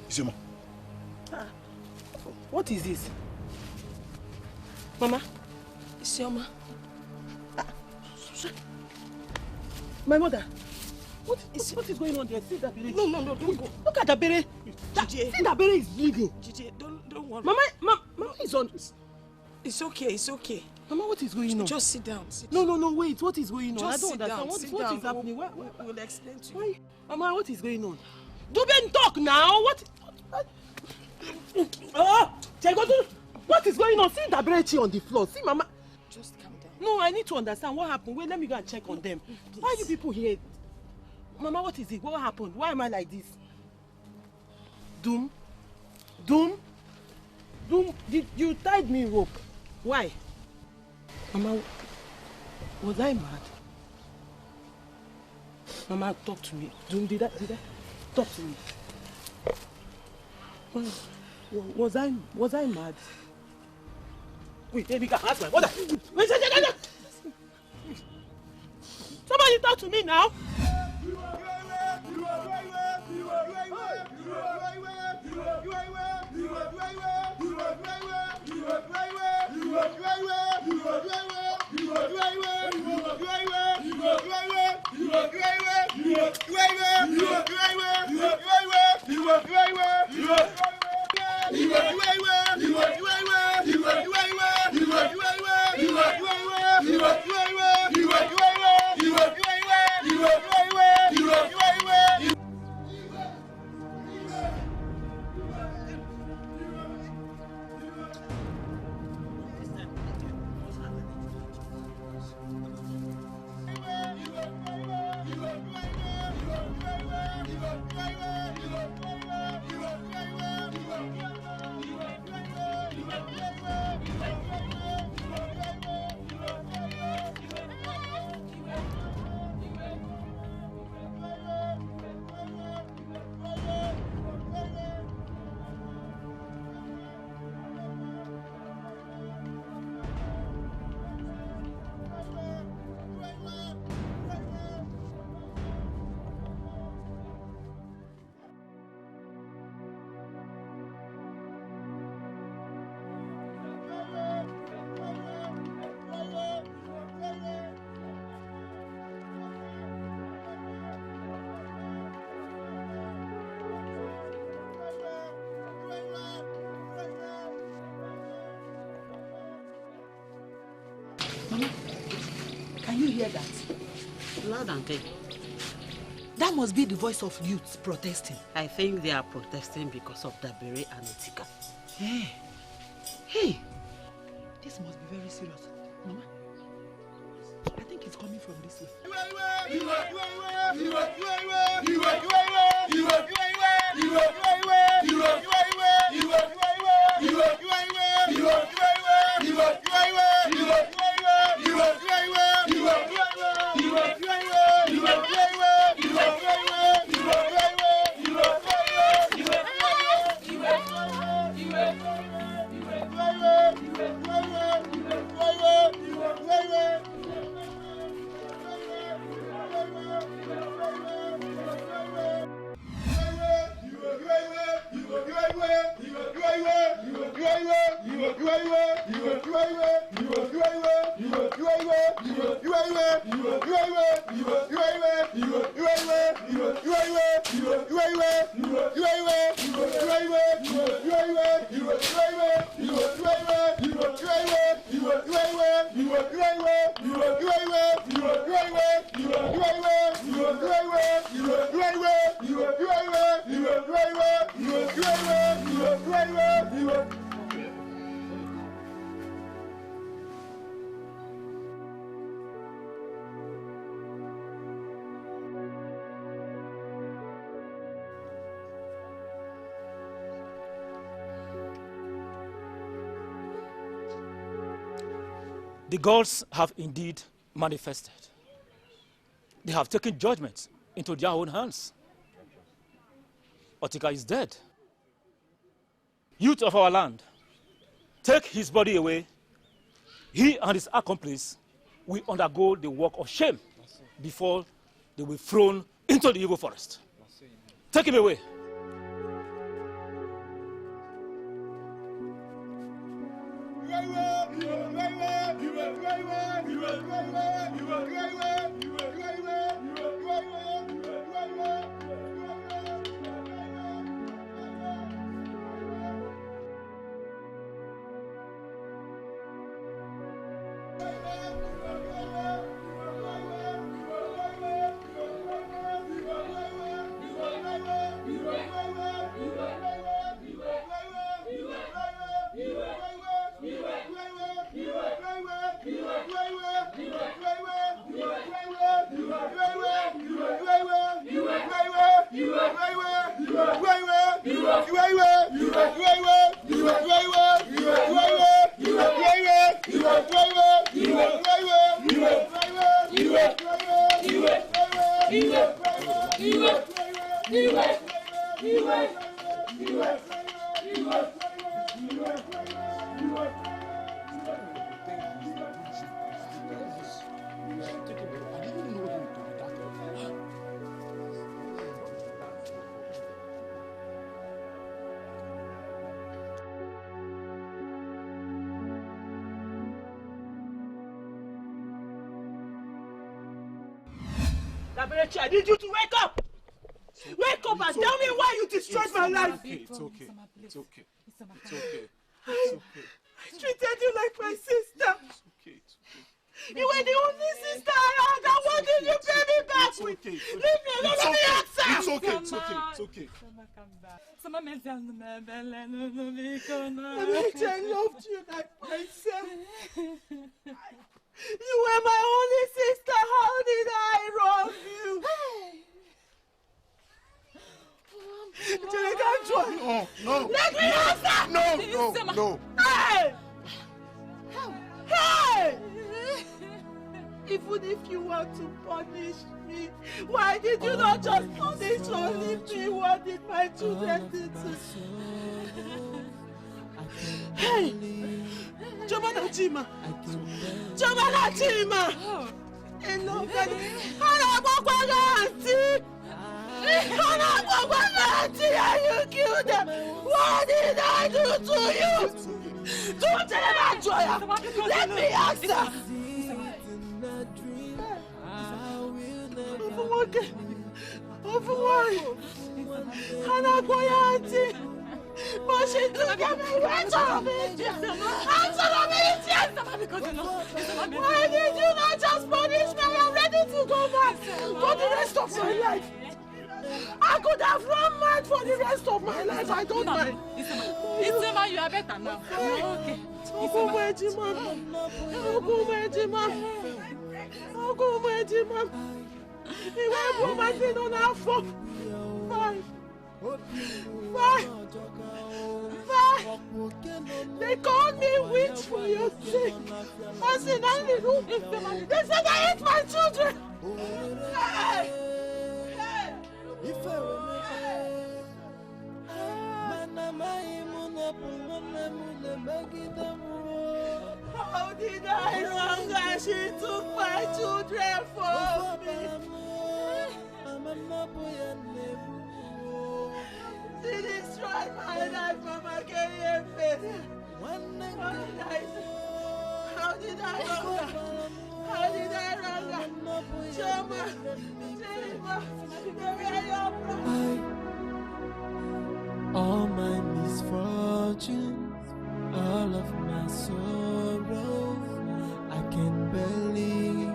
[SPEAKER 2] Isioma.
[SPEAKER 14] What is this? Mama? Isioma? My mother? What is going on there? See that bere? No, don't go. Look at that bere. See that bere is bleeding.
[SPEAKER 9] Gigi, don't worry.
[SPEAKER 14] Mama is on.
[SPEAKER 9] It's okay.
[SPEAKER 14] Mama, what is going on?
[SPEAKER 9] Just sit down.
[SPEAKER 14] No, wait. What is going on?
[SPEAKER 9] Just
[SPEAKER 14] I don't
[SPEAKER 9] sit
[SPEAKER 14] understand.
[SPEAKER 9] down.
[SPEAKER 14] What is happening?
[SPEAKER 9] We'll explain to you.
[SPEAKER 14] Mama, what is going on? Duben, talk now. What is going on? See that bread on the floor. See, Mama.
[SPEAKER 9] Just calm down.
[SPEAKER 14] No, I need to understand what happened. Wait, let me go and check on them. Please. Why are you people here? Mama, what is it? What happened? Why am I like this? Doom, you tied me rope. Why? Mama, was I mad? Mama, talk to me. Doom, did I? Talk to me. Was I mad? Wait, let me go ask my mother. Wait. Somebody talk to me now. Mama, can you hear that?
[SPEAKER 8] Loud and clear.
[SPEAKER 14] That must be the voice of youths protesting.
[SPEAKER 8] I think they are protesting because of Dabere and Itika.
[SPEAKER 14] Hey, this must be very serious. Mama, I think it's coming from this way.
[SPEAKER 11] The gods have indeed manifested. They have taken judgment into their own hands. Otika is dead. Youth of our land, take his body away. He and his accomplice will undergo the work of shame before they will be thrown into the evil forest. Take him away.
[SPEAKER 14] I need you to wake up! Wake up and tell me why you destroyed my life!
[SPEAKER 12] It's okay. It's okay. It's okay.
[SPEAKER 14] I treated you like my sister! You were the only sister I had! I wanted you to pay me back!
[SPEAKER 12] It's okay.
[SPEAKER 14] Leave me alone, let me answer!
[SPEAKER 12] It's okay. It's okay. It's okay.
[SPEAKER 14] I loved you like myself! You were my only sister. How did I wrong you?
[SPEAKER 12] No.
[SPEAKER 14] Let me answer.
[SPEAKER 12] No.
[SPEAKER 14] Hey! Hey! Even if you want to punish me, why did you not just punish only me? What did my children do to you? Hey! Jomana Chima! Hello, you killed them! What did I do to you? Don't tell me, Joya! Let me answer! But she took me right out of it! Why did you not just punish me? I'm ready to go back for the rest of my life. I could have run mad for the rest of my life. I don't mind.
[SPEAKER 7] Isema, you are better now. Okay.
[SPEAKER 14] They called me witch for your sake. I said, they said I ate my children. How did I wrong her? She took my children from me. She destroyed my life, Mama. Can you fail? How did I wrong her? How did I wrong her? Choma,
[SPEAKER 15] all my misfortunes, all of my sorrows, I can believe.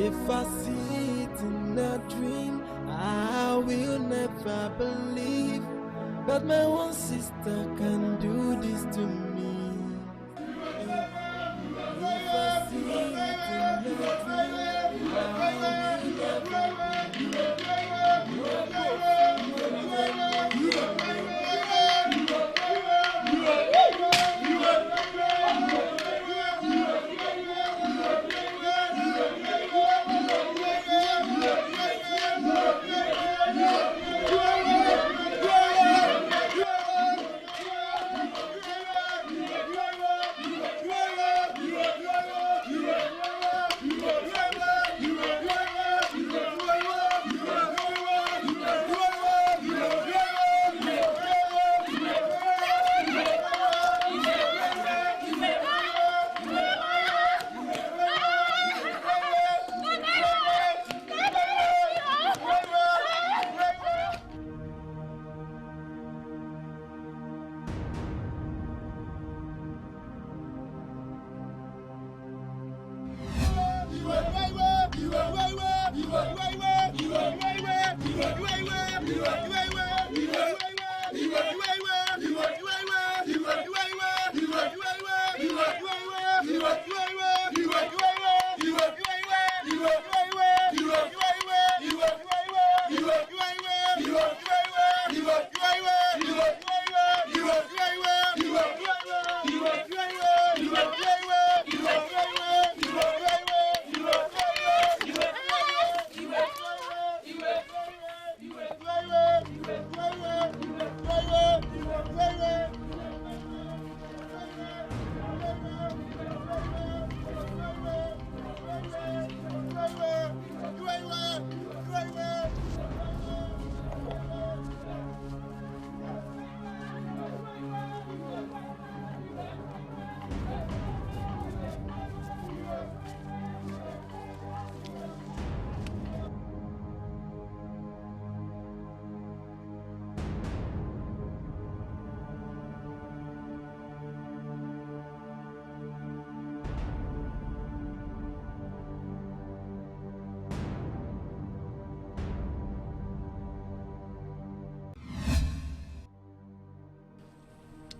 [SPEAKER 15] If I see it in a dream, I will never believe that my one sister can do this to me. If I see it in a dream, I will never believe.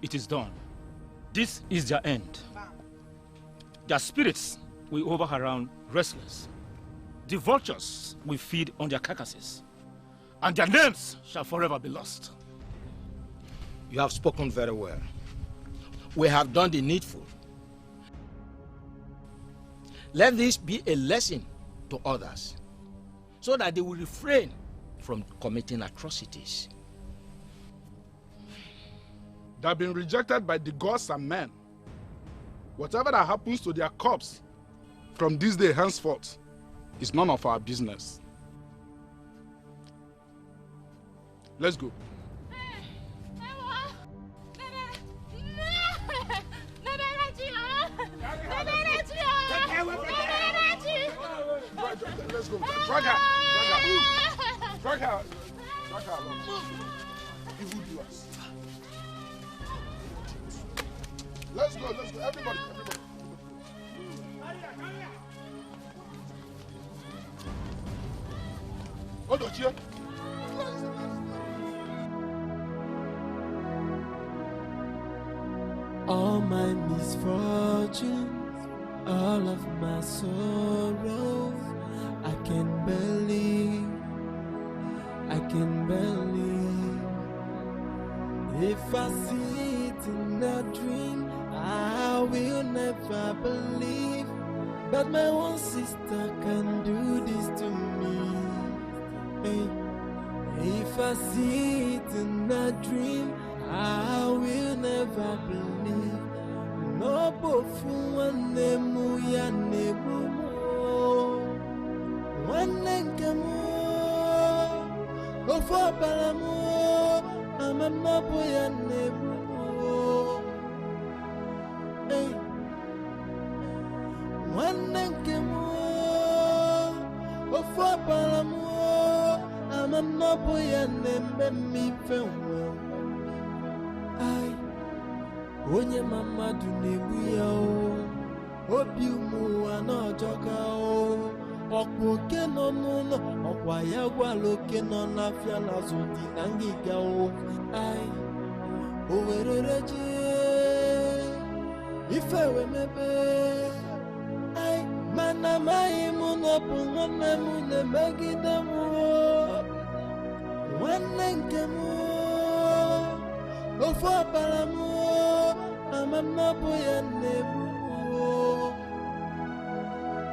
[SPEAKER 11] it is done. This is their end. Their spirits will hover around restless. The vultures will feed on their carcasses, and their names shall forever be lost.
[SPEAKER 10] You have spoken very well. We have done the needful. Let this be a lesson to others, so that they will refrain from committing atrocities.
[SPEAKER 12] They have been rejected by the gods and men. Whatever that happens to their corpse from this day henceforth is none of our business. Let's go. Let's go. Drag her. Drag her. Drag her along. Evil doers. Let's go. Everybody. Hold on, here.
[SPEAKER 15] All my misfortunes, all of my sorrows, I can believe. If I see it in a dream, I will never believe that my one sister can do this to me. Hey. If I see it in a dream, I will never believe. No bofu wanemu ya nebumo, wanenkamu, ofo balamu, amamabu ya nebumo. Hey, wanenkamu, ofo balamu, amamabu ya nembe fewo. Onye mamadu na-egbu ya o, obi ụmụ anaghọjọka o, ọkwa oke nọ n'ụlọ, ọkwa ya gwala oke nọ n'afịa n'azụ dị na ngịga o. Ai, o werere jee, ife we mebe. Ai, mana amaghị m na ọ bụ nwanne m na-emegide m o, nwanne nke m o, ofe ọbara m o. Mama boy and nebu.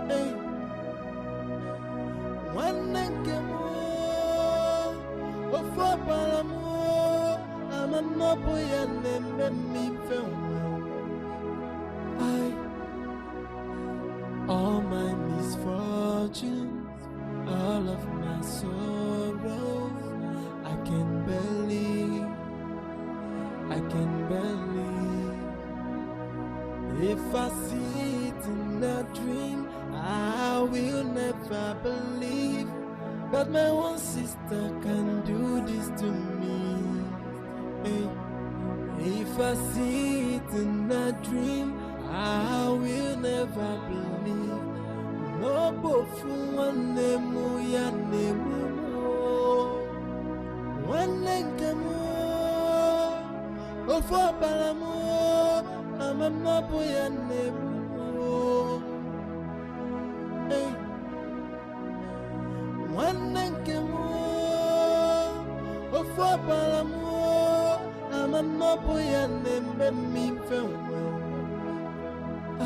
[SPEAKER 15] Hey, one nenkemo, of a palamo. Mama boy and me all my misfortunes, all of my sorrows, I can believe. If I see it in a dream, I will never believe that my one sister can do this to me. Hey. If I see it in a dream, I will never believe. No bofu wanemu ya nebumo, wanenkamu, ofo balamu. Mama boy and nebu. Hey, one nenkemo, of a palamo. Mama boy and me farewell. I.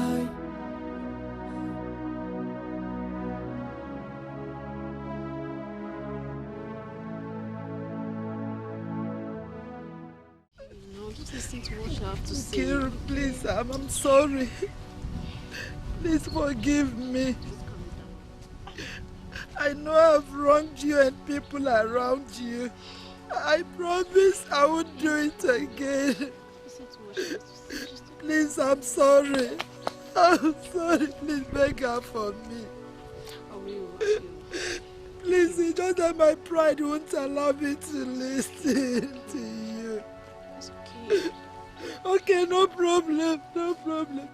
[SPEAKER 6] Listen to what you have to say.
[SPEAKER 14] Kira, please, I'm sorry. Please forgive me. I know I've wronged you and people around you. I promise I won't do it again.
[SPEAKER 6] Listen to what you have to say.
[SPEAKER 14] Please, I'm sorry. I'm sorry. Please beg her for me.
[SPEAKER 6] I will.
[SPEAKER 14] Please, it's just that my pride won't allow me to listen to you.
[SPEAKER 6] It's okay.
[SPEAKER 14] Okay, no problem.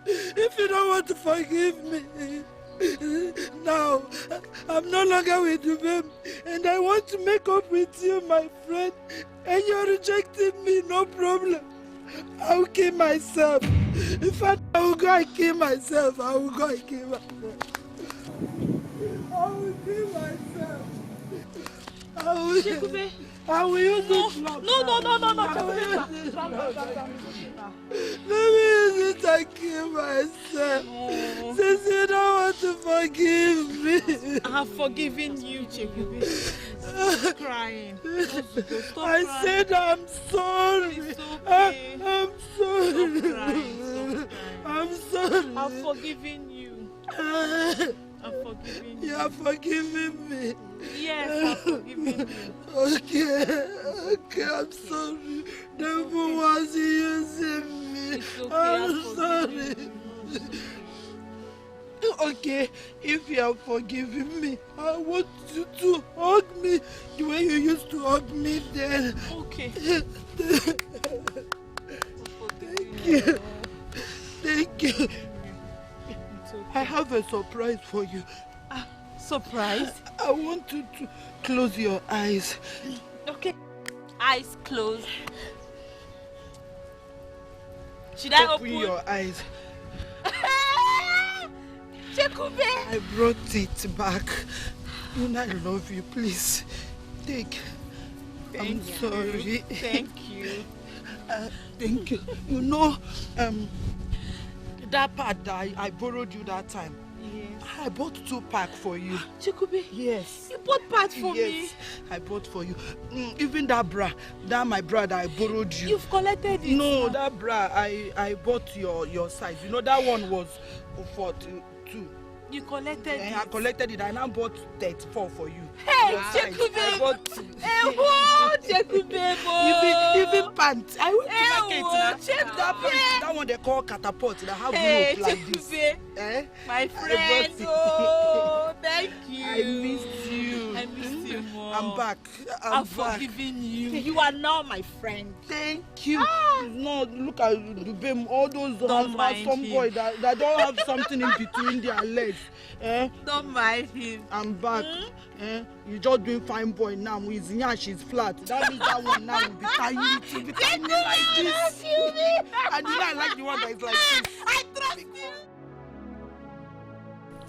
[SPEAKER 14] If you don't want to forgive me, now, I'm no longer with them, and I want to make up with you, my friend, and you're rejecting me, no problem.
[SPEAKER 3] I will kill myself. In fact, I will go and kill myself. I will go and kill myself. I will kill myself.
[SPEAKER 5] Chekube.
[SPEAKER 3] I will use it.
[SPEAKER 5] No, Chekube.
[SPEAKER 3] Let me use it and kill myself. Since you don't want to forgive me.
[SPEAKER 5] I have forgiven you, Chekube. Stop crying. Stop
[SPEAKER 3] I
[SPEAKER 5] crying.
[SPEAKER 3] said I'm sorry.
[SPEAKER 5] It's okay.
[SPEAKER 3] I'm sorry.
[SPEAKER 5] Stop crying.
[SPEAKER 3] I'm sorry.
[SPEAKER 5] I've forgiven you. I've forgiven you.
[SPEAKER 3] You are forgiving me.
[SPEAKER 5] Yes, I've forgiven you.
[SPEAKER 3] Okay, I'm sorry. Devil was using me.
[SPEAKER 5] It's okay,
[SPEAKER 3] I'm
[SPEAKER 5] I've
[SPEAKER 3] sorry. Okay, if you have forgiven me, I want you to hug me the way you used to hug me then.
[SPEAKER 5] Okay.
[SPEAKER 3] Thank you. Thank you. I have a surprise for you.
[SPEAKER 5] Surprise?
[SPEAKER 3] I want you to close your eyes.
[SPEAKER 5] Okay. Eyes closed. Should I open
[SPEAKER 3] your eyes?
[SPEAKER 5] Chekube!
[SPEAKER 3] I brought it back. And I love you, please. Take. I'm sorry.
[SPEAKER 5] Thank you.
[SPEAKER 3] Thank you. You know, that part that I borrowed you that time.
[SPEAKER 5] Yes.
[SPEAKER 3] I bought 2 packs for you.
[SPEAKER 5] Chekube?
[SPEAKER 3] Yes.
[SPEAKER 5] You bought parts for me?
[SPEAKER 3] Yes, I bought for you. Even that bra, my bra that I borrowed you.
[SPEAKER 5] You've collected it?
[SPEAKER 3] No, that bra, I bought your size. You know, that one was for 2.
[SPEAKER 5] You collected it?
[SPEAKER 3] I collected it. I now bought 34 for you.
[SPEAKER 5] Hey, Chekube!
[SPEAKER 3] I bought
[SPEAKER 5] Hey, what? Chekube,
[SPEAKER 3] even pants. I went to market now.
[SPEAKER 5] Chekube!
[SPEAKER 3] That one they call catapult. That have
[SPEAKER 5] Hey,
[SPEAKER 3] rope like this.
[SPEAKER 5] Chekube! My friend, oh, thank you.
[SPEAKER 3] I missed you.
[SPEAKER 5] I missed you more.
[SPEAKER 3] I'm back.
[SPEAKER 5] I've forgiven you. You are now my friend.
[SPEAKER 3] Thank you. No, look at Dubem, all those handsome boys that don't have something in between their legs.
[SPEAKER 5] Don't mind him.
[SPEAKER 3] I'm back. You're just doing fine boy now. His nyash is flat. That means that one now will be tiny like this. And you know I like the one that is like this.
[SPEAKER 5] I trust you.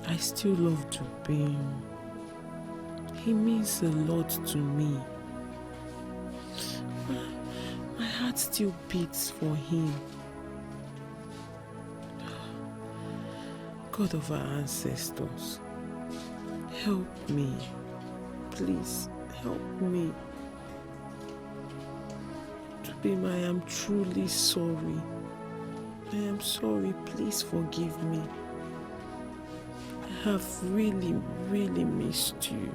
[SPEAKER 6] I still love Dubem. He means a lot to me. My heart still beats for him. God of our ancestors, help me. Please, help me. Dubem, I am truly sorry. I am sorry. Please forgive me. I have really, really missed you.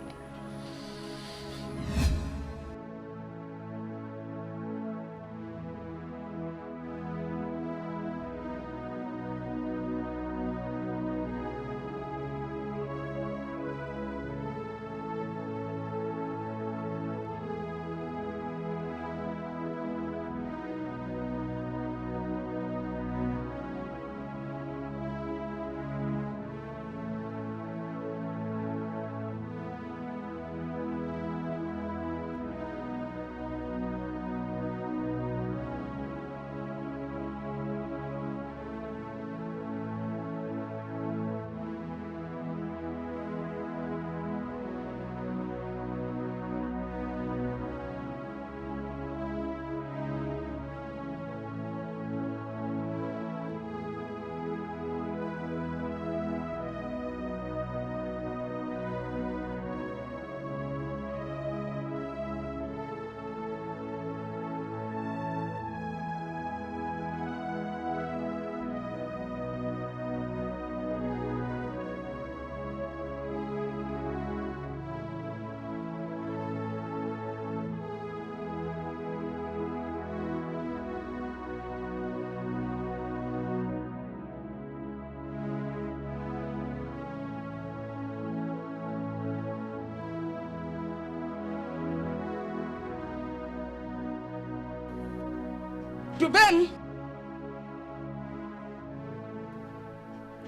[SPEAKER 1] Dubem!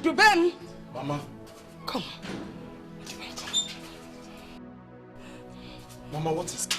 [SPEAKER 1] Dubem!
[SPEAKER 17] Mama.
[SPEAKER 1] Come.
[SPEAKER 17] Mama, what is it?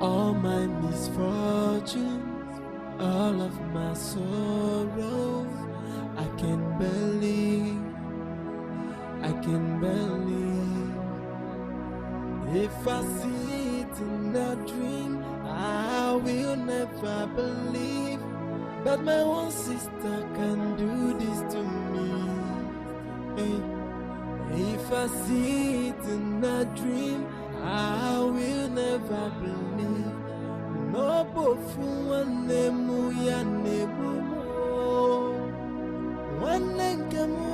[SPEAKER 15] all my misfortunes, all of my sorrows. I can believe. If I see it in a dream, I will never believe that my one sister can do this to me. Hey. If I see it in a dream, I will never believe. No bofu wane mu ya nebu mo, wane nkemu,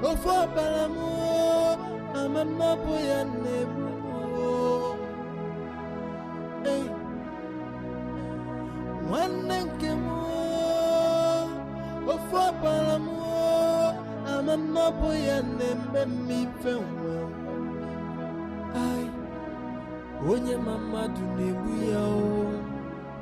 [SPEAKER 15] ofu abalamu, amama bo ya nebu mo. Hey, wane nkemu, ofu abalamu, amama bo ya nembe mi fewe. Onye mama du nebu ya o,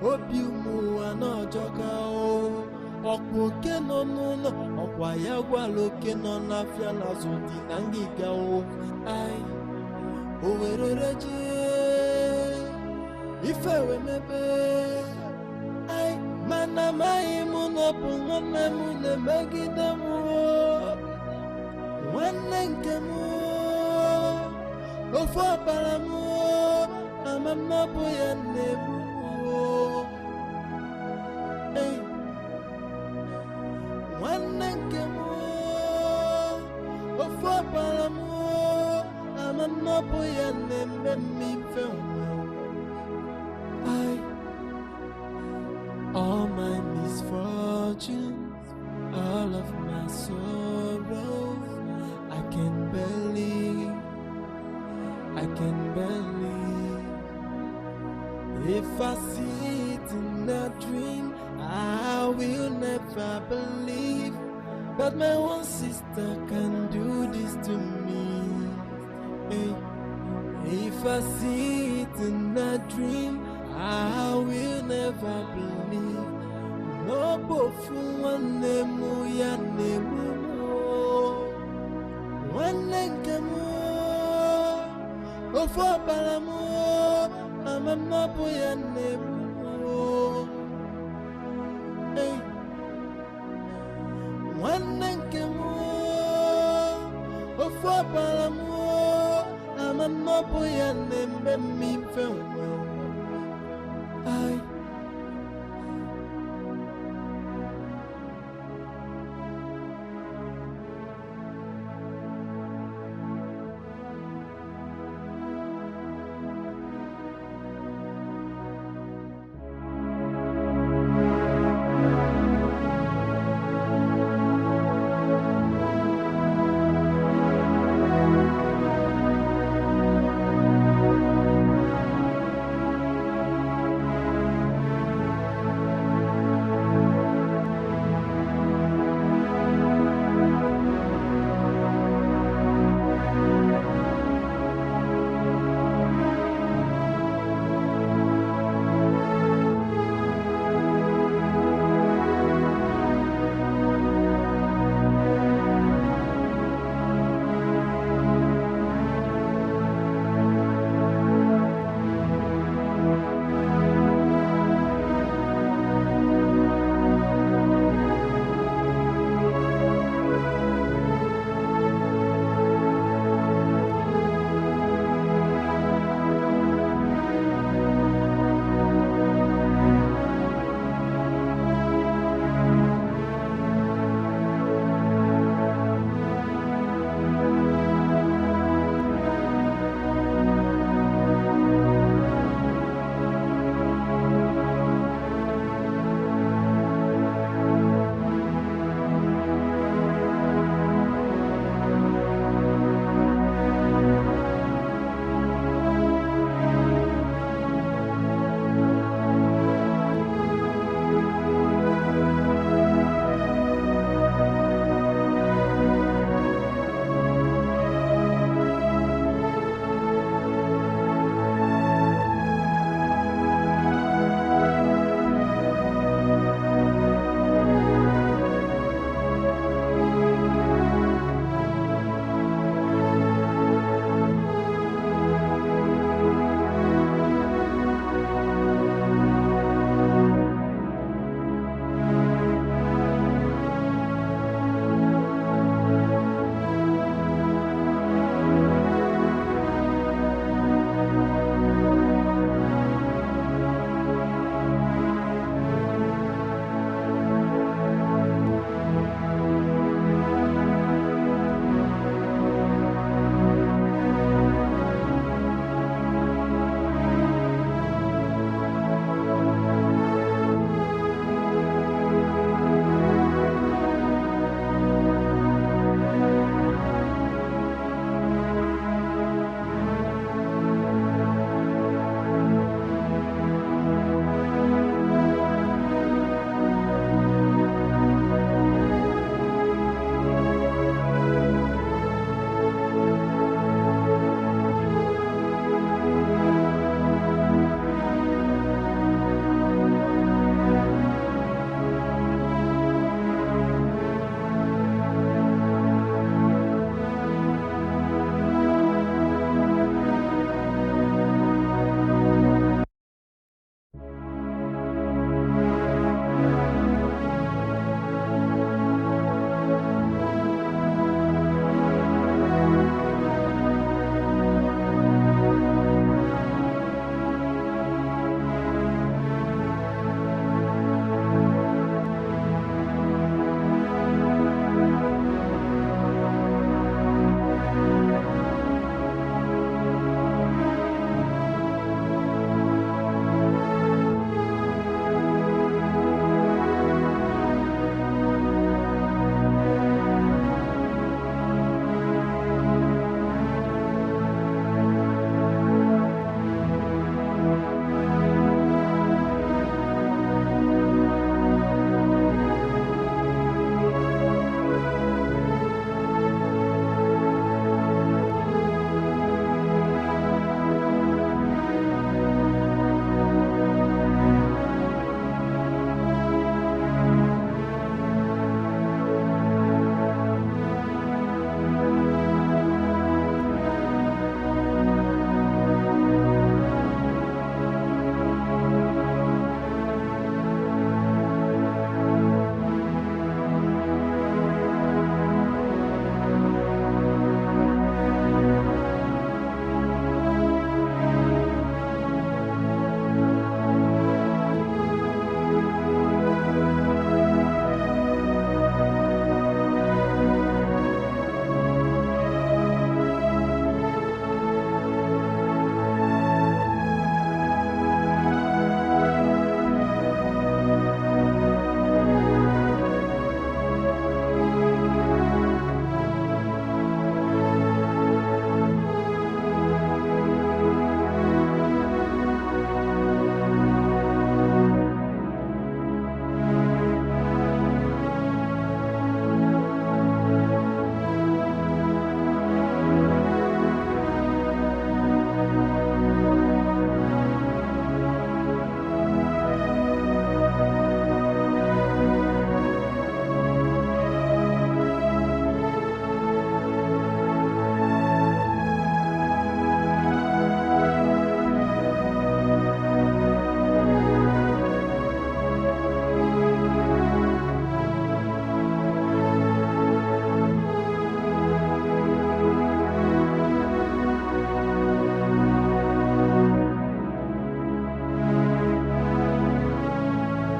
[SPEAKER 15] obi umu anajoka o, okwoke no nuno, okwa ya gwaloke no nafia na zodi na ngiga o. Ai, owerereje, ifewe mebe. Ai, mana mai munopu ngone mune megide mu o, wane nkemu, ofu abalamu. Mama boy and nebu. Hey, one nkemo, ofu abalamu. Mama boy and nebu mi fewe. All my misfortunes, all of my sorrows, I can believe. If I see it in a dream, I will never believe that my one sister can do this to me. Hey. If I see it in a dream, I will never believe. No bofu wane mu ya nebu mo, wane nkemu, ofu abalamu. Mama boy and nebu. Hey, one nkemo, ofu abalamu. Mama boy and nebu mi fewe.